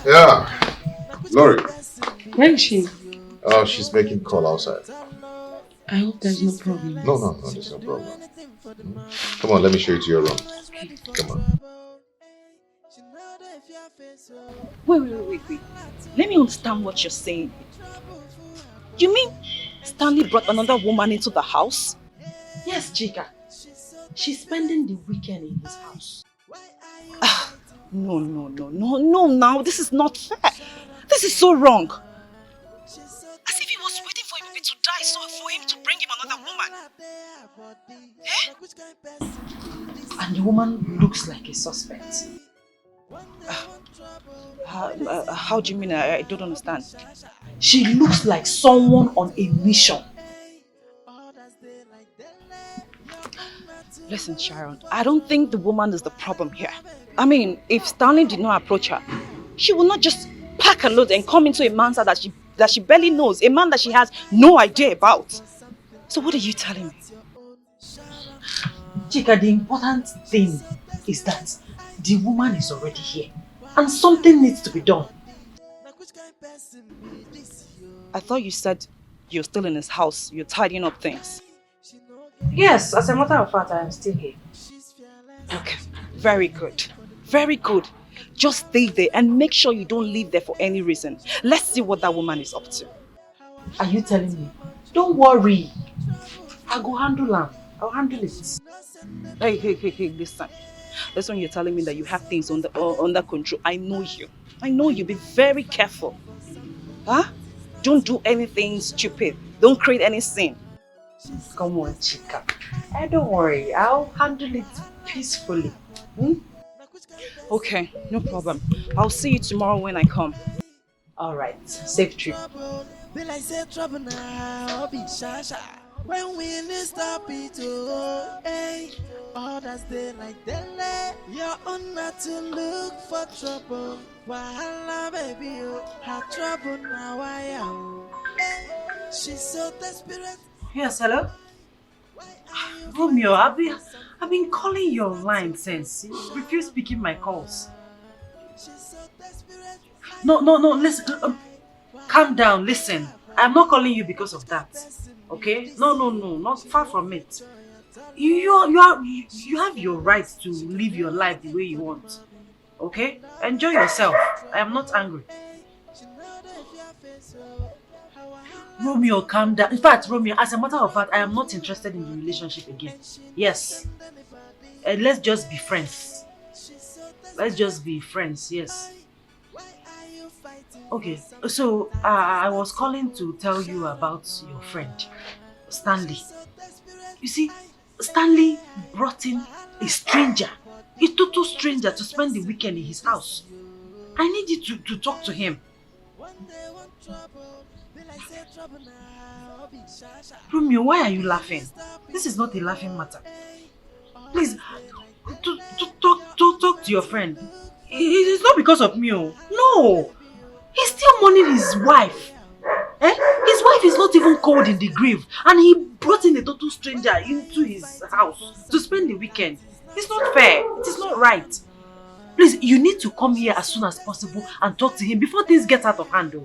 Yeah. Glory. Where is she? Oh, she's making call outside. I hope there's no problem. No, there's no problem. Come on, let me show you to your room. Come on. Wait. Let me understand what you're saying. You mean Stanley brought another woman into the house? Yes, Chika. She's spending the weekend in his house. No, now this is not fair. This is so wrong. As if he was waiting for him to die so for him to bring him another woman. And the woman looks like a suspect. How do you mean? I don't understand. She looks like someone on a mission. Listen, Sharon, I don't think the woman is the problem here. I mean, if Stanley did not approach her, she would not just pack a load and come into a man's house that she barely knows, a man that she has no idea about. So what are you telling me? Chika, the important thing is that the woman is already here and something needs to be done. I thought you said you're still in his house, you're tidying up things. Yes, as a matter of fact, I am still here. Okay, very good. Very good. Just stay there and make sure you don't leave there for any reason. Let's see what that woman is up to. Are you telling me? Don't worry. I'll go handle her. I'll handle it. Hey, listen. Listen, you're telling me that you have things under control. I know you. I know you. Be very careful. Huh? Don't do anything stupid. Don't create any sin. Come on, Chika. Don't worry. I'll handle it peacefully. Okay, no problem. I'll see you tomorrow when I come. Alright, safe trip. When we stop it, hey, others they like dele. You're on not to look for trouble. Wahala, baby, you have trouble now. I am. She's so desperate. Yes, hello? Romeo, I've been calling your line since. You refuse picking my calls. No, listen. Calm down, listen. I'm not calling you because of that. Okay? No, not far from it. You have your right to live your life the way you want. Okay? Enjoy yourself. I am not angry. Romeo, calm down. In fact, Romeo, as a matter of fact, I am not interested in the relationship again. Yes. Let's just be friends. Let's just be friends, yes. Okay, so I was calling to tell you about your friend, Stanley. You see, Stanley brought in a stranger, a total stranger, to spend the weekend in his house. I need you to talk to him. Romeo, why are you laughing? This is not a laughing matter. Please, talk to your friend. It's not because of me. No! He's still mourning his wife. His wife is not even cold in the grave, and he brought in a total stranger into his house to spend the weekend. It's not fair. It is not right. Please, you need to come here as soon as possible and talk to him before things get out of hand.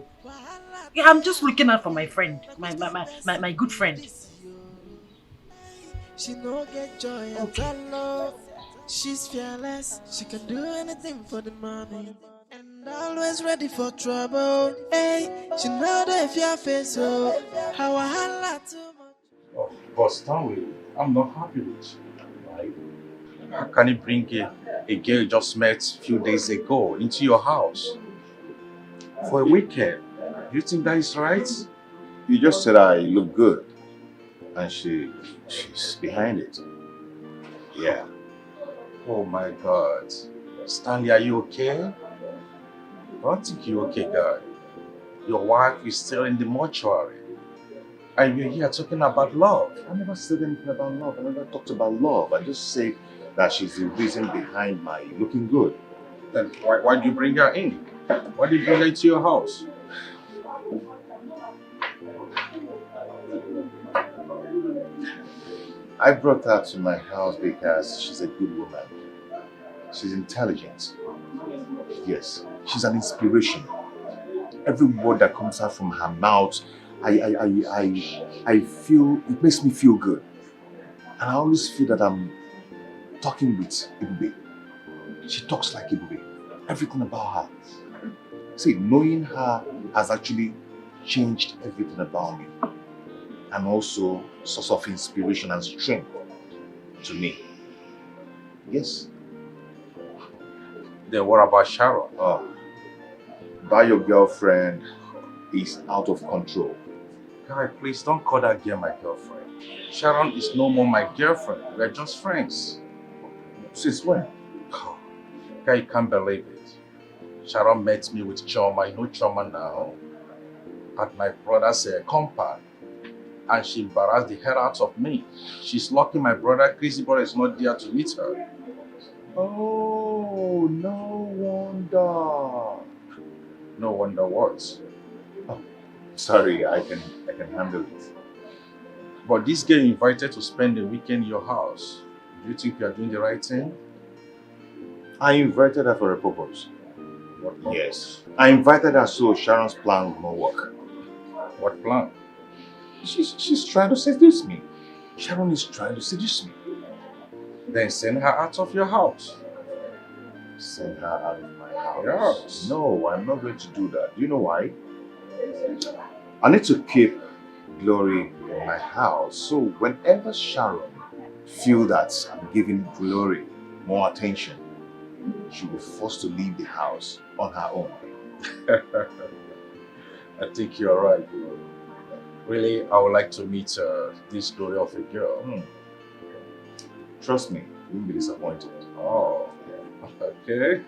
Yeah, I'm just looking out for my friend, my good friend. She no get joy at all. She's fearless, she can do anything for the money. And always ready for trouble. Hey, she know the fear face, so how I holla too much. Oh, but Stanley, I'm not happy with you. Right? How can you bring a girl you just met a few days ago into your house for a weekend? Do you think that is right? You just said I look good, and she's behind it. Yeah. Oh my God. Stanley, are you okay? I don't think you're okay, guy. Your wife is still in the mortuary. And you're here talking about love. I never said anything about love. I never talked about love. I just said that she's the reason behind my looking good. Then why do you bring her in? Why did you bring her into your house? I brought her to my house because she's a good woman. She's intelligent. Yes, she's an inspiration. Every word that comes out from her mouth, I feel, it makes me feel good. And I always feel that I'm talking with Ibube. She talks like Ibube. Everything about her. See, knowing her has actually changed everything about me. And also a source of inspiration and strength to me. Yes. Then what about Sharon? Oh, that your girlfriend is out of control. Guy, please don't call that girl my girlfriend. Sharon is no more my girlfriend. We're just friends. Since when? Oh, guy, you can't believe it. Sharon met me with Choma. You know Choma now? At my brother's compound. And she embarrassed the hell out of me. She's lucky my brother, Crazy Brother, is not there to meet her. Oh, no wonder. No wonder what? Oh, sorry, I can handle it. But this girl invited to spend the weekend in your house. Do you think you are doing the right thing? I invited her for a purpose. What purpose? Yes. I invited her so Sharon's plan will not work. What plan? She's trying to seduce me. Sharon is trying to seduce me. Then send her out of your house. Send her out of my house? Yes. No, I'm not going to do that. Do you know why? I need to keep Glory in my house. So whenever Sharon feels that I'm giving Glory more attention, she will be forced to leave the house on her own. I think you're right, bro. Really, I would like to meet this glory of a girl. Trust me, you won't be disappointed. Oh, okay.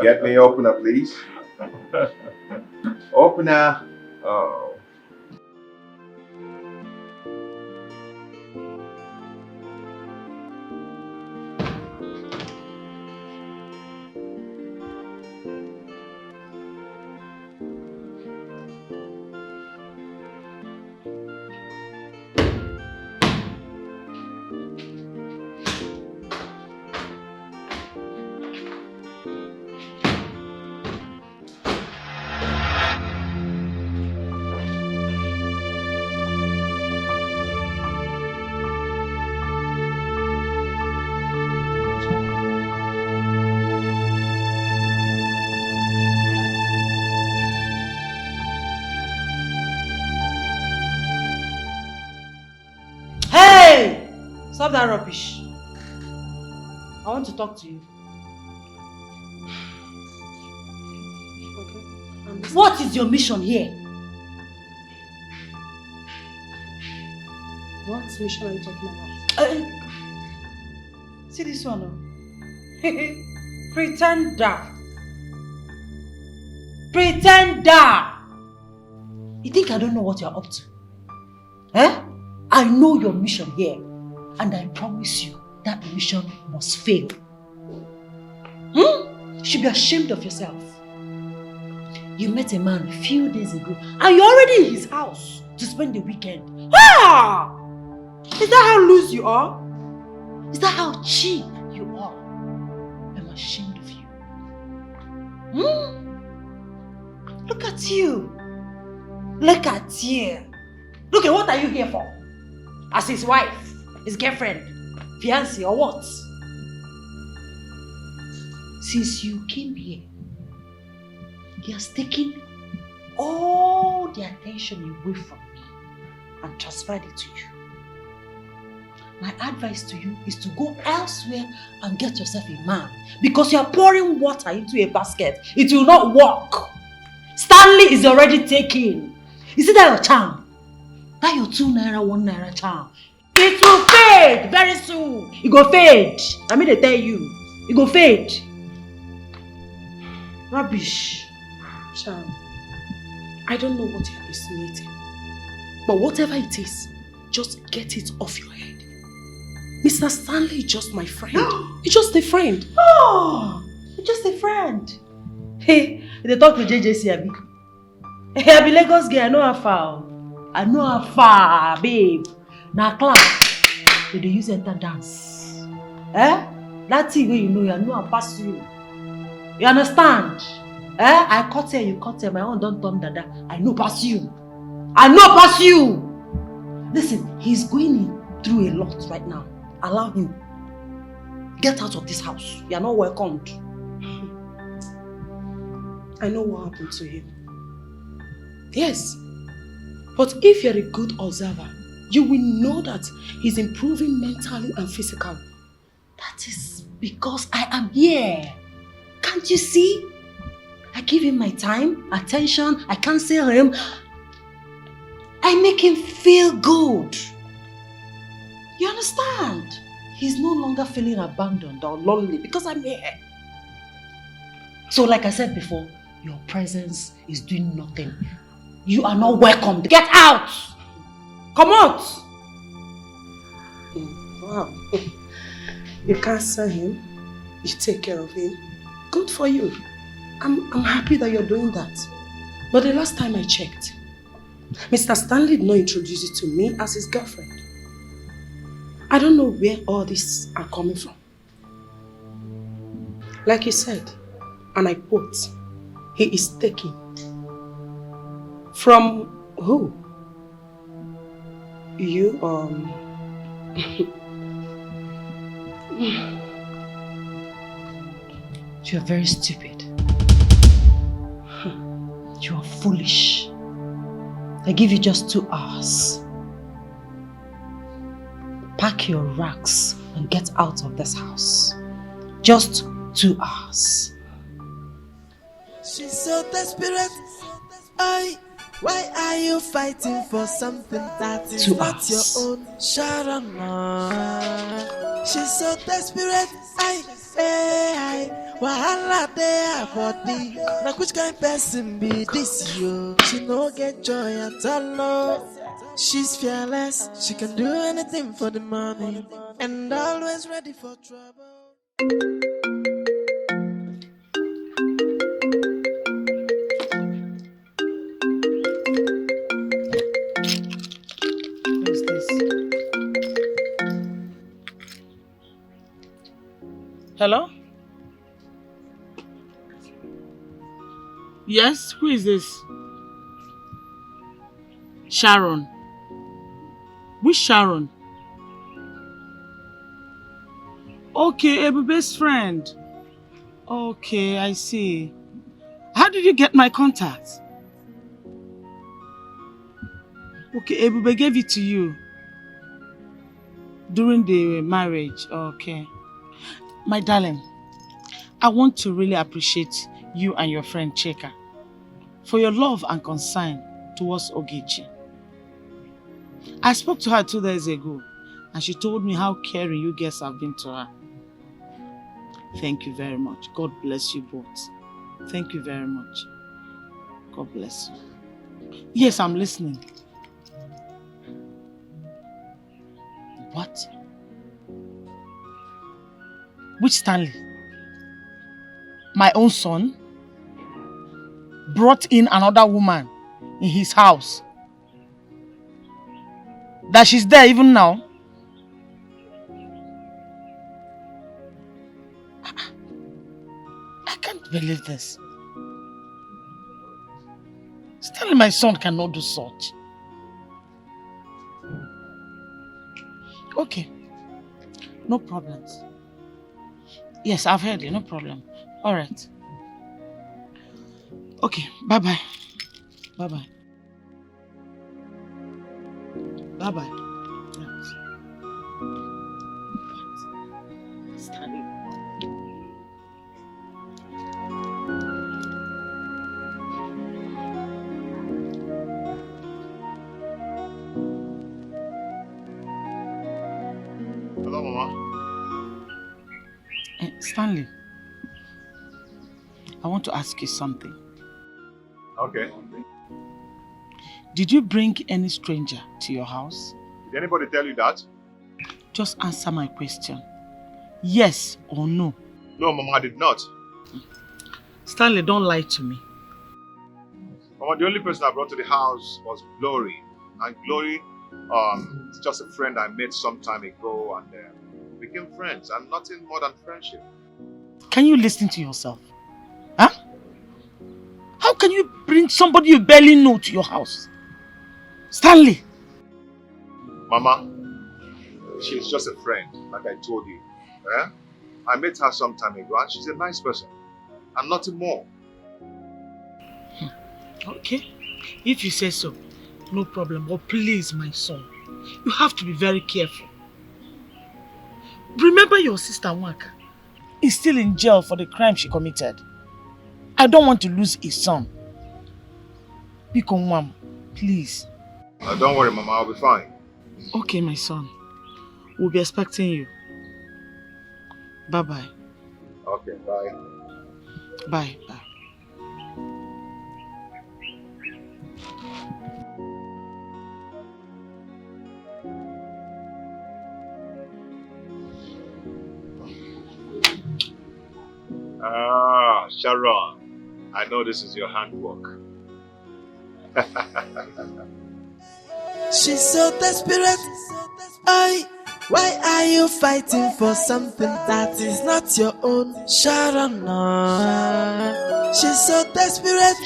Get me opener, please. Opener. Oh. Stop that rubbish. I want to talk to you. Okay. What is your mission here? What mission are you talking about? See this one, Pretender. Pretender! You think I don't know what you're up to? Eh? I know your mission here. And I promise you, that mission must fail. You should be ashamed of yourself. You met a man a few days ago and you're already in his house to spend the weekend. Ah! Is that how loose you are? Is that how cheap you are? I'm ashamed of you. Look at you. Look at you. Look at what are you here for? As his wife. His girlfriend? Fiancé or what? Since you came here, he has taken all the attention away from me and transferred it to you. My advice to you is to go elsewhere and get yourself a man, because you are pouring water into a basket. It will not work. Stanley is already taken. Is it that your charm? That your 2 naira, 1 naira charm? It will fade very soon. It go fade. I mean, they tell you. It go fade. Rubbish. Charm, I don't know what you're insinuating, but whatever it is, just get it off your head. Mr. Stanley is just my friend. He's just a friend. Oh, just a friend. Hey, they talk to JJC, Abi. Hey, I be Lagos girl. I know how far. I know how far, babe. Now, class, they use enter dance. Eh? That thing where you know I pass you. You understand? Eh? I cut her, you cut her. My own don't turn dada. I know pass you. I know pass you. Listen, he's going through a lot right now. Allow him. Get out of this house. You are not welcomed. I know what happened to him. Yes. But if you're a good observer, you will know that he's improving mentally and physically. That is because I am here. Can't you see? I give him my time, attention, I counsel him. I make him feel good. You understand? He's no longer feeling abandoned or lonely because I'm here. So like I said before, your presence is doing nothing. You are not welcome. Get out! Come out! Wow. You counsel him, you take care of him. Good for you. I'm happy that you're doing that. But the last time I checked, Mr. Stanley did not introduce you to me as his girlfriend. I don't know where all this are coming from. Like he said, and I quote, he is taken. From who? You, You're very stupid. You are foolish. I give you just 2 hours. Pack your racks and get out of this house. Just 2 hours. She's so desperate. Why are you fighting for something that is not your own? Sharon. She's so desperate. Wahala dey her body. Now which kind of person be this you? She no get joy at all. She's fearless. She can do anything for the money and always ready for trouble. Who's this? Hello? Yes, who is this? Sharon. Which Sharon? Okay, Ebube's friend. Okay, I see. How did you get my contact? Okay, Ebube gave it to you during the marriage. Okay. My darling, I want to really appreciate you and your friend Cheka for your love and concern towards Ogechi. I spoke to her 2 days ago and she told me how caring you guys have been to her. Thank you very much. God bless you both. Thank you very much. God bless you. Yes, I'm listening. What? Which Stanley? My own son brought in another woman in his house. That she's there even now. I can't believe this. Stanley, my son, cannot do such. Okay, No problems. Yes, I've heard you. No problem. All right. Okay. Bye-bye. Bye-bye. Bye-bye. Yes. Stanley. Hello, Mama. Stanley, I want to ask you something. Okay. Did you bring any stranger to your house? Did anybody tell you that? Just answer my question. Yes or no? No, Mama, I did not. Stanley, don't lie to me. Mama, the only person I brought to the house was Glory. And Glory, it's just a friend I met some time ago and became friends and nothing more than friendship. Can you listen to yourself? Huh? How can you bring somebody you barely know to your house? Stanley! Mama, she's just a friend, like I told you. Eh? I met her some time ago and she's a nice person. And nothing more. Okay. If you say so, no problem. But please, my son, you have to be very careful. Remember your sister Waka is still in jail for the crime she committed. I don't want to lose a son. Biko Mom, please. Don't worry, Mama, I'll be fine. Okay, my son. We'll be expecting you. Bye-bye. Okay, bye. Bye. Bye. Ah, Sharon. I know this is your handwork. She's so desperate. Why are you fighting for something that is not your own? Sharon, no. She's so desperate.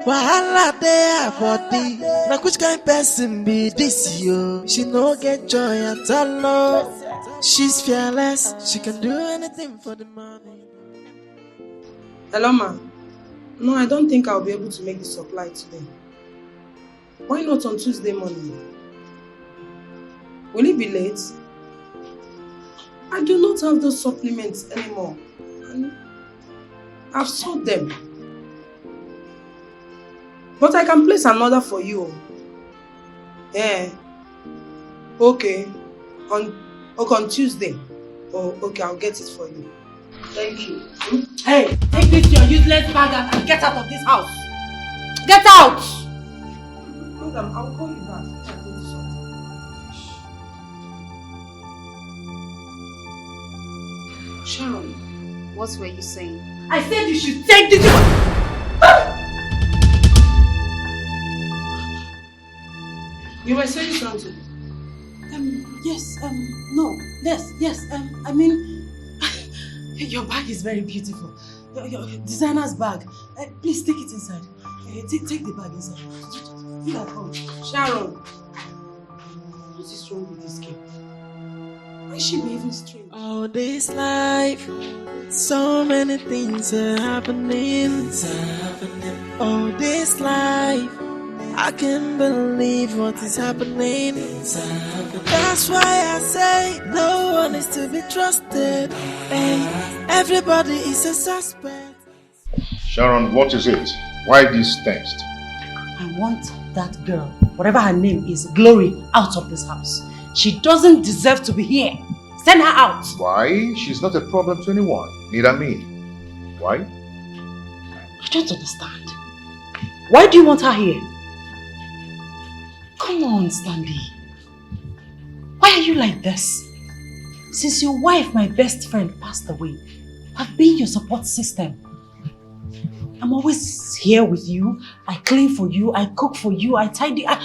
Wahala dey her body. Now which kind person be this yo? She no get joy at all. No. She's fearless. She can do anything for the money. Hello, ma. No, I don't think I'll be able to make the supply today. Why not on Tuesday morning? Will it be late? I do not have those supplements anymore. And I've sold them. But I can place an order for you. Yeah. Okay. On Tuesday. Oh, okay, I'll get it for you. Thank you. Hey, take this your useless bag and get out of this house. Get out! Madam, I'll call you back. Sharon, what were you saying? I said you should take this. You were saying something? Yes, no, yes, I mean, your bag is very beautiful. Your designer's bag. Please take it inside. Take the bag inside. Feel at home. Sharon, what is wrong with this girl? Why is she behaving strange? All this life, so many things are happening. All this life, I can't believe what is happening. That's why I say no one is to be trusted, and everybody is a suspect. Sharon, what is it? Why this text? I want that girl, whatever her name is, Glory, out of this house. She doesn't deserve to be here. Send her out. Why? She's not a problem to anyone. Neither me. Why? I don't understand. Why do you want her here? Come on, Stanley. Why are you like this? Since your wife, my best friend, passed away, I've been your support system. I'm always here with you. I clean for you. I cook for you. I tidy. I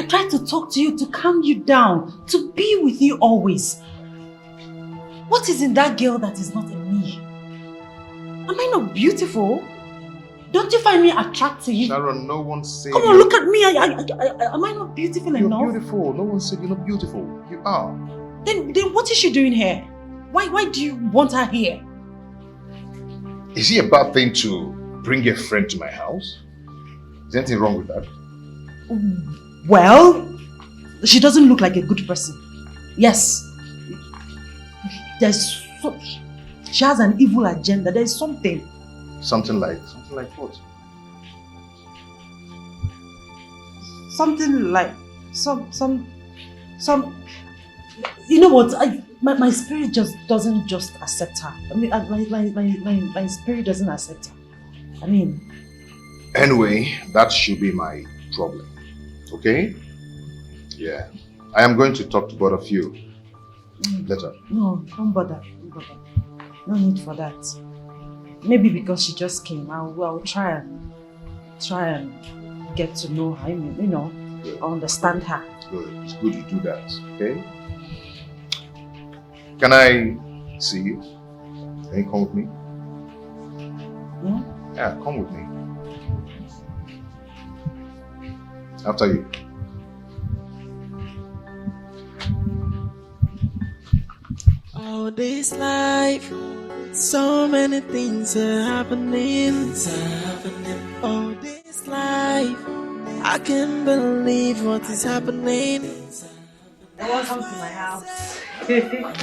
try to talk to you, to calm you down, to be with you always. What is in that girl that is not in me? Am I not beautiful? Don't you find me attractive? Sharon, no one said. Come on, look at me. Am I not beautiful enough? You're beautiful. No one said you're not beautiful. You are. Then what is she doing here? Why do you want her here? Is it a bad thing to bring a friend to my house? Is anything wrong with that? Well, she doesn't look like a good person. Yes. She has an evil agenda. There's something. Something like what? Something like some. You know what? My spirit just doesn't just accept her. I mean, my spirit doesn't accept her. I mean. Anyway, that should be my problem. Okay? Yeah. I am going to talk to both of you later. No, don't bother. No need for that. Maybe because she just came, I'll try and get to know her. I mean, you know, understand her. Good. It's good you do that. Okay? Can I see you? Can you come with me? Hmm? Yeah, come with me. After you. All this life, so many things are happening. All this life, I can't believe what is happening. Welcome to my house.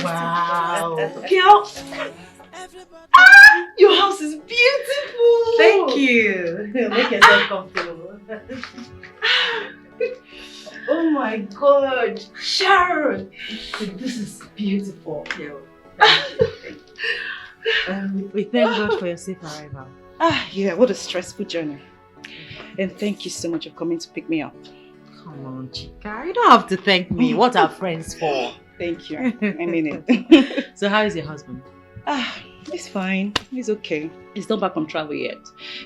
Wow. Girl. Your house is beautiful. Thank you. Make yourself comfortable. Oh my God, Sharon, this is beautiful. We thank God for your safe arrival. Yeah, what a stressful journey. And thank you so much for coming to pick me up. Come on, Chica. You don't have to thank me. What are friends for? Thank you. I mean it. So how is your husband? He's fine. He's okay. He's not back from travel yet.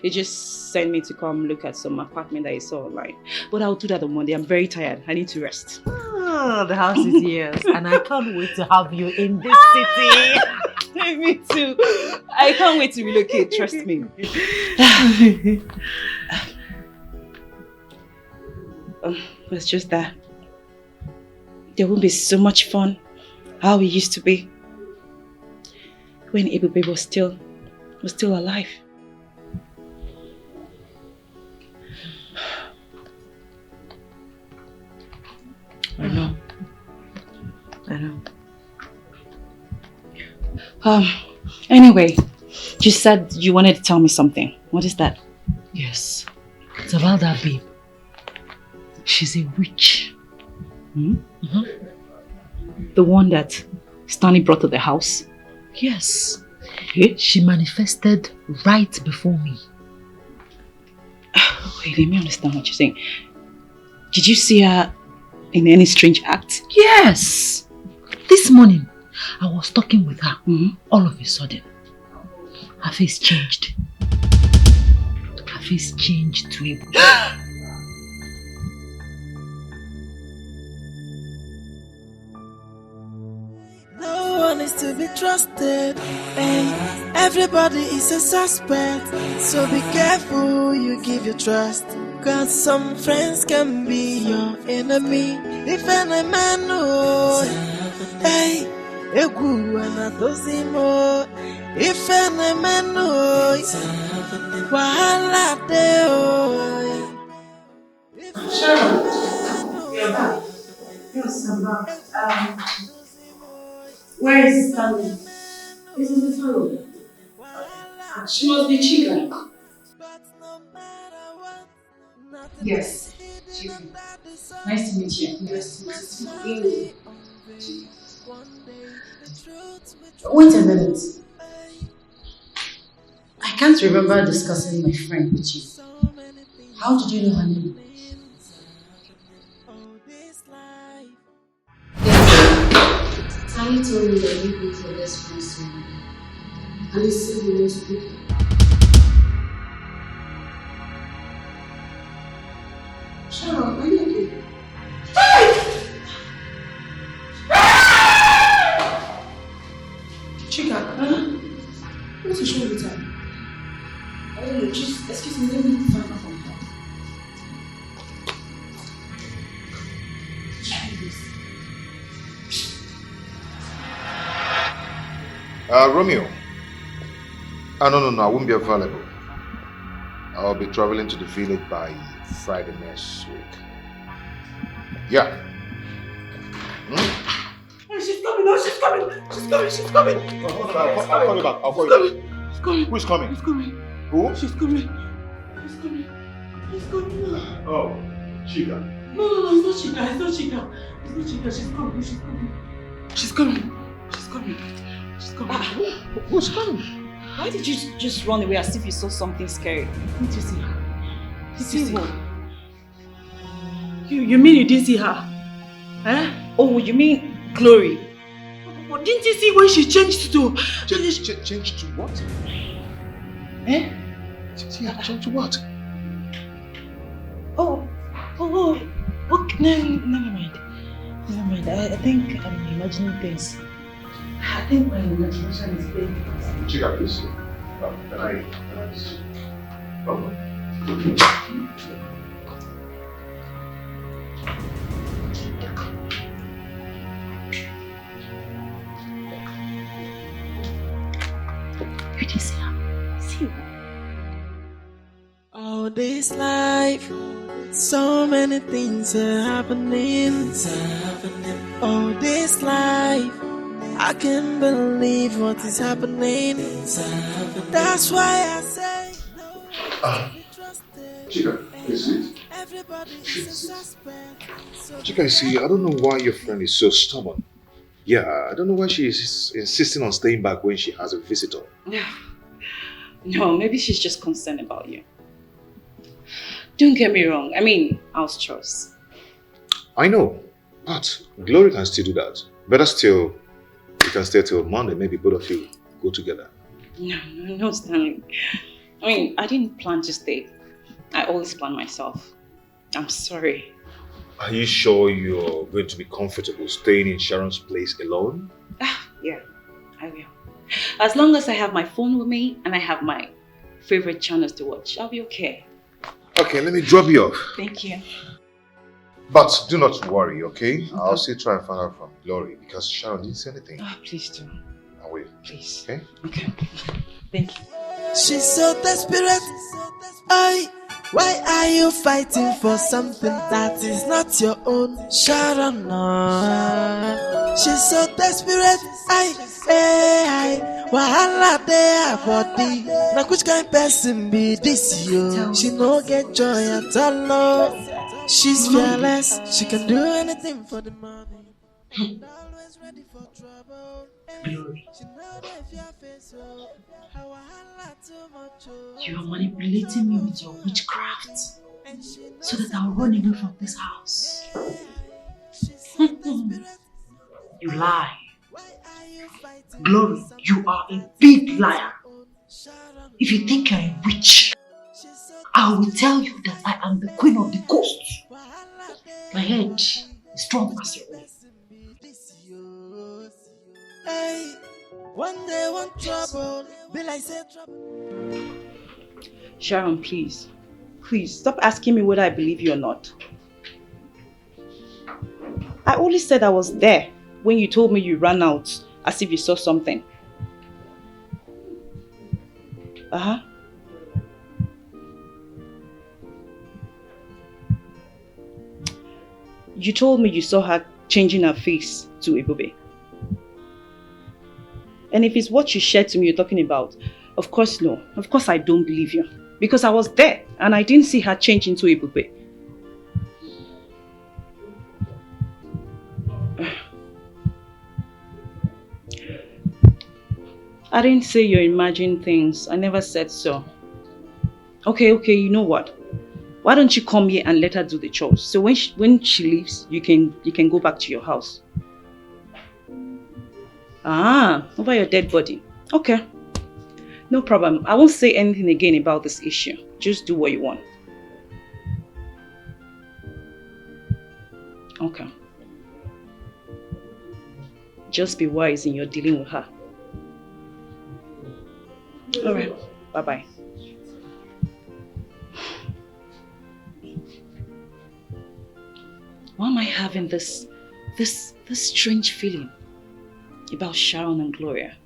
He just sent me to come look at some apartment that he saw online. But I'll do that on Monday. I'm very tired. I need to rest. Oh, the house is yours. And I can't wait to have you in this city. Me too. I can't wait to relocate. Trust me. It's just that there won't be so much fun how we used to be when Ebube was still alive. I know. Anyway, you said you wanted to tell me something. What is that? Yes. It's about that babe. She's a witch. The one that Stanley brought to the house? Yes. She manifested right before me. Wait, let me understand what you're saying. Did you see her in any strange act? Yes. This morning, I was talking with her. All of a sudden, her face changed. Her face changed to a... No one is to be trusted, and everybody is a suspect. So be careful who you give your trust, cause some friends can be your enemy. If any man knows, hey, egu anatosimo. If any man knows, wahala deo. Sharon, you're back. Yes, I'm back. Where is Stanley? This is the salon. She must be Chica. Yes, Chica. Nice to meet you. Nice to meet you. Wait a minute. I can't remember discussing my friend with you. How did you know her name? Tani told me that you both your best friends to me. And he said you want to pick her. Sharon, are you okay? Chica, what is wrong with her? I don't know, just excuse me, let me find her from her. Romeo. No, I won't be available. I'll be traveling to the village by Friday next week. Yeah. Hey, she's coming, no, she's coming. She's coming. No, hold on, I'll call you back. I'll call you back. She's coming. Who's coming? She's coming. Who? She's coming. She's coming. She's coming. Oh, Chica. No, it's not Chica. She's coming. She's coming. Who's coming? Why did you just run away as if you saw something scary? Didn't you see her? Did you see what? You mean you didn't see her? Eh? Oh, you mean Glory? But didn't you see when she changed to... Changed to what? Eh? Changed to what? Oh, okay, never mind. I think I'm imagining things. I think my imagination is big. Chica, please. Can I see? Come on. You didn't see her? See her? All this life, so many things are happening. All this life, I can't believe what is happening. That's why I say Chica, please sit. Chica, see, I don't know why your friend is so stubborn. Yeah, I don't know why she is insisting on staying back when she has a visitor. No, maybe she's just concerned about you. Don't get me wrong. I mean, house chores. I know, but Glory can still do that. Better still, you can stay till Monday. Maybe both of you go together. No, Stanley. I mean, I didn't plan to stay. I always plan myself. I'm sorry. Are you sure you're going to be comfortable staying in Sharon's place alone? Yeah, I will. As long as I have my phone with me and I have my favorite channels to watch, I'll be okay. Okay, let me drop you off. Thank you. But do not worry, okay? I'll still try and find out from Glory because Sharon didn't say anything. Please do. I will. Please. Okay? Okay. Thank you. she's so desperate. Why are you fighting for something that is not your own? Sharon, no. She's so desperate. Wahala dey her body. Now which kind person be this yo? She no get joy at all. No. She's fearless. She can do anything for the money. Always ready for trouble. Glory. You are manipulating me with your witchcraft so that I'll run away from this house. You lie. Glory, you are a big liar. If you think you're a witch, I will tell you that I am the queen of the coast. My head is strong as your own. Hey, one day, one trouble, be like say trouble. Sharon, please. Please, stop asking me whether I believe you or not. I only said I was there when you told me you ran out as if you saw something. You told me you saw her changing her face to Ebube. And if it's what you shared to me you're talking about, of course no. Of course I don't believe you. Because I was there and I didn't see her change into Ebube. I didn't say you imagine things. I never said so. Okay, you know what? Why don't you come here and let her do the chores? So when she leaves, you can go back to your house. Over your dead body. Okay. No problem. I won't say anything again about this issue. Just do what you want. Okay. Just be wise in your dealing with her. Alright. Bye-bye. Why am I having this strange feeling about Sharon and Gloria?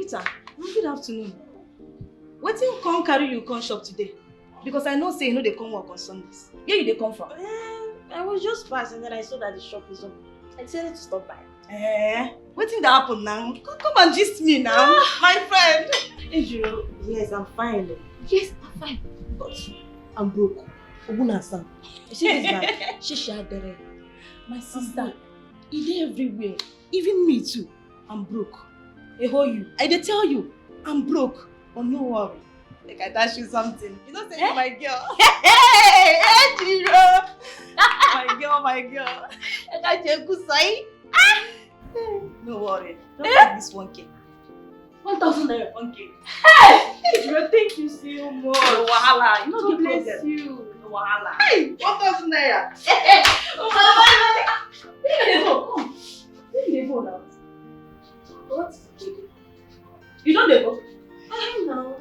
Rita, good afternoon. Wetin come carry you come shop today? Because I know say you know they come work on Sundays. Where you dey come from? I was just passing and I saw that the shop is open. I decided to stop by. Wetin dey happen now? Come and gist me now, my friend. Ejiro, yes, I'm fine. Yes, I'm fine. But I'm broke. Ogunasa. You see this guy? Shishadere. My sister. He dey everywhere. Even me too. I'm broke. You. I dey tell you, I'm broke. But no worry. Like I dash you something. You know say you're my girl. Hey, Ejiro. My girl. I got you a good side. No worry. Don't take this 1K. 1,000 naira. 1K. Hey! Ejiro, thank you so much. No wahala. You know God bless problem. you. No wahala. Hey, 1,000 naira. Where you dey go? Come. Where you dey go now? What? You don't dey go? I know.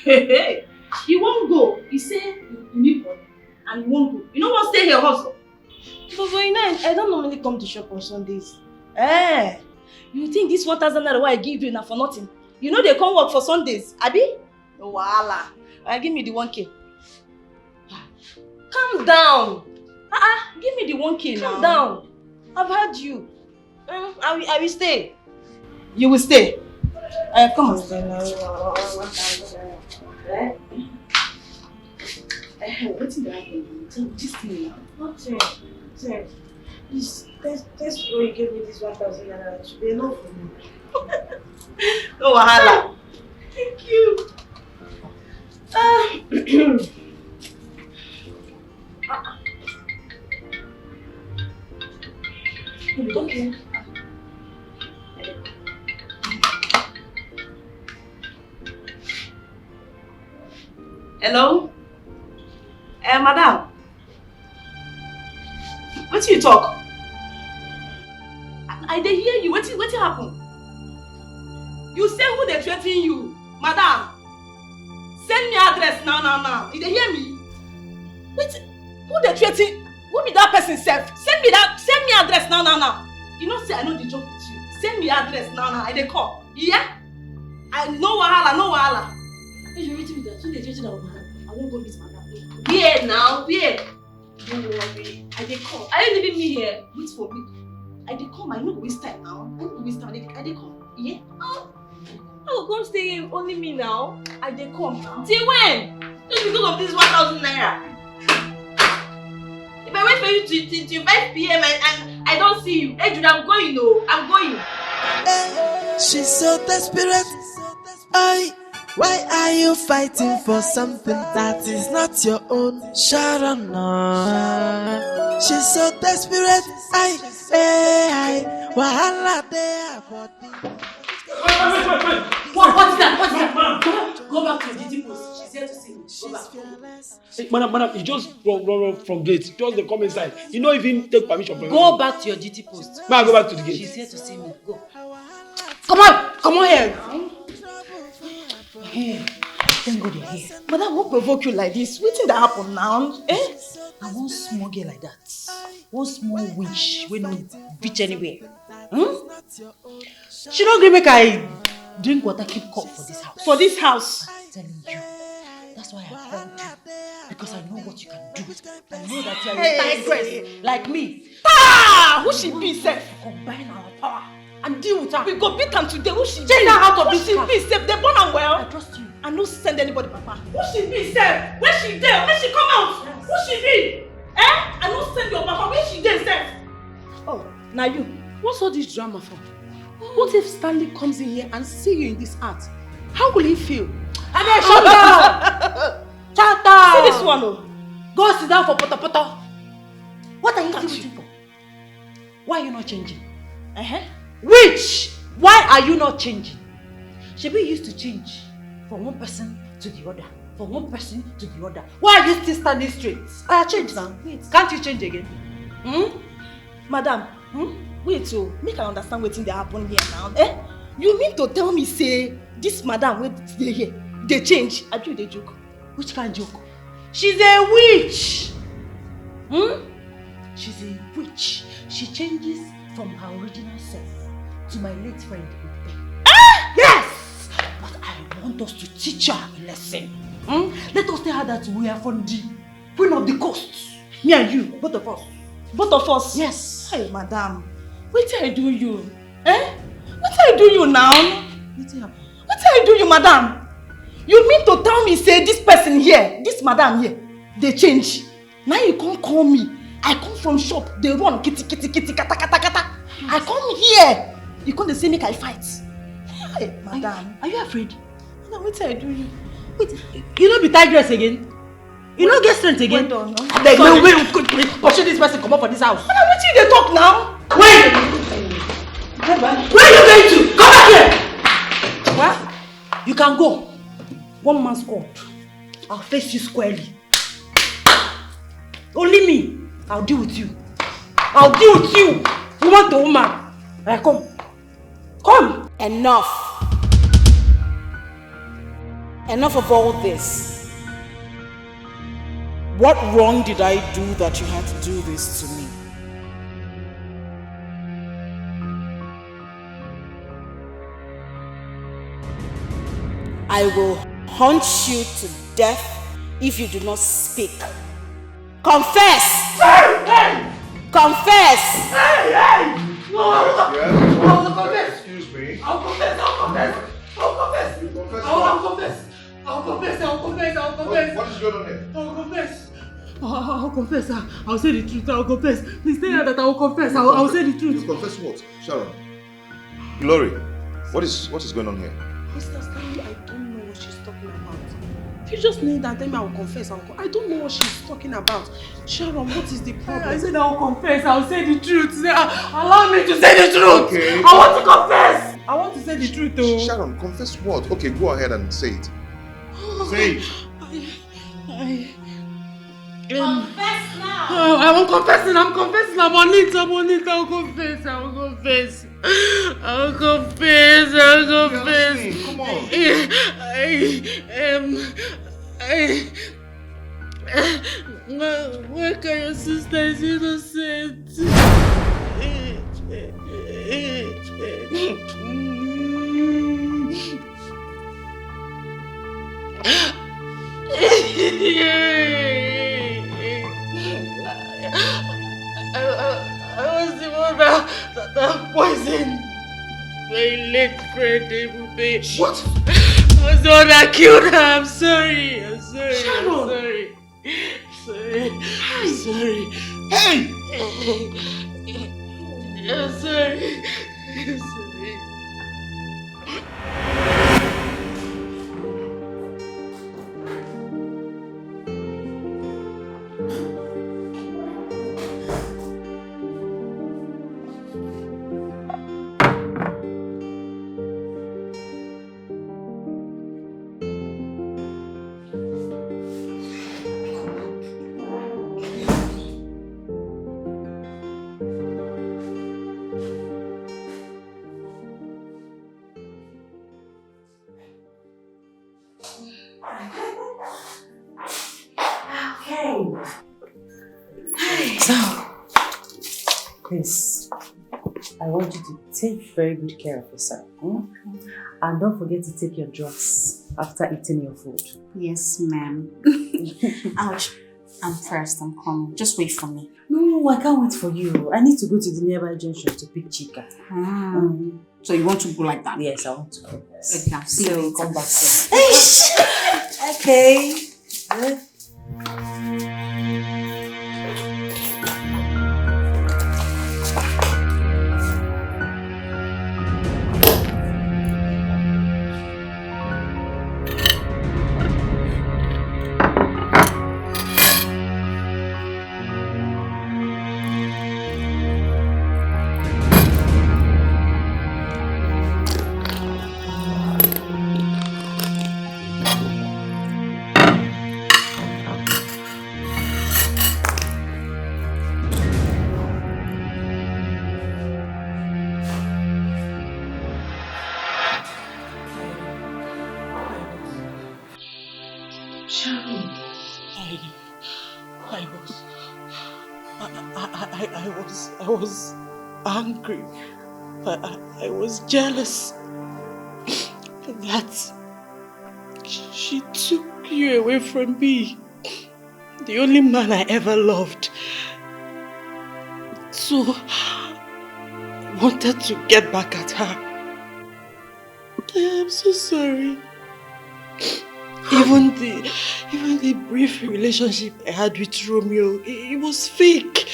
Hey. You won't go. You say you need money and you won't go. You don't want to stay here hustle. But you know, I don't normally come to shop on Sundays. You think this 1,000 naira I give you now for nothing? You know they come work for Sundays, abi? No wahala. Give me the 1K. Calm down. Give me the 1K now. Calm down. I've heard you. I will stay. You will stay. Come on. What's in the this thing now? Nothing. Please, that's why you gave me this 1,000 naira. It should be enough for me. No wahala. Thank you. Okay. Hello? Madam. What you talk? I dey hear you. What happen? You say who they threaten you? Madam. Send me address now. You dey hear me? Who they threaten? Who be that person self? Send me address now. You know say I know the joke with you. Send me address now. I dey call. Yeah? No wahala. Hey, you reading me that? Who they threaten our madam? I won't go meet madam. Where now? Where? Don't worry. I dey come. Are you leaving me here? Wait for me. I dey come. I no go waste time now. I dey come. Yeah? I will come stay here, only me now. I dey come now. Till when? Just because of this 1,000 naira. If I wait for you till 5 p.m. and I don't see you, hey Jude, I'm going. She's so desperate. Why are you fighting for something that is not your own? Sharon, she's so desperate. Wahala there. What's that? Go back to your DD post. She's here to see me. Go back. Hey, madam, you just run from gate. Just they come inside. You don't even take permission from Go back to your DT post. May I go back to the gate? She's here to see me. Go. Come on here. Hey, thank God you're here. Madam, what provoke you like this? What thing that happen now? I want small girl like that. One small witch wey no reach anywhere. She don't agree make I drink water keep cup for this house. For this house? I'm telling you. That's why I called you. Because I know what you can do. I know that you're a tigress like me. Who she be, sef? Combine our power and deal with her. We go beat am today. Who she Take her out of this car. Who she be, sef? They born am well. I trust you. I no send anybody, Papa. Who she be, sef? Where she dey? Where she come out? Yes. Who she be? I no send your Papa. Where she dey, sef? Oh, now you. What's all this drama for? What if Stanley comes in here and see you in this art? How will he feel? I mean, shut down! Shut down! See this one, oh. Go sit down for poto. What are you waiting for? Why are you not changing? Which? Why are you not changing? Shebi used to change from one person to the other. From one person to the other. Why are you still standing straight? I change now. Wait. Can't you change again? Madam, wait, oh, make I understand wetin dey happen here now. You mean to tell me say this madam wey dey here dey change? Abi you dey joke? Which kind of joke? She's a witch. She's a witch. She changes from her original self to my late friend. Yes! I want us to teach her a lesson. Let us tell her that we are from the queen of the coast. Me and you, both of us. Both of us? Yes. Hey, madam. What I do you? Eh? What I do you now? What I do you, madam? You mean to tell me, say, this person here, this madam here, they change. Now you can't call me. I come from shop, they run, kitty, kitty, kitty, kata, kata, kata. I come here. You can't say make I fight. Hey, madam. Are you afraid? No, what I do you? Wait, you don't be tigress again? You don't get strength again? Wait, no. Wait, pursue this person, come up for this house. Madam, what you they talk now? Wait! Where are you going to? Come back here! What? You can go. One man's court. I'll face you squarely. Only me. I'll deal with you. I'll deal with you. Woman to woman. Alright, come. Come. Enough. Enough of all this. What wrong did I do that you had to do this to me? I will hunt you to death if you do not speak. Confess! Hey, hey! Confess! Hey, hey! No, yes. I will confess. Excuse me. I'll confess, I'll confess. I'll confess. You confess I'll what? confess. I'll confess, I'll confess, I'll confess. What is going on here? I'll confess. I'll confess. I'll say the truth. I'll confess. Please tell her that I will confess. I'll say the truth. You confess what? Sharon. Glory. What is going on here? Mr. Stanley, I don't know what she's talking about. If you just need that, tell me I will confess. I don't know what she's talking about. Sharon, what is the problem? I said I'll confess. I'll say the truth. Allow me to say the truth. Okay. I want to confess. I want to say the truth, though. Sharon, confess what? Okay, go ahead and say it. Say it. Confess now. I'm confessing. I'm confessing. I'm on it. I'll confess. I'll confess. I'll confess. I'll confess. Come on. Why can your sister is innocent? I was the one that poisoned my late friend Ebube. What? I was the one that killed her. I'm sorry. I'm sorry. Sharon. I'm sorry. Hey! I'm sorry. I'm sorry. Please, I want you to take very good care of yourself. And don't forget to take your drugs after eating your food. Yes, ma'am. Ouch. I'm first. I'm coming. Just wait for me. No, I can't wait for you. I need to go to the nearby junction to pick Chica. So you want to go like that? Yes, I want to go. Okay, I'll see you later. Come back soon. Okay. I was angry. I was jealous that She took you away from me. The only man I ever loved. So, I wanted to get back at her. I am so sorry. Even the brief relationship I had with Romeo, it was fake.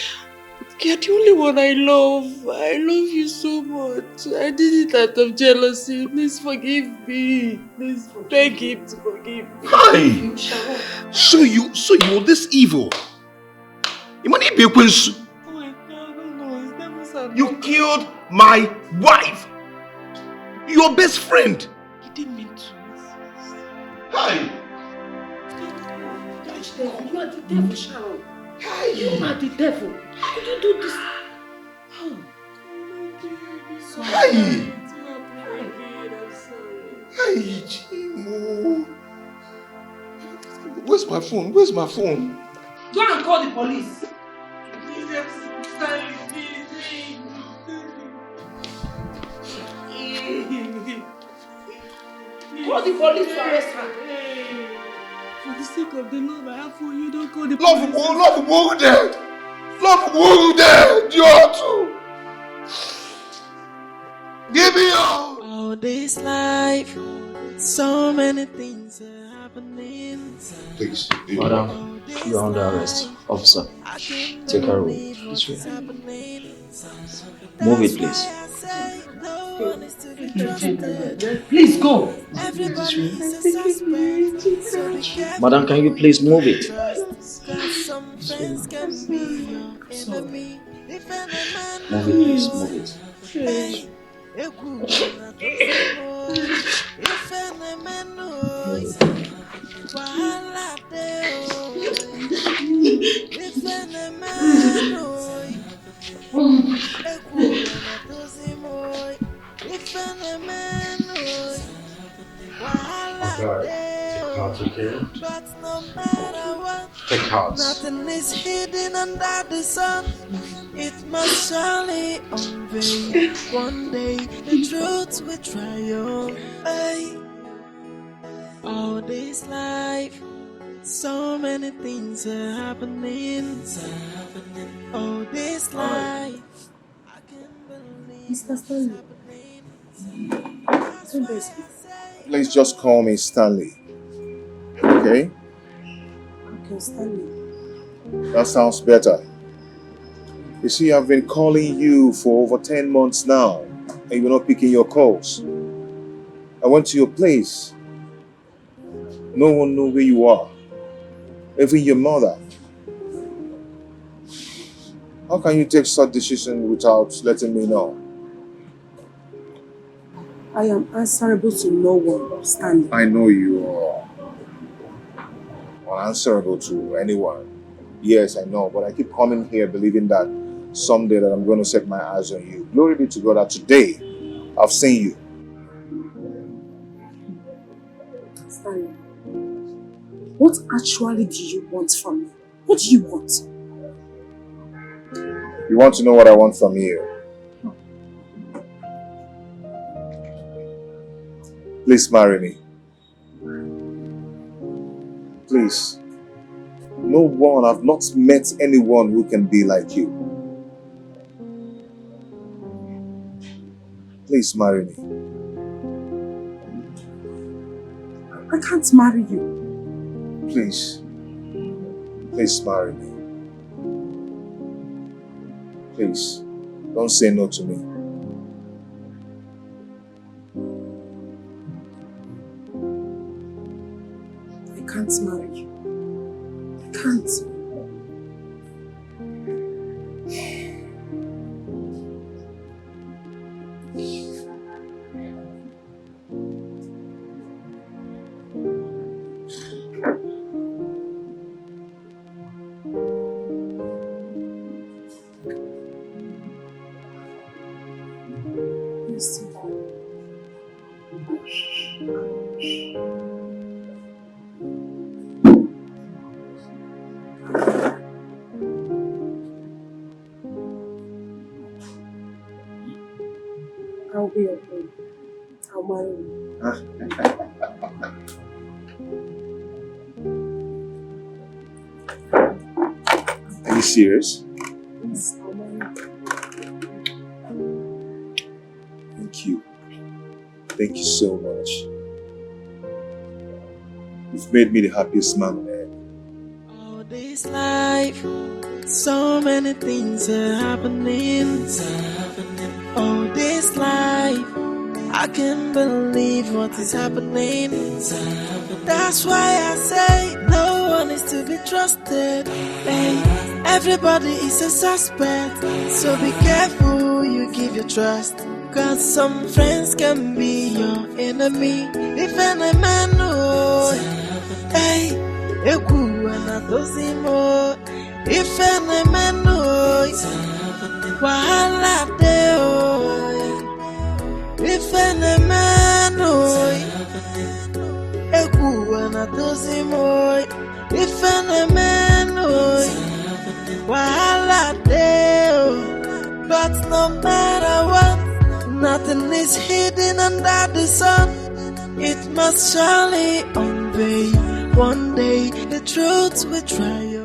You're the only one I love. I love you so much. I did it out of jealousy. Please forgive me. Please beg him to forgive me. Hi! So you were this evil? Oh my God, no, it's never said. You killed my wife! Your best friend! He didn't mean to. Hi! You are the devil, Sharon. You are the devil. How could you do this? Hi! Hi, Chimo. Where's my phone? Where's my phone? Go and call the police. Call the police to arrest her. For the sake of the love I have for you, don't call the police. Love dead! Love dead! You are too! Give me all! All this life, so many things are happening. Please, madam, you are under arrest. Officer, take her away. This way. Move it, please. Please go. Madam, can you please move it? Move it, please. Move it. Take heart. Nothing is hidden under the sun. It must surely unveil. One day the truth will triumph. Hey. All this life, so many things are happening. All this life. Mr. Stanley. Please just call me Stanley. Okay? Okay, Stanley. That sounds better. You see, I've been calling you for over 10 months now, and you're not picking your calls. I went to your place. No one knew where you are. Even your mother. How can you take such decision without letting me know? I am answerable to no one, Stanley. I know you are unanswerable to anyone. Yes, I know, but I keep coming here believing that someday that I'm going to set my eyes on you. Glory be to God that today I've seen you. Stanley, what actually do you want from me? What do you want? You want to know what I want from you? Please marry me. Please. No one, I've not met anyone who can be like you. Please marry me. I can't marry you. Please. Please marry me. Please. Don't say no to me. I can't marry you. I can't. Yes, I'll be okay. I'll marry you. serious? Yes, Thank you. Thank you so much. You've made me the happiest man on earth. All this life, so many things are happening. All this life, I can't believe what is happening. That's why I say no one is to be trusted. Hey, everybody is a suspect, so be careful who you give your trust. Cause some friends can be your enemy. If any man knows, hey, if any man knows, wahala deo. If any man knows, if any man knows, wahala deo. But no matter what, nothing is hidden under the sun. It must surely unveil. One day the truth will triumph.